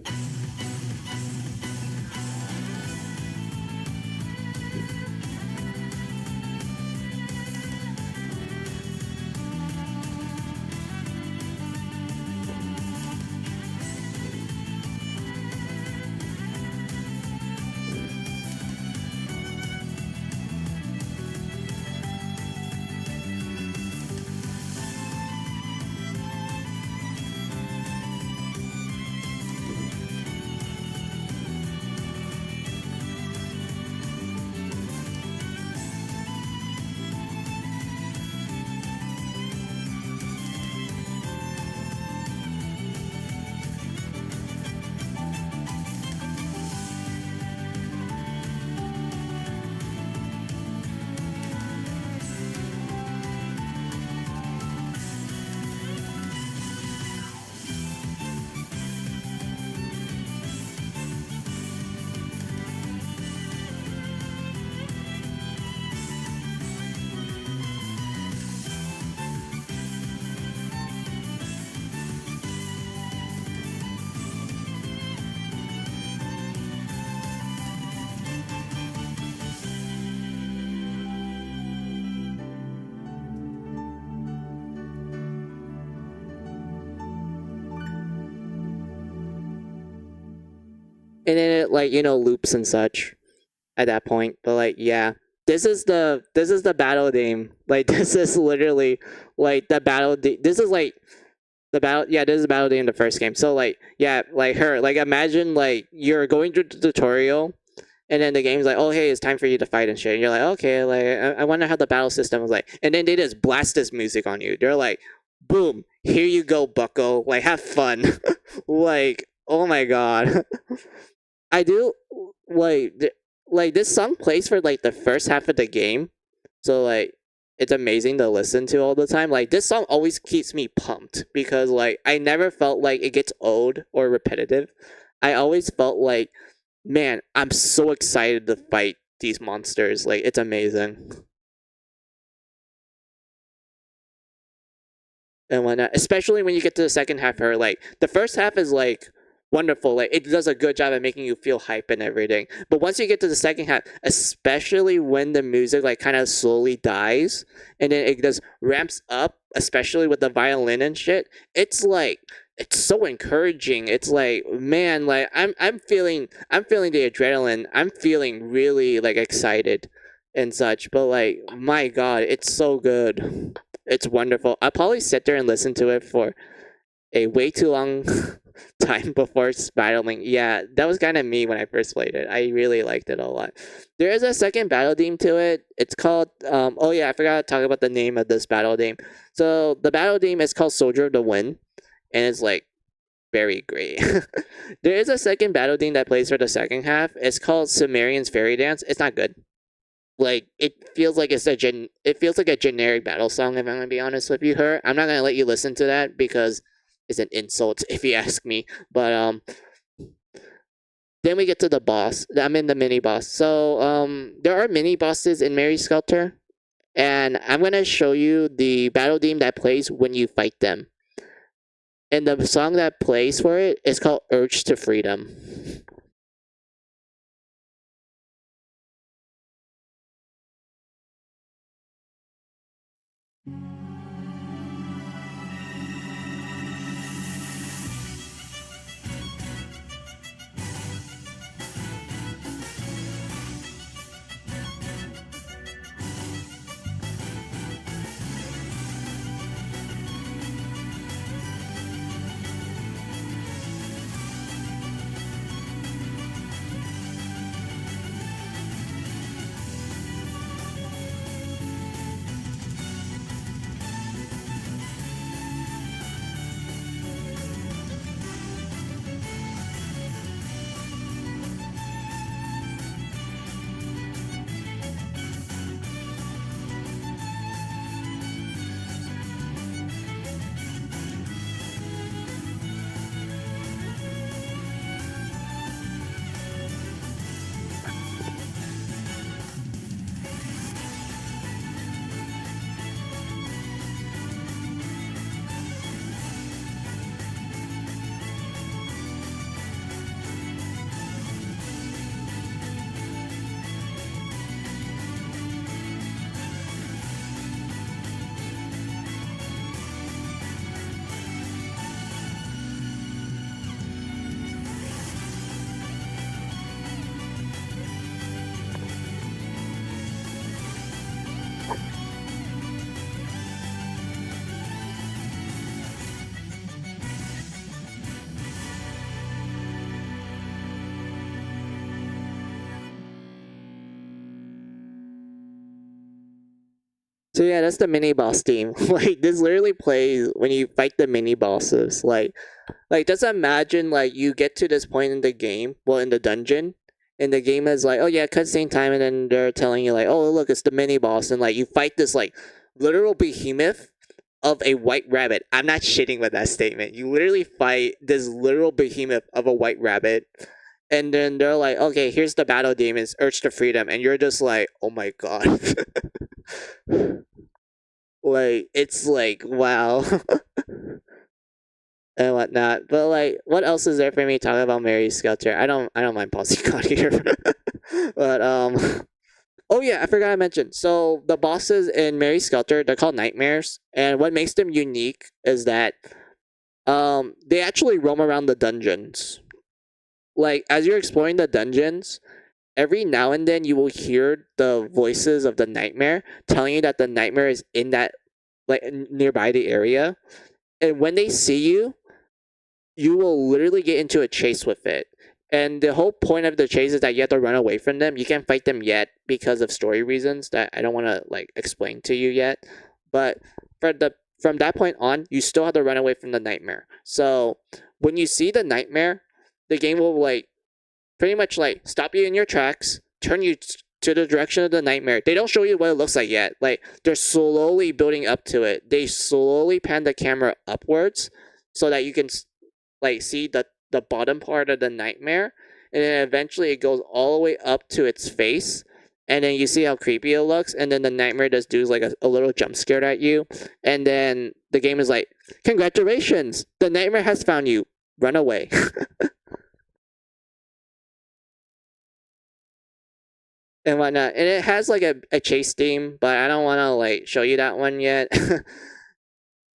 And then it like, you know, loops and such at that point. But like, yeah, this is the battle theme. Like, this is literally like the battle. This is like the battle. Yeah, this is the battle theme in the first game. So like, yeah, like her. Like, imagine like you're going through the tutorial, and then the game's like, oh hey, it's time for you to fight and shit. And you're like, okay, like I wonder how the battle system was like. And then they just blast this music on you. They're like, boom, here you go, Bucko. Like, have fun. Like, oh my god. I do like like this song plays for like the first half of the game, so like it's amazing to listen to all the time. Like this song always keeps me pumped because like I never felt like it gets old or repetitive. I always felt like, man, I'm so excited to fight these monsters. Like it's amazing. And whatnot. Especially when you get to the second half, or like the first half is like wonderful. Like it does a good job at making you feel hype and everything. But once you get to the second half, especially when the music like kind of slowly dies and then it just ramps up, especially with the violin and shit, it's so encouraging. It's like, man, like I'm feeling the adrenaline. I'm feeling really like excited and such. But like my god, it's so good. It's wonderful. I'll probably sit there and listen to it for a way too long time before battling. Yeah, that was kind of me when I first played it. I really liked it a lot. There is a second battle theme to it. It's called oh yeah, I forgot to talk about the name of this battle theme. So the battle theme is called Soldier of the Wind, and it's like very great. There is a second battle theme that plays for the second half. It's called Sumerian's Fairy Dance. It's not good. Like it feels like it feels like a generic battle song, if I'm gonna be honest with you. Her, I'm not gonna let you listen to that because it's an insult if you ask me. But then we get to the boss. I'm in the mini boss. So there are mini bosses in Mary Skelter, and I'm gonna show you the battle theme that plays when you fight them. And the song that plays for it is called Urge to Freedom. So yeah, that's the mini boss theme. Like this literally plays when you fight the mini bosses. Like just imagine like you get to this point in the game, well in the dungeon, and the game is like, oh yeah, cutscene time, and then they're telling you like, oh look, it's the mini boss, and like you fight this like literal behemoth of a white rabbit. I'm not shitting with that statement. You literally fight this literal behemoth of a white rabbit, and then they're like, okay, here's the battle demons, Urge to Freedom, and you're just like, oh my god. Like it's like wow. And whatnot. But like, what else is there for me to talk about Mary Skelter? I don't mind pausing on here. But oh yeah, I forgot I mentioned. So the bosses in Mary Skelter, they're called nightmares, and what makes them unique is that they actually roam around the dungeons. Like as you're exploring the dungeons, every now and then you will hear the voices of the nightmare telling you that the nightmare is in that like nearby the area. And when they see you, you will literally get into a chase with it. And the whole point of the chase is that you have to run away from them. You can't fight them yet because of story reasons that I don't want to like explain to you yet. But for the from that point on, you still have to run away from the nightmare. So when you see the nightmare, the game will like pretty much like stop you in your tracks, turn you to the direction of the nightmare. They don't show you what it looks like yet. Like they're slowly building up to it. They slowly pan the camera upwards so that you can like see the bottom part of the nightmare, and then eventually it goes all the way up to its face. And then you see how creepy it looks, and then the nightmare does do like a little jump scare at you, and then the game is like, "Congratulations, the nightmare has found you. Run away." And whatnot. And it has like a chase theme, but I don't want to like show you that one yet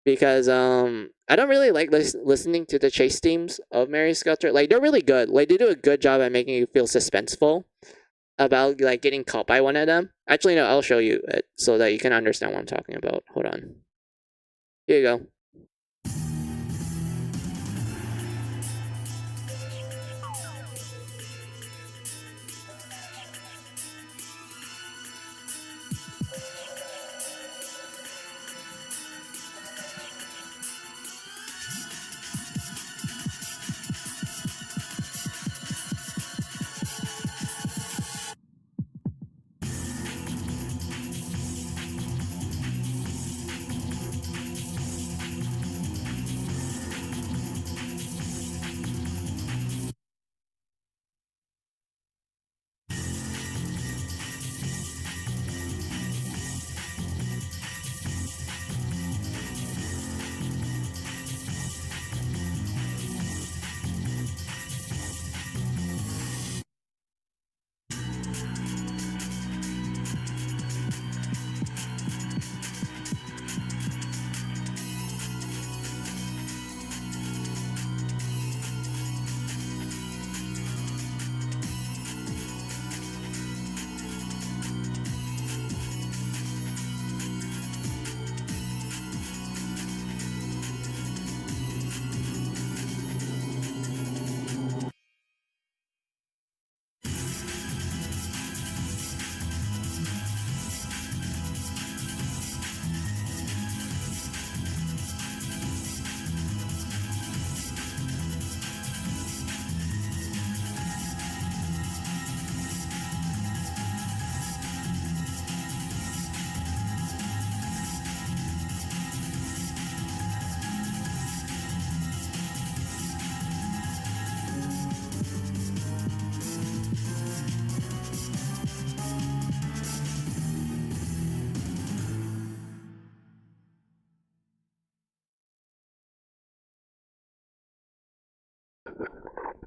because I don't really like listening to the chase themes of Mary Skelter. Like they're really good. Like they do a good job at making you feel suspenseful about like getting caught by one of them. Actually, no, I'll show you it so that you can understand what I'm talking about. Hold on. Here you go.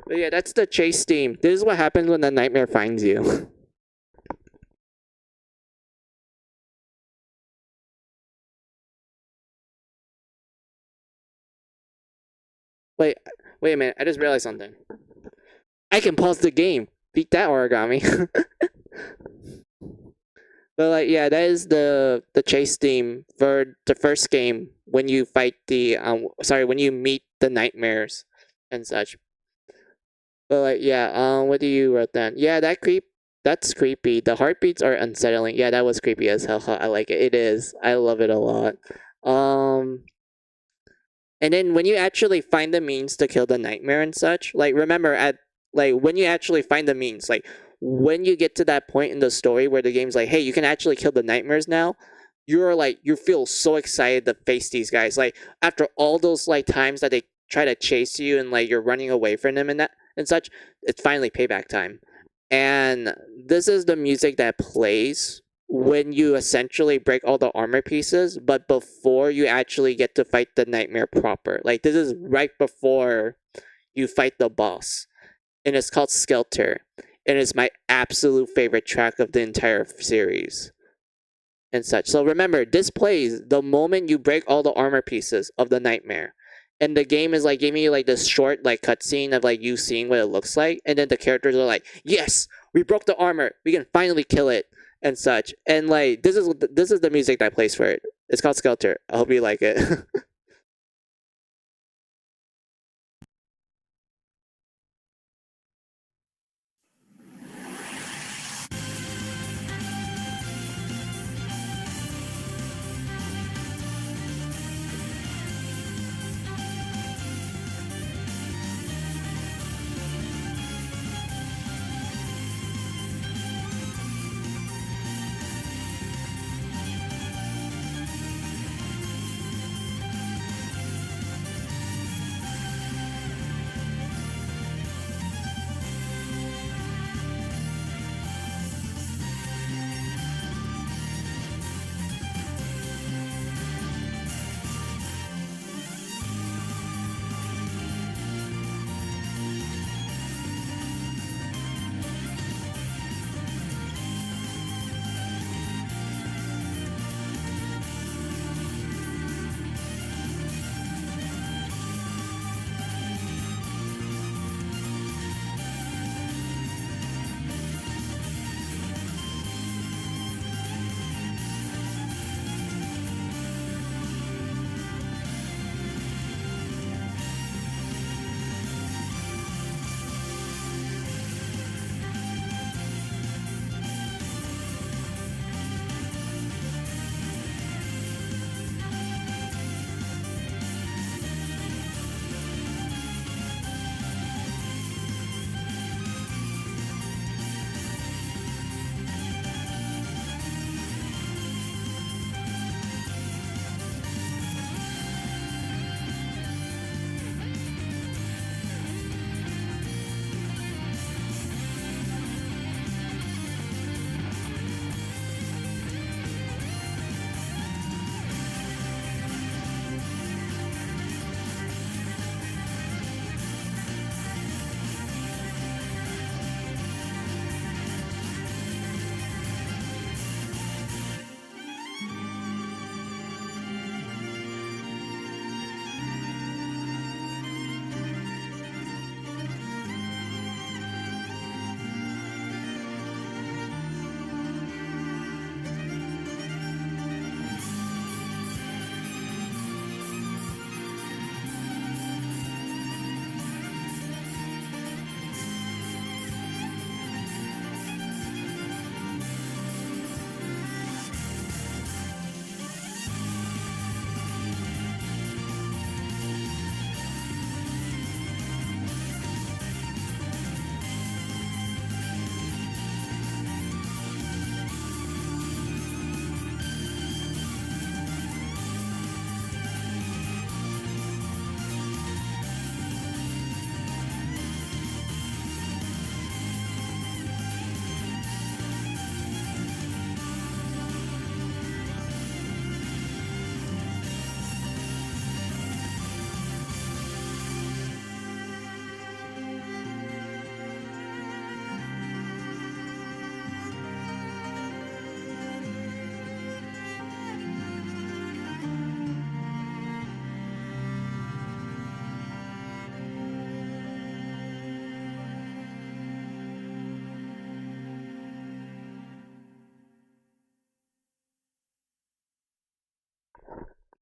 But yeah, that's the chase theme. This is what happens when the nightmare finds you. wait, wait a minute. I just realized something. I can pause the game. Beat that, Aragami. But like, yeah, that is the chase theme for the first game when you fight the when you meet the nightmares and such. But like, yeah, what do you write then? Yeah, that's creepy. The heartbeats are unsettling. Yeah, that was creepy as hell. I like it. It is. I love it a lot. Um, and then when you actually find the means to kill the nightmare and such, like remember at like when you actually find the means, like when you get to that point in the story where the game's like, hey, you can actually kill the nightmares now, you're like you feel so excited to face these guys. Like after all those like times that they try to chase you and like you're running away from them and that and such, it's finally payback time. And this is the music that plays when you essentially break all the armor pieces, but before you actually get to fight the nightmare proper. Like this is right before you fight the boss. And it's called Skelter. And it's my absolute favorite track of the entire series. And such. So remember, this plays the moment you break all the armor pieces of the nightmare. And the game is like giving you like this short like cutscene of like you seeing what it looks like, and then the characters are like, "Yes, we broke the armor. We can finally kill it," and such. And like this is the music that plays for it. It's called Skelter. I hope you like it.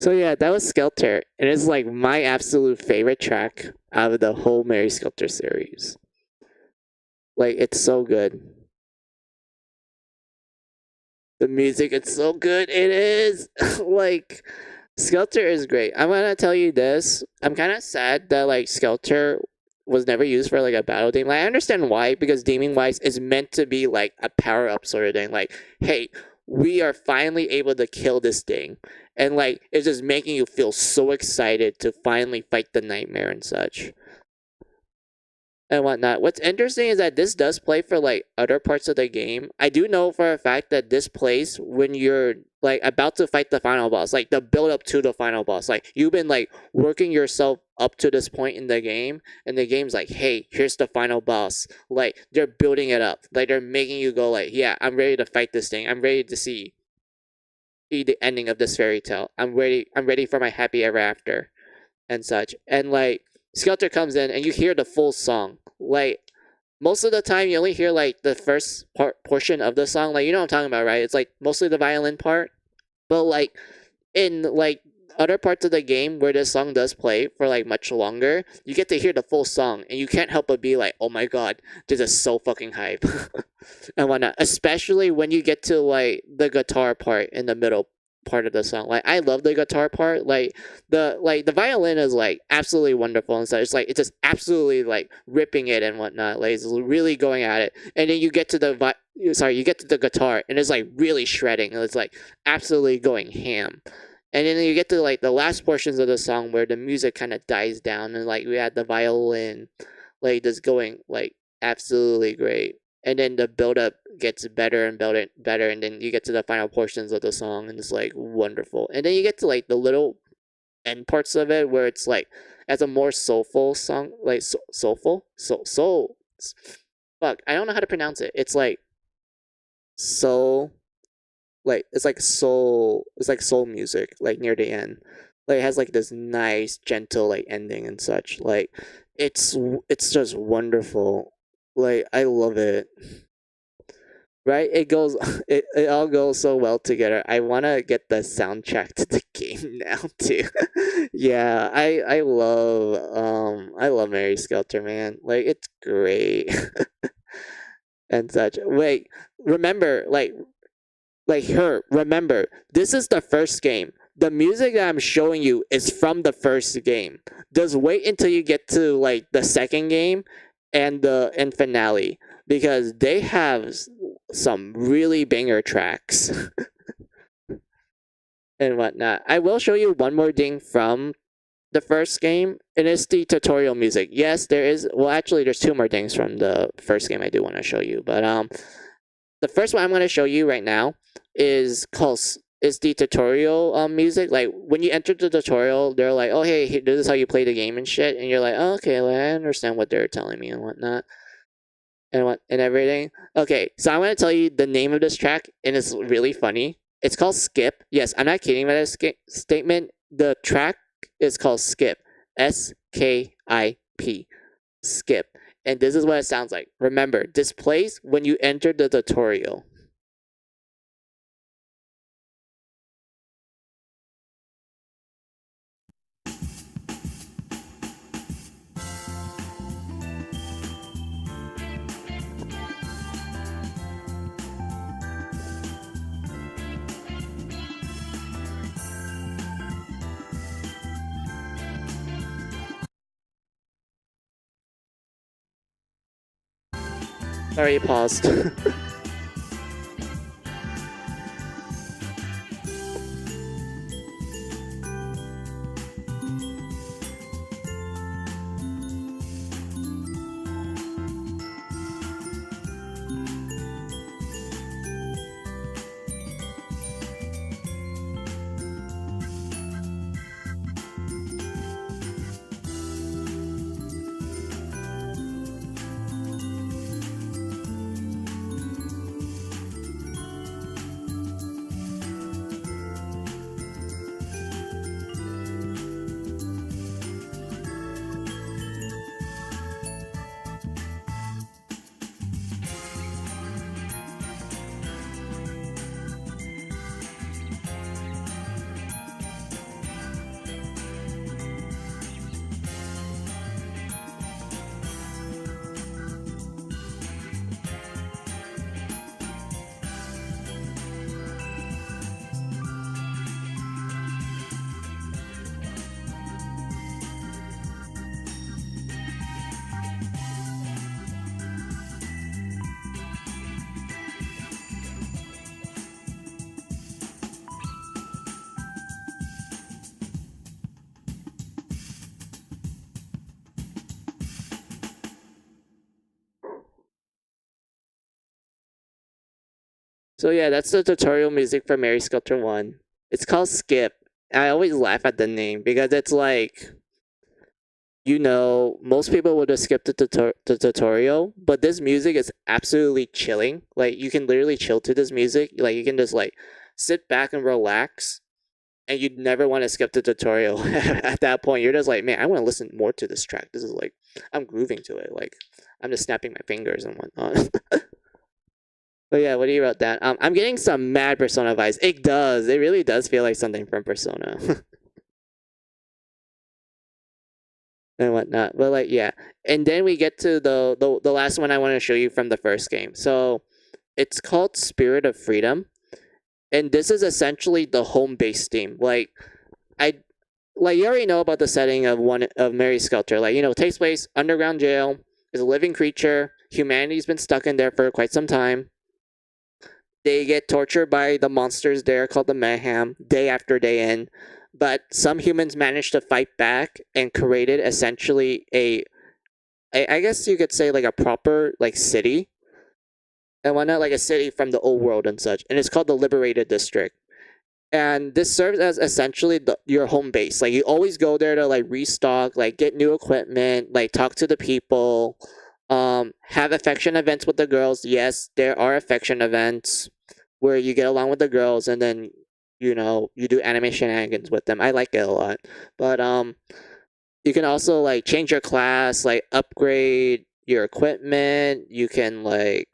So yeah, that was Skelter. And it's like my absolute favorite track out of the whole Mary Skelter series. Like it's so good. The music, it's so good. It is like Skelter is great. I'm gonna tell you this. I'm kind of sad that like Skelter was never used for like a battle demon. Like, I understand why, because Demon Wise is meant to be like a power up sort of thing. Like, hey, we are finally able to kill this thing, and like it's just making you feel so excited to finally fight the nightmare and such and whatnot. What's interesting is that this does play for like other parts of the game. I do know for a fact that this plays when you're like about to fight the final boss, like the build up to the final boss. Like you've been like working yourself up to this point in the game, and the game's like, hey, here's the final boss. Like they're building it up, like they're making you go like, yeah, I'm ready to fight this thing. I'm ready to see the ending of this fairy tale. I'm ready. I'm ready for my happy ever after and such. And like Skelter comes in and you hear the full song. Like most of the time you only hear like the first portion of the song. Like you know what I'm talking about, right? It's like mostly the violin part. But like in like other parts of the game where this song does play for like much longer, you get to hear the full song and you can't help but be like, oh my god, this is so fucking hype. And whatnot. Especially when you get to like the guitar part in the middle part of the song. Like I love the guitar part. Like the violin is like absolutely wonderful and stuff. It's like it's just absolutely like ripping it and whatnot. Like it's really going at it. And then you get to the you get to the guitar and it's like really shredding. It's like absolutely going ham. And then you get to like the last portions of the song where the music kind of dies down and like we had the violin like just going like absolutely great. And then the build up gets better and better, and then you get to the final portions of the song and it's like wonderful. And then you get to like the little end parts of it where it's like as a more soulful song, like soul fuck, I don't know how to pronounce it. It's like soul, like it's like soul music like near the end. Like it has like this nice gentle like ending and such. Like it's just wonderful. Like I love it. Right? It goes it all goes so well together. I wanna get the soundtrack to the game now too. Yeah, I love Mary Skelter, man. Like it's great. And such. Wait, remember, remember, this is the first game. The music that I'm showing you is from the first game. Just wait until you get to like the second game and the finale, because they have some really banger tracks and whatnot. I will show you one more thing from the first game, and it's the tutorial music. Yes, there is. Well, actually, there's two more things from the first game I do want to show you, but the first one I'm going to show you right now is the tutorial music. Like when you enter the tutorial, they're like, "Oh, hey, this is how you play the game and shit," and you're like, "Oh, okay, like, I understand what they're telling me and whatnot." And everything. Okay, so I'm gonna tell you the name of this track, and it's really funny. It's called Skip. Yes, I'm not kidding about this statement. The track is called Skip. SKIP. Skip. And this is what it sounds like. Remember, this plays when you enter the tutorial. Sorry, it paused. So yeah, that's the tutorial music for Mary Sculptor 1. It's called Skip. I always laugh at the name because it's like, most people would have skipped the tutorial, but this music is absolutely chilling. Like, you can literally chill to this music. Like, you can just, like, sit back and relax, and you'd never want to skip the tutorial at that point. You're just like, man, I want to listen more to this track. This is like, I'm grooving to it. Like, I'm just snapping my fingers and whatnot. But yeah, what do you about that? I'm getting some mad Persona vibes. It does. It really does feel like something from Persona. And whatnot. But like, yeah. And then we get to the last one I want to show you from the first game. So it's called Spirit of Freedom. And this is essentially the home base theme. I you already know about the setting of one of Mary Skelter. Like, it takes place underground jail, is a living creature, humanity's been stuck in there for quite some time. They get tortured by the monsters there called the Mayhem day after day in. But some humans managed to fight back and created essentially I guess you could say like a proper like city and whatnot, like a city from the old world and such. And it's called the Liberated District. And this serves as essentially your home base. Like, you always go there to like restock, like get new equipment, like talk to the people, have affection events with the girls. Yes, there are affection events where you get along with the girls and then you do anime shenanigans with them. I like it a lot. But you can also like change your class, like upgrade your equipment. You can like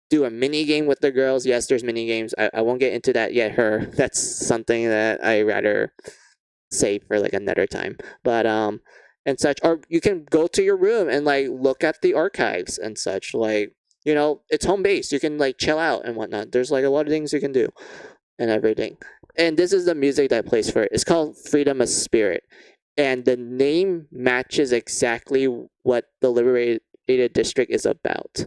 do a mini game with the girls. Yes, there's mini games. I won't get into that yet. That's something that I rather save for like another time. But and such. Or you can go to your room and like look at the archives and such. Like, it's home base. You can like chill out and whatnot. There's like a lot of things you can do and everything. And this is the music that plays for it. It's called Freedom of Spirit. And the name matches exactly what the Liberated District is about.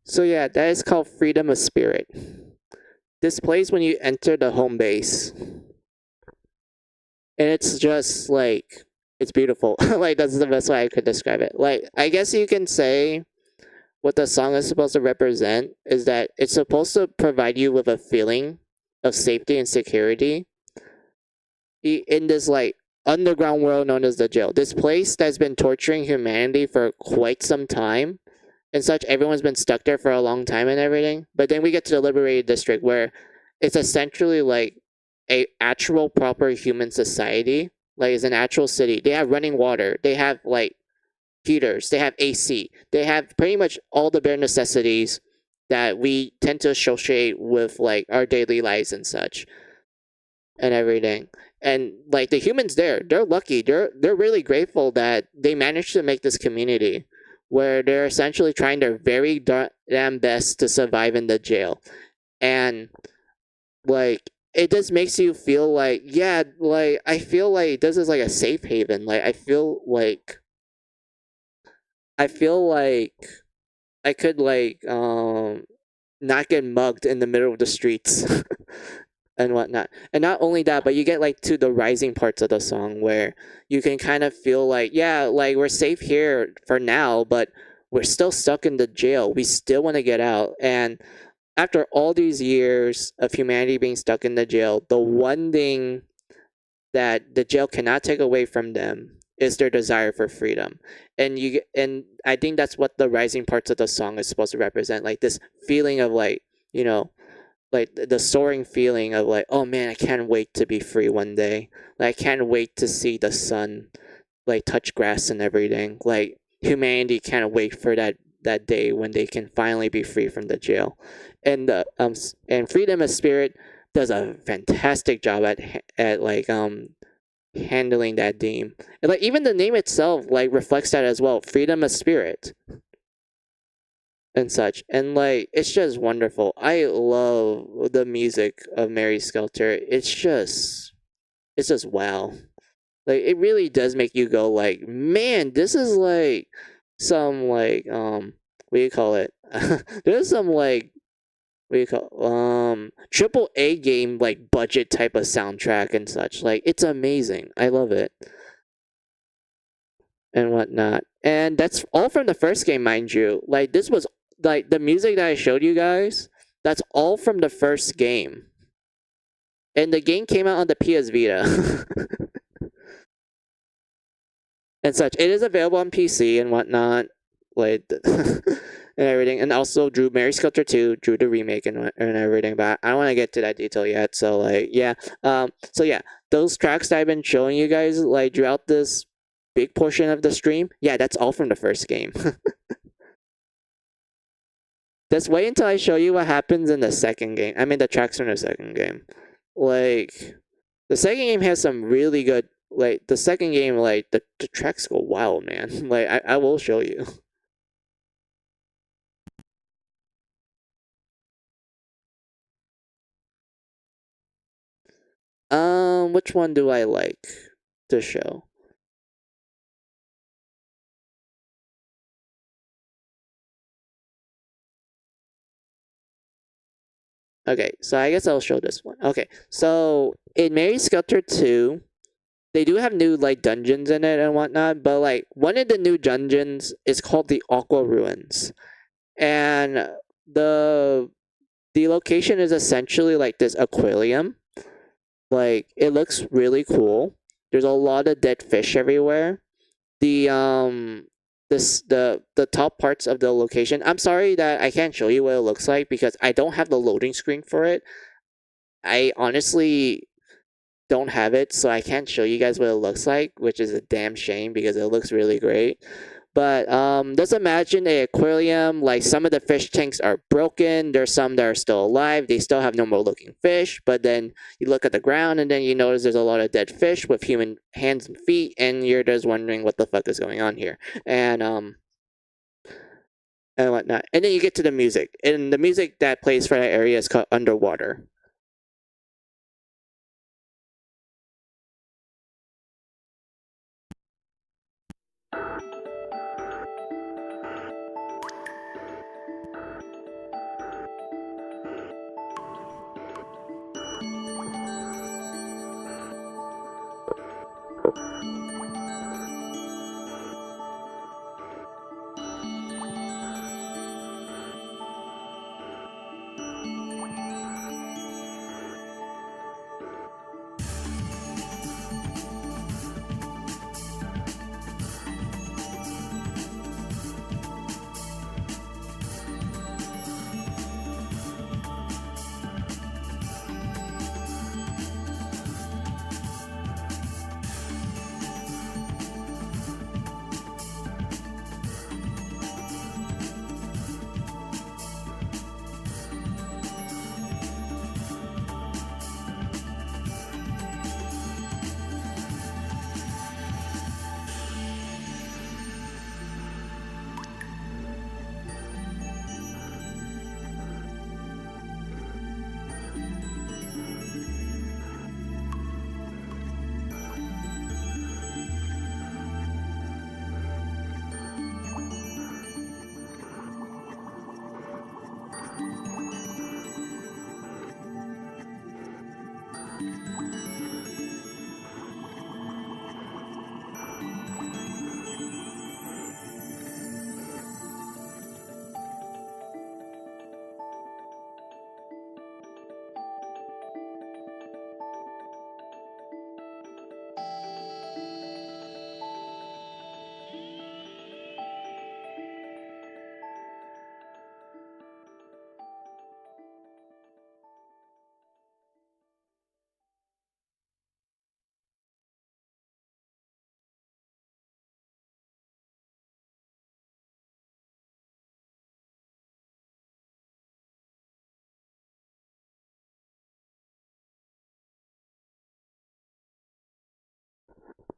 So yeah, that is called Freedom of Spirit. This plays when you enter the home base. And it's just like, it's beautiful. Like, that's the best way I could describe it. Like, I guess you can say what the song is supposed to represent is that it's supposed to provide you with a feeling of safety and security in this like underground world known as the jail. This place that's been torturing humanity for quite some time and such. Everyone's been stuck there for a long time and everything. But then we get to the liberated district where it's essentially like a actual proper human society. Like it's an actual city. They have running water. They have like heaters. They have AC. They have pretty much all the bare necessities that we tend to associate with like our daily lives and such and everything. And like the humans there, they're lucky. They're really grateful that they managed to make this community where they're essentially trying their very damn best to survive in the jail. And like it just makes you feel like, yeah, like I feel like this is like a safe haven. Like I feel like I could like not get mugged in the middle of the streets and whatnot. And not only that, but you get like to the rising parts of the song where you can kind of feel like, yeah, like we're safe here for now, but we're still stuck in the jail. We still want to get out. And after all these years of humanity being stuck in the jail, the one thing that the jail cannot take away from them is their desire for freedom. And I think that's what the rising parts of the song is supposed to represent, like this feeling of like, you know, like the soaring feeling of like, oh man, I can't wait to be free one day. Like I can't wait to see the sun like touch grass and everything. Like humanity can't wait for that day when they can finally be free from the jail. And and Freedom of Spirit does a fantastic job at like handling that theme. And like even the name itself like reflects that as well. Freedom of Spirit and such. And like it's just wonderful. I love the music of Mary Skelter. It's just wow. Like it really does make you go like, man, this is like some like what do you call it? There's some like what do you call triple A game like budget type of soundtrack and such. Like it's amazing. I love it. And whatnot. And that's all from the first game, mind you. Like this was like the music that I showed you guys, that's all from the first game. And the game came out on the PS Vita. And such. It is available on PC and whatnot. Like and everything. And also drew Mary Skelter 2, drew the remake and everything. But I don't want to get to that detail yet. So like yeah. So yeah, those tracks that I've been showing you guys like throughout this big portion of the stream, yeah, that's all from the first game. Just wait until I show you what happens in the second game. I mean, the tracks from the second game. Like, the second game has some really good. Like, the second game, like, the tracks go wild, man. Like, I will show you. Which one do I like to show? Okay, so I guess I'll show this one. Okay, so in Mary Skelter 2, they do have new like dungeons in it and whatnot, but like one of the new dungeons is called the Aqua Ruins. And the the location is essentially like this aquarium. Like it looks really cool. There's a lot of dead fish everywhere. The top parts of the location. I'm sorry that I can't show you what it looks like because I don't have the loading screen for it. I honestly don't have it, so I can't show you guys what it looks like, which is a damn shame because it looks really great. But just imagine a aquarium. Like some of the fish tanks are broken. There's some that are still alive. They still have normal looking fish. But then you look at the ground and then you notice there's a lot of dead fish with human hands and feet, and you're just wondering what the fuck is going on here. And whatnot. And then you get to the music, and the music that plays for that area is called Underwater.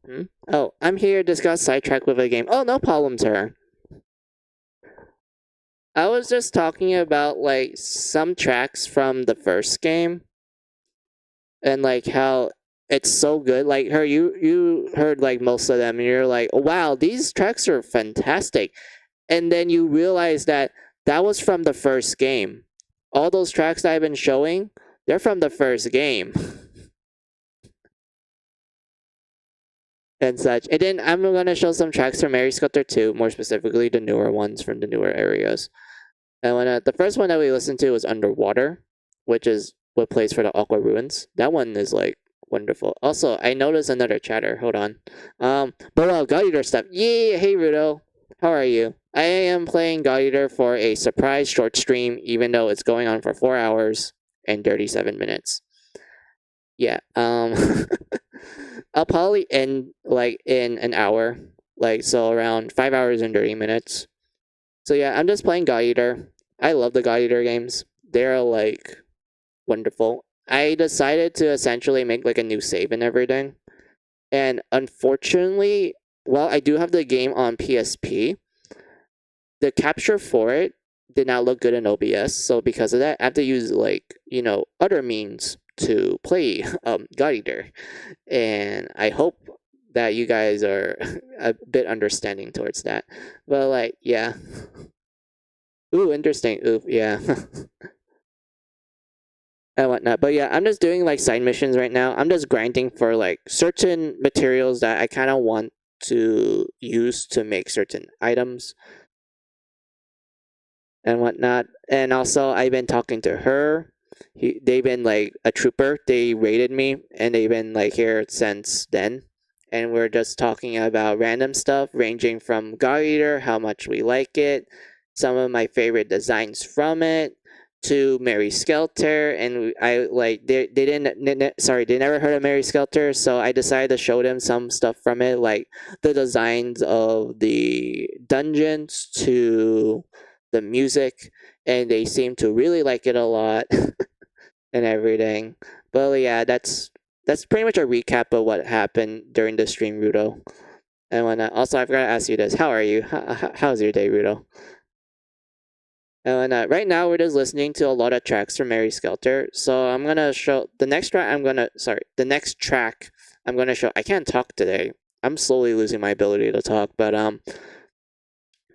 Hmm? Oh, I'm here. Just got sidetracked with a game. Oh, no problem, sir. I was just talking about like some tracks from the first game and like how it's so good. Like you heard like most of them and you're like, oh, wow, these tracks are fantastic. And then you realize that that was from the first game. All those tracks that I've been showing, they're from the first game. And such. And then I'm gonna show some tracks from Mary Skelter 2, more specifically the newer ones from the newer areas. And when the first one that we listened to was Underwater, which is what plays for the Aqua Ruins. That one is like wonderful. Also, I noticed another chatter. Hold on. But God Eater stuff. Yeah, hey Rudo. How are you? I am playing God Eater for a surprise short stream, even though it's going on for 4 hours and 37 minutes. Yeah. I'll probably end like in an hour, like so around 5 hours and 30 minutes. So yeah, I'm just playing God Eater. I love the God Eater games. They're like wonderful. I decided to essentially make like a new save and everything. And unfortunately, while I do have the game on PSP, the capture for it did not look good in OBS. So because of that, I have to use like, other means to play God Eater. And I hope that you guys are a bit understanding towards that. But like, yeah. Ooh, interesting. Ooh, yeah. And whatnot. But yeah, I'm just doing like side missions right now. I'm just grinding for like certain materials that I kind of want to use to make certain items and whatnot. And also, I've been talking to her. They've been like a trooper. They raided me, and they've been like here since then. And we're just talking about random stuff, ranging from God Eater, how much we like it, some of my favorite designs from it, to Mary Skelter. And I like they they never heard of Mary Skelter, so I decided to show them some stuff from it, like the designs of the dungeons to the music, and they seem to really like it a lot and everything. But yeah, that's pretty much a recap of what happened during the stream, Rudo. And when also, I've got to ask you this: how are you? How's your day, Rudo? And right now, we're just listening to a lot of tracks from Mary Skelter. So I'm gonna show the next track. The next track I'm gonna show. I can't talk today. I'm slowly losing my ability to talk. But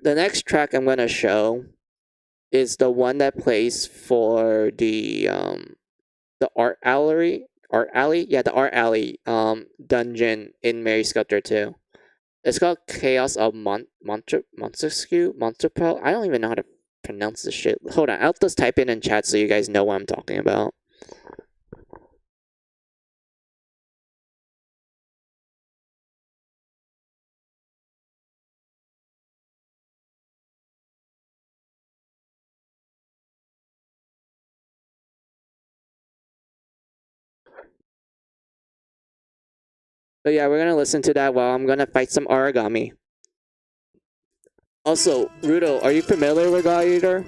the next track I'm gonna show is the one that plays for the art alley dungeon in Mary Skelter 2. It's called Chaos of Montesquieu. I don't even know how to pronounce this shit. Hold on, I'll just type it in chat so you guys know what I'm talking about. But yeah, we're gonna listen to that while I'm gonna fight some Aragami. Also, Rudo, are you familiar with God Eater?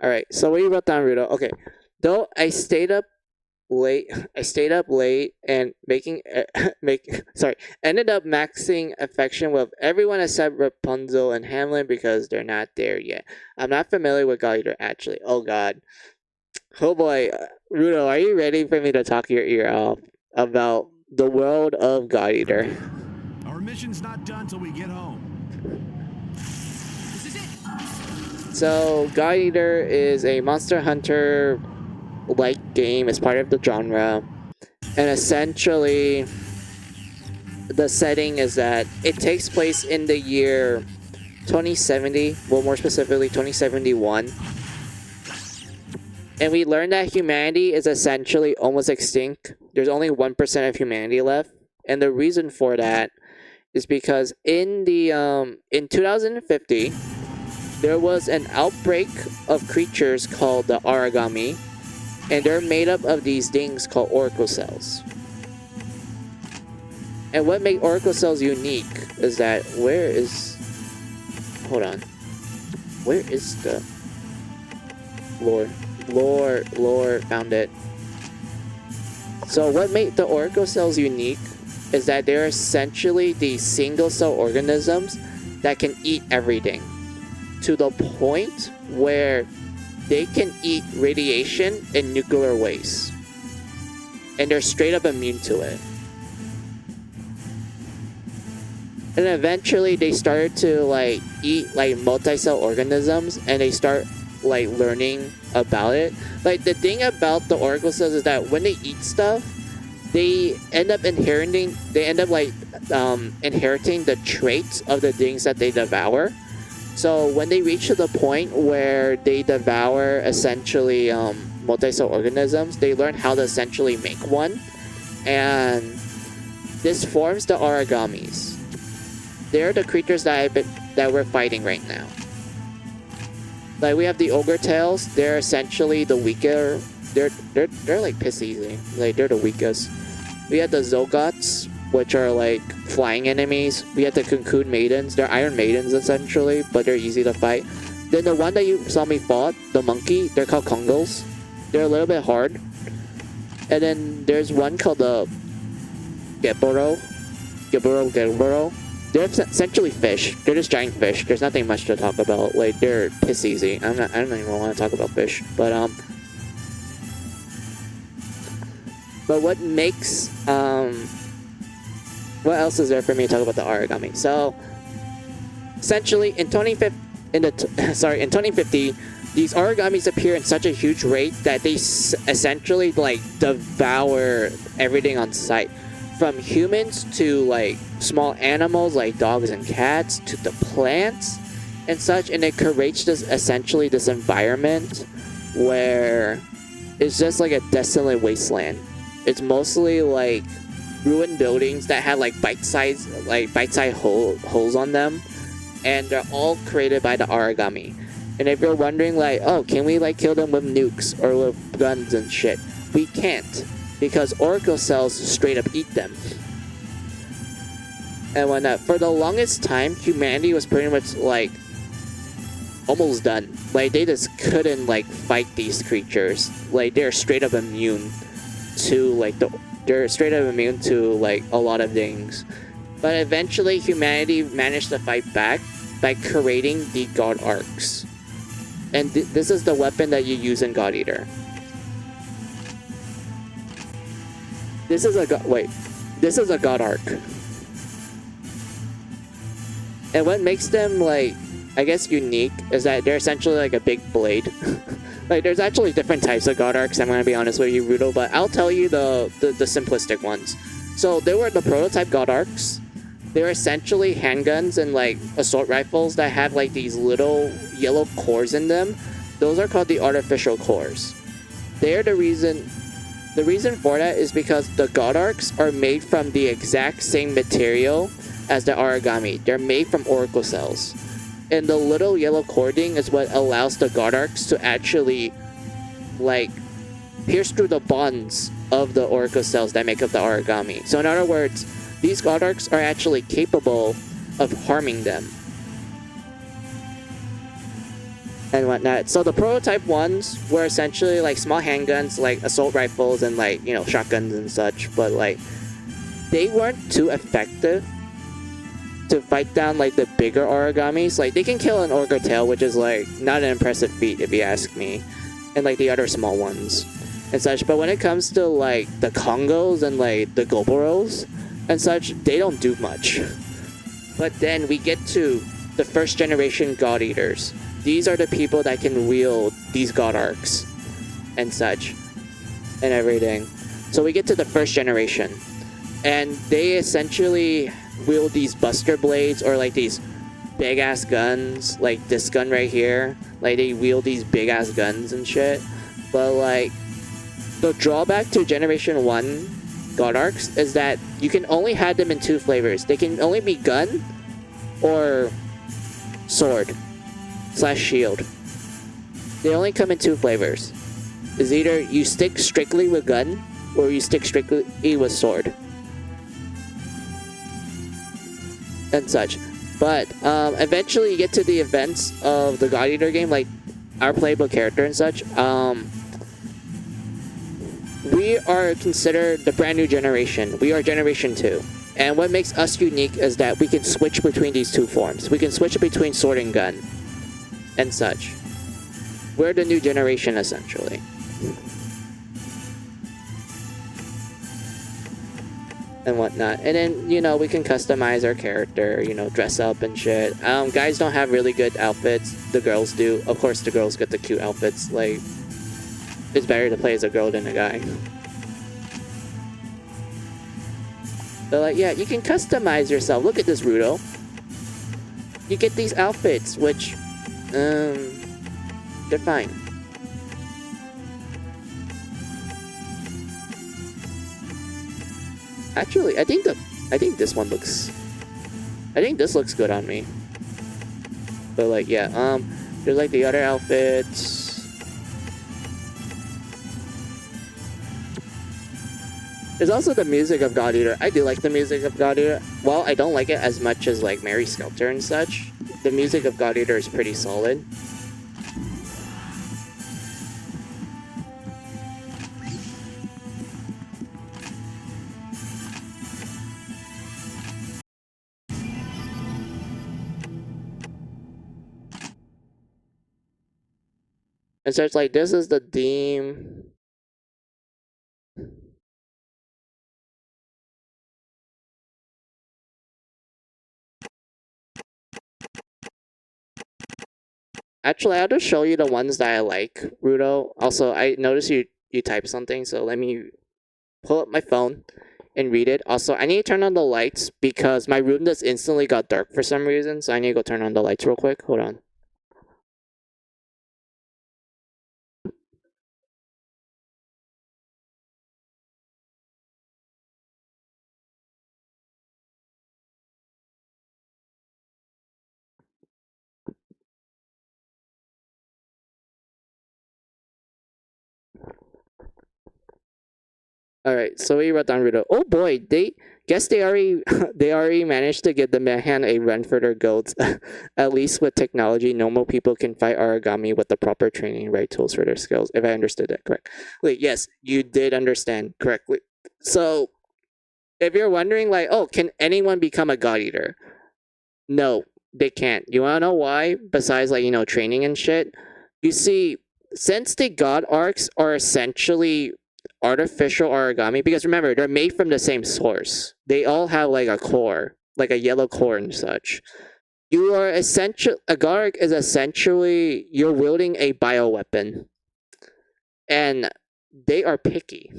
All right. So what you wrote down, Rudo? Okay. Though I stayed up late, I stayed up late and ended up maxing affection with everyone except Rapunzel and Hamlin because they're not there yet. I'm not familiar with God Eater actually. Oh God. Oh boy, Rudo, are you ready for me to talk your ear off about the world of God Eater? Our mission's not done till we get home. This is it. So, God Eater is a Monster Hunter like game. It's part of the genre, and essentially, the setting is that it takes place in the year 2070. Well, more specifically, 2071. And we learn that humanity is essentially almost extinct. There's only 1% of humanity left. And the reason for that is because in 2050, there was an outbreak of creatures called the Aragami. And they're made up of these things called oracle cells. And what makes oracle cells unique is that hold on. Where is the lore, found it. So what made the oracle cells unique is that they're essentially these single cell organisms that can eat everything to the point where they can eat radiation and nuclear waste, and they're straight up immune to it. And eventually they started to like eat like multi-cell organisms, and they start like learning about it. Like the thing about the oracle cells is that when they eat stuff, they end up inheriting the traits of the things that they devour. So when they reach to the point where they devour essentially multi-cell organisms, they learn how to essentially make one, and this forms the Aragamis. They're the creatures that we're fighting right now. Like we have the ogre tails. They're essentially the weaker. They're like piss easy. Like they're the weakest. We have the Zogots, which are like flying enemies. We have the Cocoon Maidens. They're Iron Maidens essentially, but they're easy to fight. Then the one that you saw me fought, the monkey, they're called Kongos. They're a little bit hard. And then there's one called the Geboro. They're essentially fish. They're just giant fish. There's nothing much to talk about. Like they're piss easy. I don't even want to talk about fish. But what makes what else is there for me to talk about the Aragami? So essentially in 2050, these Aragamis appear in such a huge rate that they essentially like devour everything on sight. From humans to like small animals like dogs and cats to the plants and such, and it creates this environment where it's just like a desolate wasteland. It's mostly like ruined buildings that have like bite-sized holes on them, and they're all created by the Aragami. And if you're wondering like, oh, can we like kill them with nukes or with guns and shit? We can't, because oracle cells straight up eat them. And whatnot. For the longest time, humanity was pretty much like almost done. Like they just couldn't like fight these creatures. Like they're straight up immune to like a lot of things. But eventually humanity managed to fight back by creating the God Arcs. And this is the weapon that you use in God Eater. This is a God Arc. And what makes them like, I guess, unique is that they're essentially like a big blade. Like there's actually different types of God Arcs, I'm gonna be honest with you, Rudo, but I'll tell you the simplistic ones. So they were the prototype God Arcs. They're essentially handguns and like assault rifles that have like these little yellow cores in them. Those are called the artificial cores. They're the reason for that is because the God Arcs are made from the exact same material as the Aragami. They're made from oracle cells. And the little yellow cording is what allows the God Arcs to actually like pierce through the bonds of the oracle cells that make up the Aragami. So in other words, these God Arcs are actually capable of harming them. and whatnot. So the prototype ones were essentially like small handguns, like assault rifles and like, you know, shotguns and such, but like they weren't too effective to fight down like the bigger Aragamis. Like they can kill an Orca tail, which is like not an impressive feat if you ask me, and like the other small ones and such. But when it comes to like the Congos and like the Goboros and such, they don't do much. But then we get to the first generation God Eaters. These are the people that can wield these God Arcs and such and everything. So we get to the first generation, and they essentially wield these buster blades, or like these big ass guns, like this gun right here. Like they wield these big ass guns and shit. But like the drawback to Generation 1 God Arcs is that you can only have them in 2 flavors. They can only be gun or sword / shield. They only come in 2 flavors. Is either you stick strictly with gun or you stick strictly with sword and such. But eventually you get to the events of the God Eater game, like our playable character and such. We are considered the brand new generation. We are Generation 2. And what makes us unique is that we can switch between these 2 forms. We can switch between sword and gun and such. We're the new generation, essentially. And whatnot. And then, you know, we can customize our character, you know, dress up and shit. Guys don't have really good outfits. The girls do. Of course, the girls get the cute outfits. Like, it's better to play as a girl than a guy. But like, yeah, you can customize yourself. Look at this, Rudo. You get these outfits, which, they're fine. Actually, I think this one looks... I think this looks good on me. But like, yeah, there's like the other outfits. There's also the music of God Eater. I do like the music of God Eater. While I don't like it as much as like Mary Skelter and such, the music of God Eater is pretty solid. And so it's like, this is the theme. Actually, I'll just show you the ones that I like, Rudo. Also, I noticed you typed something, so let me pull up my phone and read it. Also, I need to turn on the lights because my room just instantly got dark for some reason, so I need to go turn on the lights real quick. Hold on. All right, so we wrote down Rudo. Oh boy, they already they already managed to give the Mahan a run for their goats. At least with technology, normal people can fight Aragami with the proper training and right tools for their skills. If I understood that correct. Wait, yes, you did understand correctly. So, if you're wondering, like, oh, can anyone become a God Eater? No, they can't. You wanna know why? Besides, like, you know, training and shit. You see, since the God Arcs are essentially artificial Aragami, because remember, they're made from the same source. They all have like a core, like a yellow core and such. You are a God Arc is essentially, you're wielding a bioweapon. And they are picky.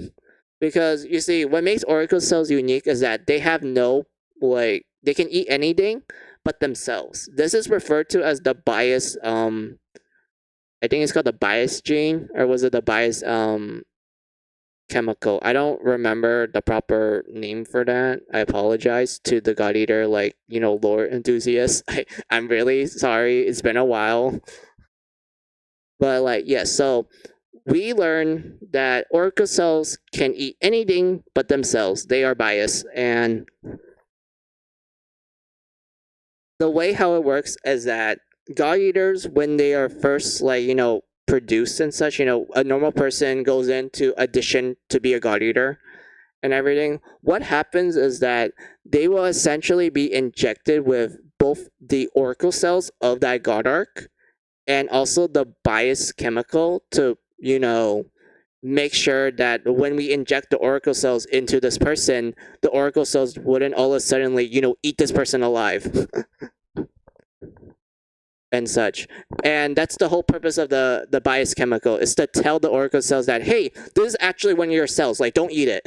Because you see, what makes Oracle cells unique is that they have no, like, they can eat anything but themselves. This is referred to as the bias, I think it's called the bias gene, or was it the bias, chemical. I don't remember the proper name for that. I apologize to the God Eater, like, you know, lore enthusiasts. I'm really sorry. It's been a while. But like, yeah, so we learn that Orca cells can eat anything but themselves. They are biased. And the way how it works is that God Eaters, when they are first, like, produced and such, a normal person goes into audition to be a God Eater and everything. What happens is that they will essentially be injected with both the oracle cells of that God Arc and also the bias chemical to, make sure that when we inject the oracle cells into this person, the oracle cells wouldn't all of a sudden, eat this person alive. And such. And that's the whole purpose of the bias chemical, is to tell the oracle cells that, hey, this is actually one of your cells, like, don't eat it.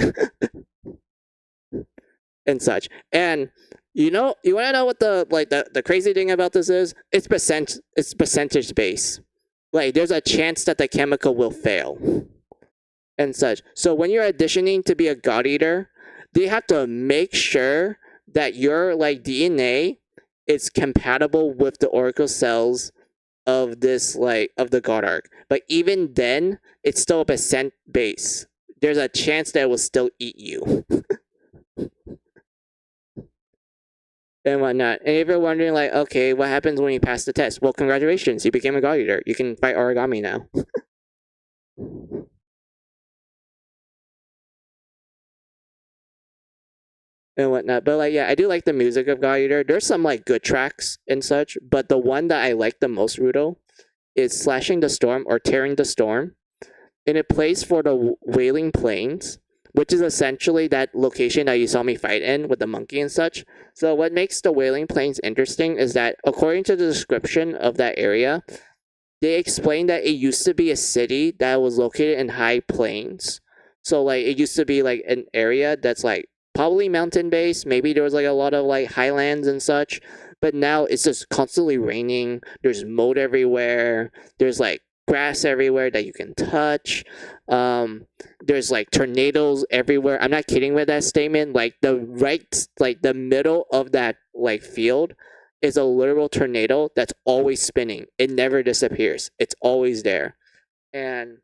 And such. And you want to know what the crazy thing about this is? It's percentage based. Like, there's a chance that the chemical will fail and such. So when you're auditioning to be a God Eater, they have to make sure that your DNA is compatible with the oracle cells of this, of the God Arc. But even then, it's still a percent base. There's a chance that it will still eat you. And whatnot. And if you're wondering, okay, what happens when you pass the test? Well, congratulations, you became a God Eater. You can fight Aragami now. And whatnot. But yeah, I do like the music of God Eater. There's some good tracks and such, but the one that I like the most, Rudo, is Slashing the Storm or Tearing the Storm. And it plays for the Wailing Plains, which is essentially that location that you saw me fight in with the monkey and such. So what makes the Wailing Plains interesting is that, according to the description of that area, they explain that it used to be a city that was located in high plains. So it used to be an area that's probably mountain based. Maybe there was a lot of highlands and such, but now it's just constantly raining. There's mold everywhere. There's grass everywhere that you can touch. There's tornadoes everywhere. I'm not kidding with that statement. The middle of that field is a literal tornado that's always spinning. It never disappears. It's always there. And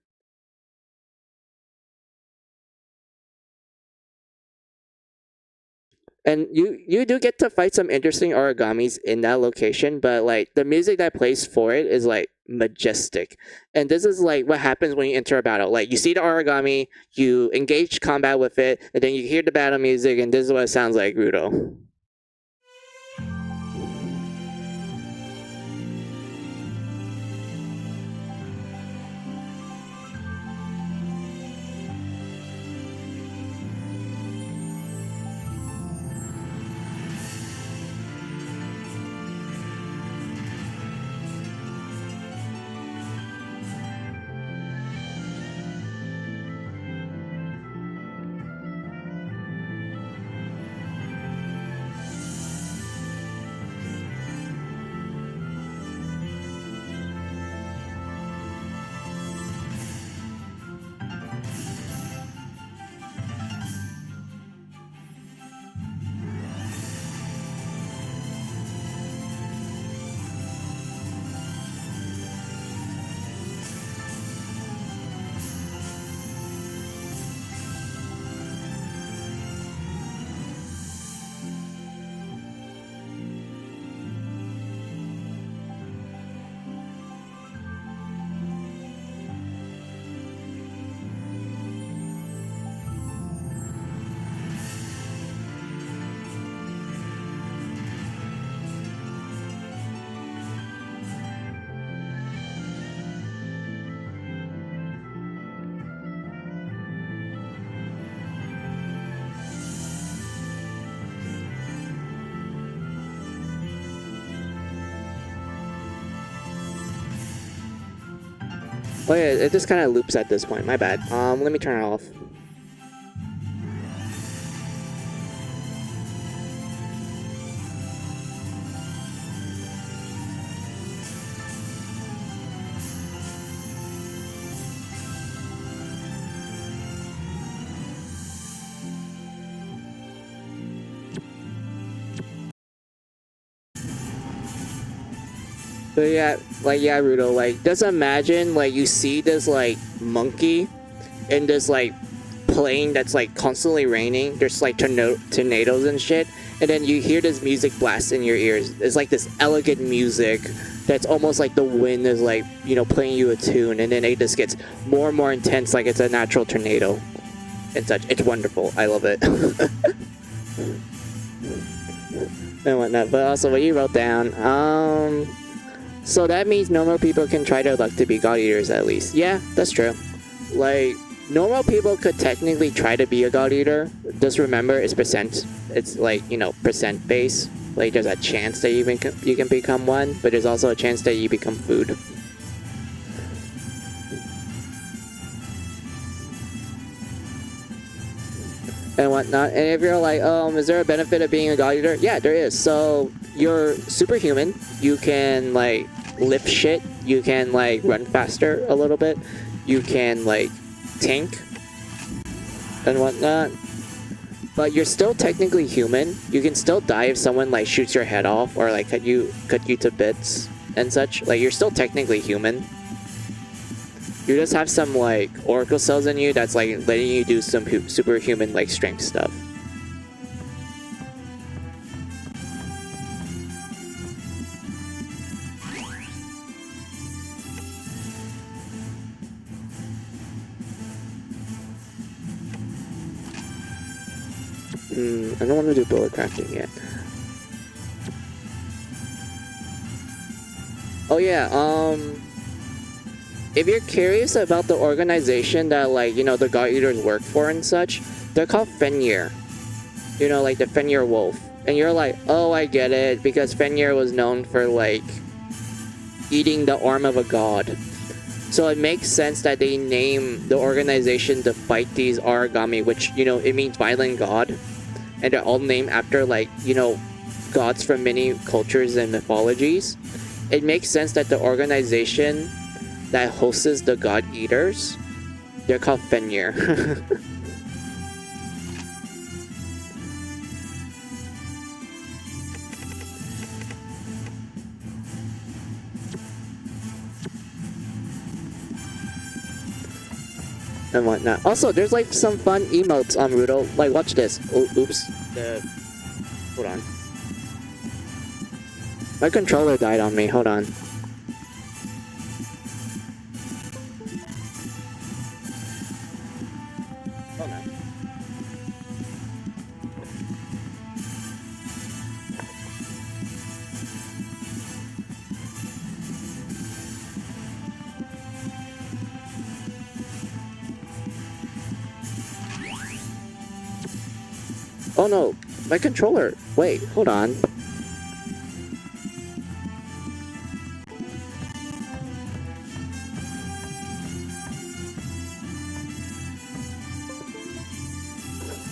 you do get to fight some interesting Aragamis in that location, but the music that plays for it is majestic. And this is what happens when you enter a battle. You see the Aragami, you engage combat with it, and then you hear the battle music, and this is what it sounds like, Rudo. Oh yeah, it just kind of loops at this point. My bad. Let me turn it off. But yeah, Rudo, just imagine, you see this, monkey in this, plane that's, constantly raining. There's, tornadoes and shit. And then you hear this music blast in your ears. It's, this elegant music that's almost like the wind is like, you know, playing you a tune, and then it just gets more and more intense, like it's a natural tornado and such. It's wonderful. I love it. And whatnot. But also what you wrote down, so that means normal people can try their luck to be God Eaters at least. Yeah, that's true. Like, normal people could technically try to be a God Eater. Just remember, it's percent. It's like, you know, percent base. Like, there's a chance that you can become one, but there's also a chance that you become food. And whatnot. And if you're like, is there a benefit of being a God Eater? Yeah, there is. So you're superhuman. You can like lift shit. You can like run faster a little bit. You can like tank and whatnot. But you're still technically human. You can still die if someone like shoots your head off or like cut you to bits and such. Like, you're still technically human. You just have some like oracle cells in you that's like letting you do some superhuman like strength stuff. I don't want to do bullet crafting yet. Oh yeah, if you're curious about the organization that, like, you know, the God Eaters work for and such, they're called Fenrir. You know, like the Fenrir wolf. And you're like, oh, I get it, because Fenrir was known for, like, eating the arm of a god. So it makes sense that they name the organization to fight these Aragami, which, you know, it means violent god. And they're all named after, like, you know, gods from many cultures and mythologies. It makes sense that the organization that hosts the God Eaters, they're called Fenrir. And whatnot. Also, there's like some fun emotes on Rudo. Like, watch this. Oh, oops. Hold on. My controller died on me. Hold on. Oh no. Oh no, my controller. Wait, hold on.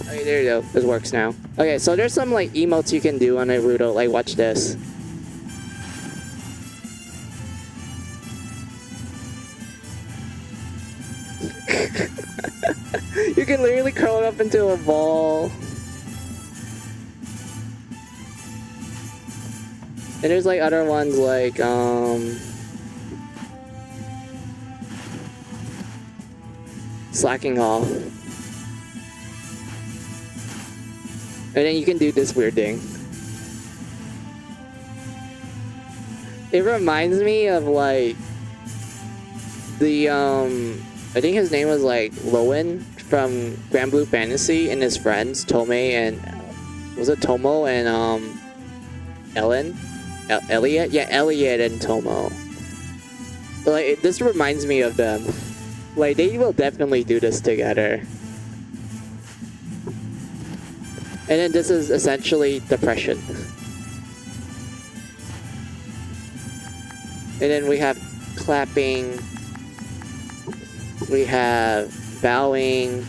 Okay, there you go. This works now. Okay, so there's some like emotes you can do on Naruto. Like, watch this. You can literally curl it up into a ball. And there's like other ones like slacking off. And then you can do this weird thing. It reminds me of like the I think his name was like Lowen from Grand Blue Fantasy, and his friends Tomei and was it Tomo and Elliot? Yeah, Elliot and Tomo. Like, this reminds me of them. Like, they will definitely do this together. And then this is essentially depression. And then we have clapping. We have bowing.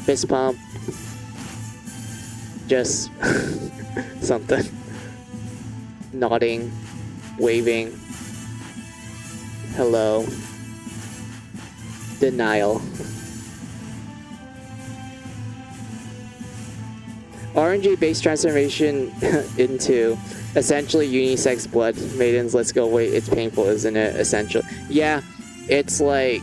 Fist pump. Just something. Nodding. Waving. Hello. Denial. RNG based transformation into essentially unisex blood maidens. Let's go. Wait, it's painful, isn't it? Essential. Yeah, it's like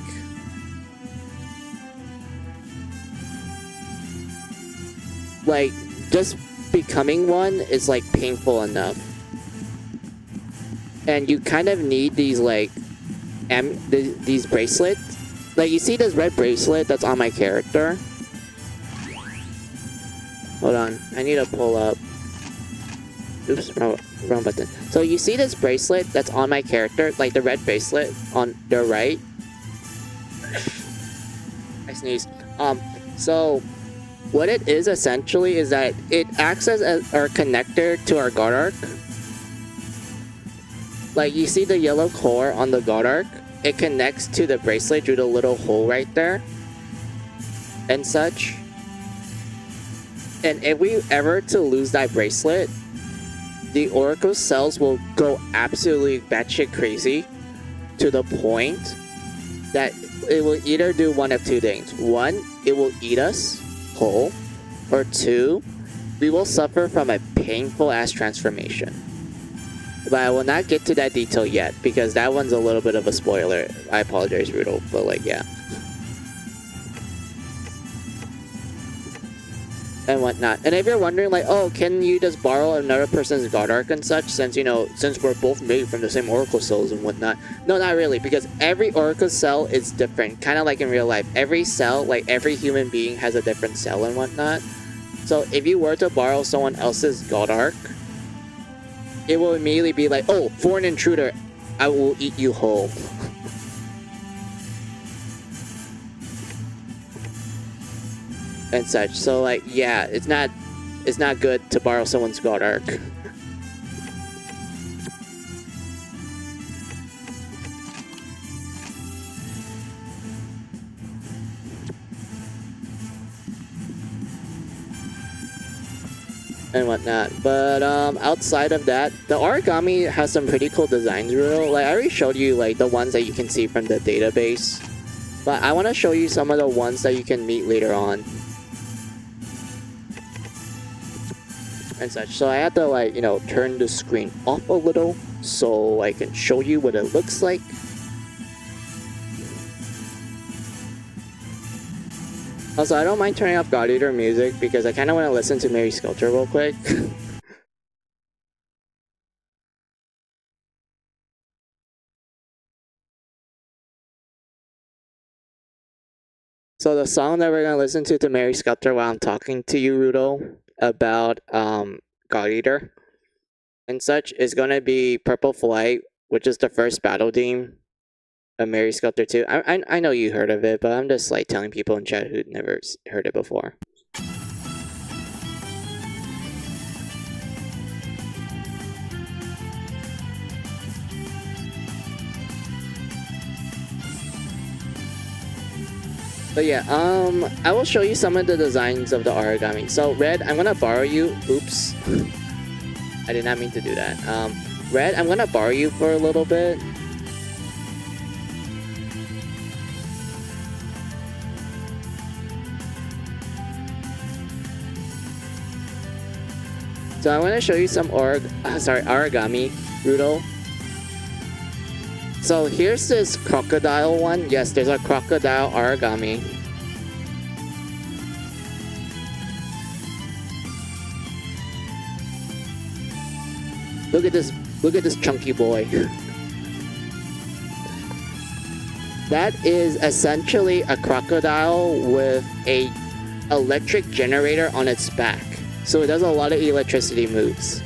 just becoming one is like painful enough. and you kind of need these like these bracelets. Like, you see this red bracelet that's on my character? Hold on, I need to pull up. Oops, wrong button. So you see this bracelet that's on my character, like the red bracelet on the right? I sneezed. So what it is essentially is that it acts as our connector to our guard arc. Like, you see the yellow core on the guard arc? It connects to the bracelet through the little hole right there. And such. And if we ever to lose that bracelet, the Oracle cells will go absolutely batshit crazy to the point that it will either do one of two things. One, it will eat us whole. Or two, we will suffer from a painful ass transformation. But I will not get to that detail yet, because that one's a little bit of a spoiler. I apologize, Rudolph, but like, yeah. And whatnot. And if you're wondering, like, oh, can you just borrow another person's guard arc and such, since, you know, since we're both made from the same Oracle cells and whatnot? No, not really, because every Oracle cell is different, kind of like in real life. Every cell, like every human being, has a different cell and whatnot. So if you were to borrow someone else's guard arc, it will immediately be like, oh, foreign intruder, I will eat you whole. And such. So like, yeah, it's not good to borrow someone's guard arc. And whatnot. But outside of that, the Aragami has some pretty cool designs, real. Like, I already showed you like the ones that you can see from the database, but I want to show you some of the ones that you can meet later on and such. So I had to, like, you know, turn the screen off a little so I can show you what it looks like. Also, I don't mind turning off God Eater music because I kind of want to listen to Mary Skelter real quick. So the song that we're going to listen to Mary Skelter while I'm talking to you, Rudo, about God Eater and such, is going to be Purple Flight, which is the first battle theme of Mary Skelter 2. I know you heard of it, but I'm just like telling people in chat who never heard it before. But yeah, I will show you some of the designs of the Aragami. So Red, I'm gonna borrow you. Oops, I did not mean to do that. Red, I'm gonna borrow you for a little bit. So I want to show you some Aragami, Rudo. So here's this crocodile one. Yes, there's a crocodile Aragami. Look at this chunky boy. That is essentially a crocodile with a electric generator on its back. So it does a lot of electricity moves.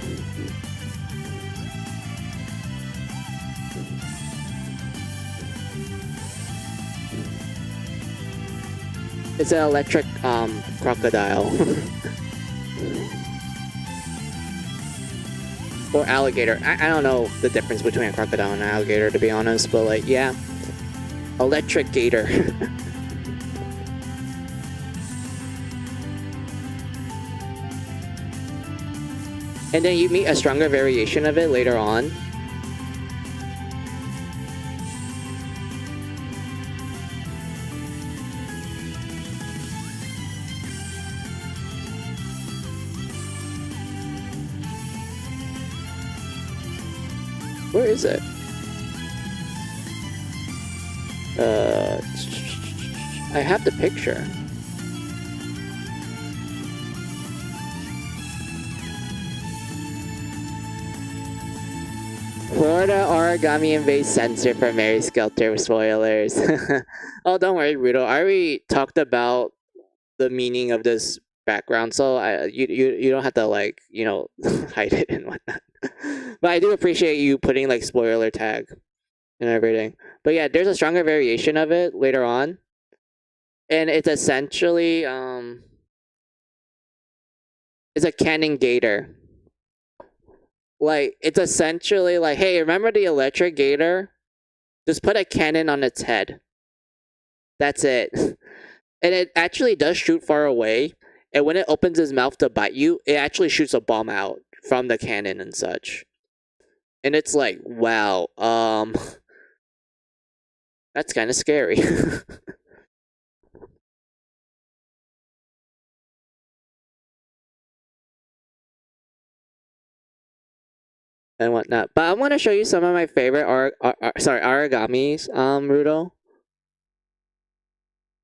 It's an electric crocodile. Or alligator. I don't know the difference between a crocodile and an alligator, to be honest, but like, yeah. Electric gator. And then you meet a stronger variation of it later on. Where is it? I have the picture. For the origami invade sensor for Mary Skelter spoilers. Oh, don't worry, Rudo. I already talked about the meaning of this background, so you don't have to like hide it and whatnot. But I do appreciate you putting like spoiler tag and everything. But yeah, there's a stronger variation of it later on, and it's essentially it's a cannon gator. Like it's essentially like, hey, remember the electric gator? Just put a cannon on its head. That's it. And it actually does shoot far away. And when it opens its mouth to bite you, it actually shoots a bomb out from the cannon and such. And it's like, wow, that's kind of scary. And whatnot. But I want to show you some of my favorite Aragamis, Rudo.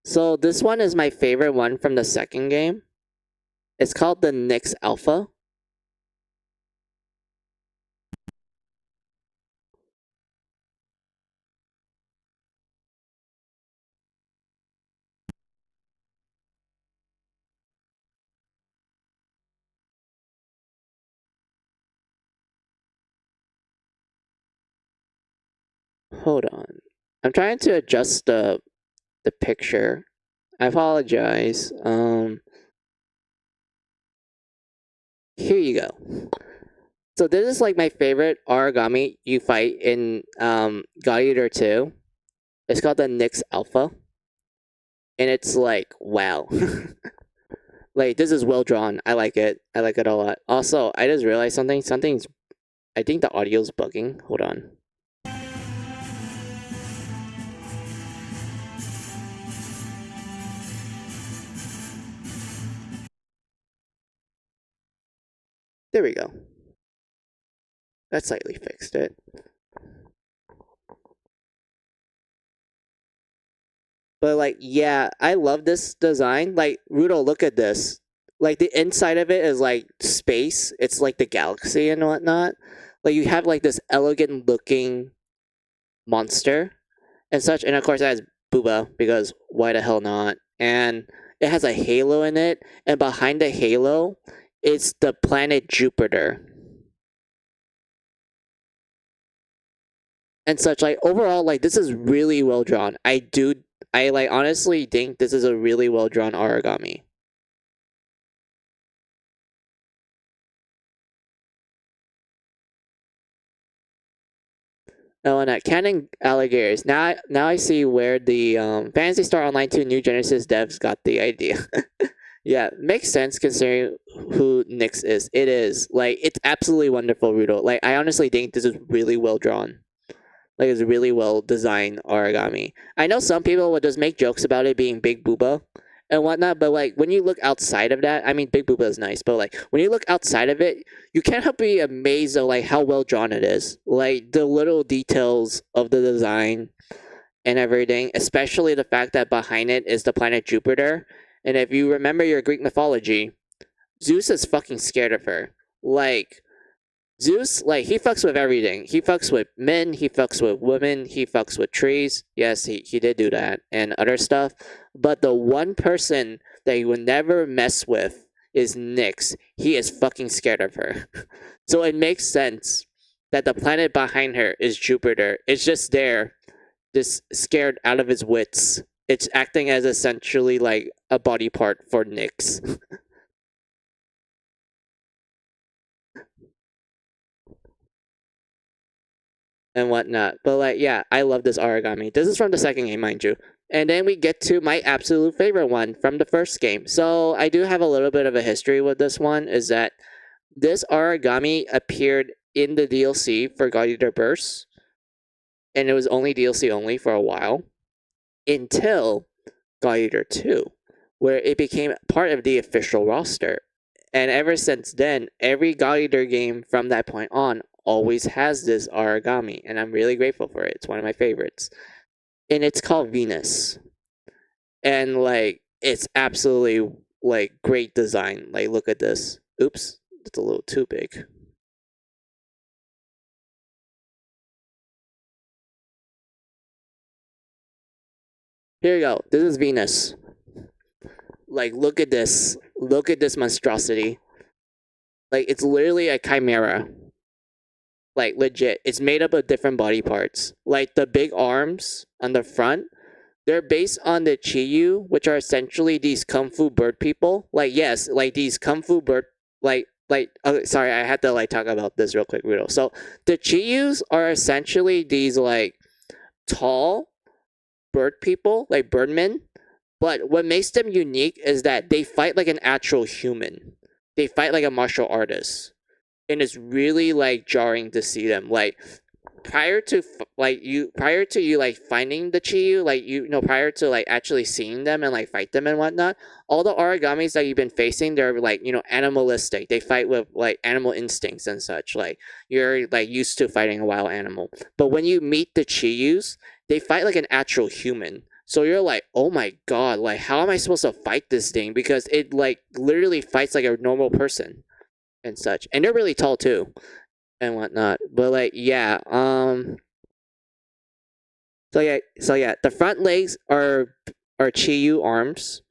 So this one is my favorite one from the second game. It's called the Nyx Alpha. Hold on. I'm trying to adjust the picture. I apologize. Here you go. So this is like my favorite origami you fight in God Eater 2. It's called the Nyx Alpha. And it's like, wow. Like this is well drawn. I like it. I like it a lot. Also, I just realized something. I think the audio's bugging. Hold on. There we go. That slightly fixed it. But like, yeah, I love this design. Like, Rudo, look at this. Like the inside of it is like space. It's like the galaxy and whatnot. Like you have like this elegant looking monster and such. And of course it has Booba, because why the hell not? And it has a halo in it, and behind the halo it's the planet Jupiter. And such, like overall, like this is really well drawn. I like honestly think this is a really well drawn origami. Oh, and Canon Alligators. Now I see where the Fantasy Star Online 2 New Genesis devs got the idea. Yeah, makes sense considering who Nyx is. It is. Like, it's absolutely wonderful, Rudo. Like, I honestly think this is really well drawn. Like, it's really well designed origami. I know some people would just make jokes about it being Big Booba and whatnot, but like when you look outside of that, I mean, Big Booba is nice, but like when you look outside of it, you can't help but be amazed at like how well drawn it is. Like the little details of the design and everything, especially the fact that behind it is the planet Jupiter. And if you remember your Greek mythology, Zeus is fucking scared of her. Like, Zeus, like, he fucks with everything. He fucks with men, he fucks with women, he fucks with trees. Yes, he did do that and other stuff. But the one person that he would never mess with is Nyx. He is fucking scared of her. So it makes sense that the planet behind her is Jupiter. It's just there, just scared out of his wits. It's acting as essentially like a body part for Nyx. And whatnot. But like, yeah, I love this origami. This is from the second game, mind you. And then we get to my absolute favorite one from the first game. So I do have a little bit of a history with this one. Is that this origami appeared in the DLC for God Eater Burst, and it was only DLC only for a while until God Eater 2, where it became part of the official roster. And ever since then, every God Eater game from that point on always has this origami, and I'm really grateful for it. It's one of my favorites. And it's called Venus. And like it's absolutely like great design. Like look at this. Oops, it's a little too big. Here you go. This is Venus. Like, look at this. Look at this monstrosity. Like, it's literally a chimera. Like, legit. It's made up of different body parts. Like, the big arms on the front, they're based on the Chiyu, which are essentially these kung fu bird people. Like, yes, like these kung fu bird, sorry, I had to like talk about this real quick, Rudo. So the Chiyus are essentially these like tall bird people, like birdmen. But what makes them unique is that they fight like an actual human. They fight like a martial artist, and it's really like jarring to see them. Like prior to you like finding the Chiyu, like prior to like actually seeing them and like fight them and whatnot, all the Aragamis that you've been facing, they're like animalistic. They fight with like animal instincts and such. Like you're like used to fighting a wild animal. But when you meet the Chiyus, they fight like an actual human. So you're like, oh my god, like how am I supposed to fight this thing? Because it like literally fights like a normal person and such. And they're really tall too and whatnot. But like yeah, so yeah, the front legs are Chiyu arms.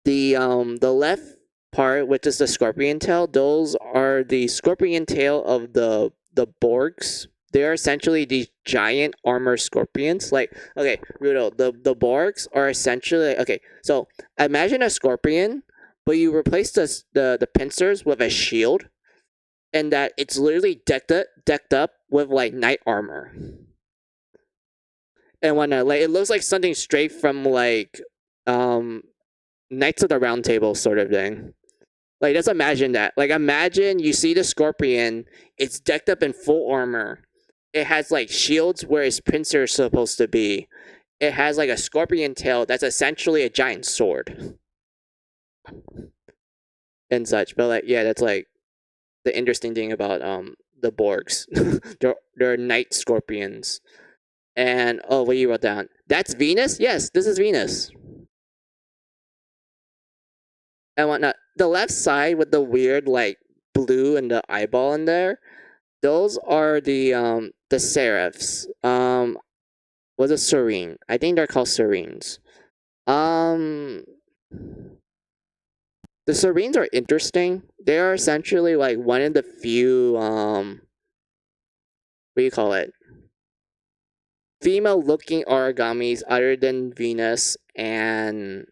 The left part, which is the scorpion tail, those are the scorpion tail of the Borgs. They are essentially these giant armor scorpions. Like, okay, Rudo, the Borgs are essentially okay. So imagine a scorpion, but you replace the pincers with a shield, and that it's literally decked up with like knight armor and whatnot. Like it looks like something straight from like Knights of the Round Table sort of thing. Like just imagine that. Like imagine you see the scorpion, it's decked up in full armor. It has like shields where its pincer is supposed to be. It has like a scorpion tail that's essentially a giant sword. And such. But like yeah, that's like the interesting thing about the Borgs. they're night scorpions. And oh, what you wrote down? That's Venus? Yes, this is Venus. And whatnot. The left side with the weird like blue and the eyeball in there, those are the seraphs. Was it serene? I think they're called serenes. The serenes are interesting. They are essentially like one of the few what do you call it? Female looking Aragamis other than Venus and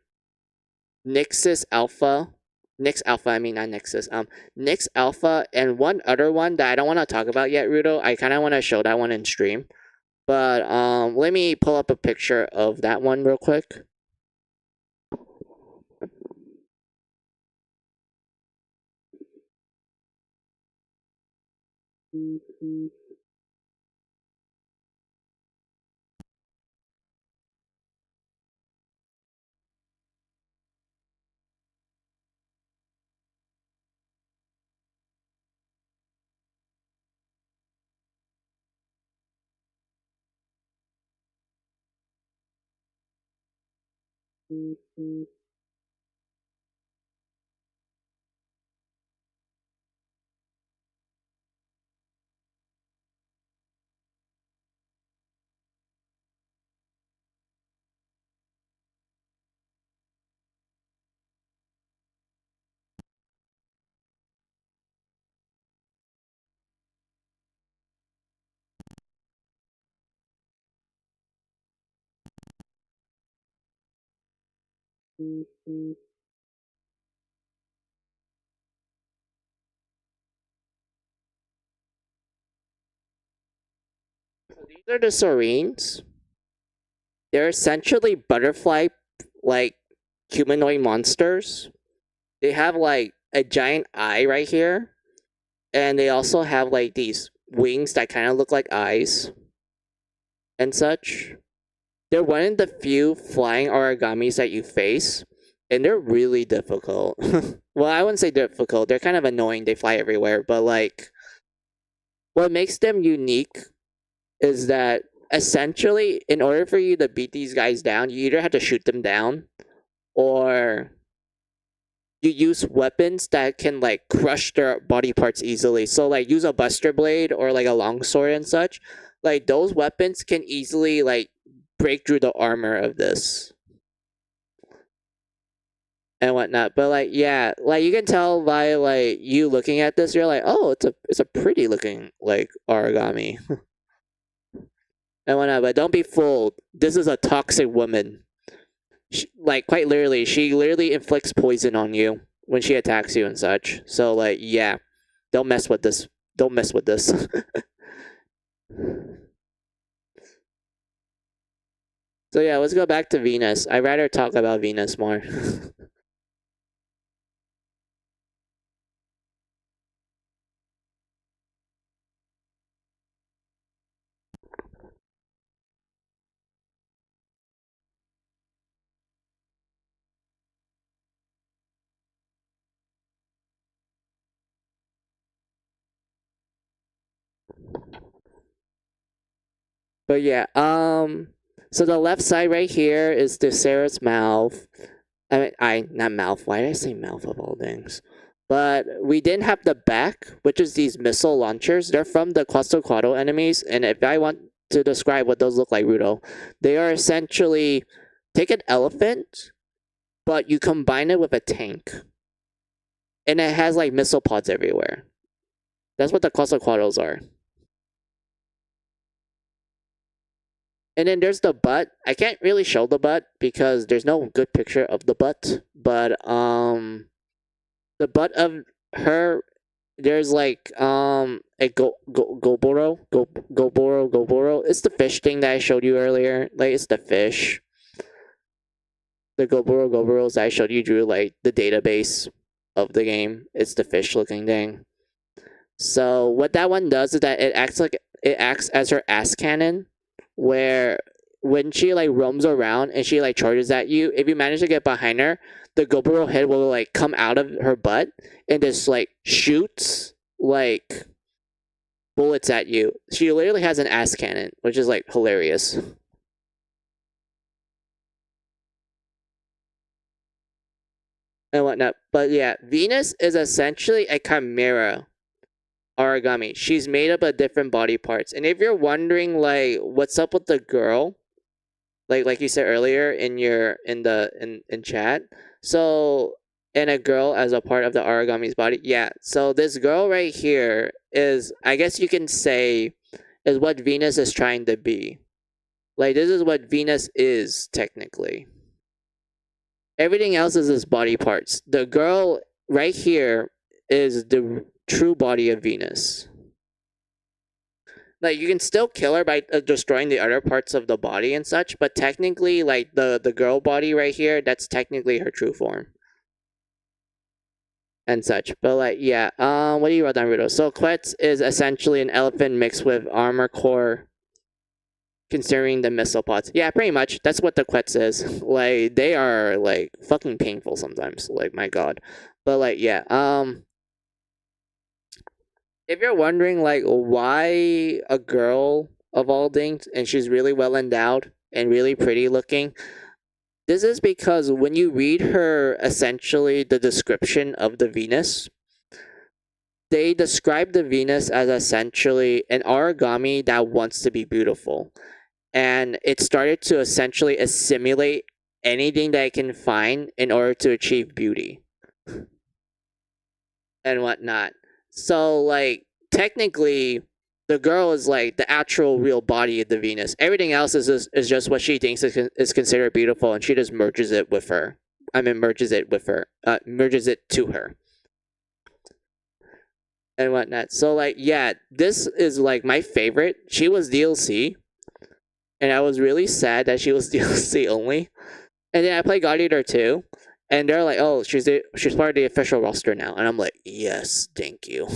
Nixus Alpha. Nix Alpha, I mean not Nixus. Nix Alpha and one other one that I don't want to talk about yet, Rudo. I kinda wanna show that one in stream. But let me pull up a picture of that one real quick. So these are the Serenes. They're essentially butterfly like humanoid monsters. They have like a giant eye right here. And they also have like these wings that kind of look like eyes and such. They're one of the few flying Aragamis that you face, and they're really difficult. Well, I wouldn't say difficult. They're kind of annoying. They fly everywhere, but like what makes them unique is that essentially in order for you to beat these guys down, you either have to shoot them down or you use weapons that can like crush their body parts easily. So like use a buster blade or like a longsword and such. Like those weapons can easily like break through the armor of this. and whatnot. But like, yeah, like you can tell by like you looking at this, you're like, oh, it's a pretty looking like Aragami and whatnot. But don't be fooled. This is a toxic woman. Like quite literally, she literally inflicts poison on you when she attacks you and such. So like, yeah, don't mess with this. Don't mess with this. So yeah, let's go back to Venus. I'd rather talk about Venus more. But yeah, so the left side right here is the Sarah's mouth. I not mouth. Why did I say mouth of all things? But we didn't have the back, which is these missile launchers. They're from the Quetzalcoatl enemies, and if I want to describe what those look like, Rudo, they are essentially take an elephant, but you combine it with a tank, and it has like missile pods everywhere. That's what the Quetzalcoatls are. And then there's the butt. I can't really show the butt because there's no good picture of the butt. But the butt of her, there's like a goboro. It's the fish thing that I showed you earlier. Like it's the fish. The goboros that I showed you drew like the database of the game. It's the fish looking thing. So what that one does is that it acts as her ass cannon, where when she like roams around and she like charges at you, if you manage to get behind her, the Goburo head will like come out of her butt and just like shoots like bullets at you. She literally has an ass cannon, which is like hilarious. And whatnot. But yeah, Venus is essentially a chimera Aragami. She's made up of different body parts. And if you're wondering like what's up with the girl, like you said earlier in your in chat, so and a girl as a part of the Aragami's body. Yeah. So this girl right here is, I guess you can say, is what Venus is trying to be. Like this is what Venus is technically. Everything else is his body parts. The girl right here is the true body of Venus. Like you can still kill her by destroying the other parts of the body and such, but technically, like the girl body right here, that's technically her true form and such. But like, yeah, what do you write down, Rudo? So Quetz is essentially an elephant mixed with armor core, considering the missile pods. Yeah, pretty much. That's what the Quetz is. Like they are like fucking painful sometimes. Like my god. But like, yeah, if you're wondering like why a girl of all things and she's really well endowed and really pretty looking, this is because when you read her essentially the description of the Venus, they describe the Venus as essentially an origami that wants to be beautiful. And it started to essentially assimilate anything that it can find in order to achieve beauty and whatnot. So, like, technically, the girl is like the actual real body of the Venus. Everything else is just what she thinks is considered beautiful, and she just merges it with her. I mean, merges it with her. Merges it to her. And whatnot. So, like, yeah, this is like my favorite. She was DLC, and I was really sad that she was DLC only. And then I played God Eater 2, and they're like, "Oh, she's part of the official roster now," and I'm like, "Yes, thank you."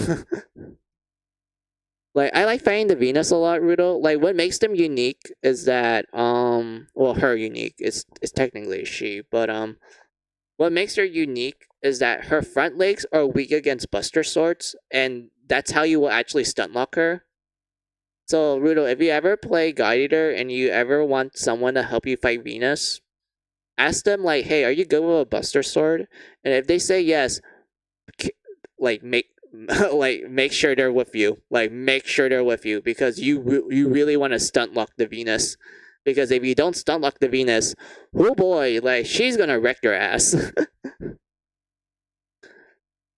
Like I like fighting the Venus a lot, Rudo. Like what makes them unique is that well, her unique is technically she, but what makes her unique is that her front legs are weak against Buster Swords, and that's how you will actually stun lock her. So Rudo, if you ever play God Eater and you ever want someone to help you fight Venus, ask them like, "Hey, are you good with a Buster Sword?" And if they say yes, like make sure they're with you. Like make sure they're with you because you really want to stunt lock the Venus because if you don't stun lock the Venus, oh boy, like she's gonna wreck your ass.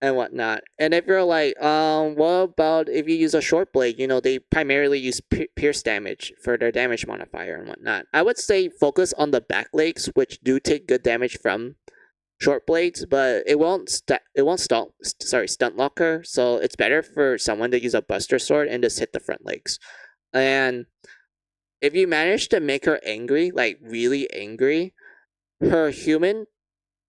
And whatnot. And if you're like, what about if you use a short blade? You know, they primarily use pierce damage for their damage modifier and whatnot. I would say focus on the back legs, which do take good damage from short blades, but it won't stunt locker. So it's better for someone to use a buster sword and just hit the front legs. And if you manage to make her angry, like really angry, her human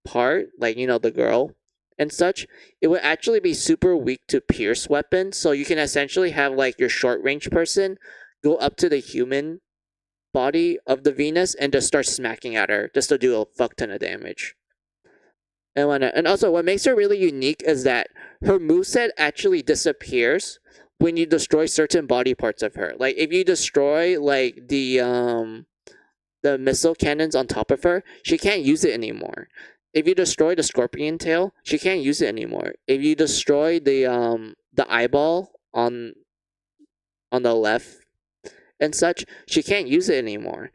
part, like you know the girl and such, it would actually be super weak to pierce weapons. So you can essentially have like your short range person go up to the human body of the Venus and just start smacking at her just to do a fuck ton of damage. And also, what makes her really unique is that her moveset actually disappears when you destroy certain body parts of her. Like if you destroy like the missile cannons on top of her, she can't use it anymore. If you destroy the scorpion tail, she can't use it anymore. If you destroy the eyeball on the left and such, she can't use it anymore.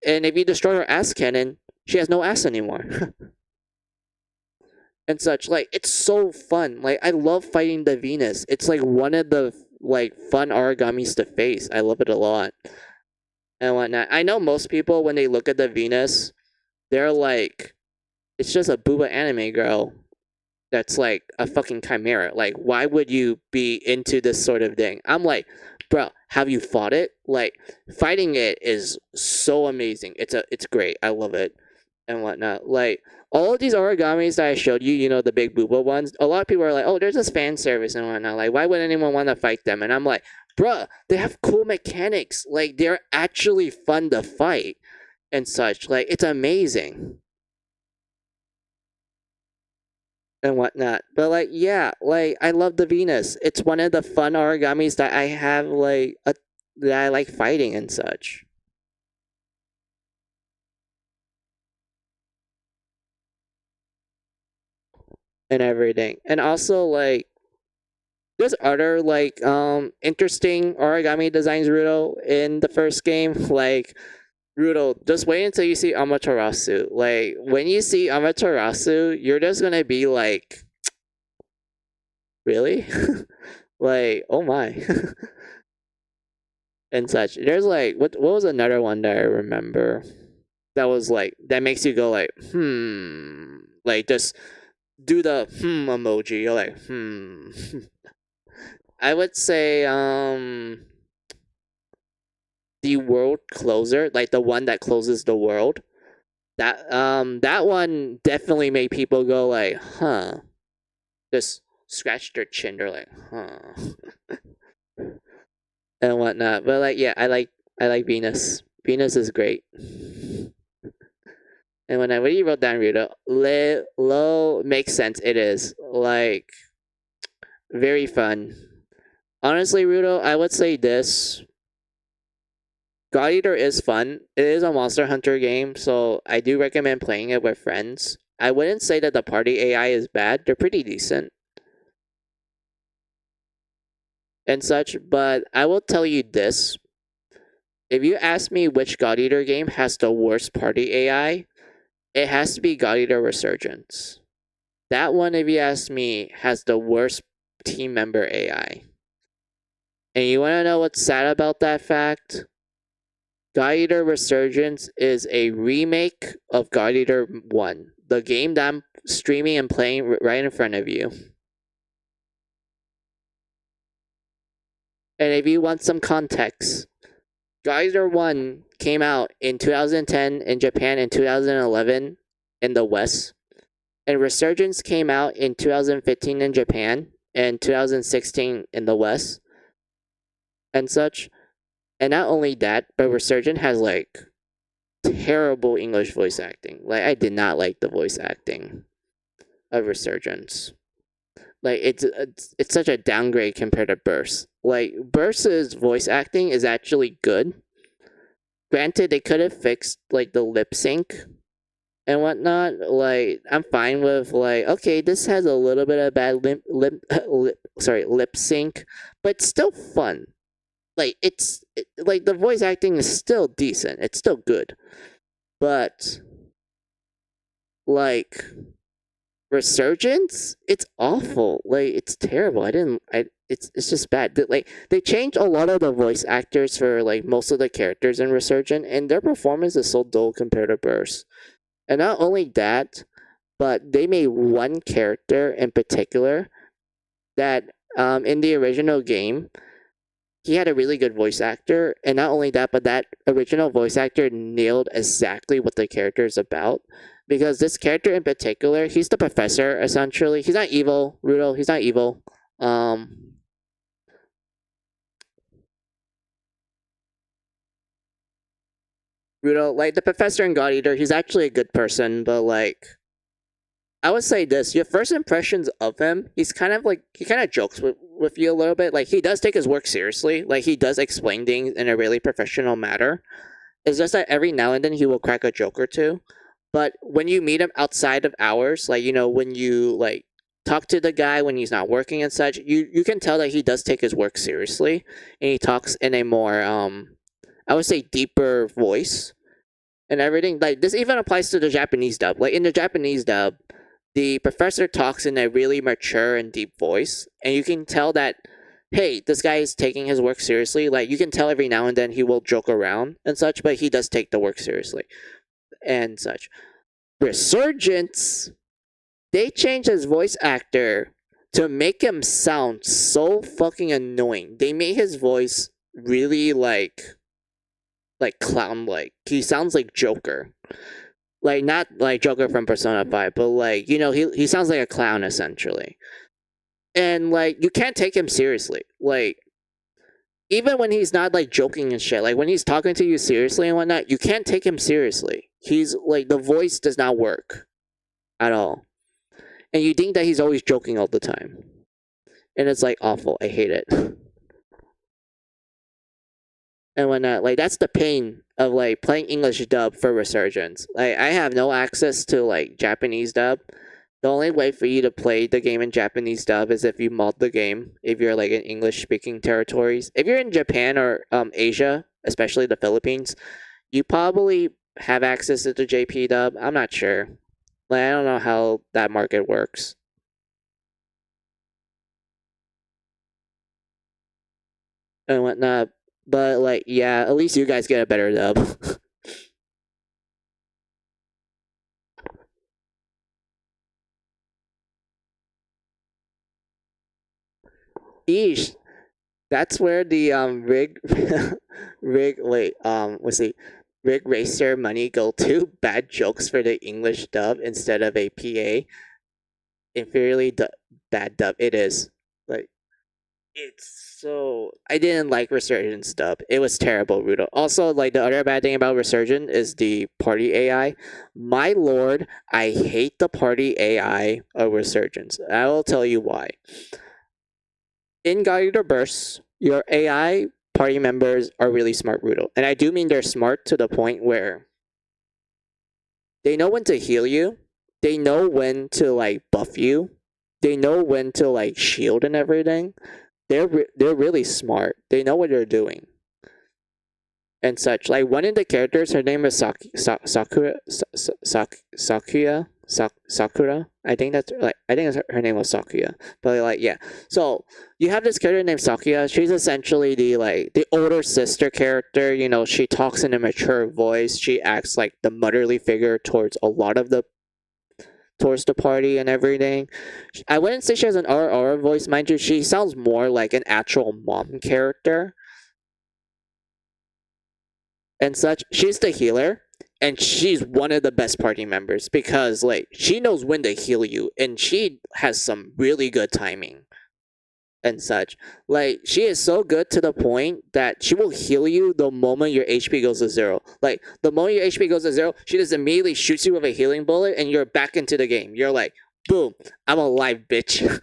And if you destroy her ass cannon, she has no ass anymore. And such. Like it's so fun. Like I love fighting the Venus. It's like one of the like fun Aragamis to face. I love it a lot. And whatnot. I know most people when they look at the Venus, they're like, it's just a booba anime girl that's like a fucking chimera. Like, why would you be into this sort of thing? I'm like, bro, have you fought it? Like, fighting it is so amazing. It's great. I love it and whatnot. Like all of these Aragamis that I showed you, you know, the big booba ones. A lot of people are like, oh, there's this fan service and whatnot. Like, why would anyone want to fight them? And I'm like, bruh, they have cool mechanics. Like, they're actually fun to fight and such. Like, it's amazing. And whatnot. But like, yeah, like I love the Venus. It's one of the fun Aragamis that I have that I like fighting and such. And everything. And also like there's other like interesting origami designs, Rudo, in the first game. Like Rudo, just wait until you see Amaterasu. Like when you see Amaterasu, you're just gonna be like, really? Like, oh my. And such. There's like what was another one that I remember that was like that makes you go like, like just do the emoji. You're like, I would say the world closer, like the one that closes the world. That one definitely made people go like, huh. Just scratch their chin, they're like, huh. And whatnot. But like yeah, I like Venus. Venus is great. And when I really wrote down Rita, low makes sense. It is like very fun. Honestly, Rudo, I would say this. God Eater is fun. It is a Monster Hunter game, so I do recommend playing it with friends. I wouldn't say that the party AI is bad. They're pretty decent. And such, but I will tell you this. If you ask me which God Eater game has the worst party AI, it has to be God Eater Resurgence. That one, if you ask me, has the worst team member AI. And you want to know what's sad about that fact? God Eater Resurgence is a remake of God Eater 1, the game that I'm streaming and playing right in front of you. And if you want some context, God Eater 1 came out in 2010 in Japan and 2011 in the West. And Resurgence came out in 2015 in Japan and 2016 in the West. And such. And not only that, but Resurgence has like terrible English voice acting. Like I did not like the voice acting of Resurgence. Like it's such a downgrade compared to Burst. Like Burst's voice acting is actually good. Granted, they could have fixed like the lip sync and whatnot. Like I'm fine with like, okay, this has a little bit of bad lip sync, but still fun. like like the voice acting is still decent. It's still good, but like Resurgence, it's awful. Like it's terrible. I didn't. I it's just bad. Like they changed a lot of the voice actors for like most of the characters in Resurgent, and their performance is so dull compared to Burst. And not only that, but they made one character in particular that in the original game he had a really good voice actor, and not only that, but that original voice actor nailed exactly what the character is about. Because this character in particular, he's the professor essentially. He's not evil, Rudo. He's not evil. Rudo, like the professor in God Eater, he's actually a good person, but like I would say this: your first impressions of him, he's kind of like he kind of jokes with you a little bit. Like he does take his work seriously. Like he does explain things in a really professional manner. It's just that every now and then he will crack a joke or two. But when you meet him outside of hours, like when you like talk to the guy when he's not working and such, you can tell that he does take his work seriously, and he talks in a more I would say deeper voice and everything. Like this even applies to the Japanese dub. Like in the Japanese dub, the professor talks in a really mature and deep voice, and you can tell that, hey, this guy is taking his work seriously. Like you can tell every now and then he will joke around and such, but he does take the work seriously and such. Resurgence, they changed his voice actor to make him sound so fucking annoying. They made his voice really like clown like. He sounds like Joker. Like not like Joker from Persona 5, but like, he sounds like a clown essentially. And like you can't take him seriously. Like even when he's not like joking and shit, like when he's talking to you seriously and whatnot, you can't take him seriously. He's like the voice does not work at all. And you think that he's always joking all the time. And it's like awful. I hate it. And whatnot. Like that's the pain of like playing English dub for Resurgence. Like I have no access to like Japanese dub. The only way for you to play the game in Japanese dub is if you mod the game. If you're like in English speaking territories, if you're in Japan or Asia, especially the Philippines, you probably have access to the JP dub. I'm not sure. Like I don't know how that market works. And whatnot. But like, yeah, at least you guys get a better dub. Eesh, that's where the rig let's see, rig racer money go to. Bad jokes for the English dub instead of a PA. Inferiorly bad dub. It is like it's so. I didn't like Resurgence dub. It was terrible, Rudo. Also, like the other bad thing about Resurgent is the party AI. My lord, I hate the party AI of Resurgence. I will tell you why. In Guided or Bursts, your AI party members are really smart, Rudo. And I do mean they're smart to the point where they know when to heal you, they know when to like buff you, they know when to like shield and everything. They're really smart. They know what they're doing and such. Like one of the characters, her name is Sakura. Sakura. I think her name was Sakuya. But like yeah. So you have this character named Sakuya. She's essentially the older sister character. She talks in a mature voice. She acts like the motherly figure towards the party and everything. I wouldn't say she has an RR voice, mind you. She sounds more like an actual mom character and such. She's the healer, and she's one of the best party members because like she knows when to heal you, and she has some really good timing and such. Like she is so good to the point that she will heal you the moment your HP goes to 0. Like the moment your HP goes to 0, she just immediately shoots you with a healing bullet and you're back into the game. You're like, boom, I'm alive, bitch.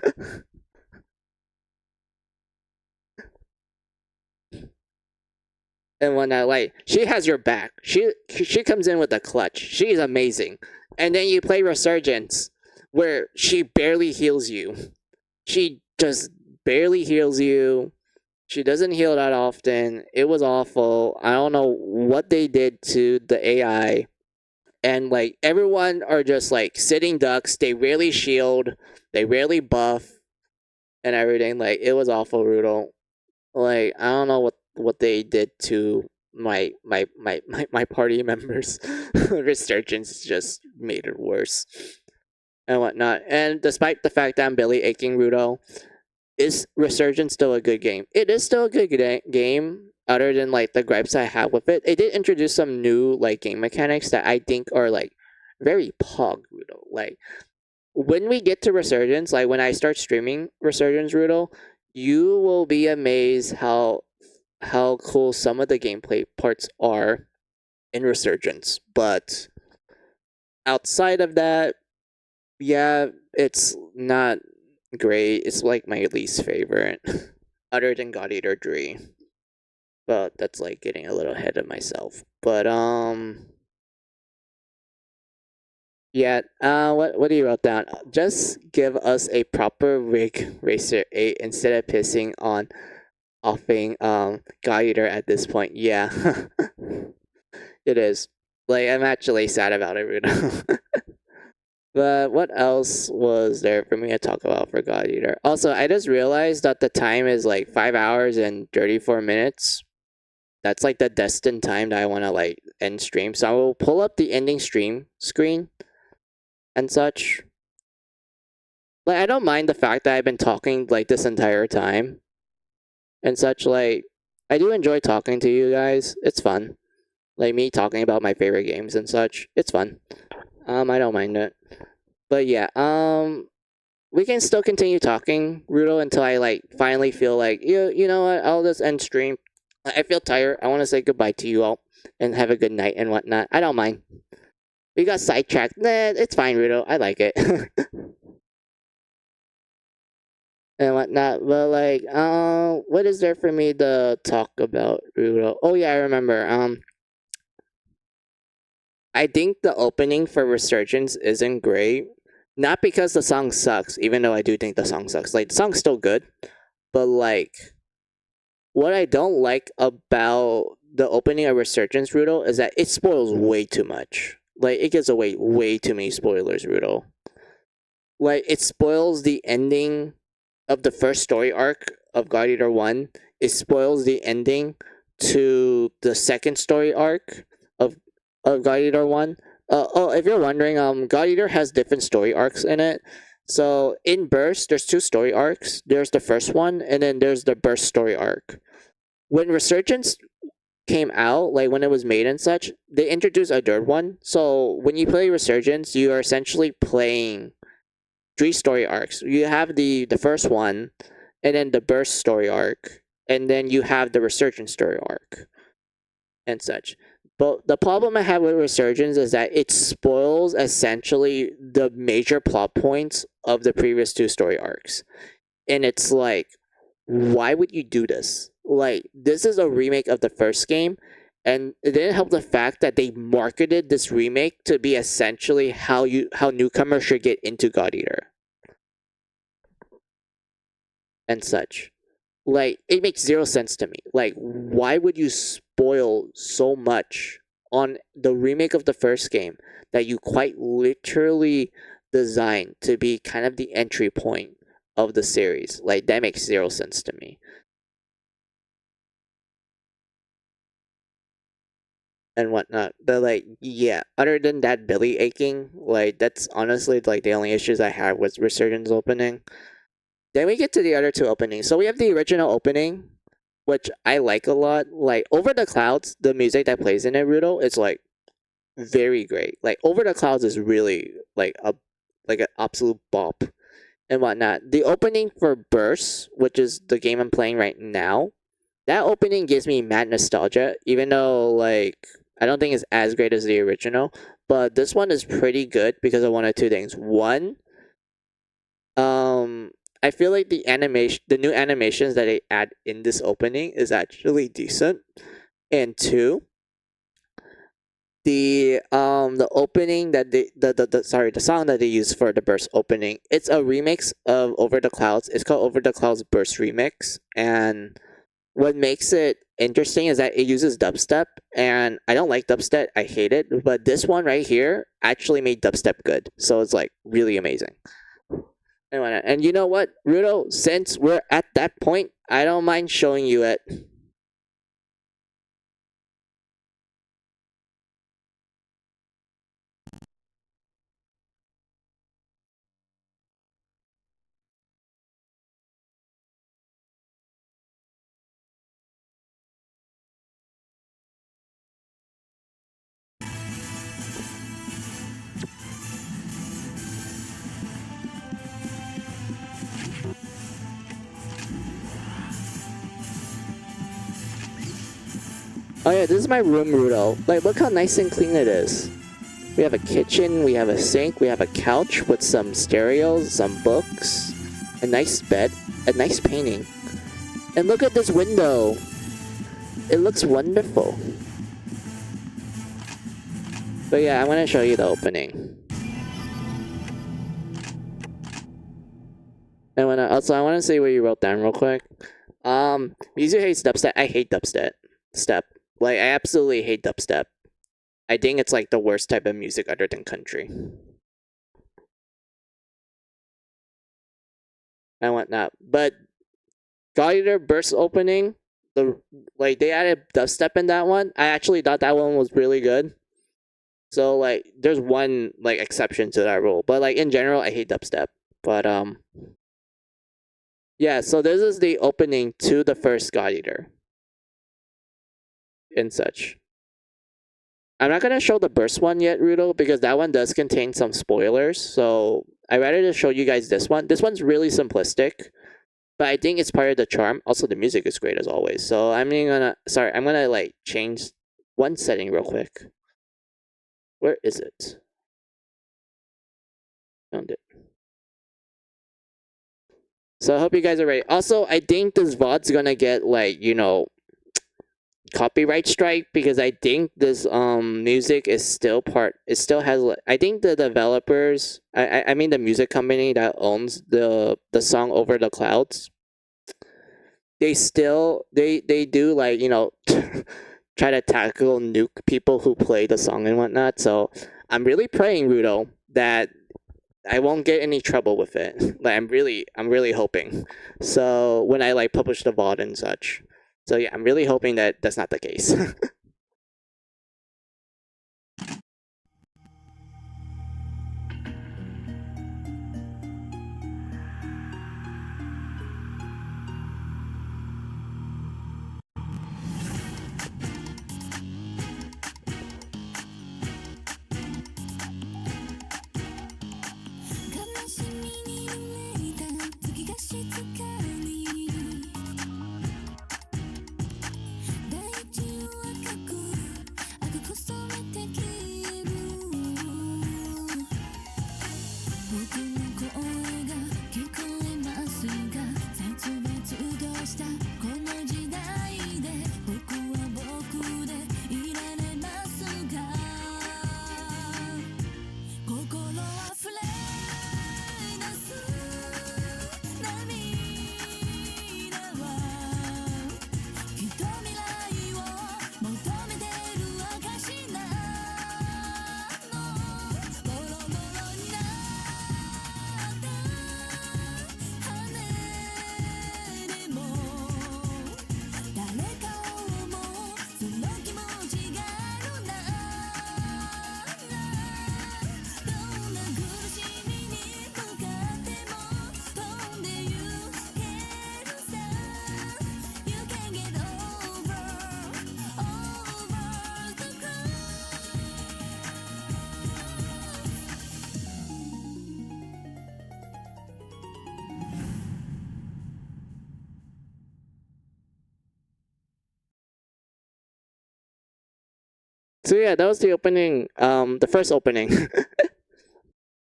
And whatnot, like she has your back. She comes in with a clutch. She's amazing. And then you play Resurgence, where she barely heals you. She just barely heals you. She doesn't heal that often. It was awful. I don't know what they did to the AI. And like everyone are just like sitting ducks. They rarely shield. They rarely buff and everything. Like it was awful brutal. Like I don't know what they did to my party members. Resurgence just made it worse and whatnot. And despite the fact that I'm Billy aching Rudo, is Resurgence still a good game? It is still a good game. Other than like the gripes I have with it, it did introduce some new like game mechanics that I think are like very pog Rudo. Like when we get to Resurgence, like when I start streaming Resurgence Rudo, you will be amazed how cool some of the gameplay parts are in Resurgence. But outside of that, yeah, it's not great. It's like my least favorite, other than God Eater 3. But that's like getting a little ahead of myself. But yeah. What do you wrote down? Just give us a proper rig Racer 8 instead of pissing on offing God Eater at this point. Yeah, it is. Like I'm actually sad about it right now. But what else was there for me to talk about for God Eater? Also, I just realized that the time is like 5 hours and 34 minutes. That's like the destined time that I want to like end stream. So I will pull up the ending stream screen and such. Like I don't mind the fact that I've been talking like this entire time and such. Like I do enjoy talking to you guys. It's fun. Like me talking about my favorite games and such. It's fun. I don't mind it. But yeah, we can still continue talking, Rudo, until I like finally feel like you know what, I'll just end stream. I feel tired. I want to say goodbye to you all and have a good night and whatnot. I don't mind. We got sidetracked. Nah, it's fine, Rudo. I like it. And whatnot. But like, what is there for me to talk about, Rudo? Oh yeah, I remember. I think the opening for Resurgence isn't great. Not because the song sucks, even though I do think the song sucks. Like the song's still good, but like what I don't like about the opening of Resurgence, Rudo, is that it spoils way too much. Like it gives away way too many spoilers, Rudo. Like it spoils the ending of the first story arc of God Eater 1. It spoils the ending to the second story arc of God Eater 1. If you're wondering, God Eater has different story arcs in it. So in Burst, there's two story arcs. There's the first one, and then there's the Burst story arc. When Resurgence came out, like when it was made and such, they introduced a third one. So when you play Resurgence, you are essentially playing three story arcs. You have the first one, and then the Burst story arc, and then you have the Resurgence story arc, and such. But the problem I have with Resurgence is that it spoils essentially the major plot points of the previous two story arcs. And it's like, why would you do this? Like, this is a remake of the first game, and it didn't help the fact that they marketed this remake to be essentially how newcomers should get into God Eater and such. Like, it makes zero sense to me. Like, why would you spoil so much on the remake of the first game that you quite literally designed to be kind of the entry point of the series? Like, that makes zero sense to me. And whatnot. But like, yeah, other than that Billy aching, like that's honestly like the only issues I have with Resurgence opening. Then we get to the other two openings. So we have the original opening, which I like a lot. Like Over the Clouds, the music that plays in it, Rudo, is like very great. Like Over the Clouds is really like an absolute bop and whatnot. The opening for Burst, which is the game I'm playing right now, that opening gives me mad nostalgia, even though like I don't think it's as great as the original. But this one is pretty good because of one or two things. One, I feel like the new animations that they add in this opening is actually decent. And two, the opening that the song that they use for the Burst opening, it's a remix of Over the Clouds. It's called Over the Clouds Burst Remix, and what makes it interesting is that it uses dubstep, and I don't like dubstep. I hate it. But this one right here actually made dubstep good, so it's like really amazing. And you know what, Rudo? Since we're at that point, I don't mind showing you it. Oh yeah, this is my room, Rudo. Like, look how nice and clean it is. We have a kitchen, we have a sink, we have a couch with some stereos, some books, a nice bed, a nice painting. And look at this window. It looks wonderful. But yeah, I want to show you the opening. And I want to see what you wrote down real quick. Music hates dubstep. I hate dubstep. Like, I absolutely hate dubstep. I think it's like the worst type of music other than country. And whatnot. But God Eater Burst opening, they added dubstep in that one. I actually thought that one was really good. So like there's one like exception to that rule. But like in general I hate dubstep. But yeah, so this is the opening to the first God Eater. And such. I'm not gonna show the burst one yet, Rudo, because that one does contain some spoilers. So I'd rather just show you guys this one. This one's really simplistic, but I think it's part of the charm. Also, the music is great as always. So I'm gonna like change one setting real quick. Where is it? Found it. So I hope you guys are ready. Also, I think this VOD's gonna get like, copyright strike because I think this music is still it still has I think the developers I mean the music company that owns the song Over the Clouds, they do like try to tackle nuke people who play the song and whatnot. So I'm really praying, Rudo, that I won't get any trouble with it. Like I'm really hoping. So when I like publish the VOD and such. So yeah, I'm really hoping that that's not the case. So yeah, that was the opening, the first opening.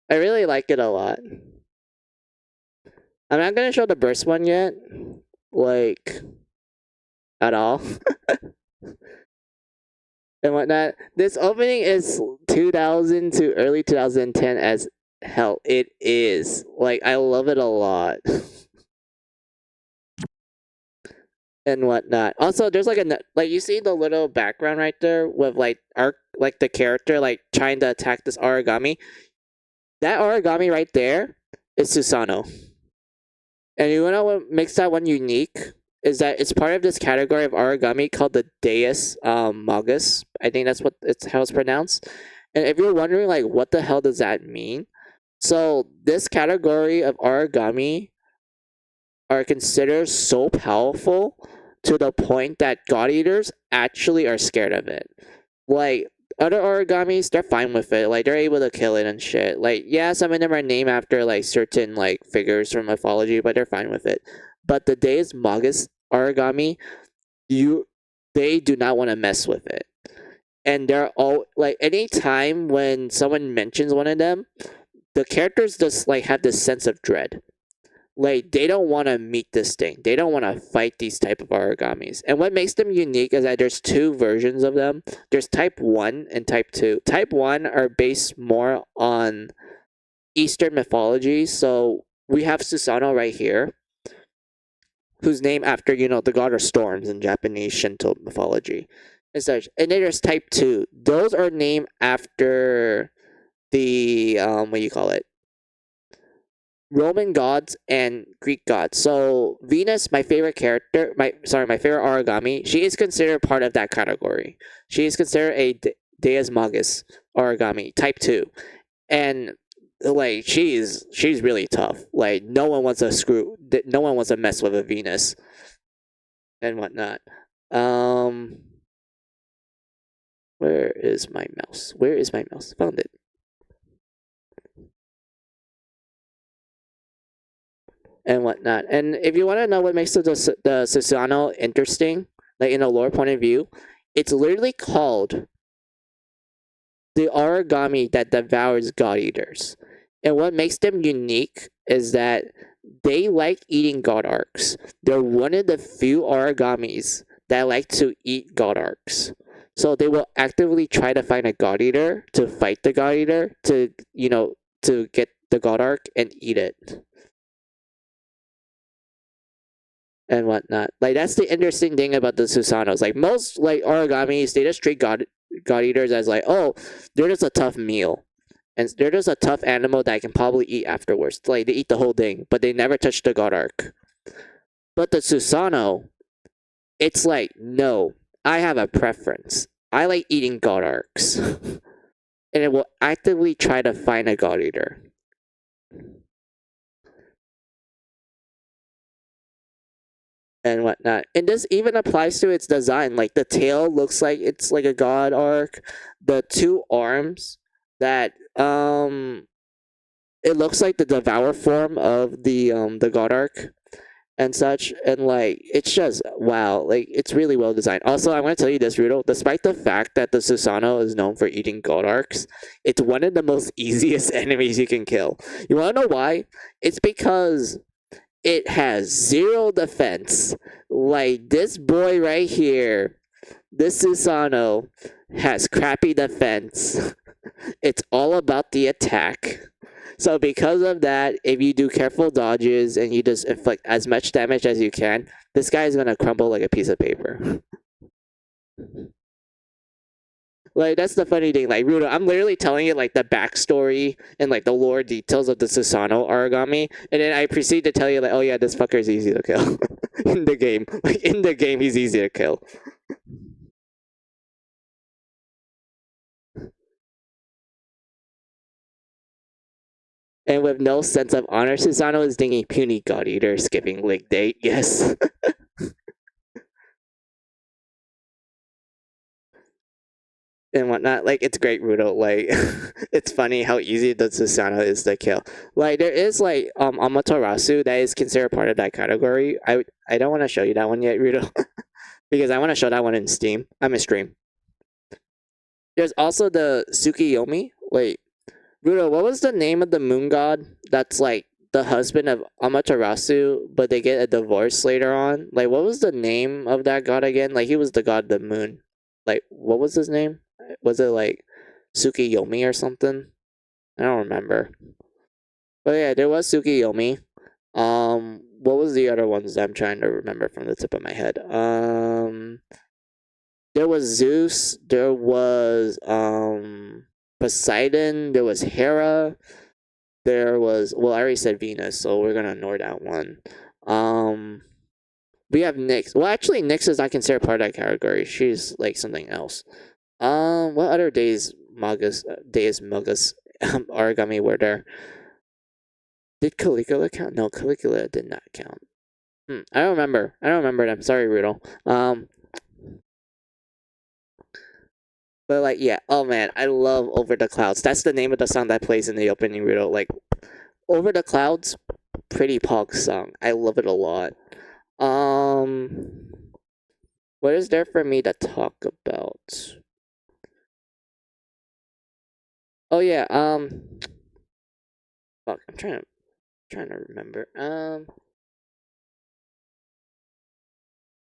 I really like it a lot. I'm not gonna show the burst one yet, like, at all. And whatnot. This opening is 2000 to early 2010 as hell. It is. Like, I love it a lot. and whatnot. Also, there's like like you see the little background right there with like like the character like trying to attack this Aragami. That Aragami right there is Susano. And you know what makes that one unique is that it's part of this category of Aragami called the Deus Magus. I think that's what it's how it's pronounced. And if you're wondering like what the hell does that mean? So this category of Aragami are considered so powerful to the point that God Eaters actually are scared of it. Like other Aragamis, they're fine with it. Like they're able to kill it and shit. Like yeah, some of them are named after like certain like figures from mythology, but they're fine with it. But the Deus Magus Aragami, you they do not want to mess with it. And they're all like any time when someone mentions one of them, the characters just like have this sense of dread. Like they don't want to meet this thing. They don't want to fight these type of Aragamis. And what makes them unique is that there's two versions of them. There's type 1 and type 2. Type 1 are based more on Eastern mythology. So we have Susanoo right here, who's named after, the god of storms in Japanese Shinto mythology and such. And then there's type 2. Those are named after the what do you call it? Roman gods and Greek gods. So Venus, my favorite character, my favorite Aragami, she is considered part of that category. She is considered a Deus Magus Aragami, type 2. And like she's really tough. Like no one wants to mess with a Venus and whatnot. Where is my mouse? Where is my mouse? Found it. And whatnot. And if you want to know what makes the Susanoo interesting, like in a lore point of view, it's literally called the Aragami that devours God Eaters. And what makes them unique is that they like eating God Arcs. They're one of the few Aragamis that like to eat God Arcs. So they will actively try to find a God Eater to fight the God Eater to get the God Arc and eat it. And whatnot. Like that's the interesting thing about the Susanos. Like most like Aragamis, they just treat God Eaters as like, oh, they're just a tough meal. And they're just a tough animal that I can probably eat afterwards. Like they eat the whole thing, but they never touch the God Arc. But the Susanoo, it's like, no, I have a preference. I like eating God Arcs. And it will actively try to find a God Eater. And whatnot. And this even applies to its design. Like the tail looks like it's like a god arc. The two arms that it looks like the devour form of the god arc and such. And like it's just wow, like it's really well designed. Also, I want to tell you this, Rudo. Despite the fact that the Susanoo is known for eating god arcs, it's one of the most easiest enemies you can kill. You wanna know why? It's because it has zero defense. Like this boy right here, this Susanoo has crappy defense. It's all about the attack. So because of that, if you do careful dodges and you just inflict as much damage as you can, this guy is gonna crumble like a piece of paper. Like that's the funny thing. Like Rudo, I'm literally telling you like the backstory and like the lore details of the Susanoo Aragami, and then I proceed to tell you like, oh yeah, this fucker is easy to kill in the game. Like in the game, he's easy to kill. And with no sense of honor, Susanoo is thinking puny god eater, skipping leg date. Yes. And whatnot. Like it's great, Rudo. Like it's funny how easy the Susanoo is to kill. Like there is like Amaterasu that is considered part of that category. I don't want to show you that one yet, Rudo, because I want to show that one in Steam. I'm a stream. There's also the Tsukiyomi. Wait, Rudo, what was the name of the moon god that's like the husband of Amaterasu, but they get a divorce later on? Like what was the name of that god again? Like he was the god of the moon. Like what was his name? Was it like Tsukiyomi or something? I don't remember. But yeah, there was Tsukiyomi. What was the other ones that I'm trying to remember from the tip of my head? There was Zeus, there was Poseidon, there was Hera, there was, well, I already said Venus, so we're gonna ignore that one. Um we have Nyx. Well, actually Nyx is not considered part of that category. She's like something else. What other days Magus Aragami were there? Did Caligula count? No, Caligula did not count. I don't remember. I don't remember them. Sorry, Rudol. But like, yeah. Oh man, I love Over the Clouds. That's the name of the song that plays in the opening, Rudol. Like, Over the Clouds, pretty pog song. I love it a lot. What is there for me to talk about? Oh yeah. Fuck. I'm trying to remember.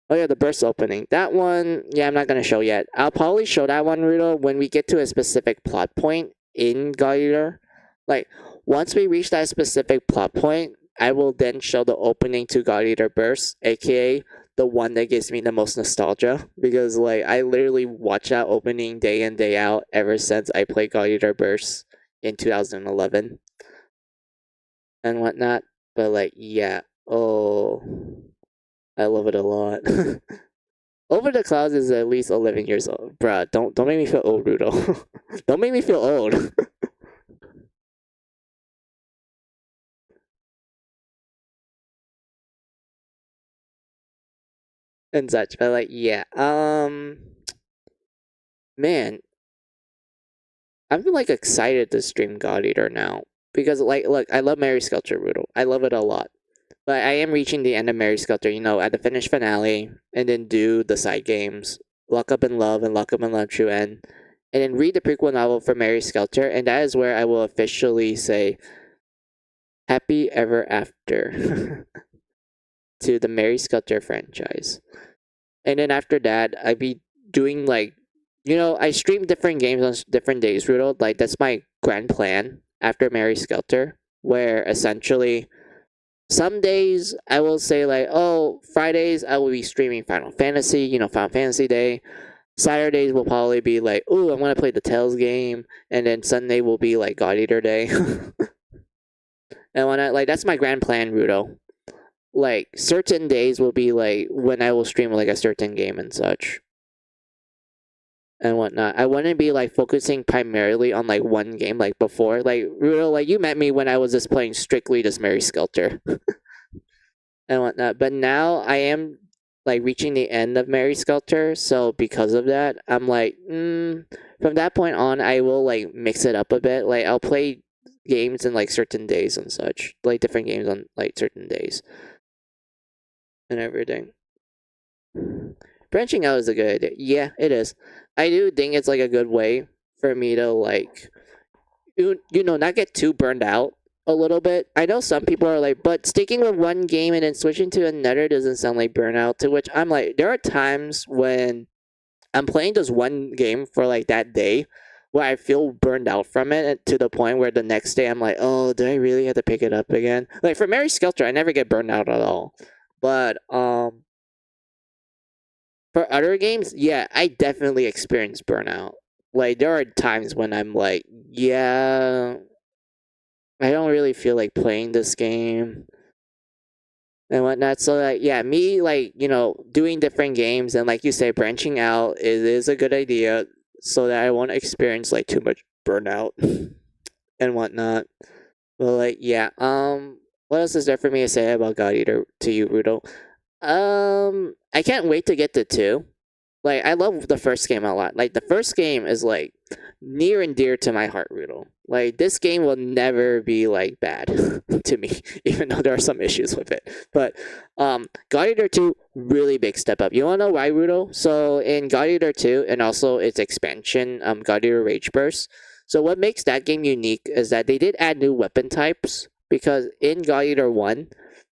Oh yeah, the burst opening. That one, yeah, I'm not gonna show yet. I'll probably show that one, Rudo, when we get to a specific plot point in God Eater. Like, once we reach that specific plot point, I will then show the opening to God Eater Burst, aka the one that gives me the most nostalgia. Because like I literally watch that opening day in, day out ever since I played God Eater Burst in 2011 and whatnot. But like, yeah. Oh, I love it a lot. Over the Clouds is at least 11 years old. Bruh, don't make me feel old, Rudo. Don't make me feel old. And such, but like, yeah. Man, I've been like excited to stream God Eater now. Because like, look, I love Mary Skelter, Rudo. I love it a lot. But I am reaching the end of Mary Skelter, you know, at the finished finale, and then do the side games, Lock Up in Love and Lock Up in Love True End, and then read the prequel novel for Mary Skelter, and that is where I will officially say Happy Ever After to the Mary Skelter franchise. And then after that, I'd be doing like, you know, I stream different games on different days, Rudolph. Like, that's my grand plan after Mary Skelter, where essentially some days I will say like, oh, Fridays I will be streaming Final Fantasy, you know, Final Fantasy Day. Saturdays will probably be like, oh, I want to play the Tales game, and then Sunday will be like God Eater Day. And when I like, that's my grand plan, Rudo. Like certain days will be like when I will stream like a certain game and such and whatnot. I wouldn't be like focusing primarily on like one game like before. Like Rudo, like you met me when I was just playing strictly just Mary Skelter and whatnot. But now I am like reaching the end of Mary Skelter, so because of that, I'm like, from that point on, I will like mix it up a bit. Like I'll play games in like certain days and such, like different games on like certain days and everything. Branching out is a good idea. Yeah, it is. I do think it's like a good way for me to like, you know, not get too burned out a little bit. I know some people are like, but sticking with one game and then switching to another doesn't sound like burnout. To which I'm like, there are times when I'm playing just one game for like that day where I feel burned out from it to the point where the next day I'm like, oh, do I really have to pick it up again? Like for Mary Skelter, I never get burned out at all. But for other games, yeah, I definitely experience burnout. Like there are times when I'm like, yeah, I don't really feel like playing this game and whatnot. So like, yeah, me like, you know, doing different games and like you say, branching out is a good idea so that I won't experience like too much burnout and whatnot. But like, yeah, what else is there for me to say about God Eater to you, Rudo? I can't wait to get to 2. Like, I love the first game a lot. Like, the first game is, like, near and dear to my heart, Rudel. Like, this game will never be, like, bad to me, even though there are some issues with it. But, God Eater 2, really big step up. You wanna know why, Rudel? So, in God Eater 2, and also its expansion, God Eater Rage Burst, so what makes that game unique is that they did add new weapon types, because in God Eater 1,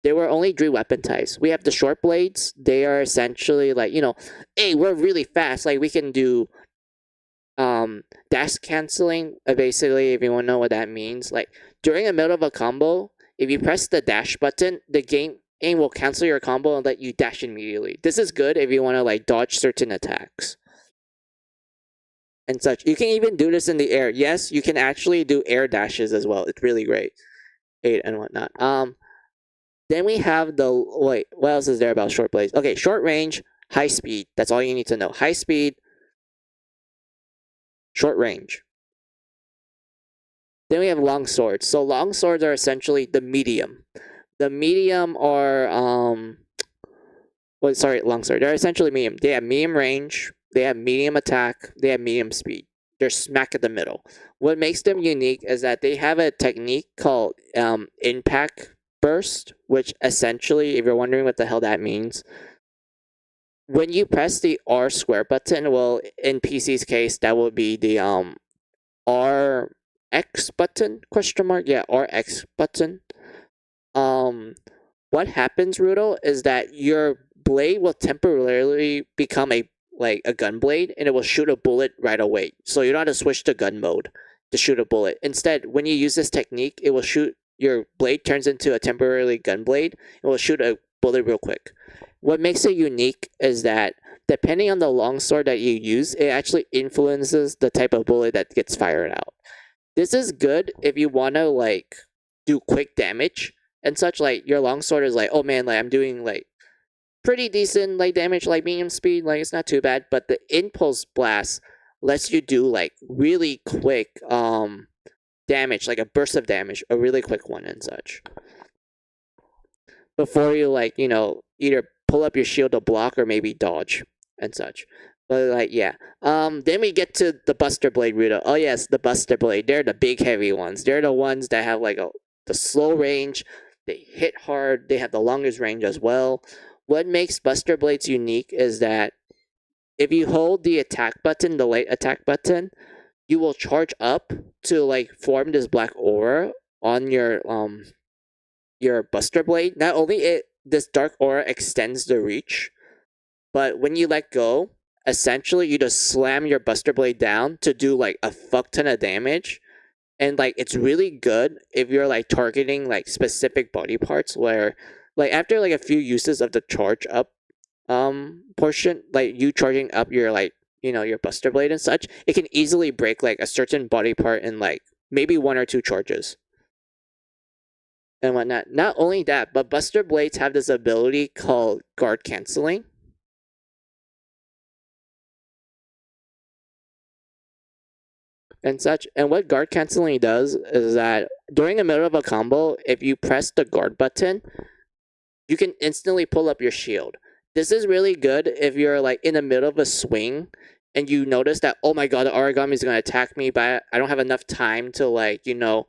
there were only 3 weapon types. We have the short blades. They are essentially like, you know, hey, we're really fast. Like we can do dash canceling. Basically, if you want to know what that means, like during the middle of a combo, if you press the dash button, the game will cancel your combo and let you dash immediately. This is good if you want to like dodge certain attacks and such. You can even do this in the air. Yes, you can actually do air dashes as well. It's really great. 8 and whatnot. Then we have the wait. What else is there about short blades? Okay, short range, high speed. That's all you need to know. High speed, short range. Then we have long swords. So long swords are essentially the medium. The medium are long sword. They're essentially medium. They have medium range, they have medium attack, they have medium speed. They're smack in the middle. What makes them unique is that they have a technique called impact burst, which essentially, if you're wondering what the hell that means, when you press the R square button, well, in PC's case, that would be the RX button, question mark? Yeah, RX button. What happens, Rudo, is that your blade will temporarily become a gun blade, and it will shoot a bullet right away. So you don't have to switch to gun mode to shoot a bullet. Instead, when you use this technique, it will shoot your blade turns into a temporarily gun blade. It will shoot a bullet real quick. What makes it unique is that depending on the longsword that you use, it actually influences the type of bullet that gets fired out. This is good if you want to like do quick damage and such. Like your longsword is like, oh man, like I'm doing like pretty decent like damage, like medium speed, like it's not too bad. But the impulse blast lets you do like really quick damage, like a burst of damage, a really quick one and such. Before you like, you know, either pull up your shield to block or maybe dodge and such. But like yeah. Then we get to the Buster Blade, Rudo. Oh yes, the Buster Blade. They're the big heavy ones. They're the ones that have like the slow range. They hit hard. They have the longest range as well. What makes Buster Blades unique is that if you hold the attack button, the light attack button, you will charge up to like form this black aura on your Buster Blade. Not only this dark aura extends the reach, but when you let go, essentially you just slam your Buster Blade down to do like a fuck ton of damage. And like it's really good if you're like targeting like specific body parts where like after like a few uses of the charge up portion, like you charging up your like, you know, your Buster Blade and such, it can easily break like a certain body part in like maybe 1 or 2 charges and whatnot. Not only that, but Buster Blades have this ability called guard canceling. And such. And what guard canceling does is that during the middle of a combo, if you press the guard button, you can instantly pull up your shield. This is really good if you're like in the middle of a swing and you notice that, oh my god, the Aragami is going to attack me, but I don't have enough time to like, you know,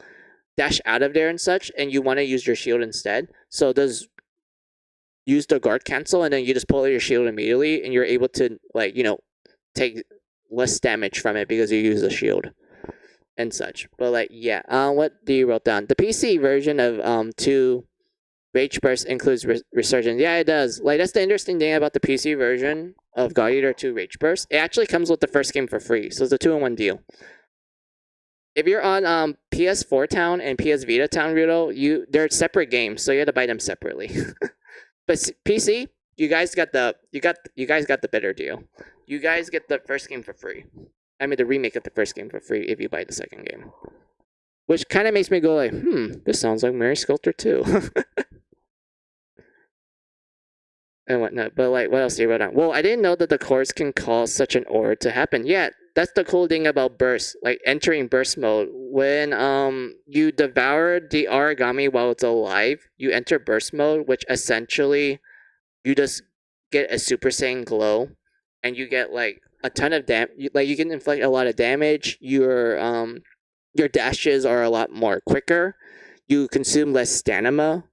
dash out of there and such, and you want to use your shield instead. So does use the guard cancel, and then you just pull out your shield immediately, and you're able to like, you know, take less damage from it because you use the shield and such. But like yeah, what do you wrote down? The PC version of 2 Rage Burst includes Resurgence. Yeah, it does. Like that's the interesting thing about the PC version of God Eater 2 Rage Burst. It actually comes with the first game for free, so it's a 2-in-1 deal. If you're on PS4 Town and PS Vita Town, Rudo, they're separate games, so you have to buy them separately. But PC, you guys got the better deal. You guys get the first game for free. I mean, the remake of the first game for free if you buy the second game. Which kind of makes me go like, this sounds like Mary Skelter 2. And whatnot. But like, what else do you write down? Well, I didn't know that the cores can cause such an aura to happen. Yeah, that's the cool thing about burst, like entering burst mode. When you devour the Aragami while it's alive, you enter burst mode, which essentially you just get a Super Saiyan glow, and you get like a ton of damage. Like you can inflict a lot of damage. Your dashes are a lot more quicker. You consume less stamina,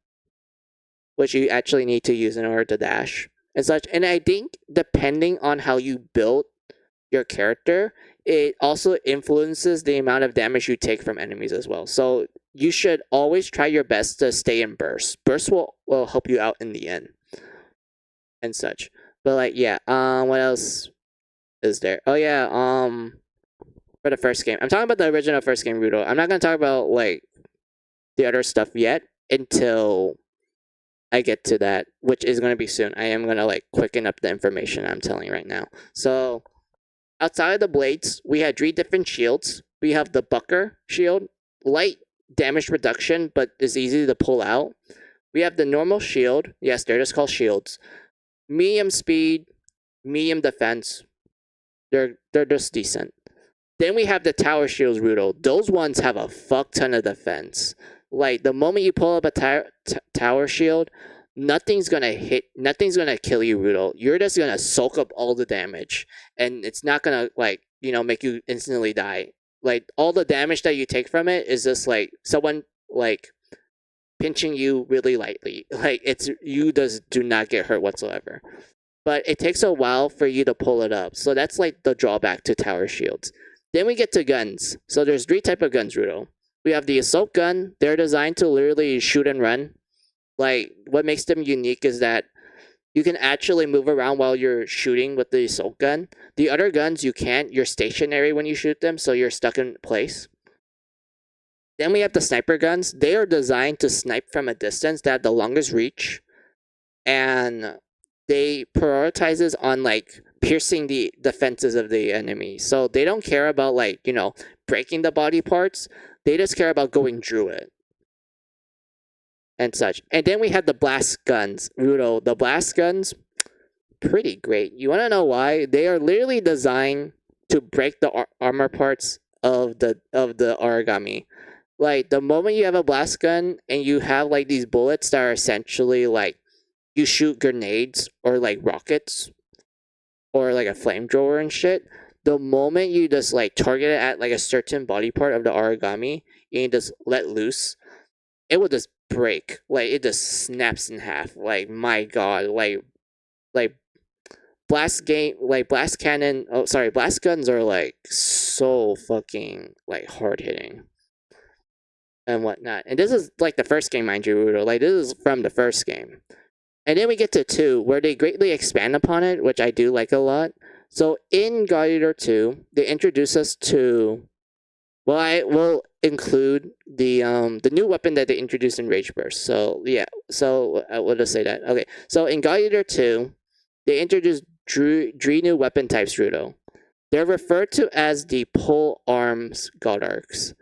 which you actually need to use in order to dash and such. And I think depending on how you build your character, it also influences the amount of damage you take from enemies as well. So you should always try your best to stay in burst. Burst will help you out in the end and such. But like yeah, what else is there? Oh yeah, for the first game. I'm talking about the original first game, Rudo. I'm not gonna talk about like the other stuff yet until I get to that, which is going to be soon. I am going to like quicken up the information I'm telling you right now. So outside of the blades, we had 3 different shields. We have the Bucker shield, light damage reduction, but is easy to pull out. We have the normal shield. Yes, they're just called shields. Medium speed, medium defense. They're just decent. Then we have the tower shields, Rudo. Those ones have a fuck ton of defense. Like the moment you pull up a tower shield, nothing's gonna kill you, Rudo. You're just gonna soak up all the damage, and it's not gonna like make you instantly die. Like all the damage that you take from it is just like someone like pinching you really lightly. Like it's you just do not get hurt whatsoever. But it takes a while for you to pull it up. So that's like the drawback to tower shields. Then we get to guns. So there's 3 type of guns, Rudo. We have the assault gun. They're designed to literally shoot and run. Like what makes them unique is that you can actually move around while you're shooting with the assault gun. The other guns you can't. You're stationary when you shoot them, so you're stuck in place. Then we have the sniper guns. They are designed to snipe from a distance that have the longest reach, and they prioritizes on like piercing the defenses of the enemy. So they don't care about like breaking the body parts. They just care about going through it and such. And then we have the blast guns, Rudo. The blast guns, pretty great. You want to know why? They are literally designed to break the armor parts of the Aragami. Like the moment you have a blast gun and you have like these bullets that are essentially like you shoot grenades or like rockets or like a flamethrower and shit, the moment you just like target it at like a certain body part of the Aragami and you just let loose, it will just break. Like it just snaps in half. Like my god, like blast guns are like so fucking like hard hitting and whatnot. And this is like the first game, mind you, Rudo. Like this is from the first game. And then we get to 2, where they greatly expand upon it, which I do like a lot. So in God Eater 2, they introduce us to, well, I will include the new weapon that they introduced in Rage Burst. So yeah, so I will just say that. Okay, so in God Eater 2, they introduced 3 new weapon types, Rudo. They're referred to as the pole arms God Arcs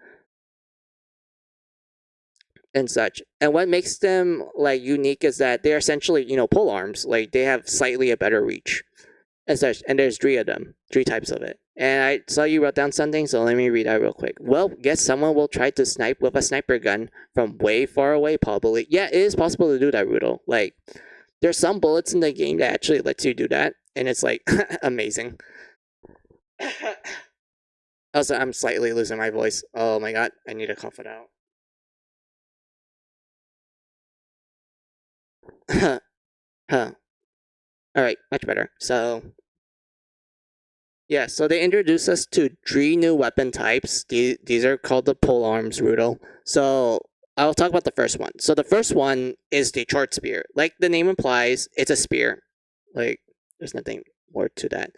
and such. And what makes them like unique is that they're essentially, pole arms. Like they have slightly a better reach and such. And there's 3 of them, 3 types of it. And I saw you wrote down something, so let me read that real quick. Well, guess someone will try to snipe with a sniper gun from way far away, probably. Yeah, it is possible to do that, Rudo. Like, there's some bullets in the game that actually lets you do that, and it's like amazing. Also, I'm slightly losing my voice. Oh my god, I need to cough it out. Huh. Alright, much better. So, yeah, so they introduced us to 3 new weapon types. These are called the pole arms, Rudo. So, I'll talk about the first one. So, the first one is the charge spear. Like the name implies, it's a spear. Like, there's nothing more to that.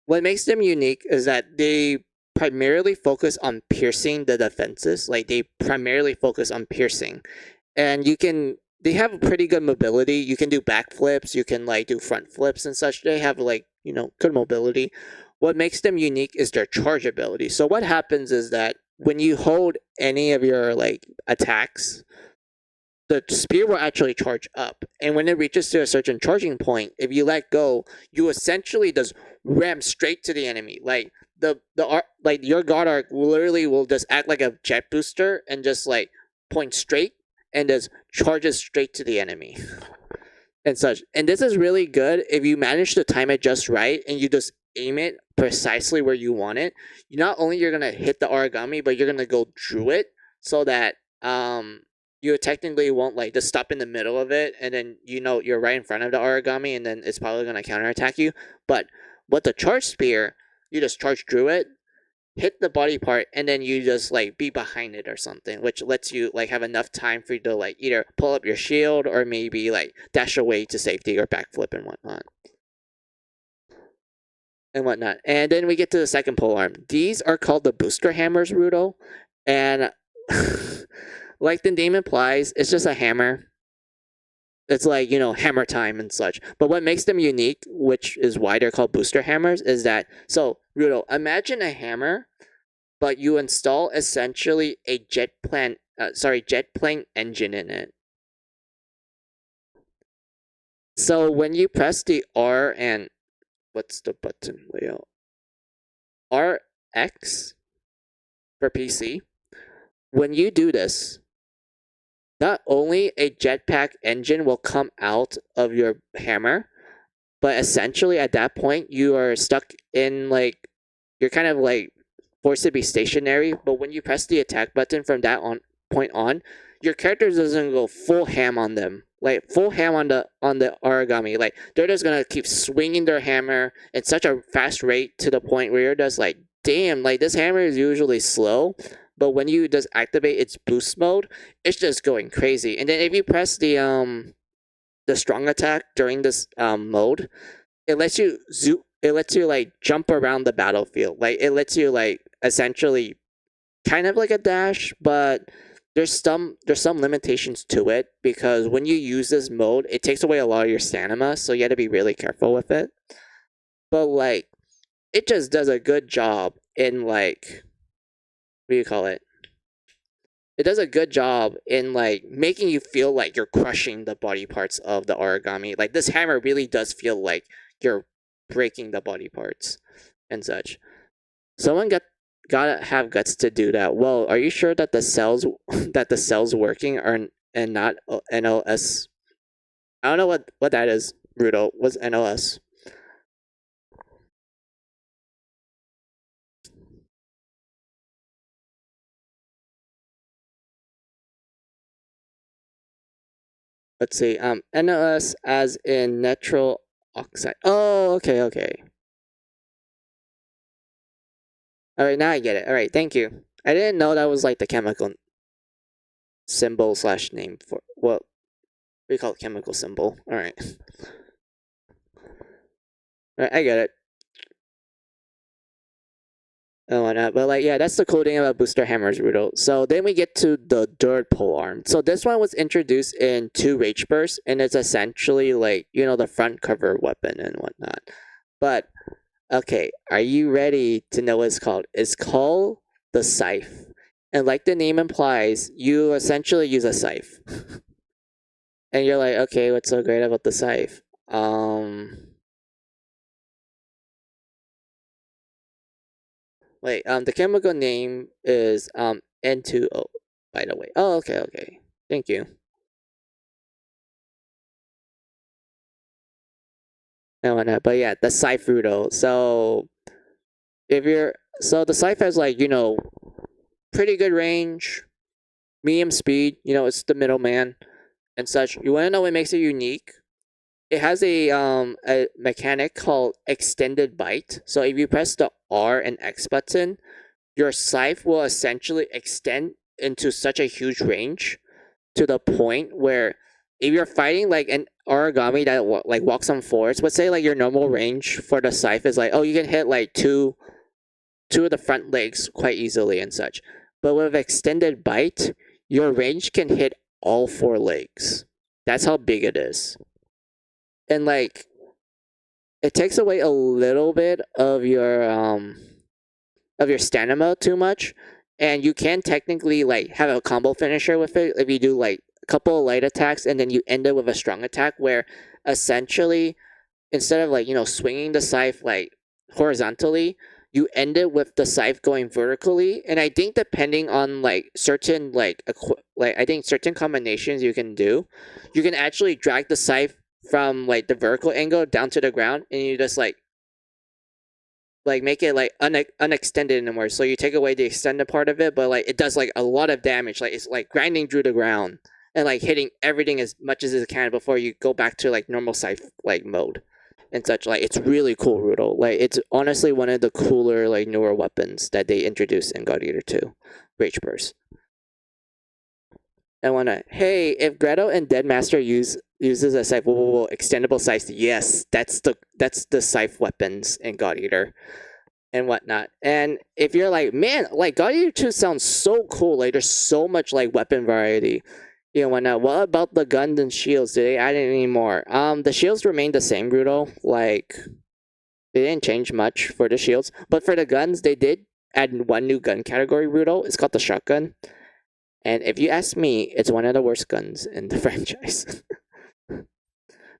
What makes them unique is that they primarily focus on piercing the defenses. Like, they primarily focus on piercing. And they have pretty good mobility. You can do backflips, you can like do front flips and such. They have like, good mobility. What makes them unique is their charge ability. So what happens is that when you hold any of your like attacks, the spear will actually charge up. And when it reaches to a certain charging point, if you let go, you essentially just ram straight to the enemy. Like your God Arc literally will just act like a jet booster and just like point straight and just charges straight to the enemy and such. And this is really good if you manage to time it just right and you just aim it precisely where you want it. Not only you're gonna hit the Aragami, but you're gonna go through it so that you technically won't like just stop in the middle of it and then you're right in front of the Aragami and then it's probably gonna counterattack you. But with the charge spear, you just charge through it, hit the body part, and then you just like be behind it or something, which lets you like have enough time for you to like either pull up your shield or maybe like dash away to safety or backflip and whatnot. And then we get to the second pole arm. These are called the booster hammers, Rudo. And Like the name implies, it's just a hammer. It's like, hammer time and such. But what makes them unique, which is why they're called booster hammers, is that, so, Rudo, imagine a hammer, but you install essentially a jet plane engine in it. So when you press the R and, what's the button layout? RX for PC. When you do this, not only a jetpack engine will come out of your hammer, but essentially at that point you are stuck in you're kind of forced to be stationary. But when you press the attack button from that point on, your character doesn't go full ham on them, like full ham on the Aragami. Like they're just gonna keep swinging their hammer at such a fast rate to the point where you're just like, damn, like this hammer is usually slow, but when you just activate its boost mode, it's just going crazy. And then if you press the strong attack during this mode, it lets you jump around the battlefield. Like it lets you essentially kind of like a dash, but there's some limitations to it, because when you use this mode, it takes away a lot of your stamina, so you have to be really careful with it. But it just does a good job in what do you call it? It does a good job in making you feel like you're crushing the body parts of the Aragami. Like this hammer really does feel like you're breaking the body parts and such. Someone gotta have guts to do that. Well, are you sure that the cells working are and not NLS? I don't know what that is, Rudo. What's NLS? Let's see. NLS as in natural oxide. Oh, okay. All right, now I get it. All right, thank you. I didn't know that was the chemical symbol / name for what we call it, chemical symbol. All right. All right, I get it. And whatnot. But yeah, that's the cool thing about booster hammers, Rudo. So then we get to the third pole arm. So this one was introduced in 2 Rage Bursts, and it's essentially the front cover weapon and whatnot. But okay, are you ready to know what it's called? It's called the Scythe. And like the name implies, you essentially use a scythe. And you're like, okay, what's so great about the Scythe? Wait, the chemical name is N2O, by the way. Oh, okay. Thank you. No, whatnot. But yeah, the Scythe Rudo. So the Scythe has pretty good range, medium speed, it's the middleman and such. You wanna know what makes it unique? It has a mechanic called extended bite. So if you press the R and X button, your scythe will essentially extend into such a huge range to the point where if you're fighting an Aragami that walks on fours, let's say your normal range for the scythe is you can hit two of the front legs quite easily and such. But with extended bite, your range can hit all 4 legs. That's how big it is. And it takes away a little bit of your stamina too much, and you can technically have a combo finisher with it if you do a couple of light attacks and then you end it with a strong attack, where essentially instead of swinging the scythe horizontally, you end it with the scythe going vertically. And I think depending on certain I think certain combinations you can do, you can actually drag the scythe from the vertical angle down to the ground, and you just make it unextended anymore. So you take away the extended part of it, but it does a lot of damage. It's grinding through the ground and hitting everything as much as it can before you go back to normal scythe mode and such. It's really cool, Rudo. It's honestly one of the cooler newer weapons that they introduced in God Eater 2 Rage Burst. I wanna, hey, if Gretel and Deadmaster uses a scythe, extendable scythe, yes, that's the scythe weapons in God Eater. and whatnot. And if you're like, man, like God Eater 2 sounds so cool, like there's so much like weapon variety, you know, whatnot. What about the guns and shields? Did they add any more? The shields remain the same, Brutal. Like they didn't change much for the shields, but for the guns, they did add one new gun category, Brutal. It's called the shotgun. And if you ask me, it's one of the worst guns in the franchise.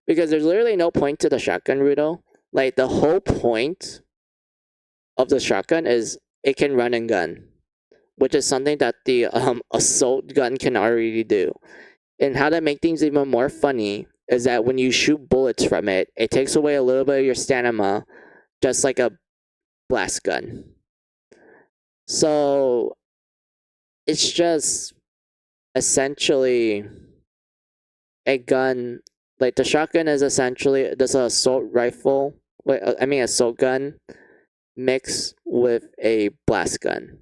Because there's literally no point to the shotgun, Rudo. Like, the whole point of the shotgun is it can run and gun, which is something that the assault gun can already do. And how to make things even more funny is that when you shoot bullets from it, it takes away a little bit of your stamina, just like a blast gun. So, it's just essentially a gun. Like the shotgun is essentially this assault rifle. Assault gun mixed with a blast gun,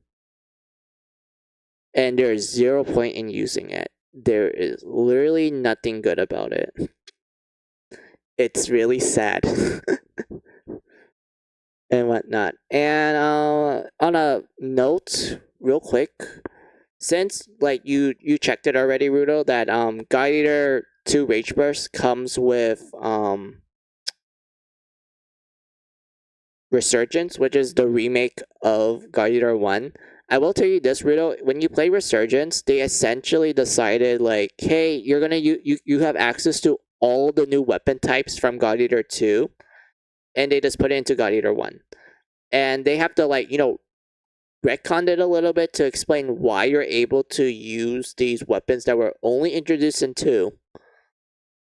and there's 0 point in using it. There is literally nothing good about it. It's really sad. And whatnot. And on a note, real quick, since like you checked it already, Rudo, that God Eater 2 Rage Burst comes with Resurgence, which is the remake of God Eater 1. I will tell you this, Rudo, when you play Resurgence, they essentially decided like, hey, you're gonna you have access to all the new weapon types from God Eater 2, and they just put it into God Eater 1. And they have to like, retconned it a little bit to explain why you're able to use these weapons that were only introduced in 2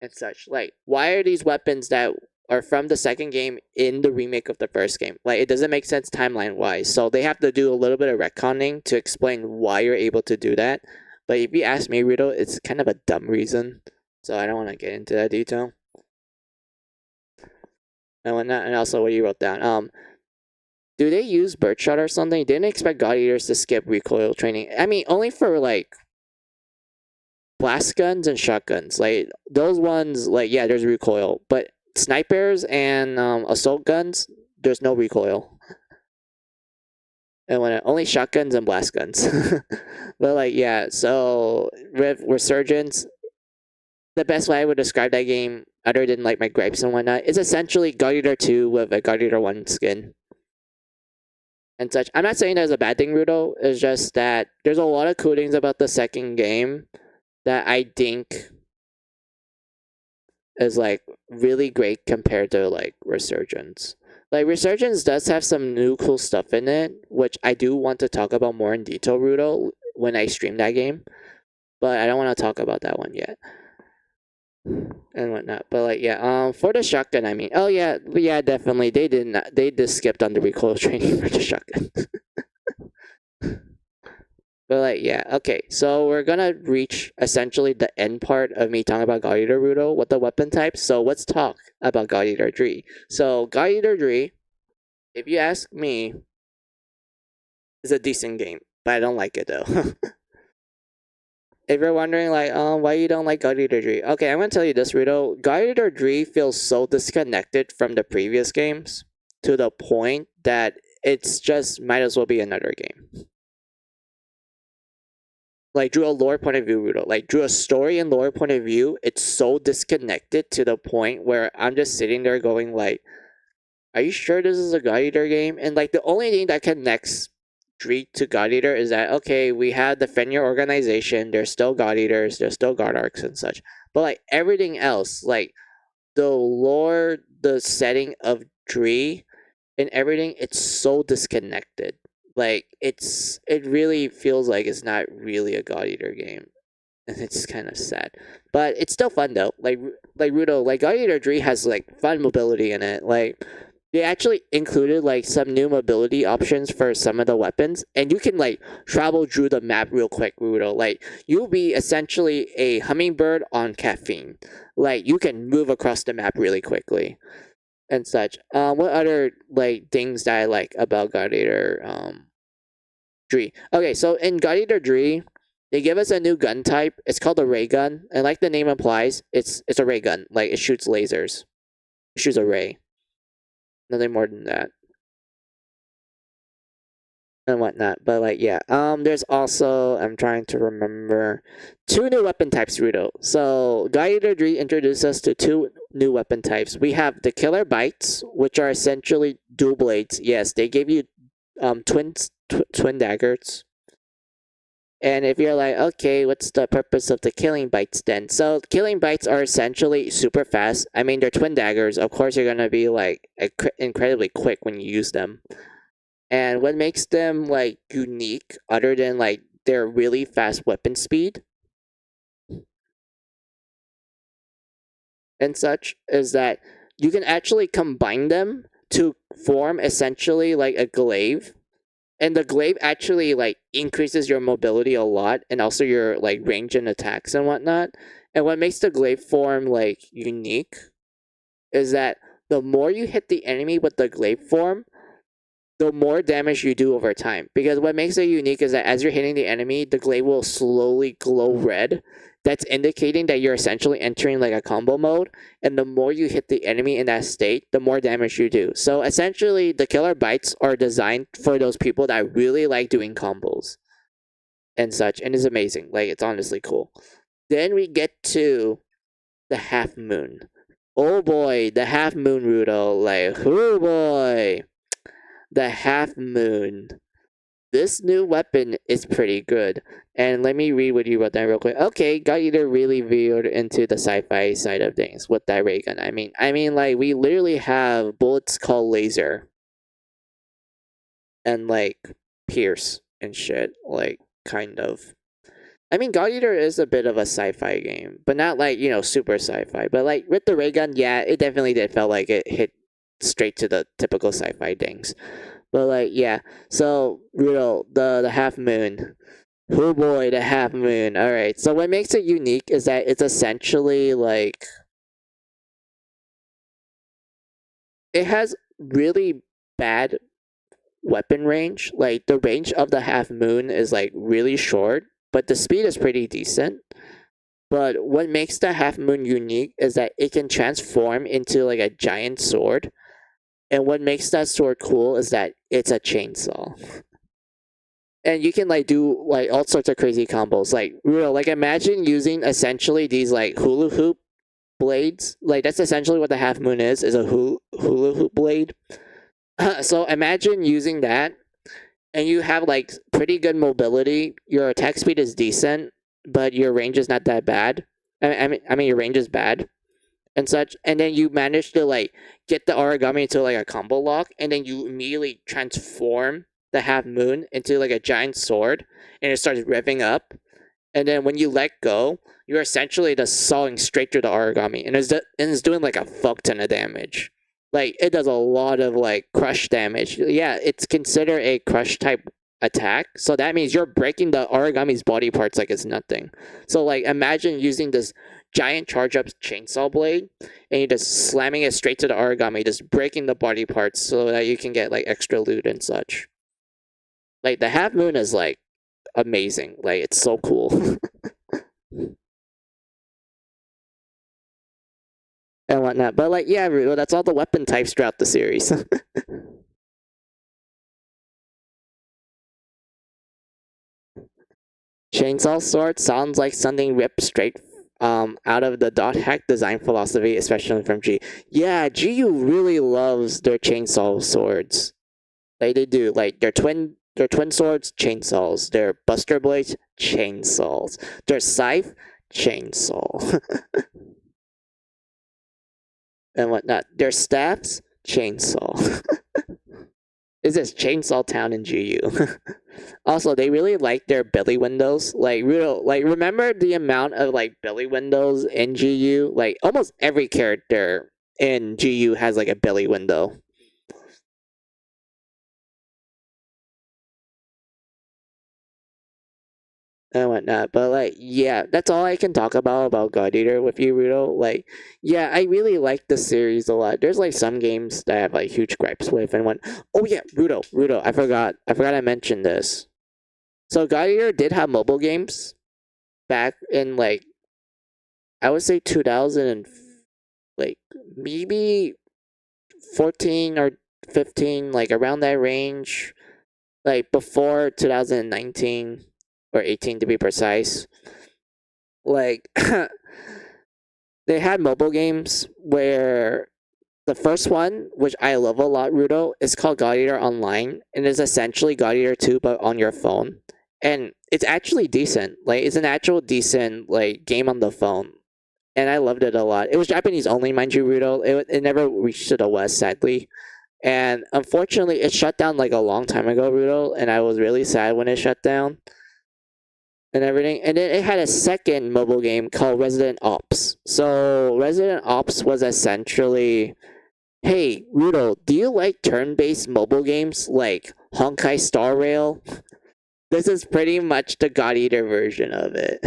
and such. Like, why are these weapons that are from the second game in the remake of the first game? Like, it doesn't make sense timeline wise. So they have to do a little bit of retconning to explain why you're able to do that. But if you ask me, Rito, it's kind of a dumb reason. So I don't want to get into that detail. And whatnot, and also what you wrote down. Do they use birdshot or something? Didn't expect God Eaters to skip recoil training. I mean, only for like blast guns and shotguns. Like those ones, like yeah, there's recoil, but snipers and assault guns, there's no recoil. And when only shotguns and blast guns. But like yeah, so with Resurgence, the best way I would describe that game, other than like my gripes and whatnot, is essentially God Eater 2 with a God Eater 1 skin. And such. I'm not saying that's a bad thing, Rudo. It's just that there's a lot of cool things about the second game that I think is like really great compared to like Resurgence. Like Resurgence does have some new cool stuff in it, which I do want to talk about more in detail, Rudo, when I stream that game. But I don't want to talk about that one yet. And whatnot. But like yeah, for the shotgun, I mean, oh yeah, definitely they just skipped on the recoil training for the shotgun. But like yeah, okay, so we're gonna reach essentially the end part of me talking about God Eater Rudo with the weapon types. So let's talk about God Eater 3. So God Eater 3, if you ask me, is a decent game, but I don't like it though. If you're wondering, like, why you don't like God Eater 3, okay, I'm gonna tell you this, Rudo. God Eater 3 feels so disconnected from the previous games to the point that it's just might as well be another game. Like, drew a lore point of view, Rudo. Like, drew a story and lore point of view, it's so disconnected to the point where I'm just sitting there going, like, are you sure this is a God Eater game? And, like, the only thing that connects to God Eater is that okay, we had the Fenrir organization, there's still God Eaters, there's still God Arcs and such. But like everything else, like the lore, the setting of Dree and everything, it's so disconnected. Like it really feels like it's not really a God Eater game. And it's kind of sad. But it's still fun though. Like Rudo, like God Eater Dree has like fun mobility in it. Like they actually included like some new mobility options for some of the weapons, and you can like travel through the map real quick, Rudo. Like you'll be essentially a hummingbird on caffeine. Like you can move across the map really quickly and such. What other like things that I like about God Eater Dree? Okay, so in God Eater Dree, they give us a new gun type. It's called a ray gun, and like the name implies, it's a ray gun. Like it shoots lasers. It shoots a ray. Nothing more than that. and whatnot. But like, yeah, there's also, I'm trying to remember, two new weapon types, Rudo. So God Eater 3 introduced us to two new weapon types. We have the Killer Bites, which are essentially dual blades. Yes, they gave you twin daggers. And if you're like, okay, what's the purpose of the killing bites then? So killing bites are essentially super fast. I mean, they're twin daggers. Of course, you're gonna be like incredibly quick when you use them. And what makes them like unique, other than like their really fast weapon speed and such, is that you can actually combine them to form essentially like a glaive. And the glaive actually like increases your mobility a lot, and also your like range and attacks and whatnot. And what makes the glaive form like unique is that the more you hit the enemy with the glaive form, the more damage you do over time. Because what makes it unique is that as you're hitting the enemy, the glaive will slowly glow red. That's indicating that you're essentially entering like a combo mode. And the more you hit the enemy in that state, the more damage you do. So essentially, the killer bites are designed for those people that really like doing combos and such. And it's amazing. Like, it's honestly cool. Then we get to the half moon. Oh boy, the half moon, Rudo. Like, oh boy. The half moon. This new weapon is pretty good. And let me read what you wrote down real quick. Okay, God Eater really veered into the sci-fi side of things with that ray gun. I mean, like we literally have bullets called laser and like pierce and shit. Like kind of. I mean, God Eater is a bit of a sci-fi game, but not like super sci-fi. But like with the ray gun, yeah, it definitely did felt like it hit straight to the typical sci-fi things. But like, yeah. So, the half moon. Oh boy, the half moon. All right. So what makes it unique is that it's essentially like it has really bad weapon range. Like the range of the half moon is like really short, but the speed is pretty decent. But what makes the half moon unique is that it can transform into like a giant sword. And what makes that sword cool is that it's a chainsaw. And you can like do like all sorts of crazy combos. Like like imagine using essentially these like hula hoop blades. Like that's essentially what the half moon is a hula hoop blade. So imagine using that, and you have like pretty good mobility. Your attack speed is decent, but your range is not that bad. I mean your range is bad and such. And then you manage to like get the origami into like a combo lock, and then you immediately transform the half moon into like a giant sword, and it starts revving up. And then when you let go, you're essentially just sawing straight through the origami, and it's doing like a fuck ton of damage. Like it does a lot of like crush damage. Yeah, it's considered a crush type attack, so that means you're breaking the origami's body parts like it's nothing. So like imagine using this giant charge up chainsaw blade, and you're just slamming it straight to the origami, just breaking the body parts so that you can get like extra loot and such. Like the half moon is like amazing. Like it's so cool. And whatnot. But like, yeah, Rudo, that's all the weapon types throughout the series. Chainsaw sword sounds like something ripped straight out of the dot hack design philosophy, especially from G. Yeah, GU really loves their chainsaw swords. Like they do. Like their twin swords, chainsaws. Their buster blades, chainsaws. Their scythe, chainsaw. And whatnot. Their staffs, chainsaw. Is this Chainsaw Town in GU? Also, they really like their belly windows. Like remember the amount of like belly windows in GU? Like almost every character in GU has like a belly window. And whatnot. But like, yeah, that's all I can talk about God Eater with you, Rudo. Like, yeah, I really like the series a lot. There's like some games that I have like huge gripes with, and when oh yeah, Rudo, I forgot I mentioned this. So God Eater did have mobile games back in like I would say 2000 and like maybe 14 or 15, like around that range. like before 2019 or 18 to be precise. Like they had mobile games where the first one, which I love a lot, Rudo, is called God Eater Online, and it's essentially God Eater 2 but on your phone. And it's actually decent. Like it's an actual decent like game on the phone. And I loved it a lot. It was Japanese only, mind you, Rudo. It never reached to the West, sadly. And unfortunately, it shut down like a long time ago, Rudo. And I was really sad when it shut down and everything. And then it had a second mobile game called Resident Ops. So Resident Ops was essentially, hey, Rudo, do you like turn-based mobile games like Honkai Star Rail? This is pretty much the God Eater version of it.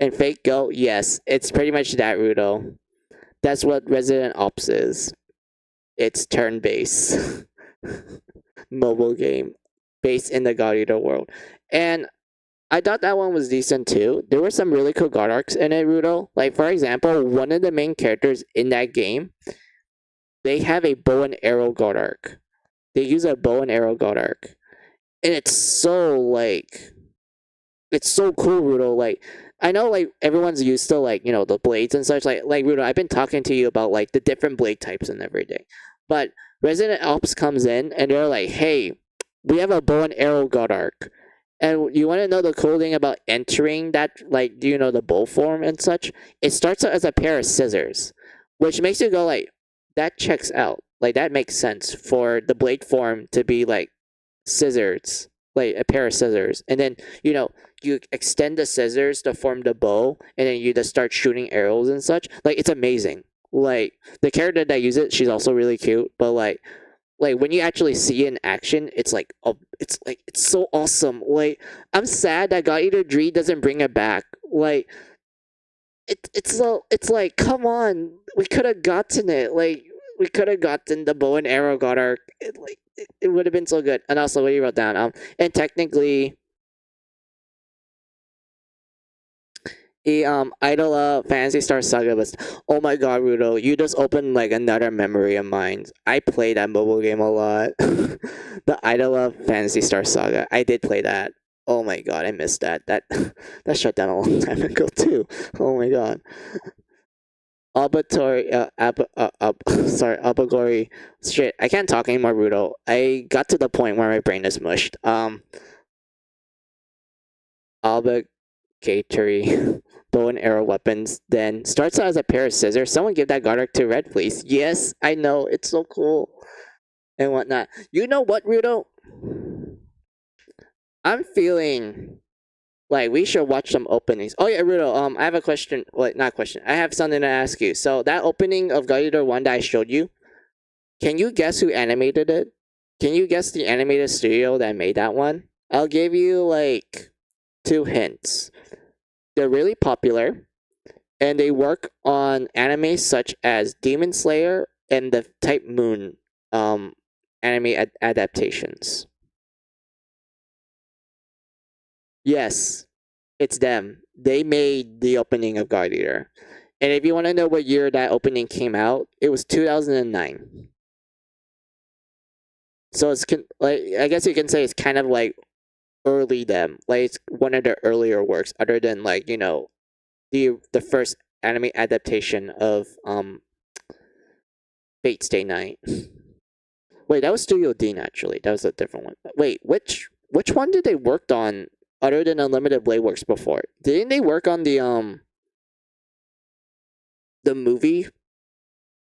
And Fake Go, yes, it's pretty much that, Rudo. That's what Resident Ops is. It's turn-based mobile game based in the God Eater world. And I thought that one was decent too. There were some really cool God arcs in it, Rudo. Like, for example, one of the main characters in that game, they have a bow and arrow God arc. They use a bow and arrow God arc. And it's so cool, Rudo. Like, I know, like, everyone's used to, like, the blades and such. Like Rudo, I've been talking to you about, like, the different blade types and everything. But Resident Ops comes in, and they're like, hey, we have a bow and arrow God arc. And you want to know the cool thing about entering that, like, do you know the bow form and such? It starts out as a pair of scissors, which makes you go, like, that checks out. Like, that makes sense for the blade form to be, like, scissors, like a pair of scissors. And then, you extend the scissors to form the bow, and then you just start shooting arrows and such. Like, it's amazing. Like, the character that uses it, she's also really cute, but like when you actually see it in action, it's like, oh, it's so awesome. Like, I'm sad that God Eater 3 doesn't bring it back. Like, it's like, come on, we could have gotten it. Like, we could have gotten the bow and arrow God arc. It would have been so good. And also, what you wrote down, and technically, the Idol Fantasy Star Saga was, oh my god, Rudo, you just opened like another memory of mine. I played that mobile game a lot. The Idol Fantasy Star Saga. I did play that. Oh my god, I missed that. That shut down a long time ago too. Oh my god. Sorry, Abagori. Shit, I can't talk anymore, Rudo. I got to the point where my brain is mushed. Abagatory bow and arrow weapons. Then starts out as a pair of scissors. Someone give that Godric to Red, please. Yes, I know. It's so cool. And whatnot. You know what, Rudo? I'm feeling like we should watch some openings. Oh yeah, Rudo, I have a question. Well, not question. I have something to ask you. So that opening of God Eater 1 that I showed you, can you guess who animated it? Can you guess the animated studio that made that one? I'll give you like 2 hints. They're really popular, and they work on anime such as Demon Slayer and the Type Moon anime adaptations. Yes, it's them. They made the opening of God Eater. And if you want to know what year that opening came out, it was 2009. So it's like, I guess you can say it's kind of like early them. Like, it's one of their earlier works, other than like, the first anime adaptation of Fate Stay Night. Wait, that was Studio Dean actually. That was a different one. Wait, which one did they worked on other than Unlimited Blade Works before? Didn't they work on the movie?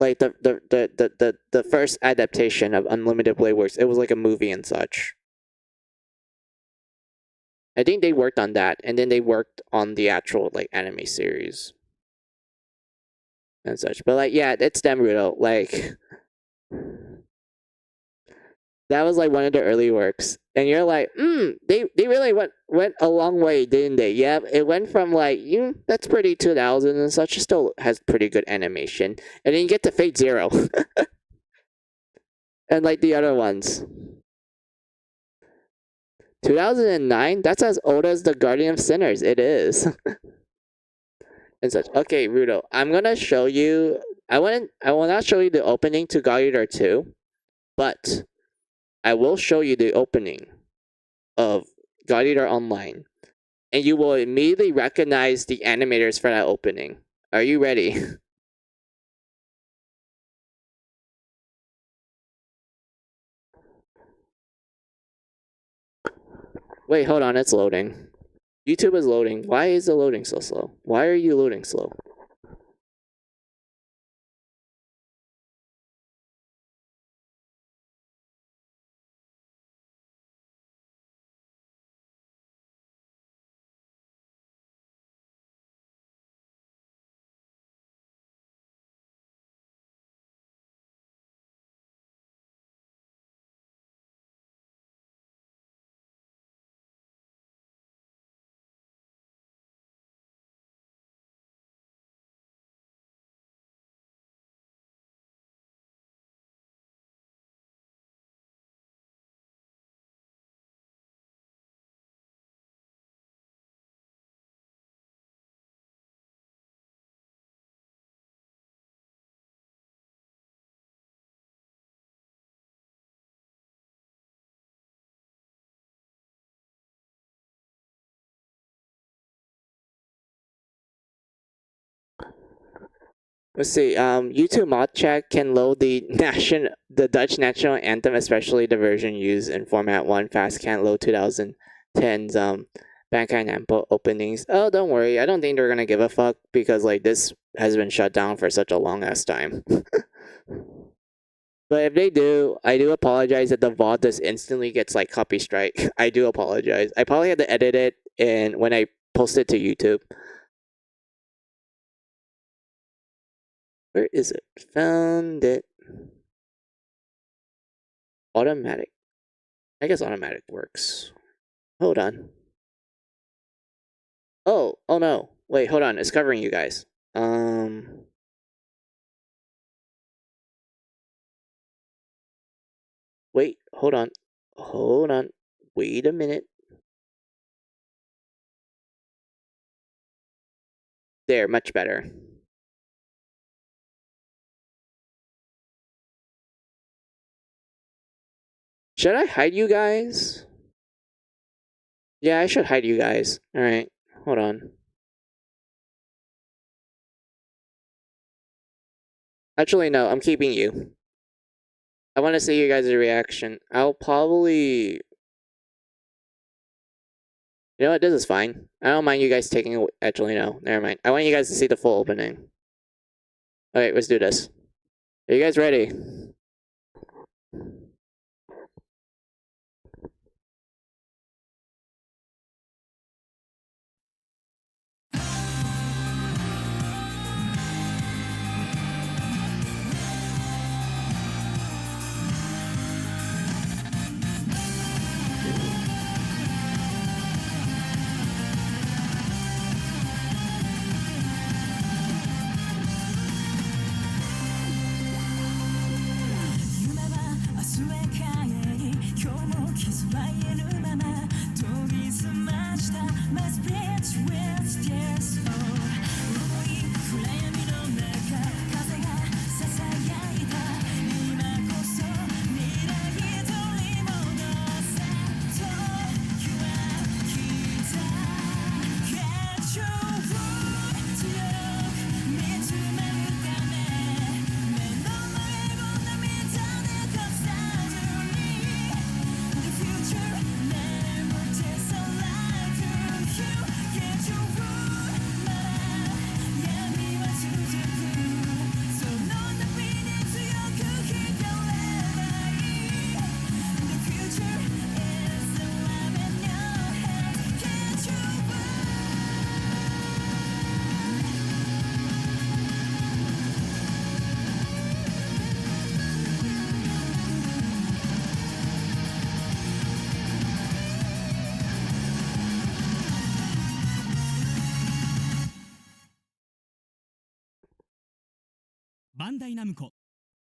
Like the first adaptation of Unlimited Blade Works. It was like a movie and such. I think they worked on that, and then they worked on the actual like anime series and such. But like, yeah, it's them, Rudo. Like, that was like one of the early works, and you're like, they really went a long way, didn't they? Yeah, it went from like, that's pretty 2000 and such. It still has pretty good animation, and then you get to Fate Zero, and like the other ones. 2009? That's as old as the Guardian of Sinners. It is. And such. Okay, Rudo, I'm gonna show you I will not show you the opening to God Eater 2, but I will show you the opening of God Eater Online, and you will immediately recognize the animators for that opening. Are you ready? Wait, hold on, it's loading. YouTube is loading. Why is the loading so slow? Why are you loading slow? Let's see. YouTube mod chat can load the Dutch national anthem, especially the version used in format one. Fast can't load 2010's Bandcamp amp openings. Oh, don't worry. I don't think they're gonna give a fuck because like this has been shut down for such a long ass time. But if they do, I do apologize that the VOD just instantly gets like copy strike. I do apologize. I probably had to edit it and when I post it to YouTube. Where is it? Found it. Automatic. I guess automatic works. Hold on. Oh no. Wait, hold on. It's covering you guys. Wait, hold on. Hold on. Wait a minute. There, much better. Should I hide you guys? Yeah, I should hide you guys. Alright, hold on. Actually, no, I'm keeping you. I want to see you guys' reaction. I'll probably... You know what, this is fine. I don't mind you guys taking it. Actually, no, never mind. I want you guys to see the full opening. Alright, let's do this. Are you guys ready?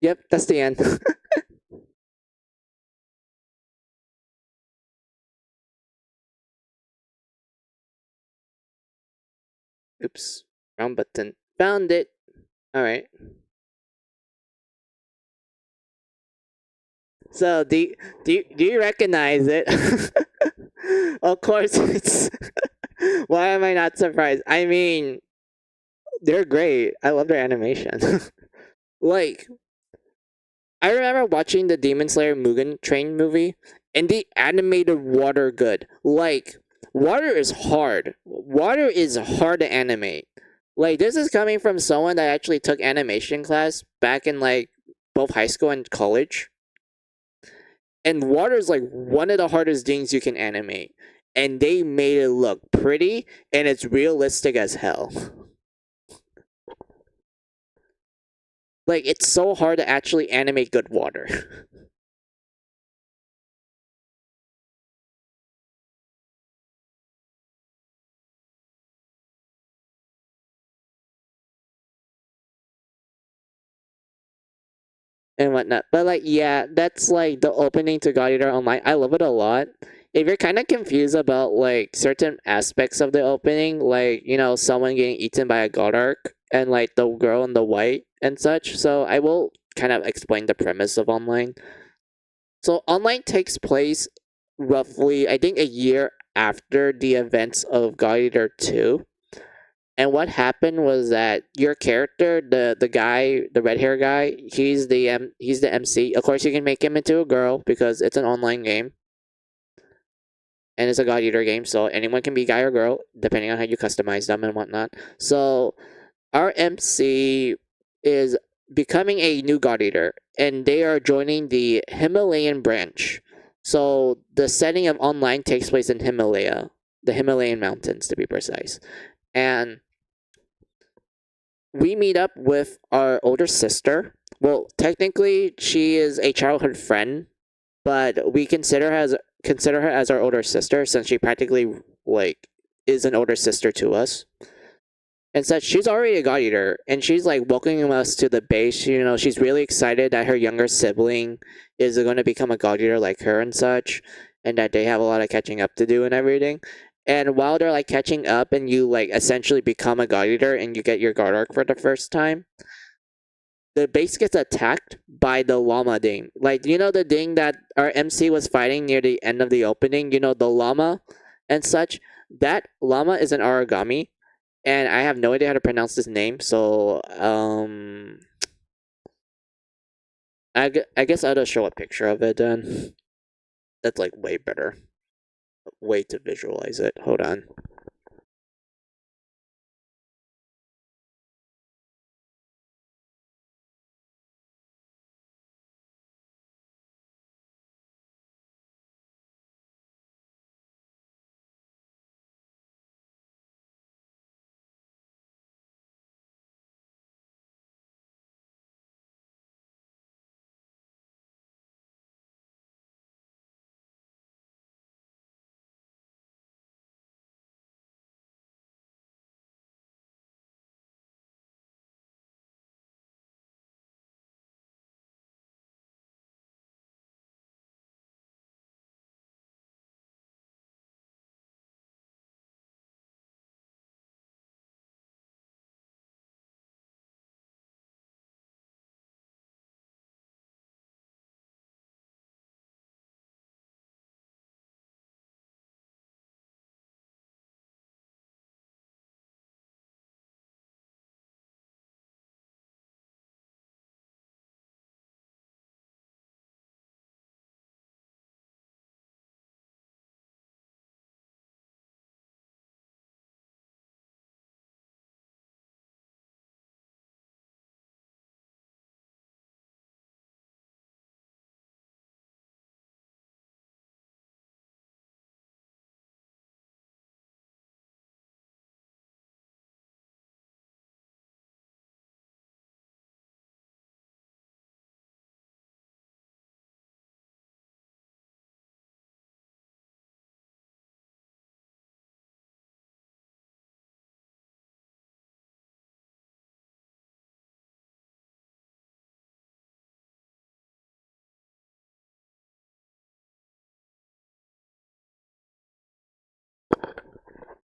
Yep, that's the end. Oops. Wrong button. Found it. Alright. So do you recognize it? Of course it's why am I not surprised? I mean, they're great. I love their animation. Like, I remember watching the Demon Slayer Mugen Train movie, and they animated water good. Like, water is hard. Water is hard to animate. Like, this is coming from someone that actually took animation class back in like both high school and college. And water is like one of the hardest things you can animate. And they made it look pretty and it's realistic as hell. Like, it's so hard to actually animate good water. And whatnot. But like, yeah, that's like the opening to God Eater Online. I love it a lot. If you're kind of confused about like certain aspects of the opening, like someone getting eaten by a God Arc and like the girl in the white and such, so I will kind of explain the premise of Online. So Online takes place roughly, I think, a year after the events of God Eater 2. And what happened was that your character, the guy, the red hair guy, he's the MC. Of course, you can make him into a girl because it's an online game, and it's a God Eater game, so anyone can be guy or girl depending on how you customize them and whatnot. So our MC is becoming a new God Eater, and they are joining the Himalayan branch. So the setting of online takes place in Himalaya, the Himalayan mountains to be precise, and we meet up with our older sister. Well, technically, she is a childhood friend, but we consider her as our older sister since she practically like is an older sister to us. And such, she's already a God Eater, and she's like welcoming us to the base. She's really excited that her younger sibling is going to become a God Eater like her and such, and that they have a lot of catching up to do and everything. And while they're like catching up, and you like essentially become a God Eater, and you get your God Arc for the first time, the base gets attacked by the llama ding. Like, the ding that our MC was fighting near the end of the opening. The llama and such. That llama is an Aragami, and I have no idea how to pronounce this name, so I guess I'll just show a picture of it then. That's like way better way to visualize it. Hold on.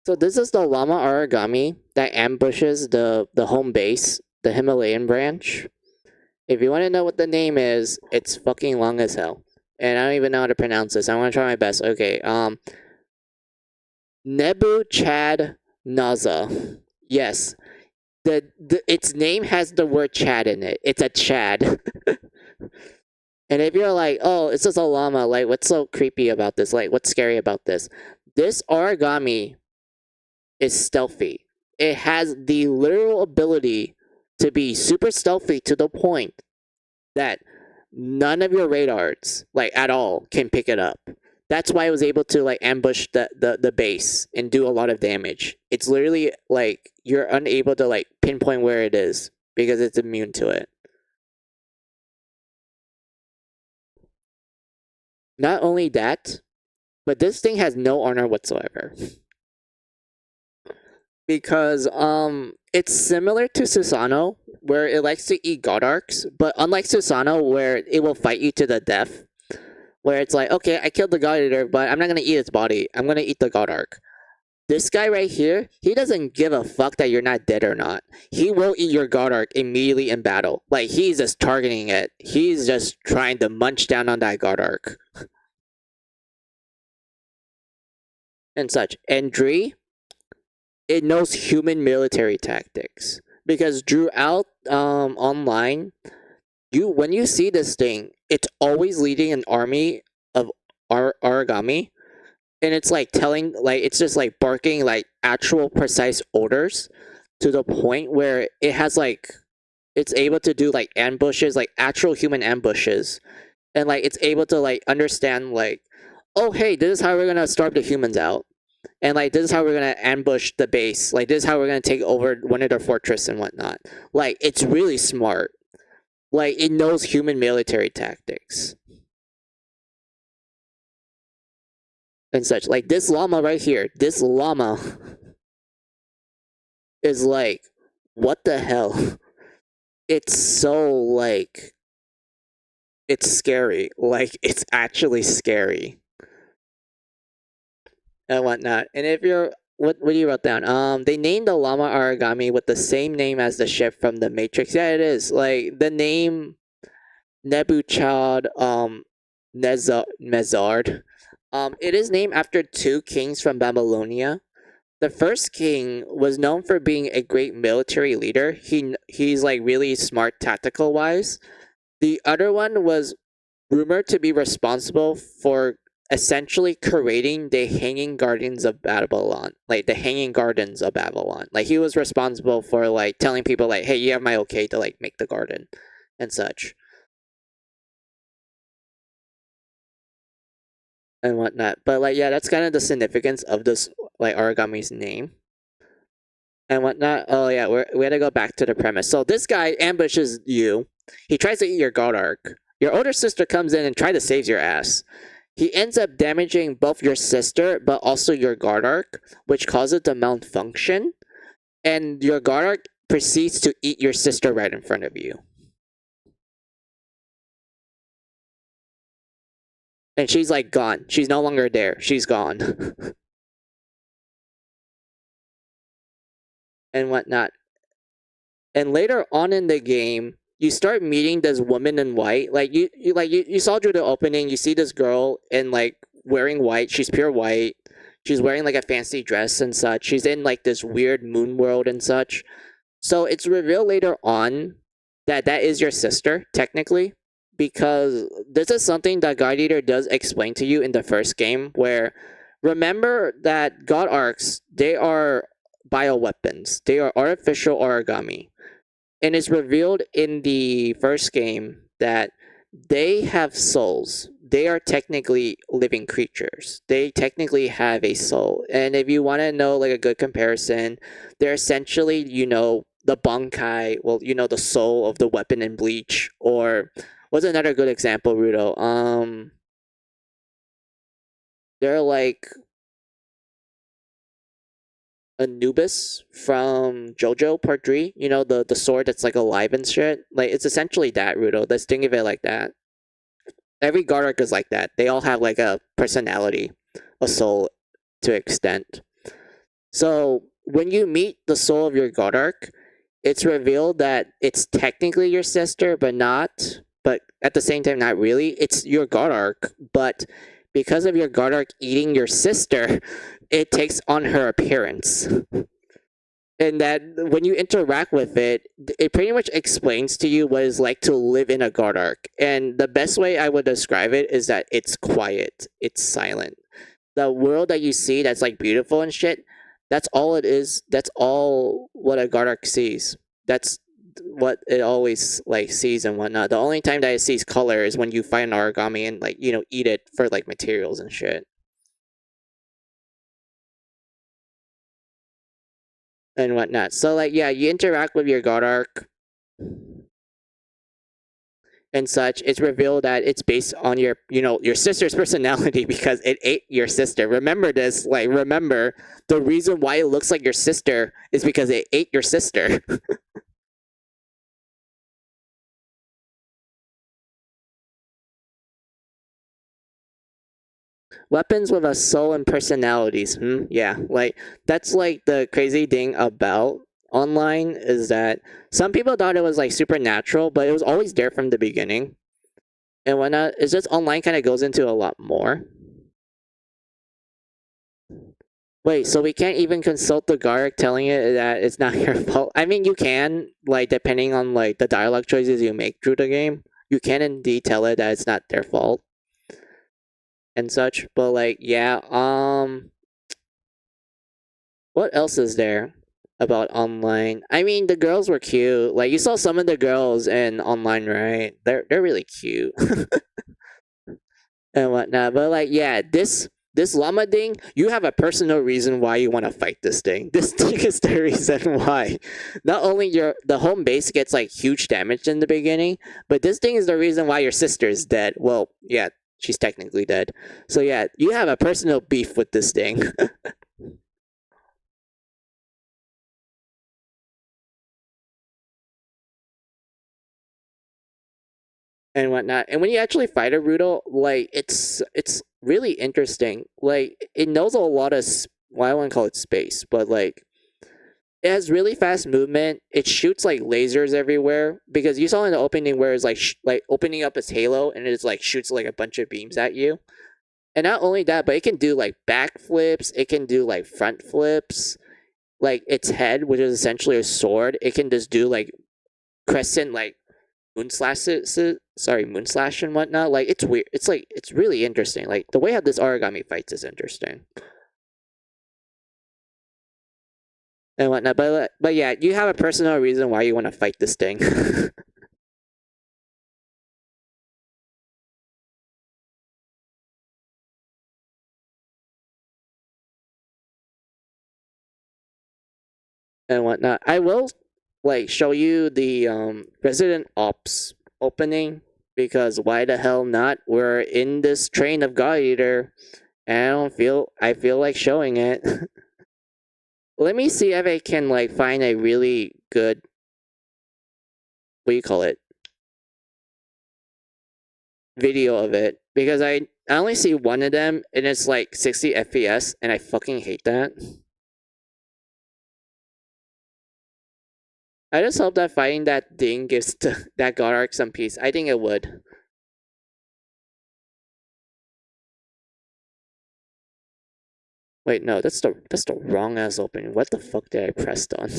So this is the llama Aragami that ambushes the home base, the Himalayan branch. If you want to know what the name is, it's fucking long as hell. and I don't even know how to pronounce this. I want to try my best. Okay, Nebuchadnezzar. Yes, the its name has the word Chad in it. It's a Chad. And if you're like, oh, it's just a llama, like, what's so creepy about this? Like, what's scary about this? This Aragami is stealthy. It has the literal ability to be super stealthy to the point that none of your radars, like, at all, can pick it up. That's why it was able to, like, ambush the base and do a lot of damage. It's literally, like, you're unable to, like, pinpoint where it is because it's immune to it. Not only that, but this thing has no honor whatsoever. Because it's similar to Susano, where it likes to eat god arcs, but unlike Susano, where it will fight you to the death, where it's like, okay, I killed the god eater, but I'm not gonna eat its body. I'm gonna eat the god arc. This guy right here, he doesn't give a fuck that you're not dead or not. He will eat your god arc immediately in battle. Like, he's just targeting it. He's just trying to munch down on that god arc. And such. And Dree, it knows human military tactics. Because throughout online, when you see this thing, it's always leading an army of Aragami, and it's like telling, like, it's just like barking like actual precise orders to the point where it has like, it's able to do like ambushes, like actual human ambushes, and like it's able to like understand like, oh hey, this is how we're gonna starve the humans out, and like this is how we're gonna ambush the base, like this is how we're gonna take over one of their fortress and whatnot. Like, it's really smart. Like, it knows human military tactics and such. Like, this llama right here, this llama is like, what the hell? It's so like, it's scary. Like, it's actually scary and whatnot. And if you're, what do you wrote down? They named the llama Aragami with the same name as the ship from the Matrix. Yeah, it is. Like, the name Nebuchad Nezard. It is named after two kings from Babylonia. The first king was known for being a great military leader. He's like really smart tactical wise. The other one was rumored to be responsible for essentially creating the Hanging Gardens of Babylon, like the Hanging Gardens of Babylon. Like, he was responsible for like telling people like, hey, you have my okay to like make the garden and such and whatnot. But like, yeah, that's kind of the significance of this like Aragami's name and whatnot. Oh yeah, we had to go back to the premise. So this guy ambushes you. He tries to eat your god arc. Your older sister comes in and tries to save your ass. He ends up damaging both your sister, but also your guard arc, which causes it to malfunction. And your guard arc proceeds to eat your sister right in front of you. And she's like gone. She's no longer there. She's gone. And whatnot. And later on in the game, you start meeting this woman in white. Like, you saw through the opening, you see this girl in like wearing white. She's pure white. She's wearing like a fancy dress and such. She's in like this weird moon world and such. So it's revealed later on that that is your sister, technically, because this is something that God Eater does explain to you in the first game, where remember that God Arcs, they are bioweapons. They are artificial origami. And it's revealed in the first game that they have souls. They are technically living creatures. They technically have a soul. And if you want to know like a good comparison, they're essentially, the Bankai, well, the soul of the weapon in Bleach. Or what's another good example, Rudo? They're like Anubis from JoJo Part 3, the sword that's like alive and shit. Like, it's essentially that, Rudo. Let's think of it like that. Every god arc is like that. They all have like a personality, a soul to extent. So when you meet the soul of your god arc, it's revealed that it's technically your sister, but not. but at the same time, not really. It's your god arc, but because of your god arc eating your sister, it takes on her appearance. And that when you interact with it, it pretty much explains to you what it's like to live in a god arc. And the best way I would describe it is that it's quiet, it's silent. The world that you see that's like beautiful and shit, that's all it is. That's all what a god arc sees. That's what it always like sees and whatnot. The only time that it sees color is when you find an origami and like eat it for like materials and shit and whatnot. So like yeah, you interact with your god arc and such. It's revealed that it's based on your sister's personality because it ate your sister. Remember this, like remember the reason why it looks like your sister is because it ate your sister. Weapons with a soul and personalities. Yeah, like that's like the crazy thing about online is that some people thought it was like supernatural, but it was always there from the beginning and whatnot. It's just online kind of goes into a lot more. Wait, so we can't even consult the Garrick telling it that it's not your fault? I mean, you can, like, depending on, like, the dialogue choices you make through the game, you can indeed tell it that it's not their fault and such. But, like, yeah, what else is there about online? I mean, the girls were cute. Like, you saw some of the girls in online, right? They're really cute. And whatnot. But like, yeah, this llama thing, you have a personal reason why you want to fight this thing. This thing is the reason why. Not only the home base gets like huge damage in the beginning, but this thing is the reason why your sister is dead. Well, yeah, she's technically dead. So yeah, you have a personal beef with this thing. And whatnot. And when you actually fight a Rudo, like it's really interesting. Like it knows a lot of well, I wouldn't call it space, but like it has really fast movement. It shoots like lasers everywhere because you saw in the opening where it's like like opening up its halo and it's like shoots like a bunch of beams at you. And not only that, but it can do like backflips. It can do like front flips. Like its head, which is essentially a sword, it can just do like crescent like moon slash and whatnot. Like it's weird. It's like it's really interesting. Like the way how this origami fights is interesting and whatnot. But yeah, you have a personal reason why you want to fight this thing. And whatnot. I will like show you the Resident Ops opening because why the hell not? We're in this train of God Eater, and I feel like showing it. Let me see if I can like find a really good what do you call it video of it because I only see one of them and it's like 60 FPS and I fucking hate that. I just hope that fighting that thing gives that God arc some peace. I think it would. Wait, no, that's the wrong ass opening. What the fuck did I press on?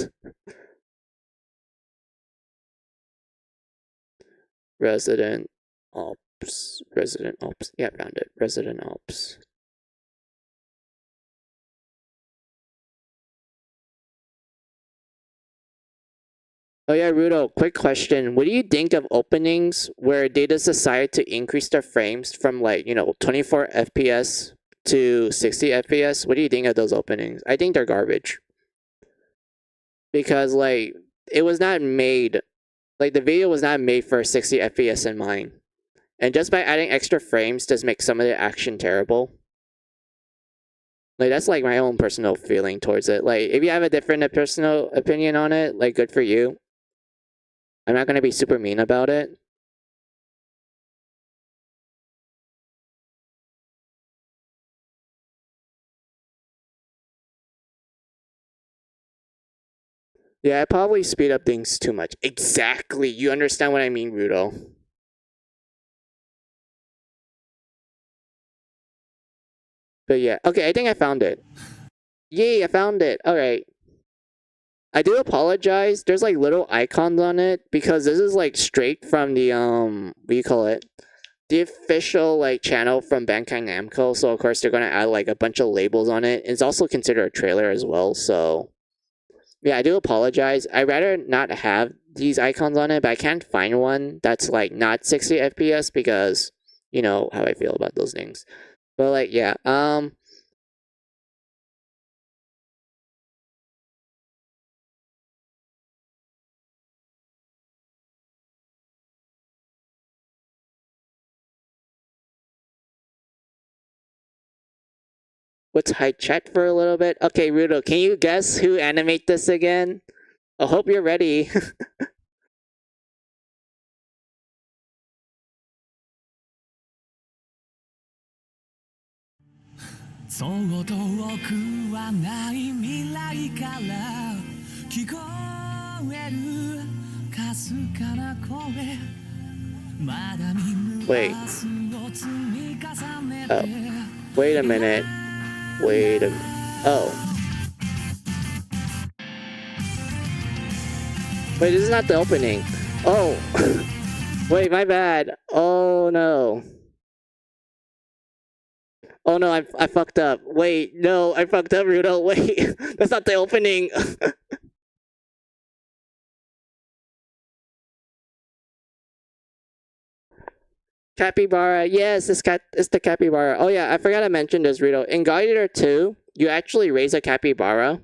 Resident Ops. Resident Ops. Yeah, found it. Resident Ops. Oh yeah, Rudo, quick question. What do you think of openings where they just decide to increase their frames from like, 24 FPS to 60 FPS? What do you think of those openings? I think they're garbage. Because like it was not made like the video was not made for 60 FPS in mind. And just by adding extra frames does make some of the action terrible. Like that's like my own personal feeling towards it. Like if you have a different personal opinion on it, like good for you. I'm not gonna be super mean about it. Yeah, I probably speed up things too much. Exactly. You understand what I mean, Rudo. But yeah, okay, I think I found it. Yay, I found it. All right. I do apologize. There's like little icons on it because this is like straight from the what do you call it? The official like channel from Bandai Namco. So of course they're gonna add like a bunch of labels on it. It's also considered a trailer as well. So yeah, I do apologize. I'd rather not have these icons on it, but I can't find one that's like not 60 FPS because you know how I feel about those things. But like yeah, let's hide chat for a little bit. Okay, Rudo, can you guess who animate this again? I hope you're ready. Wait. Oh. Wait a minute. Wait a minute. Oh. Wait, this is not the opening. Oh. Wait, my bad. Oh no. Oh no, I fucked up. Wait, no, I fucked up, Rudo. Wait, that's not the opening. Capybara, yes, it's the capybara. Oh yeah, I forgot to mention this, Rudo. In God Eater 2, you actually raise a capybara.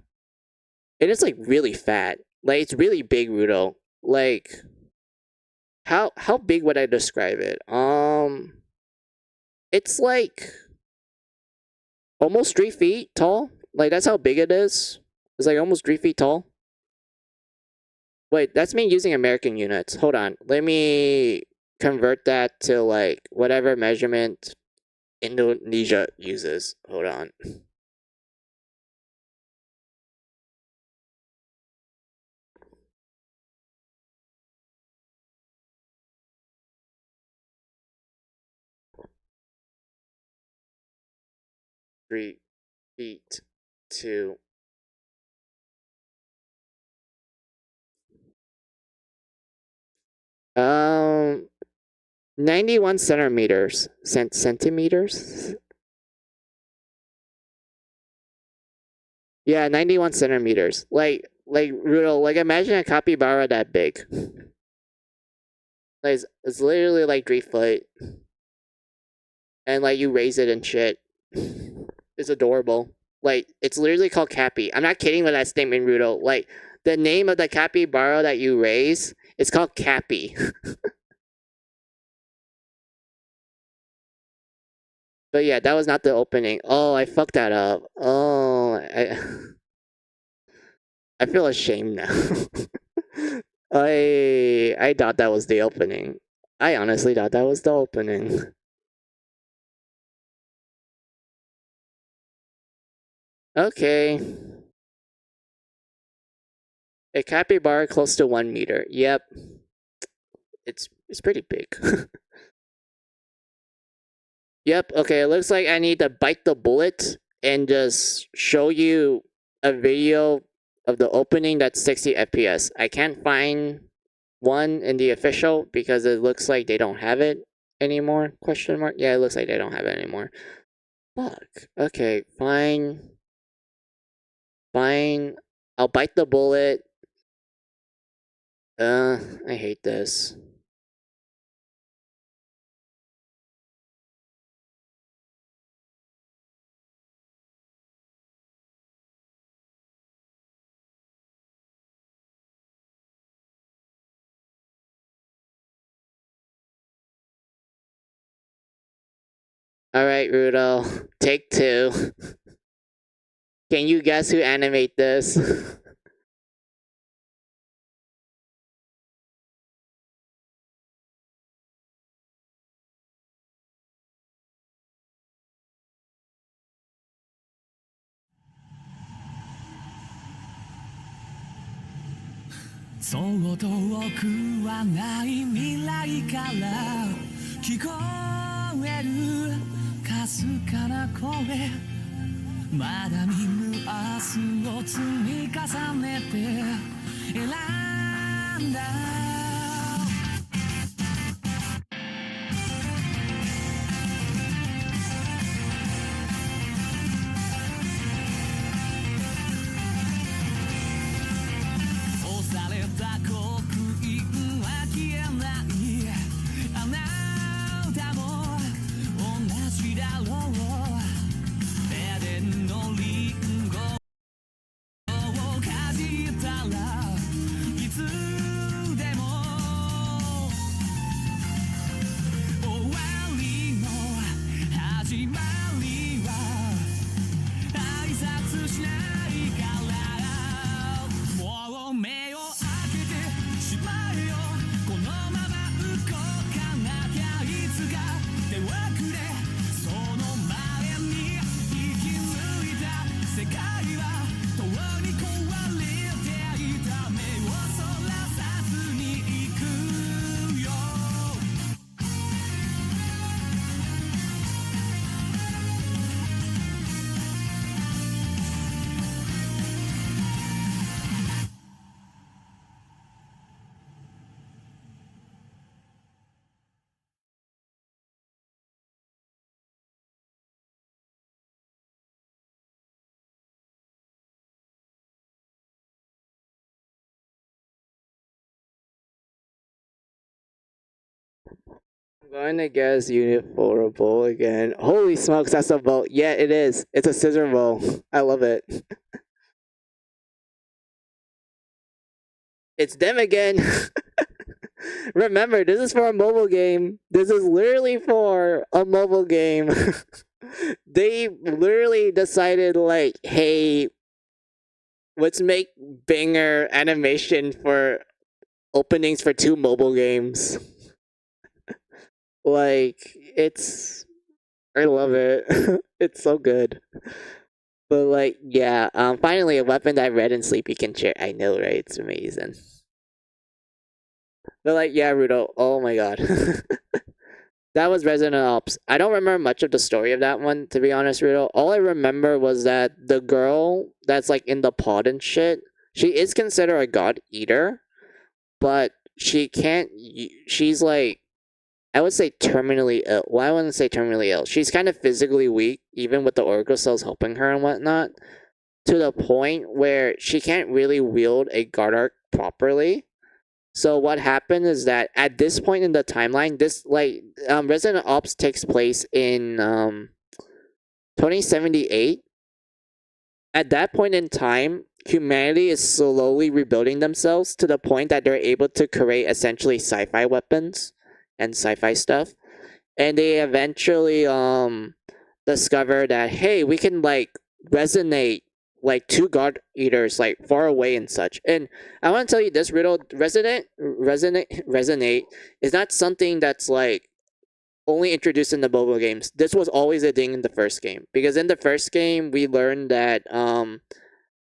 It is like really fat. Like it's really big, Rudo. Like how big would I describe it? It's like almost 3 feet tall. Like that's how big it is. It's like almost 3 feet tall. Wait, that's me using American units. Hold on. Let me convert that to like whatever measurement Indonesia uses. Hold on. Three feet to 91 centimeters. Centimeters? Yeah, 91 centimeters. Like Rudo, like imagine a capybara that big. Like it's literally like 3 foot. And like you raise it and shit. It's adorable. Like it's literally called Cappy. I'm not kidding with that statement, Rudo. Like the name of the capybara that you raise, it's called Cappy. But yeah, that was not the opening. Oh, I fucked that up. Oh, I feel ashamed now. I thought that was the opening. I honestly thought that was the opening. Okay. A capybara close to 1 meter. Yep. It's pretty big. Yep, okay, it looks like I need to bite the bullet and just show you a video of the opening that's 60 FPS. I can't find one in the official because it looks like they don't have it anymore. Question mark? Yeah, it looks like they don't have it anymore. Fuck. Okay, fine. Fine. I'll bite the bullet. I hate this. Alright, Rudo. Take 2. Can you guess who animate this? まだ見ぬ明日を積み重ねて選んだ押された刻印は消えないあなたも同じだろうエデンのリンゴをかじったらいつでも終わりの始まりは挨拶しないからもう目を開けてしまえよこのまま動かなきゃいつか手をくれその前に生き抜いた世界はとうに壊れていた目をそらさずに行くよI'm going to guess unit for a bowl again. Holy smokes, that's a bowl. Yeah, it is. It's a scissor bowl. I love it. It's them again. Remember, this is for a mobile game. This is literally for a mobile game. They literally decided, like, hey, let's make banger animation for openings for 2 mobile games. Like, it's. I love it. It's so good. But, like, yeah, finally a weapon that Red and Sleepy can share. I know, right? It's amazing. But, like, yeah, Rudo, oh my god. That was Resident Ops. I don't remember much of the story of that one, to be honest, Rudo. All I remember was that the girl that's, like, in the pod and shit, she is considered a god eater, but she can't. She's, like, I would say terminally ill. Well, I wouldn't say terminally ill. She's kind of physically weak, even with the Oracle cells helping her and whatnot, to the point where she can't really wield a guard arc properly. So what happened is that at this point in the timeline, this Resident Ops takes place in 2078. At that point in time, humanity is slowly rebuilding themselves to the point that they're able to create essentially sci-fi weapons and sci-fi stuff. And they eventually discover that, hey, we can like resonate like 2 god eaters like far away and such. And I want to tell you this riddle: resonate is not something that's like only introduced in the mobile games. This was always a thing in the first game, because in the first game we learned that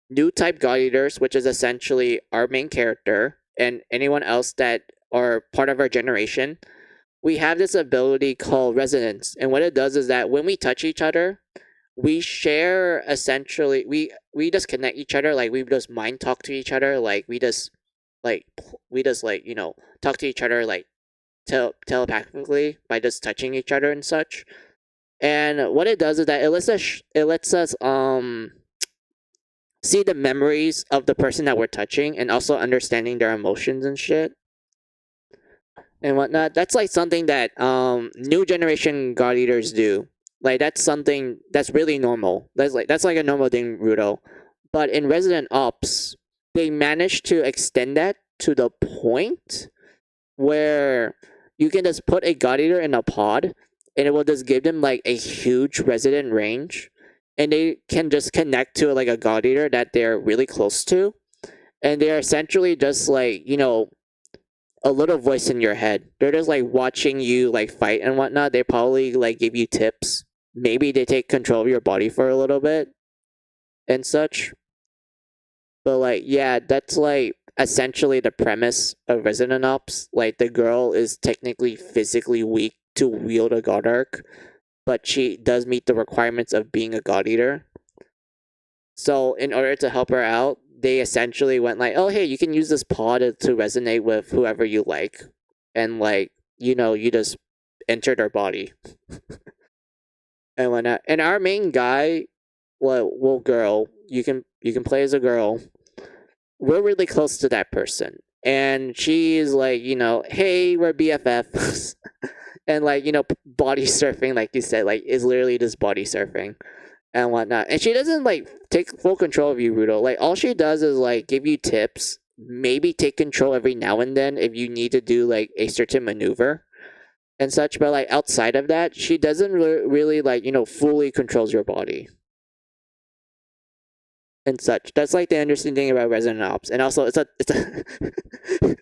new type god eaters, which is essentially our main character and anyone else that are part of our generation, we have this ability called resonance. And what it does is that when we touch each other, we share essentially we just connect each other, like we just mind talk to each other, like we just talk to each other like telepathically by just touching each other and such. And what it does is that it lets us see the memories of the person that we're touching, and also understanding their emotions and shit and whatnot. That's like something that new generation god eaters do. Like that's something that's really normal. That's like a normal thing, Rudo. But in Resident Ops, they managed to extend that to the point where you can just put a god eater in a pod, and it will just give them like a huge resident range, and they can just connect to like a god eater that they're really close to, and they're essentially just like a little voice in your head. They're just like watching you like fight and whatnot. They probably like give you tips. Maybe they take control of your body for a little bit and such. But like, yeah, that's like essentially the premise of Resident Ops. Like the girl is technically physically weak to wield a god arc, but she does meet the requirements of being a god eater. So in order to help her out, they essentially went like, "Oh, hey, you can use this pod to resonate with whoever you like," and like you just enter their body and whatnot. And our main guy, well, girl, you can play as a girl. We're really close to that person, and she's like, hey, we're BFFs, and like body surfing, like you said, like is literally just body surfing and whatnot. And she doesn't like take full control of you, Rudo. Like all she does is like give you tips, maybe take control every now and then if you need to do like a certain maneuver and such. But like outside of that, she doesn't really like fully controls your body and such. That's like the interesting thing about Resident Ops, and also it's a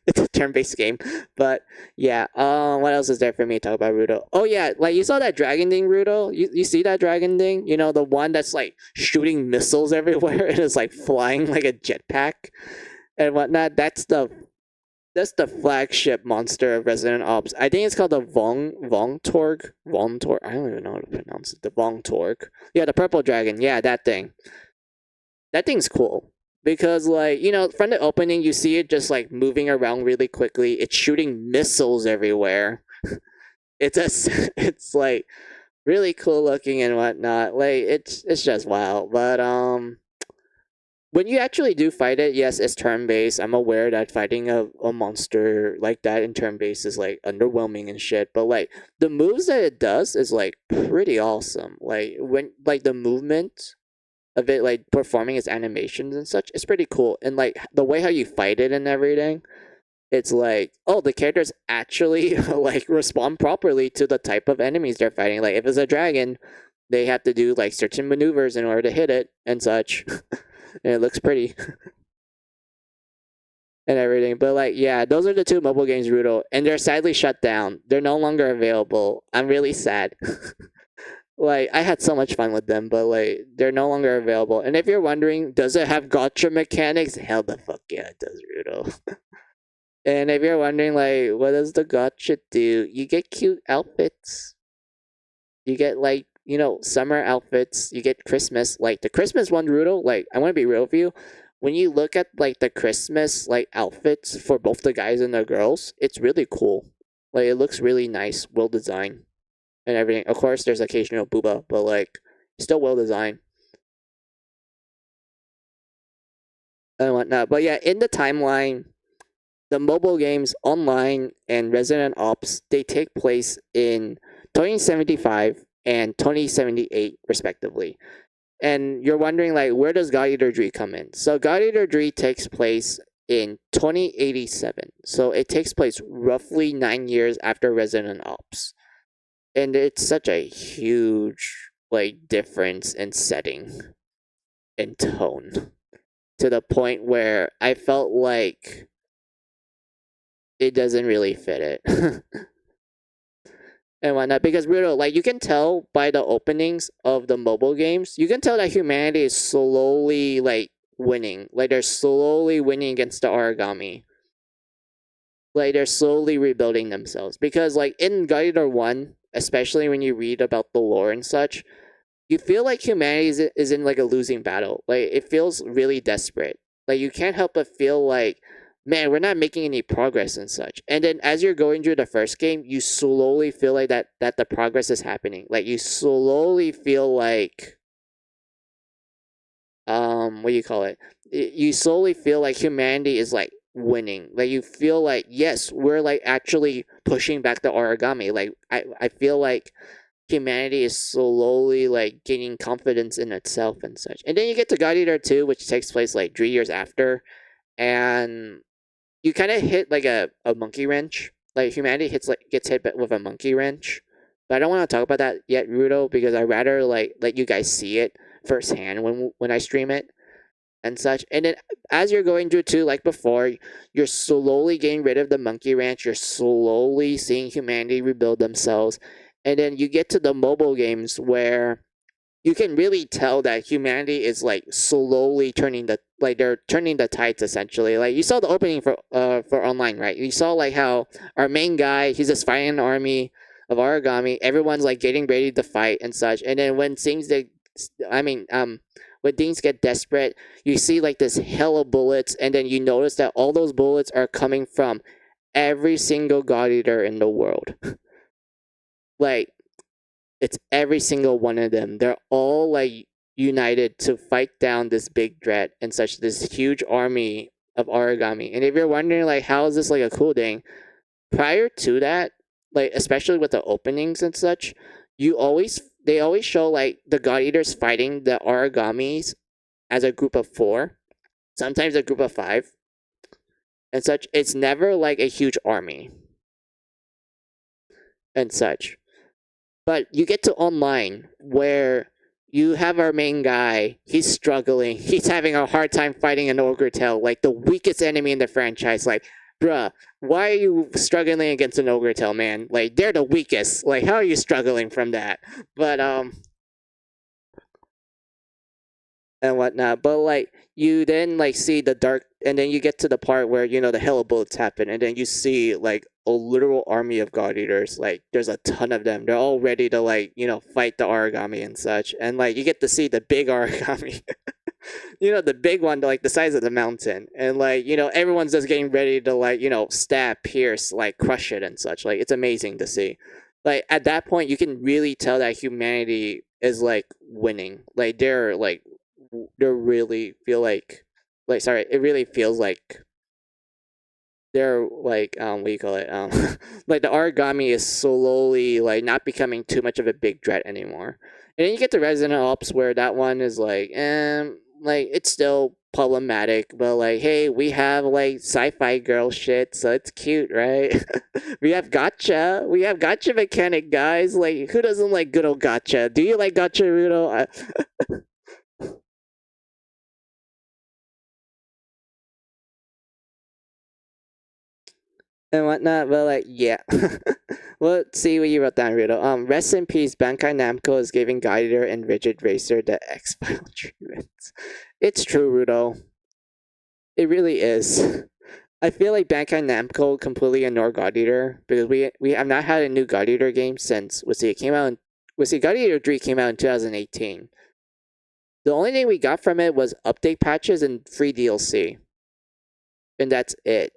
it's a turn-based game. But yeah, what else is there for me to talk about Rudo? Oh yeah, like you saw that dragon thing, Rudo. You see that dragon thing? The one that's like shooting missiles everywhere and is like flying like a jetpack and whatnot. That's the flagship monster of Resident Ops. I think it's called the Vongtorg. Vongtorg. I don't even know how to pronounce it. The Vongtorg. Yeah, the purple dragon. Yeah, that thing. That thing's cool because like from the opening you see it just like moving around really quickly. It's shooting missiles everywhere. It's like really cool looking and whatnot. Like it's just wow. But when you actually do fight it, yes, it's turn based. I'm aware that fighting a monster like that in turn based is like underwhelming and shit. But like the moves that it does is like pretty awesome. Like when like the movement of it like performing its animations and such, it's pretty cool. And like the way how you fight it and everything, it's like, oh, the characters actually like respond properly to the type of enemies they're fighting. Like if it's a dragon, they have to do like certain maneuvers in order to hit it and such. And it looks pretty and everything. But like yeah, those are the two mobile games, Rudo, and they're sadly shut down. They're no longer available. I'm really sad. Like I had so much fun with them, but like they're no longer available. And if you're wondering, does it have gotcha mechanics? Hell the fuck yeah, it does, Rudo. And if you're wondering, like, what does the gotcha do? You get cute outfits. You get like summer outfits. You get Christmas, like the Christmas one, Rudo. Like I want to be real with you. When you look at like the Christmas like outfits for both the guys and the girls, it's really cool. Like it looks really nice, well designed and everything. Of course, there's occasional booba, but like still well designed and whatnot. But yeah, in the timeline, the mobile games online and Resident Ops they take place in 2075 and 2078 respectively. And you're wondering like where does God Eater 3 come in? So God Eater 3 takes place in 2087. So it takes place roughly 9 years after Resident Ops. And it's such a huge like difference in setting and tone to the point where I felt like it doesn't really fit it and whatnot. Because Bruno, like you can tell by the openings of the mobile games, you can tell that humanity is slowly like winning. Like they're slowly winning against the Aragami. Like they're slowly rebuilding themselves. Because like in God Eater 1, especially when you read about the lore and such, you feel like humanity is in like a losing battle. Like it feels really desperate. Like you can't help but feel like, man, we're not making any progress and such. And then as you're going through the first game, you slowly feel like that the progress is happening. Like you slowly feel like what do you call it? You slowly feel like humanity is like winning. Like you feel like yes, we're like actually pushing back the Aragami. Like I feel like humanity is slowly like gaining confidence in itself and such. And then you get to God Eater 2, which takes place like 3 years after, and you kind of hit like a monkey wrench. Like humanity gets hit with a monkey wrench. But I don't want to talk about that yet, Rudo, because I rather like let you guys see it firsthand when I stream it and such. And then as you're going through too, like before, you're slowly getting rid of the monkey wrench. You're slowly seeing humanity rebuild themselves. And then you get to the mobile games where you can really tell that humanity is like slowly they're turning the tides essentially. Like you saw the opening for online, right? You saw like how our main guy, he's just fighting an army of Aragami. Everyone's like getting ready to fight and such. And then when when things get desperate, you see like this hell of bullets, and then you notice that all those bullets are coming from every single God Eater in the world. Like, it's every single one of them. They're all like united to fight down this big threat and such, this huge army of Aragami. And if you're wondering like how is this like a cool thing, prior to that, like especially with the openings and such, they always show like the God Eaters fighting the Aragamis as a group of 4, sometimes a group of 5, and such. It's never like a huge army and such. But you get to online where you have our main guy. He's struggling. He's having a hard time fighting an ogre tail, like the weakest enemy in the franchise. Like, bruh, why are you struggling against an ogre tail, man? Like, they're the weakest. Like, how are you struggling from that? But and whatnot. But like you then like see the dark, and then you get to the part where the hell bullets happen, and then you see like a literal army of God Eaters. Like there's a ton of them. They're all ready to like fight the Aragami and such, and like you get to see the big Aragami. The big one, like the size of the mountain, and like everyone's just getting ready to like stab, pierce, like crush it and such. Like it's amazing to see. Like at that point, you can really tell that humanity is like winning. Like they really feel like sorry, it really feels like they're like what do you call it, like the Aragami is slowly like not becoming too much of a big threat anymore. And then you get to Resident Ops where that one is like it's still problematic, but like hey, we have like sci-fi girl shit, so it's cute, right? we have gotcha mechanic, guys. Like who doesn't like good old gotcha? Do you like gotcha, Rudo? And whatnot, but like, yeah. Well, let's see what you wrote down, Rudo. Rest in peace, Bankai Namco is giving Guider and Rigid Racer the X-File treatments. It's true, Rudo. It really is. I feel like Bankai Namco completely ignored God Eater, because we have not had a new God Eater game since, God Eater 3 came out in 2018. The only thing we got from it was update patches and free DLC. And that's it.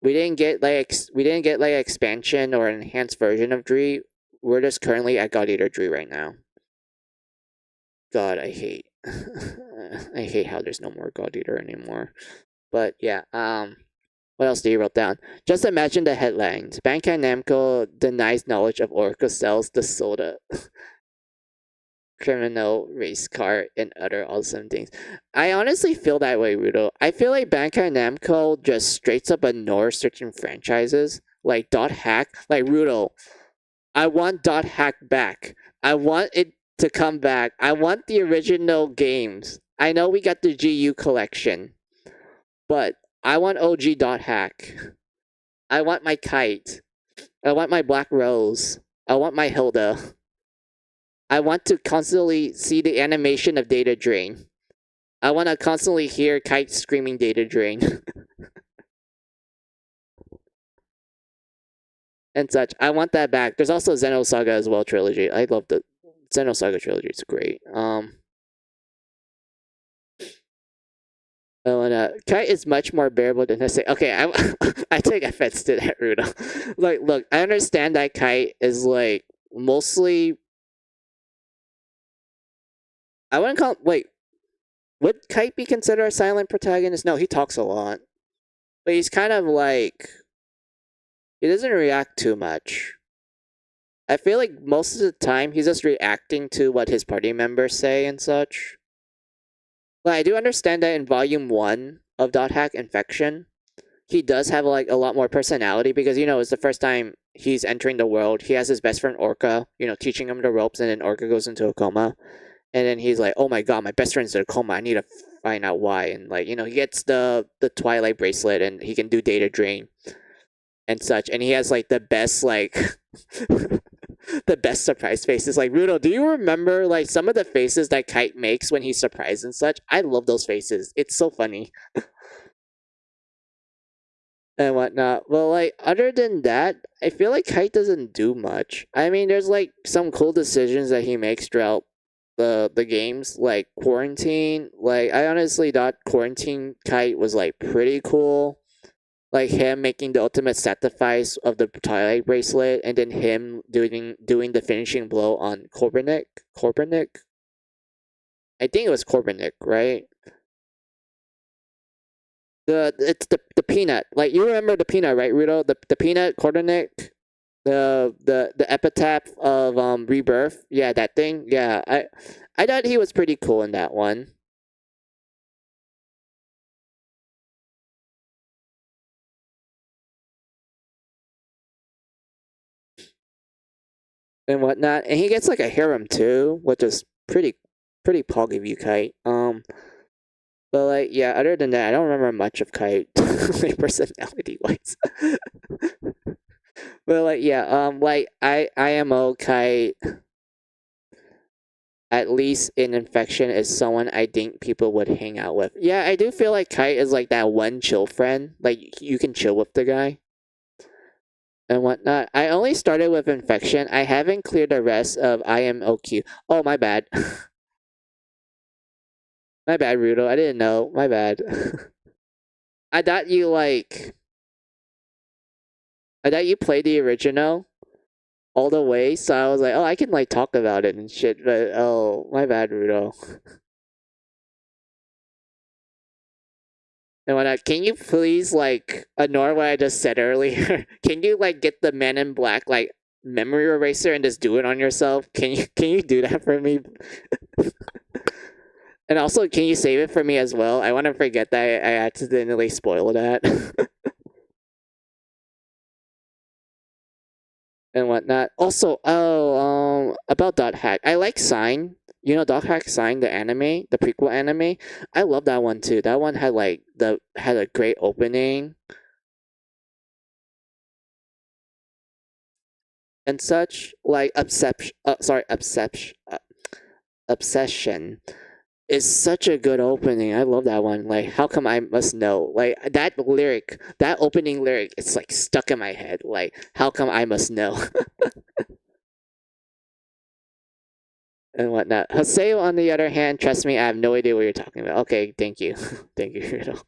We didn't get like expansion or an enhanced version of Dree. We're just currently at God Eater Dree right now. God, I hate I hate how there's no more God Eater anymore. But yeah, what else do you wrote down? Just imagine the headlines. Bankai Namco denies knowledge of Orca sells the soda. Criminal race car and other awesome things. I honestly feel that way, Rudo. I feel like Bankai Namco just straight up ignores certain franchises like Dot Hack. Like Rudo, I want Dot Hack back. I want it to come back. I want the original games. I know we got the GU collection, but I want OG Dot Hack. I want my kite. I want my Black Rose. I want my Hilda. I want to constantly see the animation of data drain. I want to constantly hear Kite screaming data drain. and such. I want that back. There's also Xenosaga as well trilogy. I love the Xenosaga trilogy. It's great. Kite is much more bearable than I say. Okay, I take offense to that, Rudo. Like, look, I understand that Kite is like mostly. I wouldn't call. Wait, would Kite be considered a silent protagonist? No, he talks a lot, but he's kind of like he doesn't react too much. I feel like most of the time he's just reacting to what his party members say and such. But I do understand that in Volume 1 of Dot Hack Infection, he does have like a lot more personality because, it's the first time he's entering the world. He has his best friend Orca, teaching him the ropes, and then Orca goes into a coma. And then he's like, oh my god, my best friend's in a coma. I need to find out why. And like, he gets the Twilight bracelet and he can do data drain and such. And he has like the best the best surprise faces. Like, Rudo, do you remember like some of the faces that Kite makes when he's surprised and such? I love those faces. It's so funny. and whatnot. Well, like, other than that, I feel like Kite doesn't do much. I mean, there's like some cool decisions that he makes throughout the games, like Quarantine. Like I honestly thought Quarantine Kite was like pretty cool. Like him making the ultimate sacrifice of the Twilight bracelet, and then him doing the finishing blow on Korbernik. Korbernik. I think it was Korbernik, right? It's the peanut. Like you remember the peanut, right, Rudo? The peanut Korbernik. The epitaph of Rebirth. Yeah, that thing. Yeah, I thought he was pretty cool in that one. And whatnot. And he gets like a harem too, which is pretty pog of you, Kite. But like yeah, other than that, I don't remember much of Kite, like personality wise. But like yeah, like IMO Kite, at least in Infection, is someone I think people would hang out with. Yeah, I do feel like Kite is like that one chill friend. Like you can chill with the guy and whatnot. I only started with Infection. I haven't cleared the rest of IMOQ. Oh my bad. My bad, Rudo. I didn't know. My bad. I thought you like. I thought you played the original all the way, so I was like, oh, I can like talk about it and shit. But oh, my bad, Rudo. And when can you please like ignore what I just said earlier? Can you like get the Men in Black like memory eraser and just do it on yourself? Can you do that for me? And also, can you save it for me as well? I want to forget that I accidentally spoiled that. And whatnot. Also, about Dot Hack. I like Sign. You know Dot Hack Sign, the anime, the prequel anime. I love that one too. That one had like had a great opening and such. Like Obsession is such a good opening. I love that one. Like, how come I must know? Like that lyric, that opening lyric, it's like stuck in my head. Like, how come I must know? And whatnot. Haseo, on the other hand, trust me, I have no idea what you're talking about. Okay, thank you. Thank you, Rito.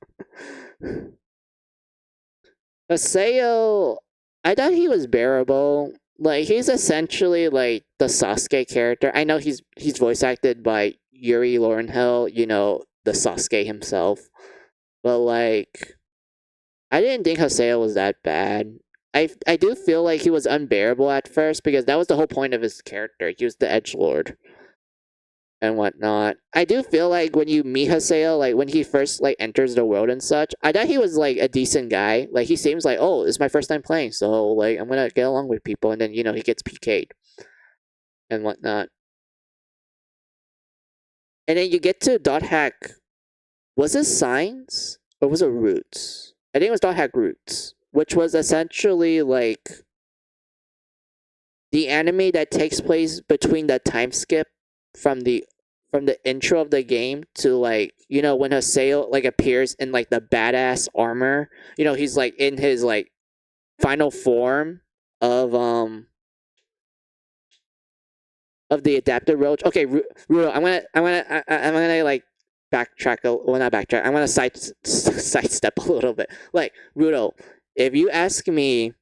Haseo, I thought he was bearable. Like, he's essentially like the Sasuke character. I know he's voice acted by Yuri Lorenhill, you know, the Sasuke himself. But like, I didn't think Haseo was that bad. I do feel like he was unbearable at first because that was the whole point of his character. He was the edge lord and whatnot. I do feel like when you meet Haseo, like when he first like enters the world and such, I thought he was like a decent guy. Like he seems like, oh, it's my first time playing, so like I'm gonna get along with people, and then you know he gets PK'd and whatnot. And then you get to Dot Hack. Was it Signs or was it Roots? I think it was Dot Hack Roots, which was essentially like the anime that takes place between the time skip from the intro of the game to like you know when Haseo like appears in like the badass armor. You know he's like in his like final form of the adapted roach. Okay, Rudo, I'm gonna like backtrack. Well, not backtrack. I'm gonna sidestep a little bit. Like Rudo, if you ask me,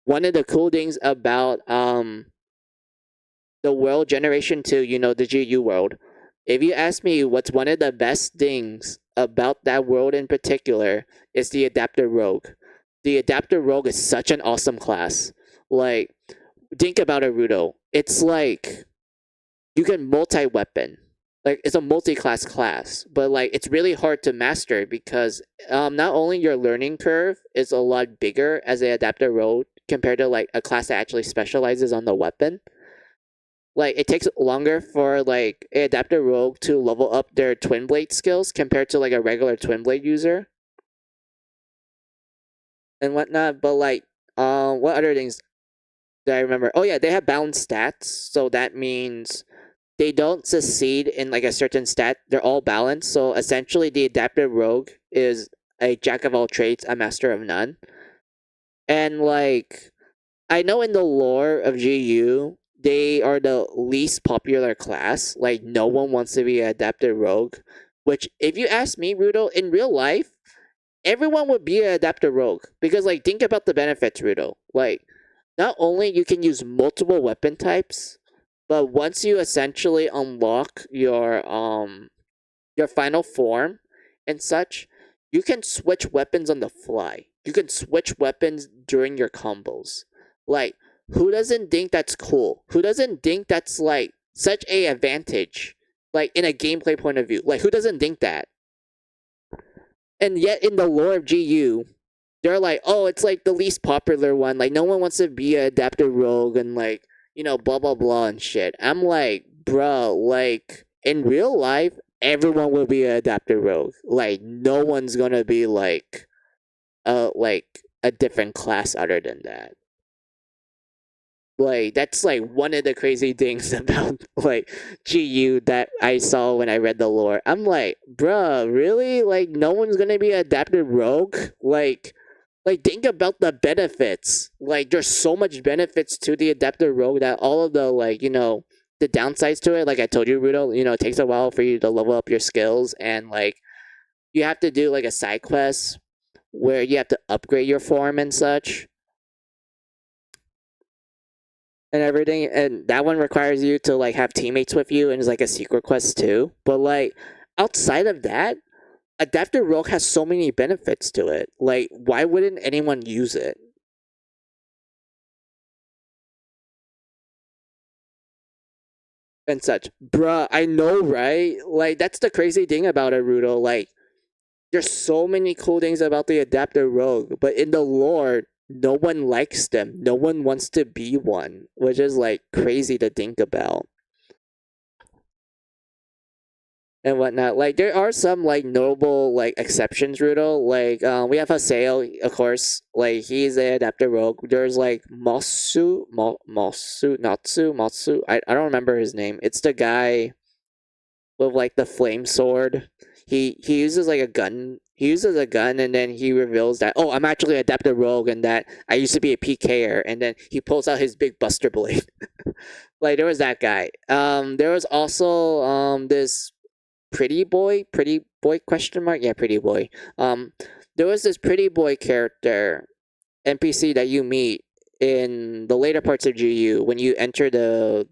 one of the cool things about the world Generation 2, you know, the GU world. If you ask me what's one of the best things about that world in particular, is the Adapter Rogue. The Adapter Rogue is such an awesome class. Like, think about it, Rudo. It's like you can multi-weapon. Like it's a multi-class class, but like it's really hard to master because not only your learning curve is a lot bigger as an Adapter Rogue compared to like a class that actually specializes on the weapon, like it takes longer for like an Adapter Rogue to level up their Twin Blade skills compared to like a regular Twin Blade user and whatnot. But like, what other things do I remember? Oh yeah, they have balanced stats, so that means they don't succeed in like a certain stat. They're all balanced. So essentially, the Adaptive Rogue is a jack of all trades, a master of none. And like, I know in the lore of GU, they are the least popular class. Like no one wants to be an adapted rogue. Which, if you ask me, Rudo, in real life, everyone would be an adapted rogue because, like, think about the benefits, Rudo. Like, not only you can use multiple weapon types, but once you essentially unlock your final form and such, you can switch weapons on the fly. You can switch weapons during your combos. Like, who doesn't think that's cool? Who doesn't think that's like such a advantage? Like in a gameplay point of view. Like who doesn't think that? And yet in the lore of GU, they're like, oh, it's like the least popular one. Like no one wants to be an adapted rogue and like, blah blah blah and shit. I'm like, bro, like in real life, everyone will be an adapted rogue. Like no one's gonna be like a different class other than that. Like that's like one of the crazy things about like GU that I saw when I read the lore. I'm like, bruh, really? Like no one's gonna be adapted rogue? Like think about the benefits. Like there's so much benefits to the adapted rogue that all of the like, the downsides to it, like I told you, Rudo, it takes a while for you to level up your skills and like you have to do like a side quest where you have to upgrade your form and such and everything, and that one requires you to like have teammates with you and is like a secret quest too. But like outside of that, adaptive rogue has so many benefits to it. Like why wouldn't anyone use it? And such. Bruh, I know, right? Like that's the crazy thing about it, Rudo. Like there's so many cool things about the adaptive rogue, but in the lore, no one likes them. No one wants to be one, which is like crazy to think about. And whatnot. Like there are some like notable like exceptions, Rudo. Like we have Haseo, of course. Like he's a adaptive rogue. There's like Matsu. I don't remember his name. It's the guy with like the flame sword. He uses like a gun. He uses a gun and then he reveals that, oh, I'm actually adaptive rogue and that I used to be a PKer, and then he pulls out his big buster blade. Like there was that guy. There was also this pretty boy question mark, yeah, pretty boy. There was this pretty boy character NPC that you meet in the later parts of GU when you enter the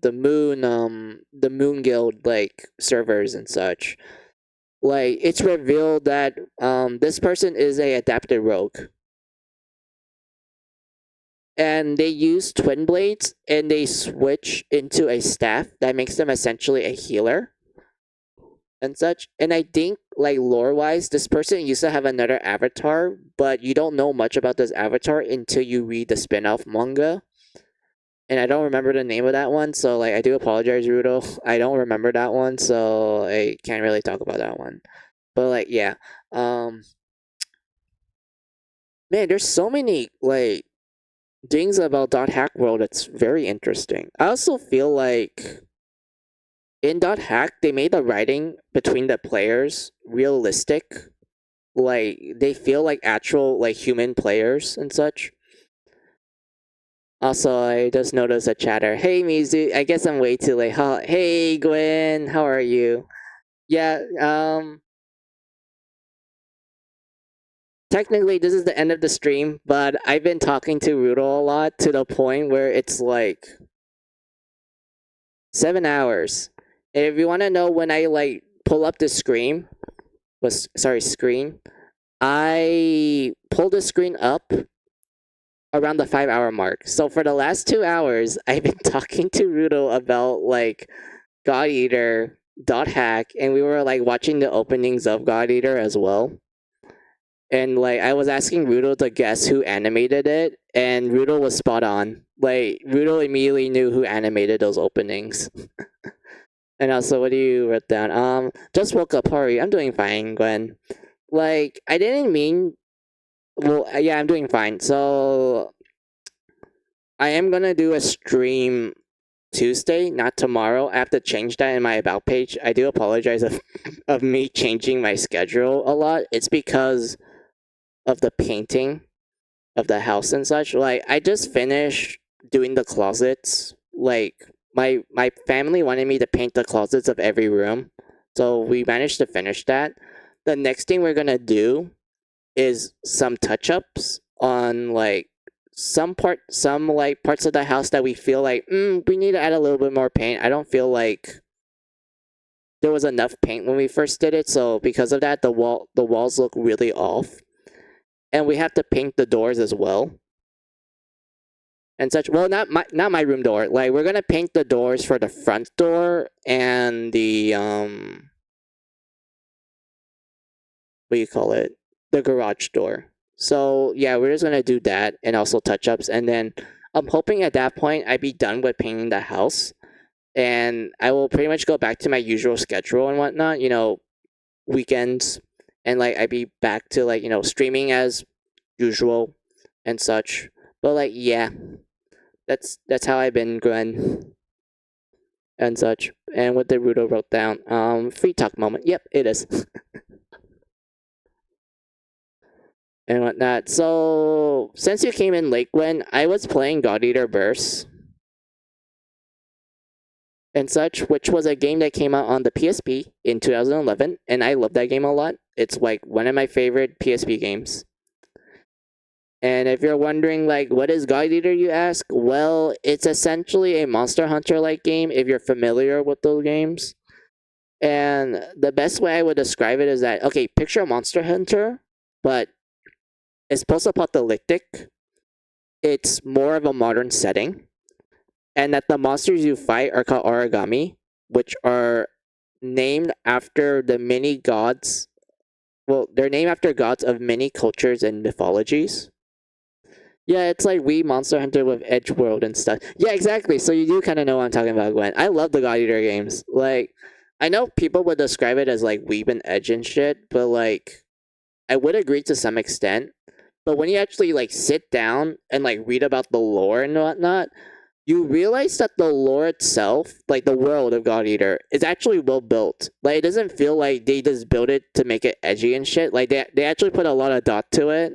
moon guild like servers and such. Like it's revealed that this person is a adapted rogue, and they use twin blades and they switch into a staff that makes them essentially a healer and such. And I think, like lore wise, this person used to have another avatar, but you don't know much about this avatar until you read the spin off manga. And I don't remember the name of that one, so like I do apologize, Rudo. I don't remember that one, so I can't really talk about that one. But like, yeah, man, there's so many like things about Dot Hack World that's very interesting. I also feel like in Dot Hack, they made the writing between the players realistic. Like they feel like actual like human players and such. Also, I just noticed a chatter. Hey Mizu, I guess I'm way too late. Hey Gwen, how are you? Yeah, technically this is the end of the stream, but I've been talking to Rudo a lot to the point where it's like 7 hours. And if you want to know when I like pull up the screen, screen, I pull the screen up around the 5 hour mark. So for the last 2 hours, I've been talking to Rudo about like God Eater, Dot Hack, and we were like watching the openings of God Eater as well. And like I was asking Rudo to guess who animated it, and Rudo was spot on. Like Rudo immediately knew who animated those openings. And also, what do you write down? Just woke up. Hurry, I'm doing fine, Gwen. Like I didn't mean. Well, yeah, I'm doing fine. So I am gonna do a stream Tuesday, not tomorrow. I have to change that in my about page. I do apologize of me changing my schedule a lot. It's because of the painting of the house and such. Like I just finished doing the closets like my family wanted me to paint the closets of every room, so we managed to finish that. The next thing we're gonna do is some touch ups on like some like parts of the house that we feel like we need to add a little bit more paint. I don't feel like there was enough paint when we first did it, so because of that, the walls look really off, and we have to paint the doors as well and such. Well, not my room door. Like we're gonna paint the doors for the front door and the what do you call it? The garage door. So yeah, we're just gonna do that and also touch ups, and then I'm hoping at that point I'd be done with painting the house, and I will pretty much go back to my usual schedule and whatnot. You know, weekends, and like I'd be back to like streaming as usual and such. But like yeah, that's how I've been going and such. And what the Rudo wrote down, free talk moment. Yep, it is. And whatnot. So since you came in late, Gwen, I was playing God Eater Burst and such, which was a game that came out on the PSP in 2011, and I love that game a lot. It's like one of my favorite PSP games. And if you're wondering, like, what is God Eater, you ask? Well, it's essentially a Monster Hunter like game if you're familiar with those games. And the best way I would describe it is that, okay, picture a Monster Hunter, but it's post-apocalyptic. It's more of a modern setting. And that the monsters you fight are called Aragami, which are named after the many gods. Well, they're named after gods of many cultures and mythologies. Yeah, it's like we Monster Hunter with Edge World and stuff. Yeah, exactly. So you do kind of know what I'm talking about, Gwen. I love the God Eater games. Like, I know people would describe it as like Weeb and Edge and shit, but like, I would agree to some extent. But when you actually like sit down and like read about the lore and whatnot, you realize that the lore itself, like the world of God Eater, is actually well built. Like it doesn't feel like they just built it to make it edgy and shit. Like they actually put a lot of thought to it.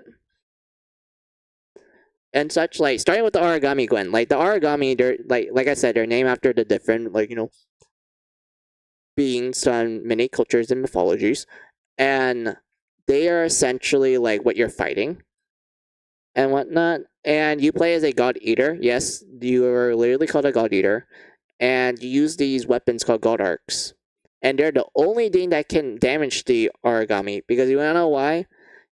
And such, like starting with the Aragami, Gwen. Like the Aragami, they're like I said, they're named after the different beings on many cultures and mythologies. And they are essentially like what you're fighting and whatnot. And you play as a God Eater. Yes, you are literally called a God Eater. And you use these weapons called God Arcs. And they're the only thing that can damage the Aragami. Because you wanna know why?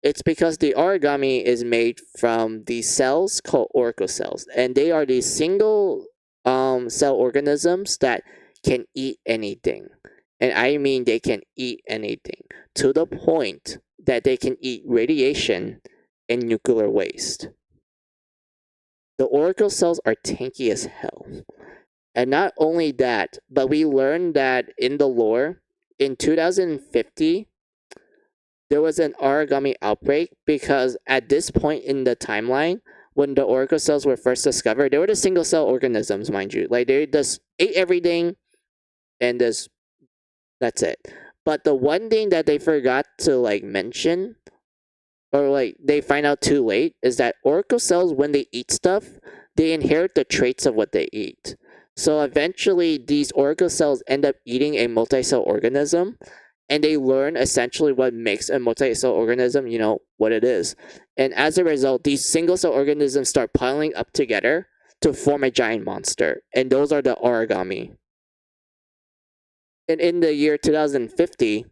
It's because the Aragami is made from these cells called oracle cells. And they are these single cell organisms that can eat anything. And I mean they can eat anything. To the point that they can eat radiation and nuclear waste. The oracle cells are tanky as hell. And not only that, but we learned that in the lore, in 2050, there was an Aragami outbreak because at this point in the timeline, when the oracle cells were first discovered, they were the single cell organisms, mind you. Like they just ate everything and that's it. But the one thing that they forgot to like mention, or like they find out too late, is that oracle cells, when they eat stuff, they inherit the traits of what they eat. So eventually these oracle cells end up eating a multi-cell organism, and they learn essentially what makes a multi-cell organism, what it is. And as a result, these single-cell organisms start piling up together to form a giant monster. And those are the Aragami. And in the year 2050,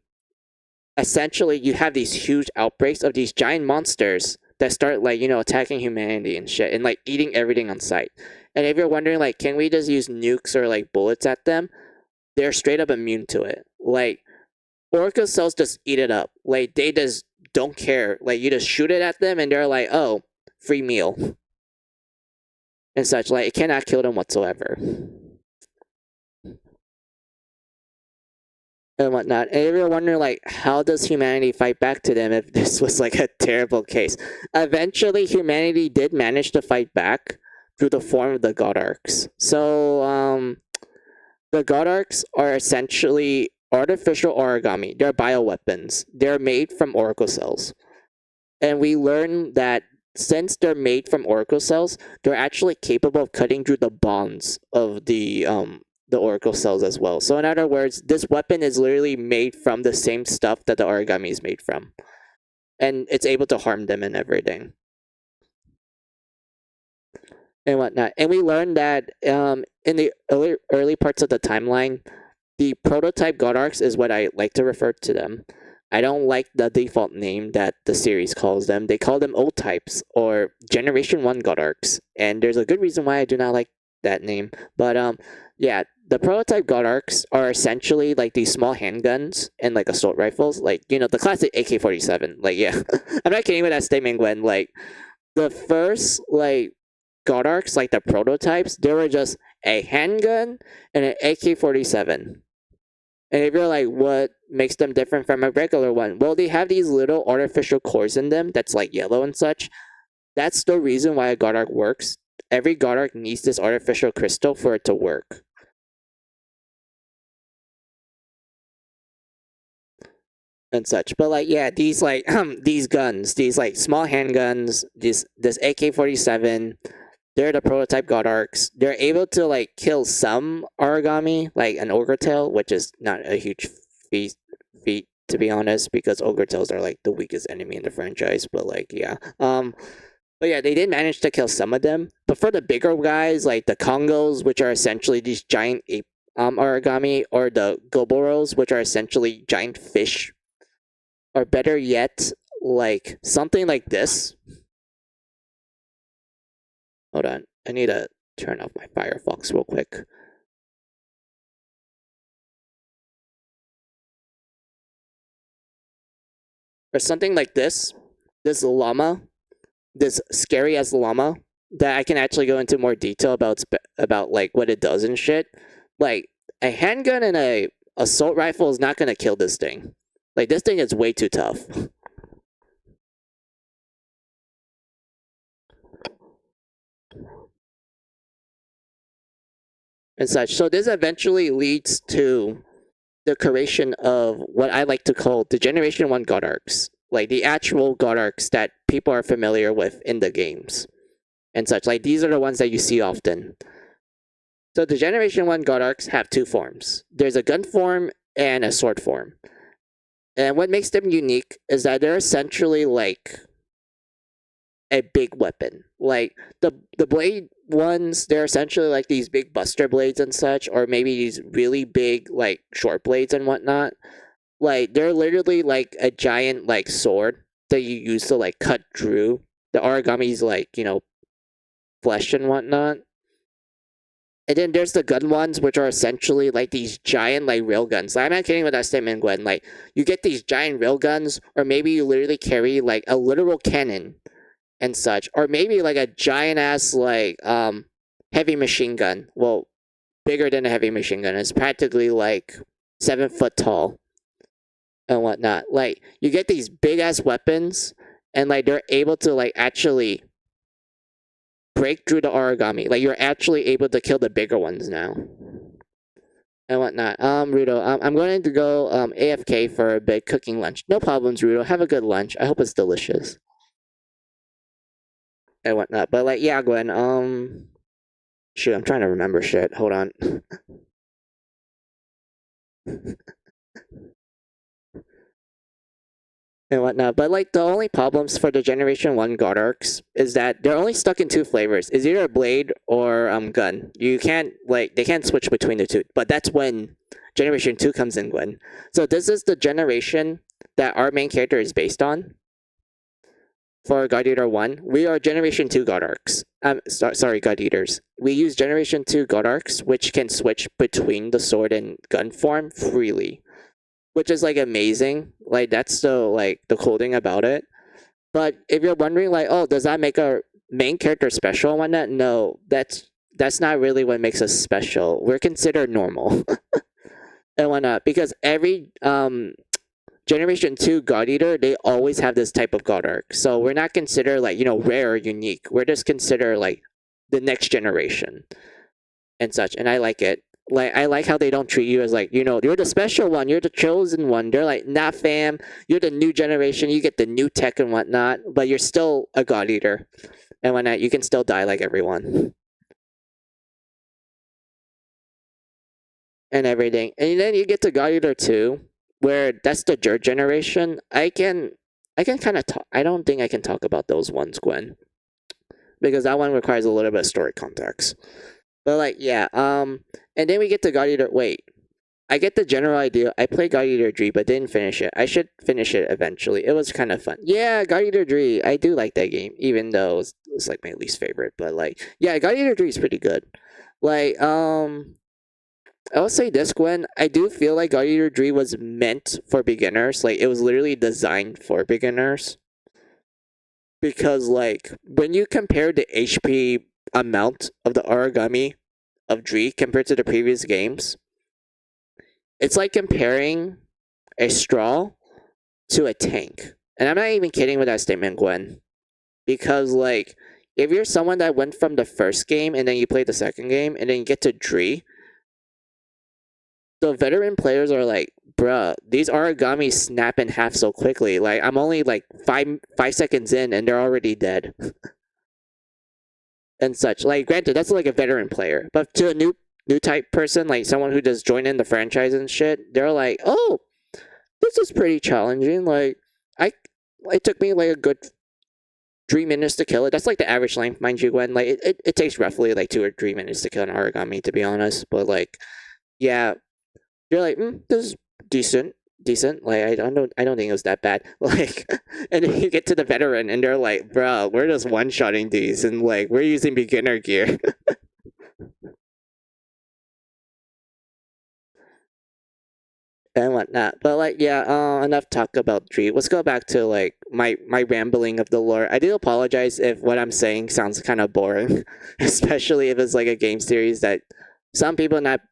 essentially you have these huge outbreaks of these giant monsters that start attacking humanity and shit and like eating everything on sight. And if you're wondering like, can we just use nukes or like bullets at them? They're straight up immune to it. Like oracle cells just eat it up. Like they just don't care. Like you just shoot it at them and they're like, oh, free meal. And such. Like it cannot kill them whatsoever. And whatnot. And if you're wondering like, how does humanity fight back to them if this was like a terrible case? Eventually humanity did manage to fight back through the form of the God Arcs. So the God Arcs are essentially artificial Aragami. They're bioweapons. They're made from oracle cells. And we learn that since they're made from oracle cells, they're actually capable of cutting through the bonds of the oracle cells as well. So in other words, this weapon is literally made from the same stuff that the Aragami is made from, and it's able to harm them and everything and whatnot. And we learned that in the early parts of the timeline, the prototype God Arcs is what I like to refer to them. I don't like the default name that the series calls them. They call them old types or Generation 1 God Arcs. And there's a good reason why I do not like that name. But yeah, the prototype God Arcs are essentially like these small handguns and like assault rifles. Like, you know, the classic AK-47. Like, yeah. I'm not kidding with that statement, Gwen. Like, the first, like, God Arcs, like the prototypes, they were just a handgun and an AK-47. And if you're like, what makes them different from a regular one? Well, they have these little artificial cores in them that's like yellow and such. That's the reason why a God Arc works. Every God Arc needs this artificial crystal for it to work. And such. But like, yeah, these like these guns, these like small handguns, this AK-47, they're the prototype God Arcs. They're able to like kill some Aragami, like an Ogre Tail, which is not a huge feat to be honest, because Ogre Tails are like the weakest enemy in the franchise. But like, yeah. But yeah, they did manage to kill some of them. But for the bigger guys, like the Kongos, which are essentially these giant ape Aragami, or the Goboros, which are essentially giant fish, or better yet, like something like this. Hold on, I need to turn off my Firefox real quick. Or something like this llama, this scary ass llama, that I can actually go into more detail about like what it does and shit. Like, a handgun and a assault rifle is not gonna kill this thing. Like, this thing is way too tough. And such. So this eventually leads to the creation of what I like to call the Generation 1 God Arcs. Like the actual God Arcs that people are familiar with in the games. And such. Like, these are the ones that you see often. So the Generation 1 God Arcs have two forms. There's a gun form and a sword form. And what makes them unique is that they're essentially like a big weapon. Like the blade ones, they're essentially like these big buster blades and such, or maybe these really big like short blades and whatnot. Like, they're literally like a giant like sword that you use to like cut through the Aragami's like, you know, flesh and whatnot. And then there's the gun ones, which are essentially like these giant like railguns. Like, I'm not kidding with that statement, Gwen. Like, you get these giant railguns, or maybe you literally carry like a literal cannon and such, or maybe like a giant ass like heavy machine gun. Well, bigger than a heavy machine gun. It's practically like 7 foot tall and whatnot. Like, you get these big ass weapons, and like they're able to like actually break through the Aragami. Like, you're actually able to kill the bigger ones now and whatnot. Rudo, I'm going to go AFK for a bit, cooking lunch. No problems, Rudo. Have a good lunch. I hope it's delicious and whatnot. But like, yeah, Gwen. Shoot, I'm trying to remember shit. Hold on. And whatnot. But like, the only problems for the Generation 1 God Arcs is that they're only stuck in two flavors. It's either a blade or gun. You can't like, they can't switch between the two. But that's when Generation 2 comes in, Gwen. So this is the generation that our main character is based on. For God Eater 1, we are Generation 2 God Arcs. Sorry, God Eaters. We use Generation 2 God Arcs, which can switch between the sword and gun form freely, which is like amazing. Like, that's the cool thing about it. But if you're wondering, like, oh, does that make our main character special and whatnot? No, that's not really what makes us special. We're considered normal and whatnot, because every Generation 2 God Eater, they always have this type of God Arc. So we're not considered like, you know, rare or unique. We're just considered like the next generation and such. And I like it. Like I like how they don't treat you as like, you know, you're the special one, you're the chosen one. They're like, nah, fam, you're the new generation, you get the new tech and whatnot, but you're still a god eater and whatnot. You can still die like everyone and everything. And then you get to God Eater 2, where that's the dirt generation. I can kind of talk. I don't think I can talk about those ones, Gwen, because that one requires a little bit of story context. But like, yeah, and then we get to God Eater. Wait, I get the general idea. I played God Eater 3, but didn't finish it. I should finish it eventually. It was kind of fun. Yeah, God Eater 3. I do like that game, even though it's like my least favorite. But like, yeah, God Eater 3 is pretty good. Like, I'll say this, Gwen. I do feel like God Eater 3 was meant for beginners. Like, it was literally designed for beginners. Because, like, when you compare the HP amount of the Aragami of 3 compared to the previous games, it's like comparing a straw to a tank. And I'm not even kidding with that statement, Gwen. Because, like, if you're someone that went from the first game and then you play the second game and then you get to 3, the veteran players are like, bruh, these Aragamis snap in half so quickly. Like, I'm only like 5 seconds in and they're already dead. And such. Like, granted, that's like a veteran player. But to a new type person, like someone who just joined in the franchise and shit, they're like, oh, this is pretty challenging. Like, I it took me like a good 3 minutes to kill it. That's like the average length, mind you, Gwen. Like, it takes roughly like 2 or 3 minutes to kill an Aragami, to be honest. But like, yeah, you're like, this is decent. Like, I don't think it was that bad. Like, and then you get to the veteran, and they're like, bro, we're just one shotting these, and like we're using beginner gear. And whatnot. But like, yeah, enough talk about Tree. Let's go back to like my rambling of the lore. I do apologize if what I'm saying sounds kind of boring, especially if it's like a game series that some people not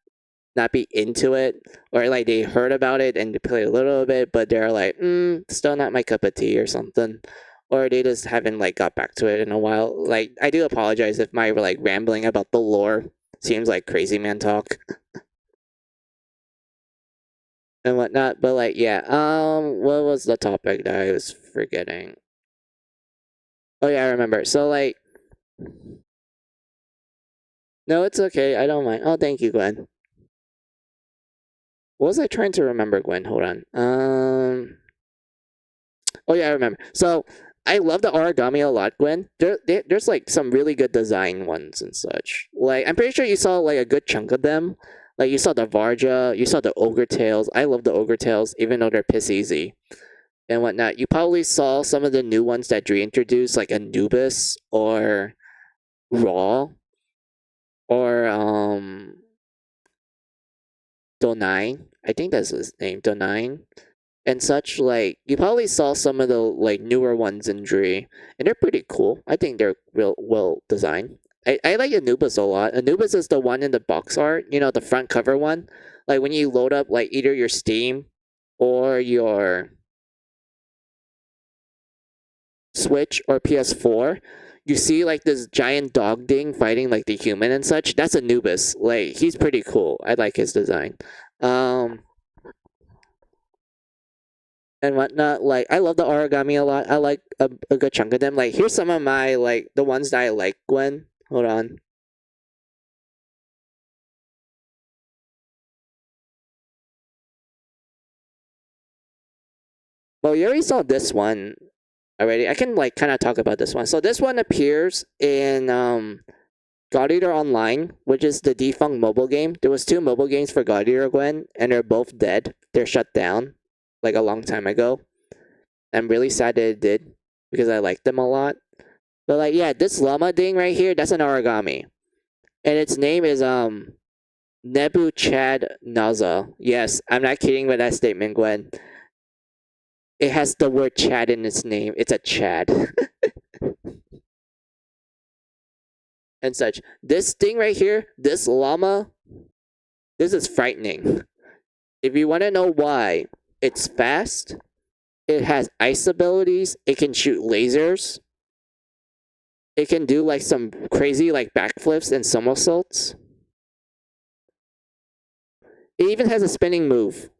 be into it, or like they heard about it and they play a little bit, but they're like, still not my cup of tea or something, or they just haven't like got back to it in a while. Like, I do apologize if my like rambling about the lore seems like crazy man talk and whatnot. But like, yeah, what was the topic that I was forgetting? Oh yeah, I remember. So like, no, it's okay. I don't mind. Oh, thank you, Gwen. What was I trying to remember, Gwen? Hold on. Oh yeah, I remember. So I love the Aragami a lot, Gwen. There's like some really good design ones and such. Like, I'm pretty sure you saw like a good chunk of them. Like, you saw the Varja, you saw the Ogre Tails. I love the Ogre Tails, even though they're piss easy and whatnot. You probably saw some of the new ones that reintroduced, like Anubis or Raw or Donine. I think that's his name, Donine. And such. Like, you probably saw some of the like newer ones in Dree, and they're pretty cool. I think they're real well designed. I like Anubis a lot. Anubis is the one in the box art, you know, the front cover one. Like, when you load up like either your Steam or your Switch or PS4, you see like this giant dog thing fighting like the human and such. That's Anubis. Like, he's pretty cool. I like his design. And whatnot. Like, I love the Aragami a lot. I like a good chunk of them. Like, here's some of my like the ones that I like, Gwen. Hold on. Well, you already saw this one already. I can like kind of talk about this one. So this one appears in God Eater Online, which is the defunct mobile game. There was 2 mobile games for God Eater, Gwen, and they're both dead. They're shut down like a long time ago. I'm really sad that it did because I liked them a lot. But like, yeah, this llama thing right here, that's an Aragami. And its name is Nebuchadnezzar. Yes, I'm not kidding with that statement, Gwen. It has the word Chad in its name. It's a Chad. And such. This thing right here, this llama, this is frightening. If you want to know why, it's fast. It has ice abilities. It can shoot lasers. It can do like some crazy like backflips and somersaults. It even has a spinning move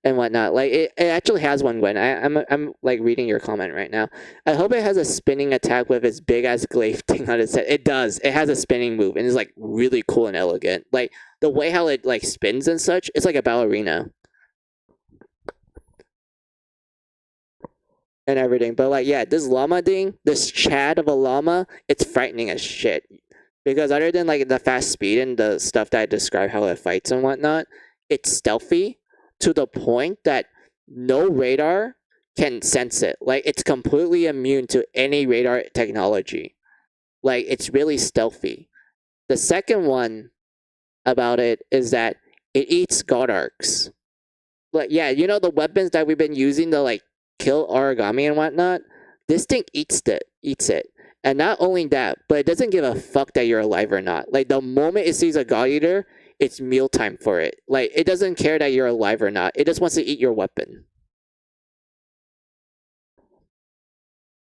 and whatnot. Like it actually has one, Gwen. I'm like reading your comment right now. I hope it has a spinning attack with its big ass glaive thing on its head. It does. It has a spinning move and it's like really cool and elegant. Like the way how it like spins and such, it's like a ballerina and everything. But like yeah, this llama thing, this Chad of a llama, it's frightening as shit. Because other than like the fast speed and the stuff that I described how it fights and whatnot, it's stealthy to the point that no radar can sense it. Like it's completely immune to any radar technology. Like it's really stealthy. The second one about it is that it eats god arcs. Like yeah, you know the weapons that we've been using to like kill Aragami and whatnot. This thing eats it. And not only that, but it doesn't give a fuck that you're alive or not. Like the moment it sees a god eater, it's mealtime for it. Like it doesn't care that you're alive or not. It just wants to eat your weapon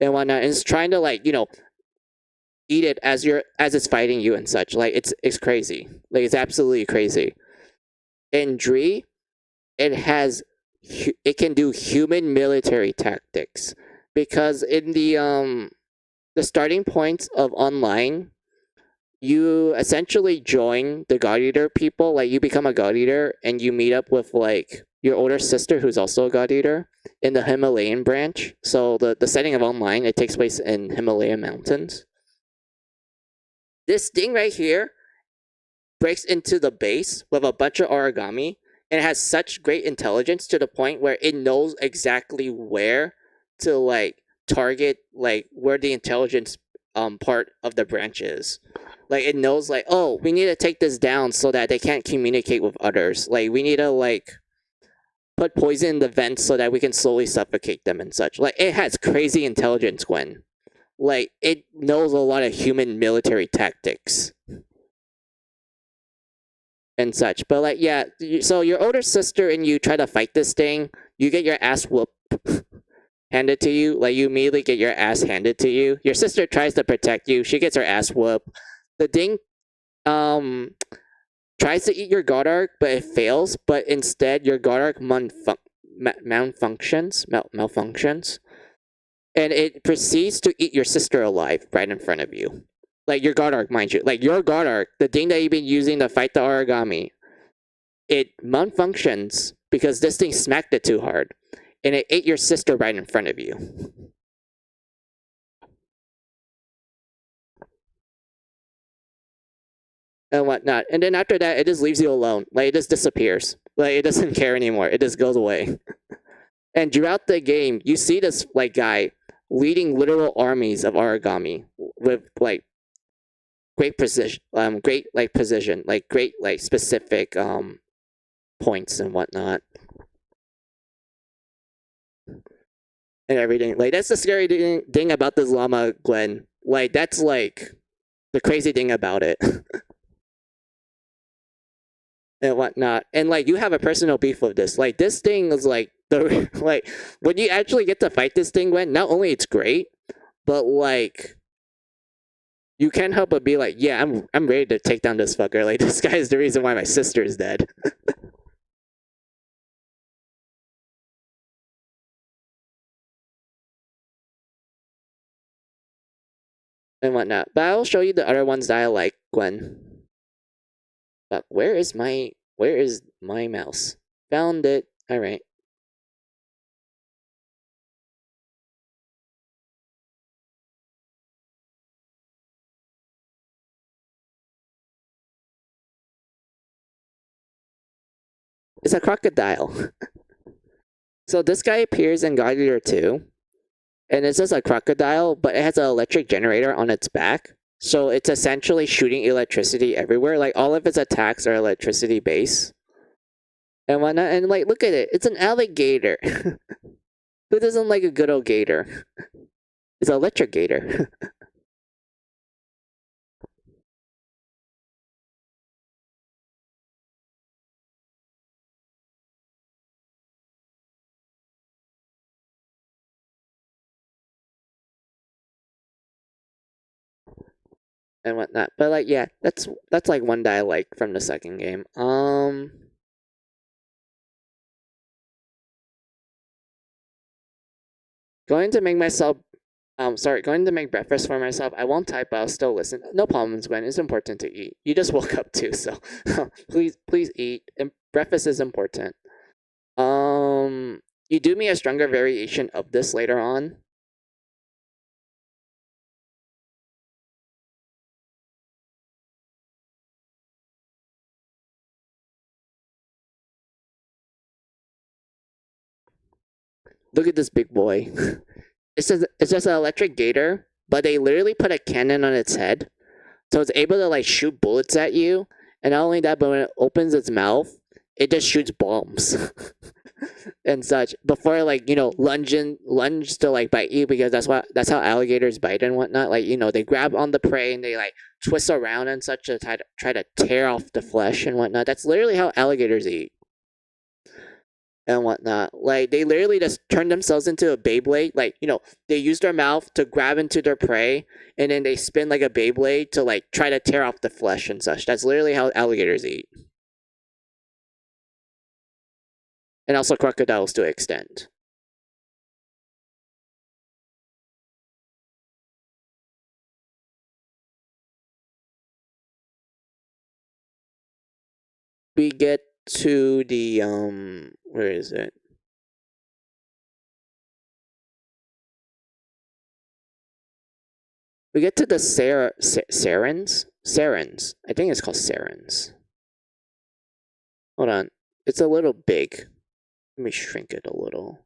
and whatnot. And it's trying to like eat it as it's fighting you and such. Like it's crazy. Like it's absolutely crazy. In Dree, it can do human military tactics because in the starting points of online, you essentially join the God Eater people. Like you become a God Eater and you meet up with like your older sister who's also a God Eater in the Himalayan branch. So the setting of online, it takes place in Himalayan mountains. This thing right here breaks into the base with a bunch of origami and it has such great intelligence to the point where it knows exactly where to like target like where the intelligence part of the branch is. Like it knows like, oh, we need to take this down so that they can't communicate with others. Like we need to like put poison in the vents so that we can slowly suffocate them and such. Like it has crazy intelligence, Gwen. Like it knows a lot of human military tactics and such. But like yeah, so your older sister and you try to fight this thing, you get your ass whooped handed to you. Like you immediately get your ass handed to you. Your sister tries to protect you. She gets her ass whooped. The thing um tries to eat your god arc, but it fails. But instead, your god arc malfunctions, and it proceeds to eat your sister alive right in front of you. Like your god arc, mind you, like your god arc, the thing that you've been using to fight the origami, it malfunctions because this thing smacked it too hard, and it ate your sister right in front of you. And whatnot. And then after that, it just leaves you alone. Like it just disappears. Like it doesn't care anymore. It just goes away. And throughout the game, you see this like guy leading literal armies of origami with like great precision, great like precision, like great like specific points and whatnot, and everything. Like that's the scary thing about this llama, Gwen. Like that's like the crazy thing about it. And whatnot. And like you have a personal beef with this. Like this thing is like the like when you actually get to fight this thing, Gwen, not only it's great, but like you can't help but be like, yeah, I'm ready to take down this fucker. Like this guy is the reason why my sister is dead. And whatnot. But I'll show you the other ones that I like, Gwen. But where is my mouse? Found it. Alright. It's a crocodile. So this guy appears in God Eater 2. And it's just a crocodile, but it has an electric generator on its back. So it's essentially shooting electricity everywhere. Like all of its attacks are electricity based and whatnot. And like, look at it. It's an alligator. Who doesn't like a good old gator? It's an electric gator. And whatnot. But like, yeah, that's like one that I like from the second game. Going to make myself going to make breakfast for myself. I won't type, but I'll still listen. No problems, Gwen. It's important to eat. You just woke up too, so please eat. And breakfast is important. You do me a stronger variation of this later on. Look at this big boy. It's just an electric gator, but they literally put a cannon on its head, so it's able to like shoot bullets at you. And not only that, but when it opens its mouth, it just shoots bombs and such before like lunge to like bite you, because that's how alligators bite and whatnot. Like they grab on the prey and they like twist around and such to try to tear off the flesh and whatnot. That's literally how alligators eat and whatnot. Like they literally just turn themselves into a Beyblade. Like they use their mouth to grab into their prey, and then they spin like a Beyblade to like try to tear off the flesh and such. That's literally how alligators eat, and also crocodiles to an extent. We get to the where is it? We get to the Sarens. Sarens. I think it's called Sarens. Hold on. It's a little big. Let me shrink it a little.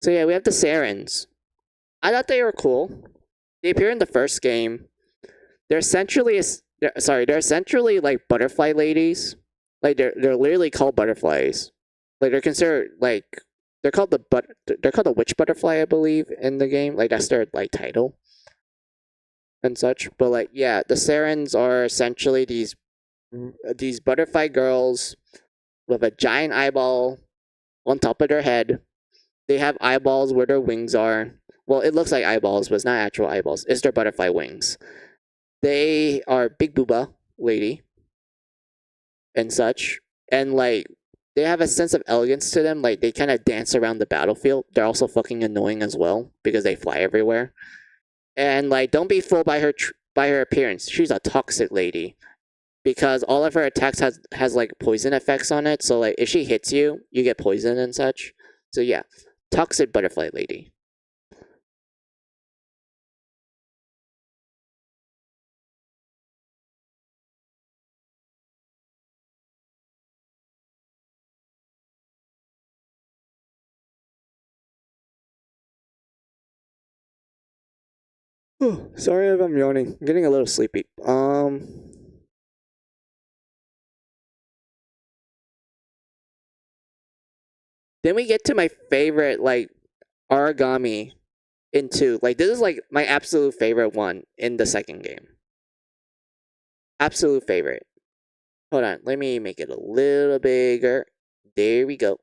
So yeah, we have the Sarens. I thought they were cool. They appear in the first game. They're essentially they're essentially like butterfly ladies. Like they're literally called butterflies. Like they're considered like they're called the witch butterfly, I believe, in the game. Like that's their like title and such. But like yeah, the Sarens are essentially these butterfly girls with a giant eyeball on top of their head. They have eyeballs where their wings are. Well, it looks like eyeballs, but it's not actual eyeballs. It's their butterfly wings. They are big booba lady and such. And like they have a sense of elegance to them. Like they kind of dance around the battlefield. They're also fucking annoying as well because they fly everywhere. And like don't be fooled by her appearance. She's a toxic lady because all of her attacks has like poison effects on it. So like if she hits you, you get poison and such. So yeah, toxic butterfly lady. Oh, sorry if I'm yawning. I'm getting a little sleepy. Then we get to my favorite, like Aragami into like this is like my absolute favorite one in the second game. Absolute favorite. Hold on, let me make it a little bigger. There we go.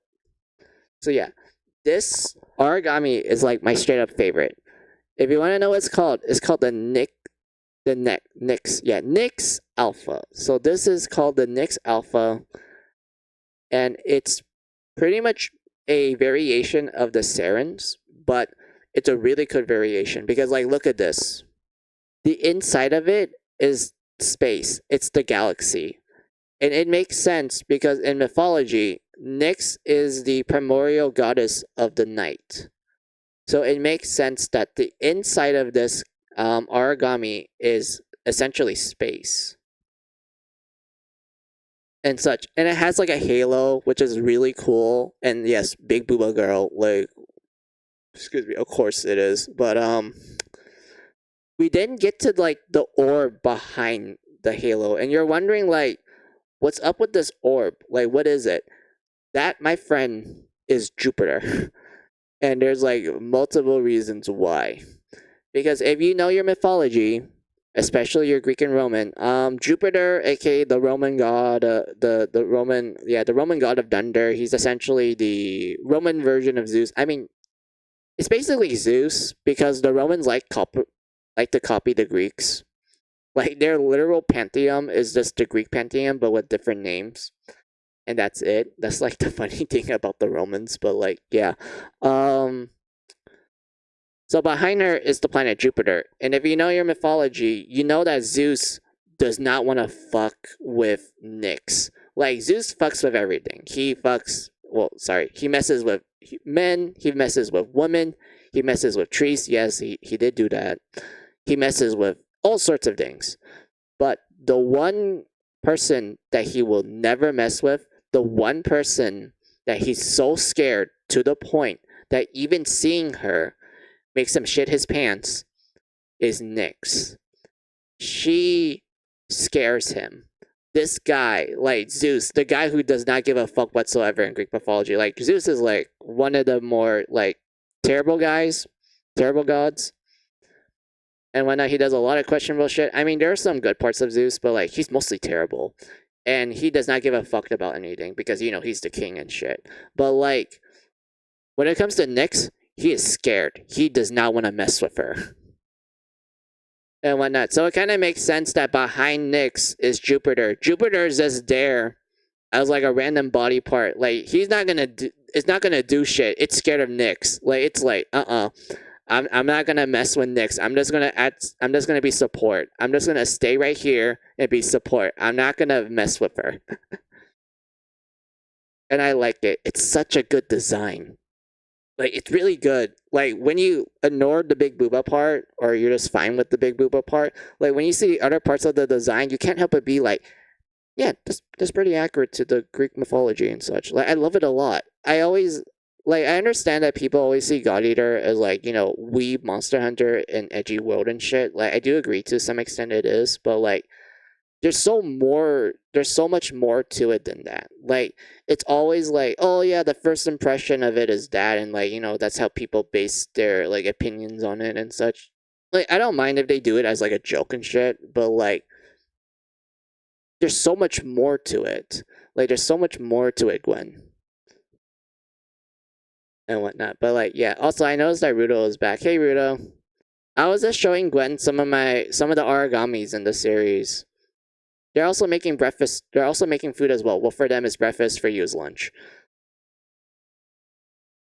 So yeah, this Aragami is like my straight up favorite. If you want to know what it's called Nyx. Yeah, Nyx Alpha. So this is called the Nyx Alpha, and it's pretty much a variation of the Sarens, but it's a really good variation because like look at this. The inside of it is space. It's the galaxy. And it makes sense because in mythology, Nyx is the primordial goddess of the night. So it makes sense that the inside of this Aragami is essentially space and such. And it has like a halo, which is really cool. And yes, big booba girl, like excuse me, of course it is. But we didn't get to like the orb behind the halo. And you're wondering like what's up with this orb? Like what is it? That, my friend, is Jupiter. And there's like multiple reasons why. Because if you know your mythology, especially your Greek and Roman, Jupiter, aka the Roman god, the Roman god of thunder. He's essentially the Roman version of Zeus. I mean, it's basically Zeus because the Romans like to copy the Greeks. Like their literal pantheon is just the Greek pantheon, but with different names, and that's it. That's like the funny thing about the Romans. But like, yeah, um, So behind her is the planet Jupiter. And if you know your mythology, you know that Zeus does not want to fuck with Nyx. Like, Zeus fucks with everything. He messes with men, he messes with women, he messes with trees. Yes, he did do that. He messes with all sorts of things. But the one person that he will never mess with, the one person that he's so scared to the point that even seeing her makes him shit his pants, is Nyx. She scares him. This guy, like Zeus, the guy who does not give a fuck whatsoever in Greek mythology. Like, Zeus is like one of the more like terrible guys, terrible gods. And whatnot, he does a lot of questionable shit. I mean, there are some good parts of Zeus, but like he's mostly terrible. And he does not give a fuck about anything because he's the king and shit. But like when it comes to Nyx, he is scared. He does not want to mess with her. And whatnot. So it kind of makes sense that behind Nyx is Jupiter. Jupiter is just there as like a random body part. Like, he's not gonna do, it's not gonna do shit. It's scared of Nyx. Like, it's like, I'm not gonna mess with Nyx. I'm just gonna be support. I'm just gonna stay right here and be support. I'm not gonna mess with her. And I like it. It's such a good design. Like, it's really good. Like, when you ignore the big booba part, or you're just fine with the big booba part, like, when you see other parts of the design, you can't help but be like, yeah, that's pretty accurate to the Greek mythology and such. Like, I love it a lot. I understand that people always see God Eater as, like, weeb Monster Hunter and edgy world and shit. Like, I do agree to some extent it is, but, like, there's so much more to it than that. Like, it's always like, oh yeah, the first impression of it is that, and like, that's how people base their like opinions on it and such. Like, I don't mind if they do it as like a joke and shit, but like, there's so much more to it. Like, there's so much more to it, Gwen. And whatnot. But like, yeah. Also, I noticed that Rudo is back. Hey, Rudo. I was just showing Gwen some of the Aragamis in the series. They're also making breakfast. They're also making food as well. Well, for them, it's breakfast. For you, is lunch.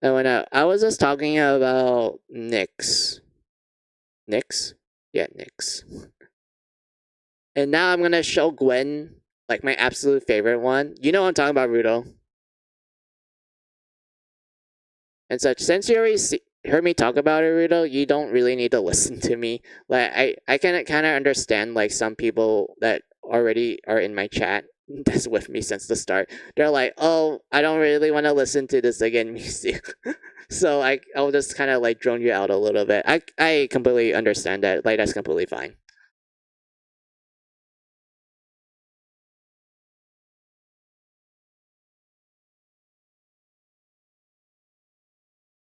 And when I was just talking about Nyx. Nyx? Yeah, Nyx. And now I'm gonna show Gwen, like, my absolute favorite one. You know what I'm talking about, Rudo. And such. Since you already heard me talk about it, Rudo, you don't really need to listen to me. Like, I can kind of understand, like, some people that already are in my chat that's with me since the start. They're like, oh, I don't really want to listen to this again music. So I'll just kind of like drone you out a little bit. I completely understand that. Like, that's completely fine.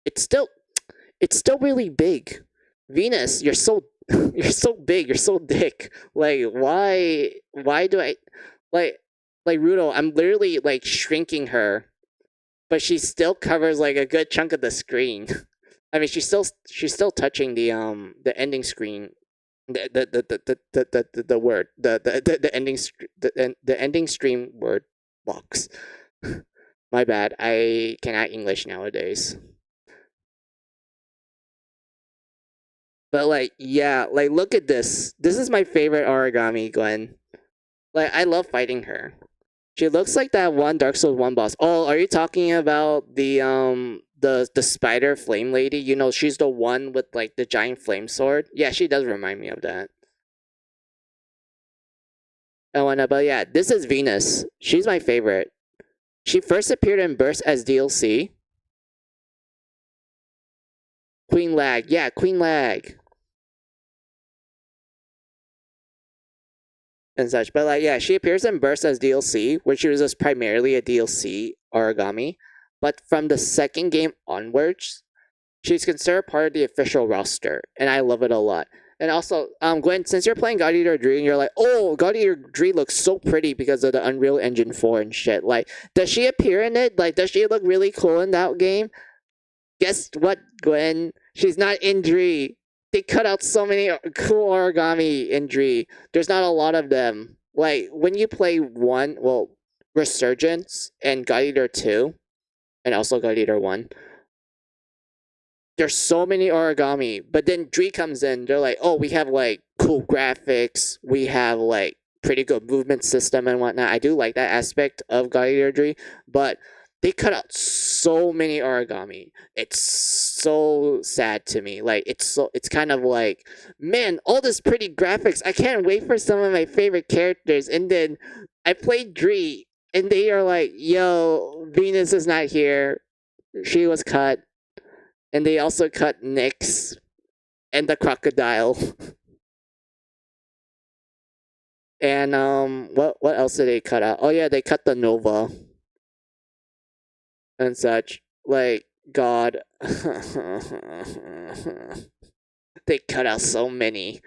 It's still really big. Venus, you're so you're so big, you're so thick. Like, why do I like Rudo, I'm literally like shrinking her, but she still covers like a good chunk of the screen. I mean, she's still touching the ending screen, the word the ending the ending stream word box. My bad. I cannot English nowadays. But like, yeah, like, look at this. This is my favorite Aragami, Gwen. Like, I love fighting her. She looks like that one Dark Souls 1 boss. Oh, are you talking about the spider flame lady? She's the one with like the giant flame sword. Yeah, she does remind me of that. Oh, and but yeah, this is Venus. She's my favorite. She first appeared in Burst as DLC. Queen Lag. Yeah, Queen Lag. And such. But like, yeah, she appears in Burst as DLC, which was just primarily a DLC Aragami. But from the second game onwards, she's considered part of the official roster, and I love it a lot. And also, Gwen, since you're playing God Eater Dree, and you're like, oh, God Eater Dree looks so pretty because of the Unreal Engine 4 and shit. Like, does she appear in it? Like, does she look really cool in that game? Guess what, Gwen? She's not in Dree. They cut out so many cool Aragami in Dree. There's not a lot of them. Like, when you play Resurgence and God Eater 2, and also God Eater 1, there's so many Aragami, but then Dree comes in. They're like, oh, we have like cool graphics. We have like pretty good movement system and whatnot. I do like that aspect of God Eater Dree, but they cut out so many Aragami. It's so sad to me. Like it's kind of like, man, all this pretty graphics. I can't wait for some of my favorite characters. And then I played Dree, and they are like, yo, Venus is not here. She was cut. And they also cut Nyx and the crocodile. And what else did they cut out? Oh yeah, they cut the Nova and such. Like, God. They cut out so many.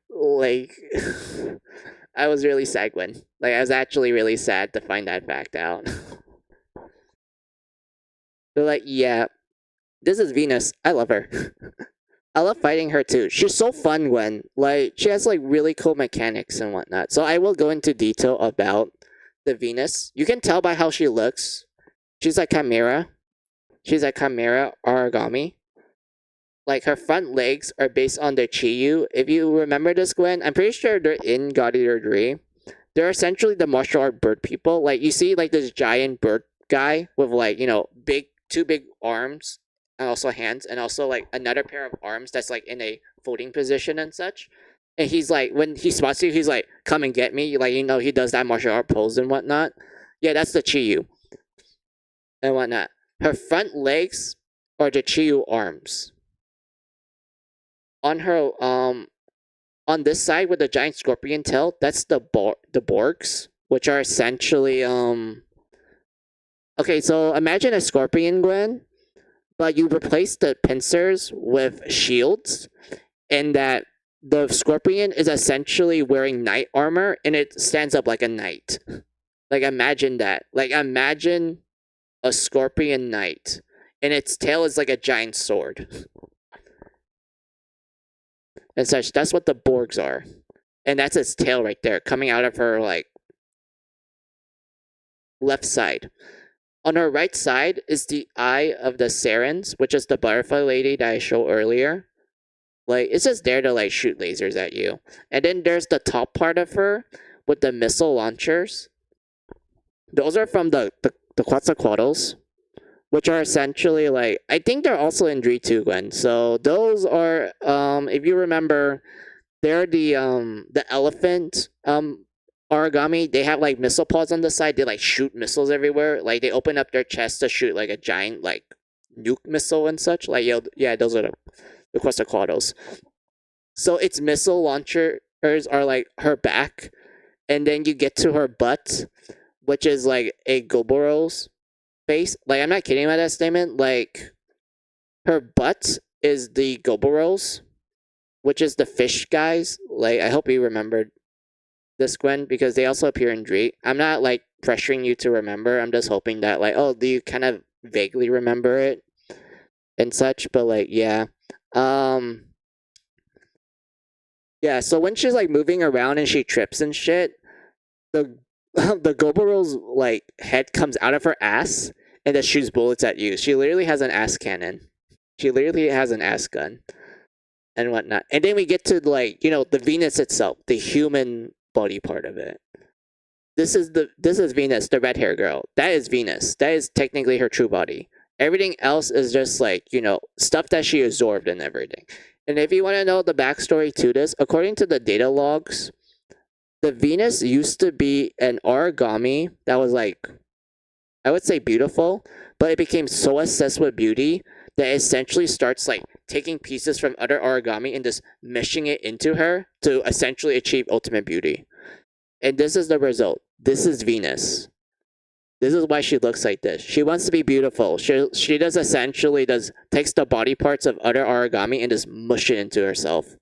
Like, I was really sanguine. Like, I was actually really sad to find that fact out. They're like, yeah, this is Venus. I love her. I love fighting her too. She's so fun when, like, she has like really cool mechanics and whatnot. So I will go into detail about the Venus. You can tell by how she looks. She's like Chimera. She's a Chimera Aragami. Like, her front legs are based on the Chiyu. If you remember this, Gwen, I'm pretty sure they're in God Eater 3. They're essentially the martial art bird people. Like, you see like this giant bird guy with like, you know, two big arms and also hands, and also like another pair of arms that's like in a folding position and such. And he's like, when he spots you, he's like, come and get me. Like, you know, he does that martial art pose and whatnot. Yeah, that's the Chiyu and whatnot. Her front legs are the Chiyu arms. On her on this side with the giant scorpion tail, that's the Borgs, which are essentially okay, so imagine a scorpion, Gwen, but you replace the pincers with shields, and that the scorpion is essentially wearing knight armor, and it stands up like a knight. Like, imagine that. Like, imagine a scorpion knight, and its tail is like a giant sword. And such. That's what the Borgs are. And that's its tail right there, coming out of her, like, left side. On her right side is the eye of the Sarens, which is the butterfly lady that I showed earlier. Like, it's just there to, like, shoot lasers at you. And then there's the top part of her with the missile launchers. Those are from the Quetzalcoatls, which are essentially like, I think they're also in Dree 2, Gwen. So those are, if you remember, they're the elephant Aragami. They have like missile pods on the side. They like shoot missiles everywhere. Like, they open up their chest to shoot like a giant like nuke missile and such. Like, yeah, those are the Quetzalcoatls. So its missile launchers are like her back, and then you get to her butt, which is like a Goboros face. Like, I'm not kidding about that statement. Like, her butt is the Goboros, which is the fish guys. Like, I hope you remembered this, Gwen, because they also appear in Dree. I'm not like pressuring you to remember. I'm just hoping that, like, oh, do you kind of vaguely remember it and such? But like, yeah. Yeah, so when she's like moving around and she trips and shit, the the Goboros like head comes out of her ass and then shoots bullets at you. She literally has an ass cannon. She literally has an ass gun and whatnot. And then we get to, like, you know, the Venus itself, the human body part of it. This is Venus, the red hair girl. That is Venus. That is technically her true body. Everything else is just like, you know, stuff that she absorbed and everything. And if you want to know the backstory to this, according to the data logs, the Venus used to be an Aragami that was like, I would say beautiful, but it became so obsessed with beauty that it essentially starts like taking pieces from other Aragami and just meshing it into her to essentially achieve ultimate beauty. And this is the result. This is Venus. This is why she looks like this. She wants to be beautiful. She does essentially takes the body parts of other Aragami and just mush it into herself.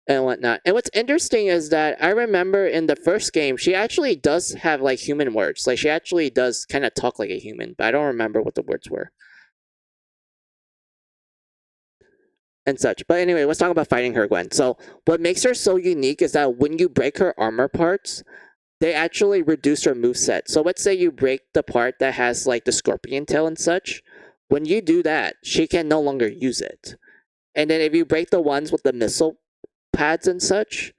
And whatnot. And what's interesting is that I remember in the first game, she actually does have like human words. Like, she actually does kind of talk like a human, but I don't remember what the words were. And such. But anyway, let's talk about fighting her, Gwen. So what makes her so unique is that when you break her armor parts, they actually reduce her moveset. So let's say you break the part that has like the scorpion tail and such. When you do that, she can no longer use it. And then if you break the ones with the missile pads and such,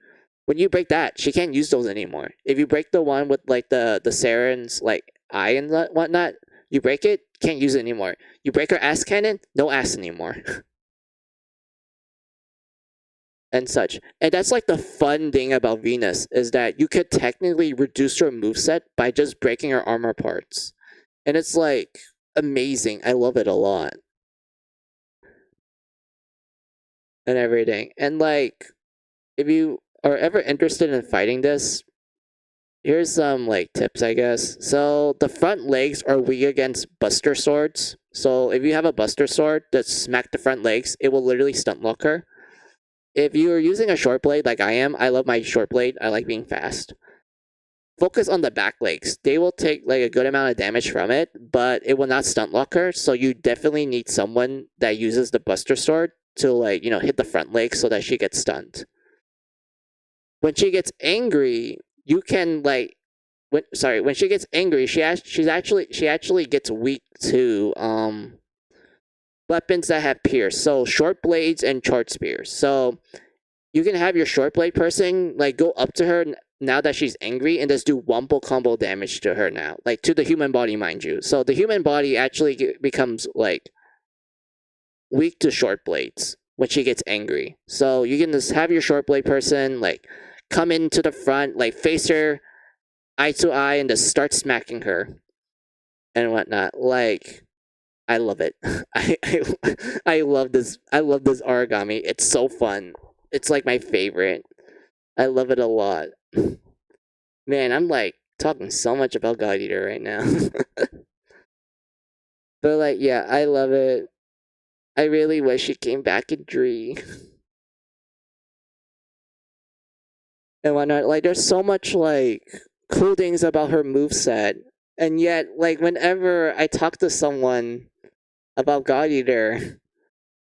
when you break that, she can't use those anymore. If you break the one with like the Saren's like eye and whatnot, you break it, can't use it anymore. You break her ass cannon, no ass anymore. And such. And that's like the fun thing about Venus is that you could technically reduce her moveset by just breaking her armor parts. And it's like amazing. I love it a lot. And everything. And like if you are ever interested in fighting this, here's some like tips, I guess. So the front legs are weak against Buster Swords. So if you have a Buster Sword that smack the front legs, it will literally stunt lock her. If you're using a short blade like I am, I love my short blade. I like being fast. Focus on the back legs. They will take like a good amount of damage from it, but it will not stunt lock her. So you definitely need someone that uses the Buster Sword to like, hit the front leg so that she gets stunned. When she gets angry, you can like when she gets angry, she actually gets weak to weapons that have pierce. So short blades and short spears. So you can have your short blade person like go up to her now that she's angry and just do wombo combo damage to her now, like to the human body, mind you. So the human body actually becomes like weak to short blades when she gets angry. So you can just have your short blade person like come into the front, like face her eye to eye, and just start smacking her and whatnot. Like I love it. I love this. I love this Aragami. It's so fun. It's like my favorite. I love it a lot. Man, I'm like talking so much about God Eater right now. But like, yeah, I love it. I really wish she came back in Dree. And whatnot. Like, there's so much like cool things about her moveset. And yet, like, whenever I talk to someone about God Eater,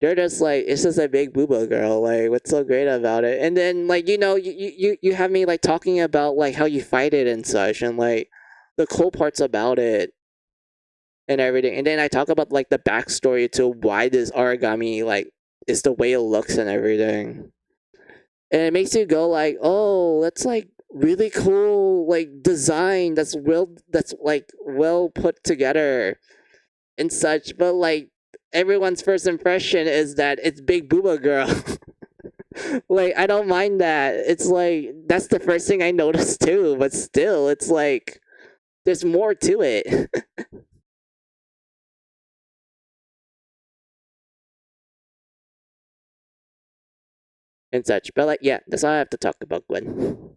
they're just like, it's just a big booba girl. Like, what's so great about it? And then, like, you have me like talking about like how you fight it and such, and like the cool parts about it and everything. And then I talk about like the backstory to why this Aragami like is the way it looks and everything. And it makes you go like, oh, that's like really cool like design. That's like well put together and such. But like everyone's first impression is that it's big booba girl. Like I don't mind that. It's like that's the first thing I noticed too. But still, it's like there's more to it. And such. But like, yeah, that's all I have to talk about, Gwen.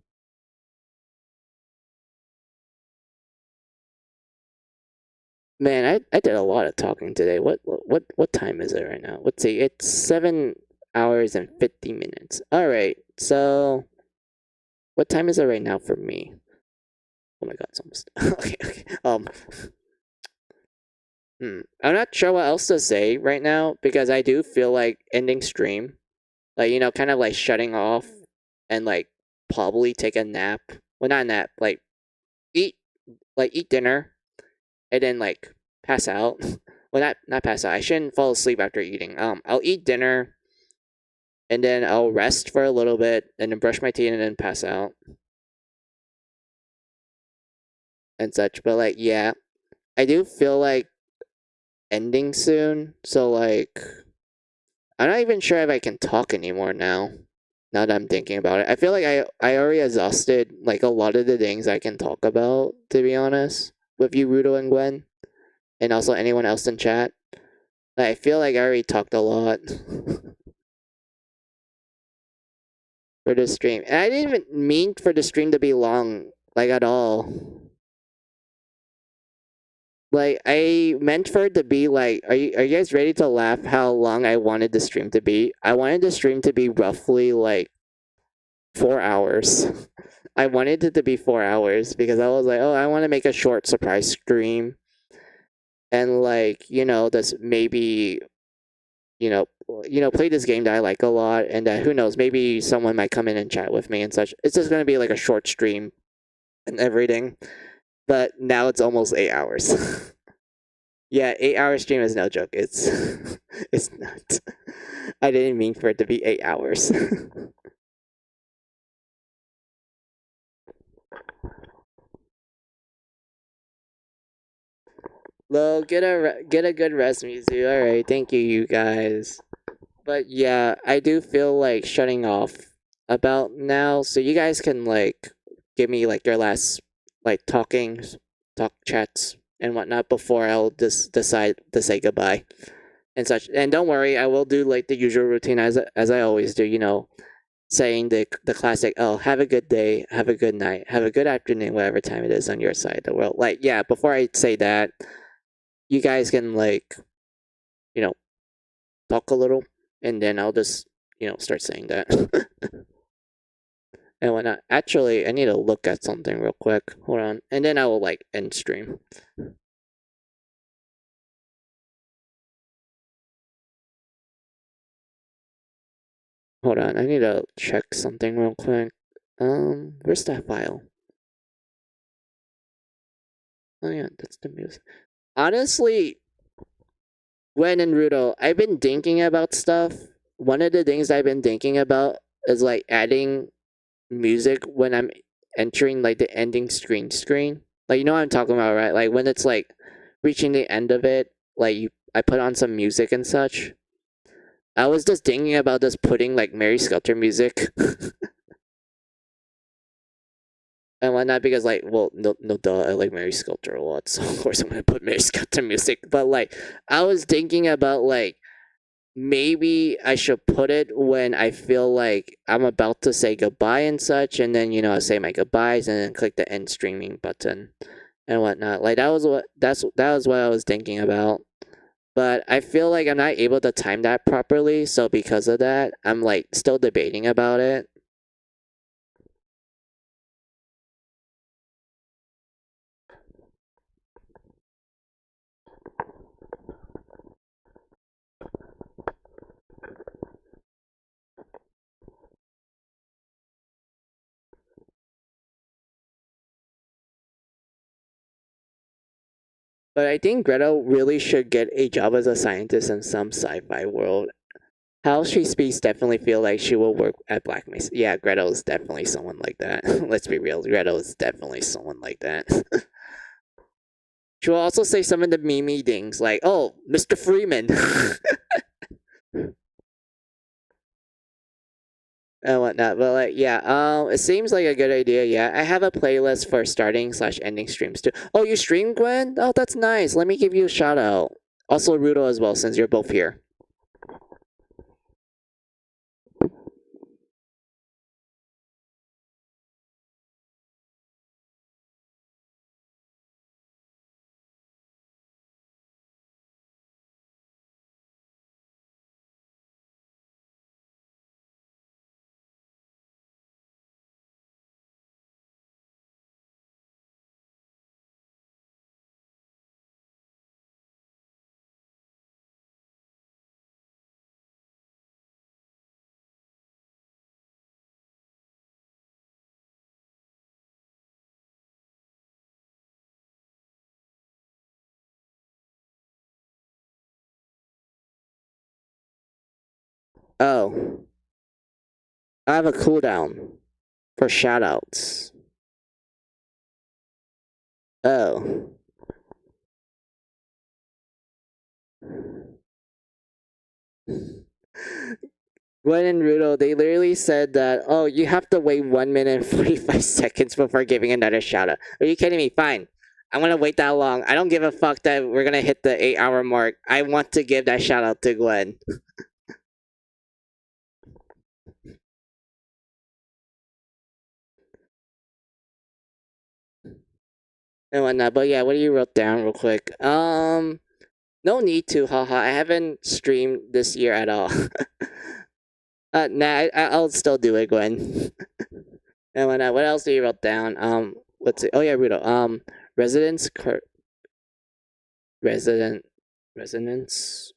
Man, I did a lot of talking today. What time is it right now? Let's see. It's 7 hours and 50 minutes. All right. So, what time is it right now for me? Oh my god, it's almost okay. I'm not sure what else to say right now because I do feel like ending stream, like kind of like shutting off and like probably take a nap. Well, not a nap, like eat dinner and then like pass out. Well, not pass out. I shouldn't fall asleep after eating. I'll eat dinner, and then I'll rest for a little bit, and then brush my teeth, and then pass out, and such. But like, yeah, I do feel like ending soon. So like, I'm not even sure if I can talk anymore now. Now that I'm thinking about it, I feel like I already exhausted like a lot of the things I can talk about. To be honest, with you, Rudo and Gwen, and also anyone else in chat. I feel like I already talked a lot for this stream. And I didn't even mean for the stream to be long, like at all. Like I meant for it to be like, are you guys ready to laugh how long I wanted the stream to be? I wanted the stream to be roughly like 4 hours. I wanted it to be 4 hours because I was like, oh, I want to make a short surprise stream. And like, that's maybe play this game that I like a lot, and who knows, maybe someone might come in and chat with me and such. It's just gonna be like a short stream and everything. But now it's almost 8 hours. Yeah, 8 hour stream is no joke. It's it's not. I didn't mean for it to be 8 hours. Well, get a good rest, Mizu. All right, thank you, you guys. But yeah, I do feel like shutting off about now, so you guys can like give me like your last like talk chats and whatnot before I'll just decide to say goodbye and such. And don't worry, I will do like the usual routine as I always do. You know, saying the classic, "Oh, have a good day, have a good night, have a good afternoon, whatever time it is on your side of the world." Like, yeah, before I say that, you guys can like you know talk a little, and then I'll just start saying that. And whatnot. Actually, I need to look at something real quick. Hold on, and then I will like end stream. Hold on, I need to check something real quick. Where's that file? Oh yeah, that's the music. Honestly, Gwen and Rudo, I've been thinking about stuff. One of the things I've been thinking about is like adding music when I'm entering like the ending screen. Like you know what I'm talking about, right? Like when it's like reaching the end of it, like I put on some music and such. I was just thinking about just putting like Mary Skelter music and whatnot because like well no duh I like Mary Skelter a lot, so of course I'm gonna put Mary Skelter music. But like I was thinking about like maybe I should put it when I feel like I'm about to say goodbye and such, and then I say my goodbyes and then click the end streaming button and whatnot. Like that was what I was thinking about. But I feel like I'm not able to time that properly, so because of that, I'm like still debating about it. But I think Greta really should get a job as a scientist in some sci-fi world. How she speaks definitely feel like she will work at Black Mesa. Yeah, Greta is definitely someone like that. Let's be real, Greta is definitely someone like that. She will also say some of the meme things like, "Oh, Mr. Freeman," and whatnot. But like, yeah, it seems like a good idea. Yeah, I have a playlist for starting/ending streams too. Oh, you stream, Gwen? Oh, that's nice. Let me give you a shout out. Also, Rudo as well, since you're both here. Oh, I have a cooldown for shoutouts. Oh. Gwen and Rudo, they literally said that, oh, you have to wait 1 minute and 45 seconds before giving another shout out. Are you kidding me? Fine. I'm gonna wait that long. I don't give a fuck that we're gonna hit the 8 hour mark. I want to give that shout out to Gwen. And whatnot. But yeah, what do you wrote down real quick? No need to, haha. I haven't streamed this year at all. Nah, I'll still do it, Gwen. And whatnot. What else do you wrote down? Let's see. Oh yeah, Rudo. Residence, resident, resonance.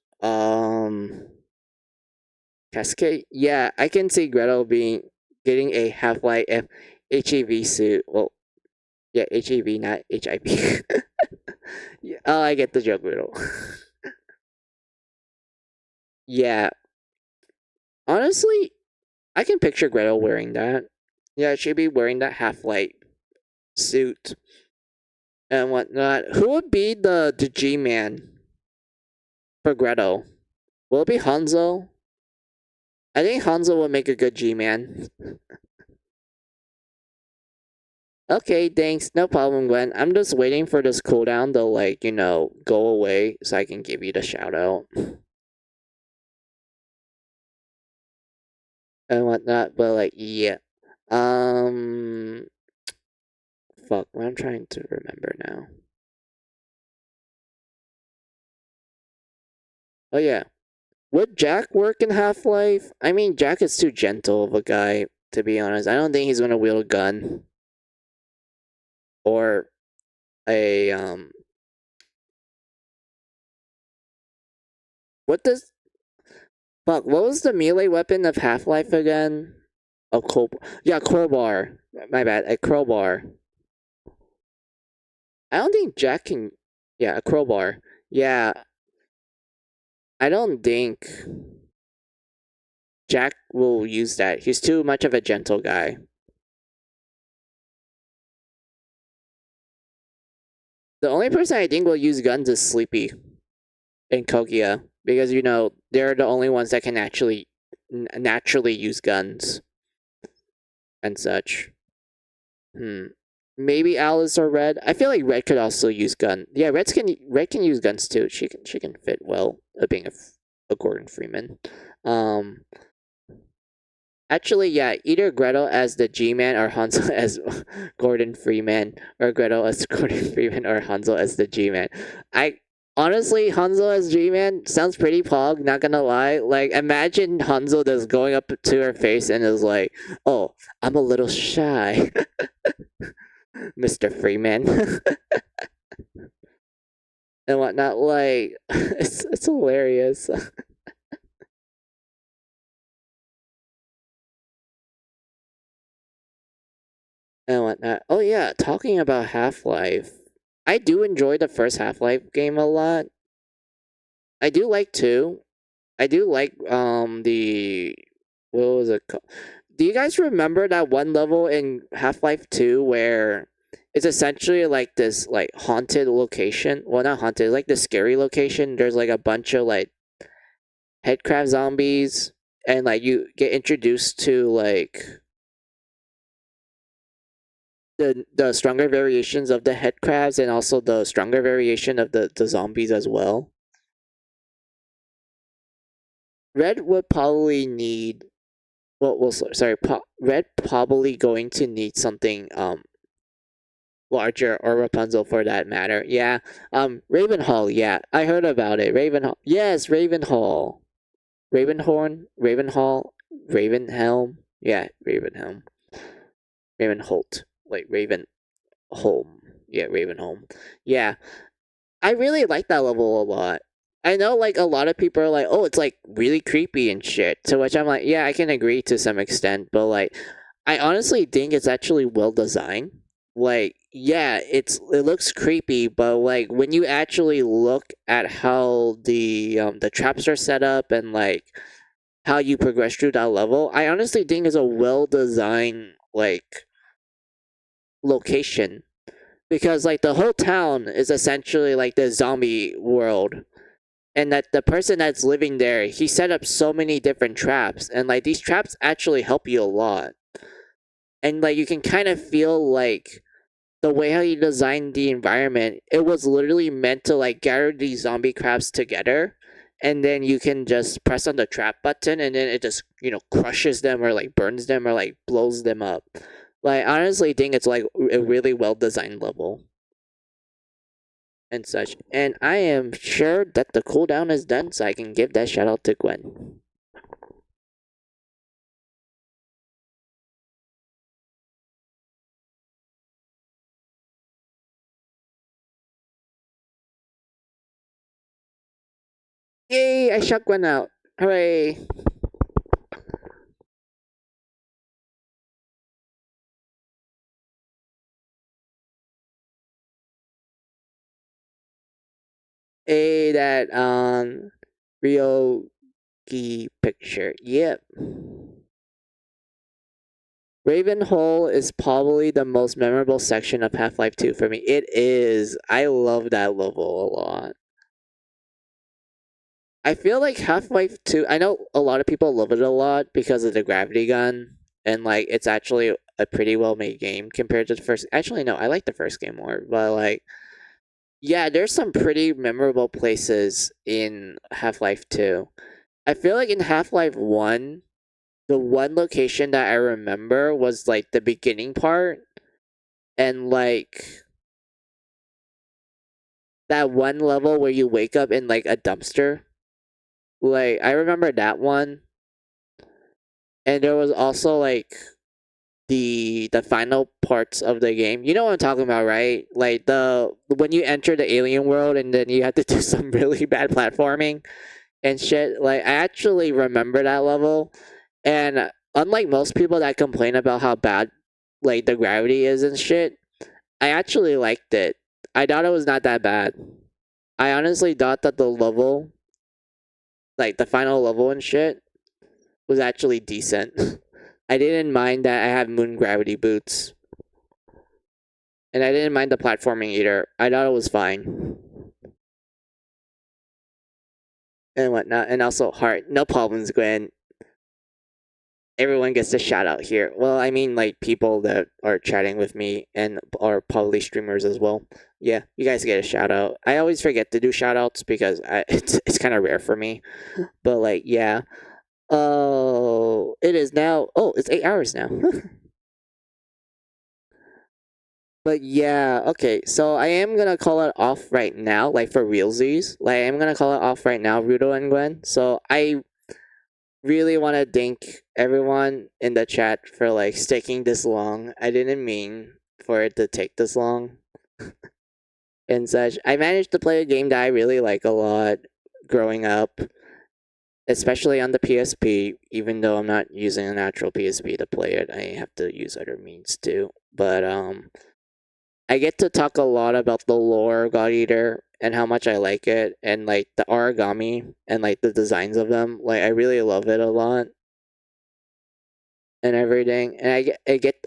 Cascade. Yeah, I can see Gretel being getting a Half-Life HEV suit. Well, Yeah, HEV, not HIP. Yeah, oh, I get the joke, Riddle. Yeah, honestly, I can picture Gretel wearing that. Yeah, she'd be wearing that half-light suit and whatnot. Who would be the G-Man for Gretel? Will it be Hanzo? I think Hanzo would make a good G-Man. Okay, thanks. No problem, Gwen. I'm just waiting for this cooldown to, like, go away so I can give you the shout out and whatnot. But, like, yeah. Um, fuck, what I'm trying to remember now. Oh, yeah. Would Jack work in Half Life? I mean, Jack is too gentle of a guy, to be honest. I don't think he's gonna wield a gun or a What does fuck? What was the melee weapon of Half Life again? Oh, yeah, crowbar. My bad, a crowbar. I don't think Jack can. Yeah, a crowbar. Yeah, I don't think Jack will use that. He's too much of a gentle guy. The only person I think will use guns is Sleepy and Kogia because they're the only ones that can actually naturally use guns and such. Maybe Alice or Red. I feel like Red could also use gun. Yeah, Red can use guns too. She can fit well being a Gordon Freeman. Actually, yeah, either Gretel as the G-Man or Hansel as Gordon Freeman, or Gretel as Gordon Freeman or Hansel as the G-Man. I honestly, Hansel as G-Man sounds pretty pog. Not gonna lie. Like, imagine Hansel just going up to her face and is like, "Oh, I'm a little shy, Mr. Freeman," and whatnot. Like, it's hilarious. And whatnot. Oh yeah, talking about Half Life, I do enjoy the first Half Life game a lot. I do like two. I do like the what was it called? Do you guys remember that one level in Half Life 2 where it's essentially like this like haunted location? Well, not haunted, like the scary location. There's like a bunch of like headcraft zombies, and like you get introduced to like the stronger variations of the head crabs and also the stronger variation of the zombies as well. Red would probably need sorry, Red probably going to need something larger, or Rapunzel for that matter. Yeah. Ravenhall, yeah. I heard about it. Ravenhall. Yes, Ravenhall. Ravenhorn, Ravenhall, Ravenhelm. Yeah, Ravenhelm. Ravenholt. Like Ravenholm. Yeah, Ravenholm. Yeah. I really like that level a lot. I know, like, a lot of people are like, oh, it's, like, really creepy and shit. To which I'm like, yeah, I can agree to some extent, but, like, I honestly think it's actually well designed. Like, yeah, it looks creepy, but, like, when you actually look at how the traps are set up and, like, how you progress through that level, I honestly think it's a well designed, like, location, because like the whole town is essentially like the zombie world, and that the person that's living there, he set up so many different traps, and like these traps actually help you a lot, and like you can kind of feel like the way how you designed the environment, it was literally meant to like gather these zombie crabs together, and then you can just press on the trap button and then it just crushes them or like burns them or like blows them up. Like, I honestly think it's like a really well designed level and such. And I am sure that the cooldown is done, so I can give that shout out to Gwen. Yay! I shot Gwen out. Hooray! that Ryogi picture. Yep. Ravenhole is probably the most memorable section of Half-Life 2 for me. It is. I love that level a lot. I feel like Half-Life 2, I know a lot of people love it a lot because of the gravity gun, and like it's actually a pretty well made game compared to the first. Actually, no, I like the first game more, but like, yeah, there's some pretty memorable places in Half-Life 2. I feel like in Half-Life 1, the one location that I remember was like the beginning part, and like that one level where you wake up in like a dumpster. Like I remember that one, and there was also like the final parts of the game. You know what I'm talking about, right? Like the when you enter the alien world and then you have to do some really bad platforming and shit. Like I actually remember that level, and unlike most people that complain about how bad like the gravity is and shit, I actually liked it. I thought it was not that bad. I honestly thought that the level, like the final level and shit, was actually decent. I didn't mind that I have moon gravity boots. And I didn't mind the platforming either. I thought it was fine. And whatnot. And also heart. No problems, Gwen. Everyone gets a shout out here. Well, I mean like people that are chatting with me and are probably streamers as well. Yeah, you guys get a shout out. I always forget to do shout outs because it's kind of rare for me. But like, yeah. Oh, it is now. Oh, it's 8 hours now. But yeah, okay. So I am gonna call it off right now, like for realsies. Like I'm gonna call it off right now, Rudo and Gwen. So I really want to thank everyone in the chat for like sticking this long. I didn't mean for it to take this long and such. I managed to play a game that I really like a lot growing up, especially on the PSP. Even though I'm not using an actual PSP to play it, I have to use other means too. But I get to talk a lot about the lore of God Eater and how much I like it, and like the Aragami and like the designs of them. Like I really love it a lot and everything. And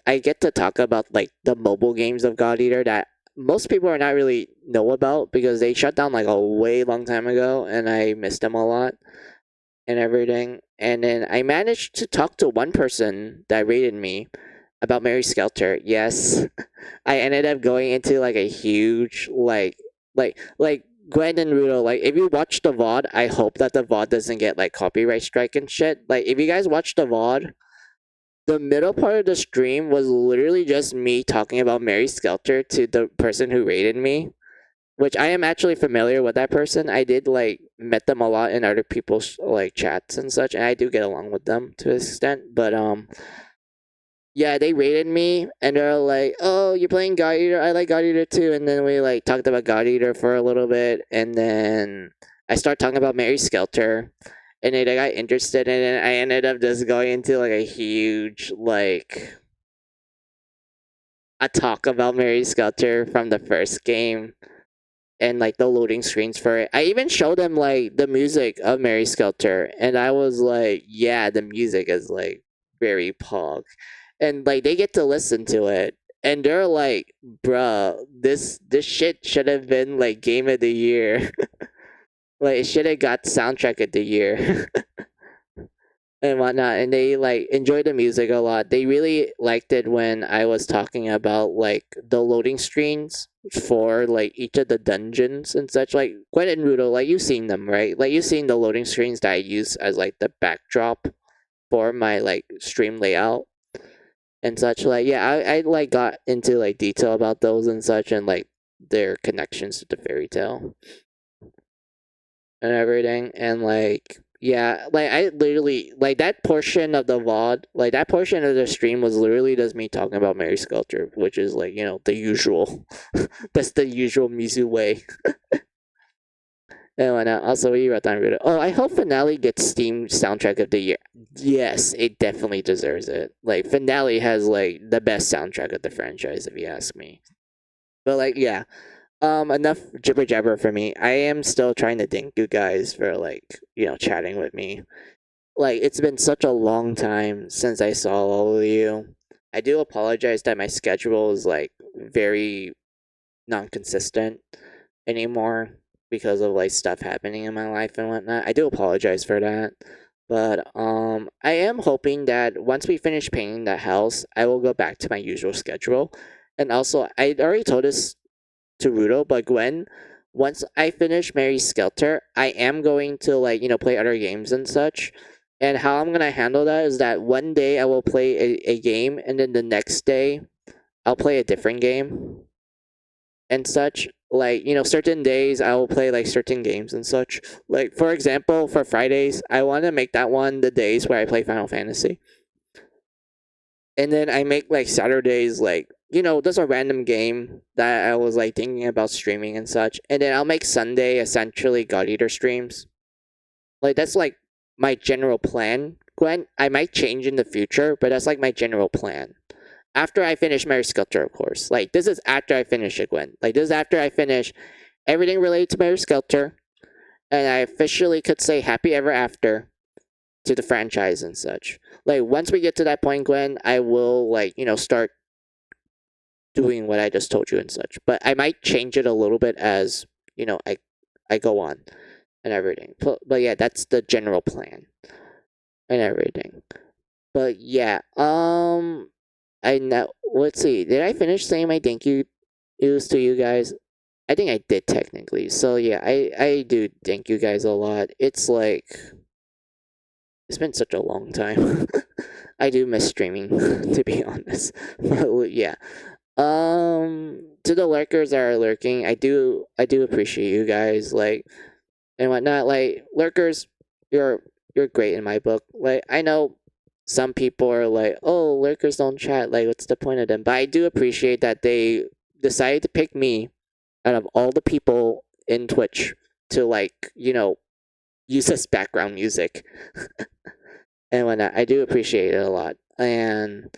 I get to talk about like the mobile games of God Eater that most people are not really know about because they shut down like a way long time ago, and I miss them a lot and everything. And then I managed to talk to one person that rated me about Mary Skelter. Yes, I ended up going into like a huge like Gwen and Rudo. Like if you watch the VOD, I hope that the VOD doesn't get like copyright strike and shit. Like if you guys watch the VOD, the middle part of the stream was literally just me talking about Mary Skelter to the person who rated me, which I am actually familiar with that person. I did like met them a lot in other people's like chats and such, and I do get along with them to an extent. But yeah, they rated me and they're like, "Oh, you're playing God Eater. I like God Eater too." And then we like talked about God Eater for a little bit, and then I start talking about Mary Skelter, and then I got interested in it. I ended up just going into like a huge like a talk about Mary Skelter from the first game and like the loading screens for it. I even showed them like the music of Mary Skelter, and I was like, "Yeah, the music is like very pog," and like they get to listen to it, and they're like, "Bruh, this shit should have been like game of the year. Like it should have got soundtrack of the year." And whatnot, and they like enjoy the music a lot. They really liked it when I was talking about like the loading screens for like each of the dungeons and such. Like Gwen and Rudo, like you've seen them, right? Like you've seen the loading screens that I use as like the backdrop for my like stream layout and such. Like yeah, I like got into like detail about those and such, and like their connections to the fairy tale and everything. And like yeah, like I literally like that portion of the VOD, like that portion of the stream was literally just me talking about Mary Sculpture, which is like, you know, the usual. That's the usual Mizu way. And whatnot. Also, we wrote down video. Oh, I hope Finale gets Steam soundtrack of the year. Yes, it definitely deserves it. Like Finale has like the best soundtrack of the franchise, if you ask me. But like, yeah. enough jibber jabber for me. I am still trying to thank you guys for like, chatting with me. Like, it's been such a long time since I saw all of you. I do apologize that my schedule is like very non-consistent anymore because of like stuff happening in my life and whatnot. I do apologize for that. But I am hoping that once we finish painting the house, I will go back to my usual schedule. And also, I already told this to Rudo, but Gwen, once I finish Mary's Skelter, I am going to like, play other games and such. And how I'm gonna handle that is that one day I will play a game, and then the next day I'll play a different game and such. Like, certain days I will play like certain games and such. Like, for example, for Fridays, I want to make that one the days where I play Final Fantasy. And then I make like Saturdays, like, just a random game that I was like thinking about streaming and such. And then I'll make Sunday essentially God Eater streams. Like, that's like my general plan, Gwen. I might change in the future, but that's like my general plan. After I finish Mary Skelter, of course. Like, this is after I finish it, Gwen. Like, this is after I finish everything related to Mary Skelter, and I officially could say happy ever after to the franchise and such. Like, once we get to that point, Gwen, I will, like, start doing what I just told you and such. But I might change it a little bit as, I go on and everything. But yeah, that's the general plan and everything. But yeah, I know. Let's see. Did I finish saying my thank yous to you guys? I think I did technically. So yeah, I do thank you guys a lot. It's like it's been such a long time. I do miss streaming, to be honest. But yeah. To the lurkers that are lurking, I do appreciate you guys, like, and whatnot. Like, lurkers, you're great in my book. Like, I know some people are like, oh, lurkers don't chat, like, what's the point of them? But I do appreciate that they decided to pick me out of all the people in Twitch to, like, use as background music and whatnot. I do appreciate it a lot. And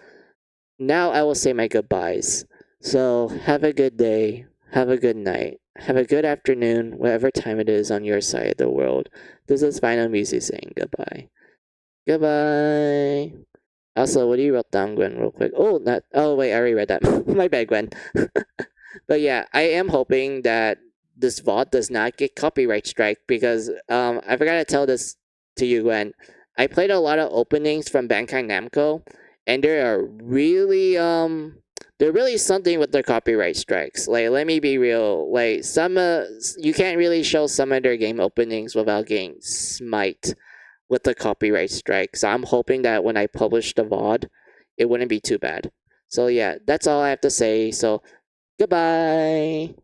now I will say my goodbyes. So have a good day, have a good night, have a good afternoon, whatever time it is on your side of the world. This is Final Music saying goodbye. Goodbye. Also, what do you wrote down, Gwen, real quick? Oh, not. Oh, wait, I already read that. My bad, Gwen. But yeah, I am hoping that this VOD does not get copyright strike because I forgot to tell this to you, Gwen. I played a lot of openings from Bandai Namco, and they are really they're really something with their copyright strikes. Like, let me be real. Like, some you can't really show some of their game openings without getting smite with the copyright strike. So I'm hoping that when I publish the VOD, it wouldn't be too bad. So yeah, that's all I have to say. So goodbye.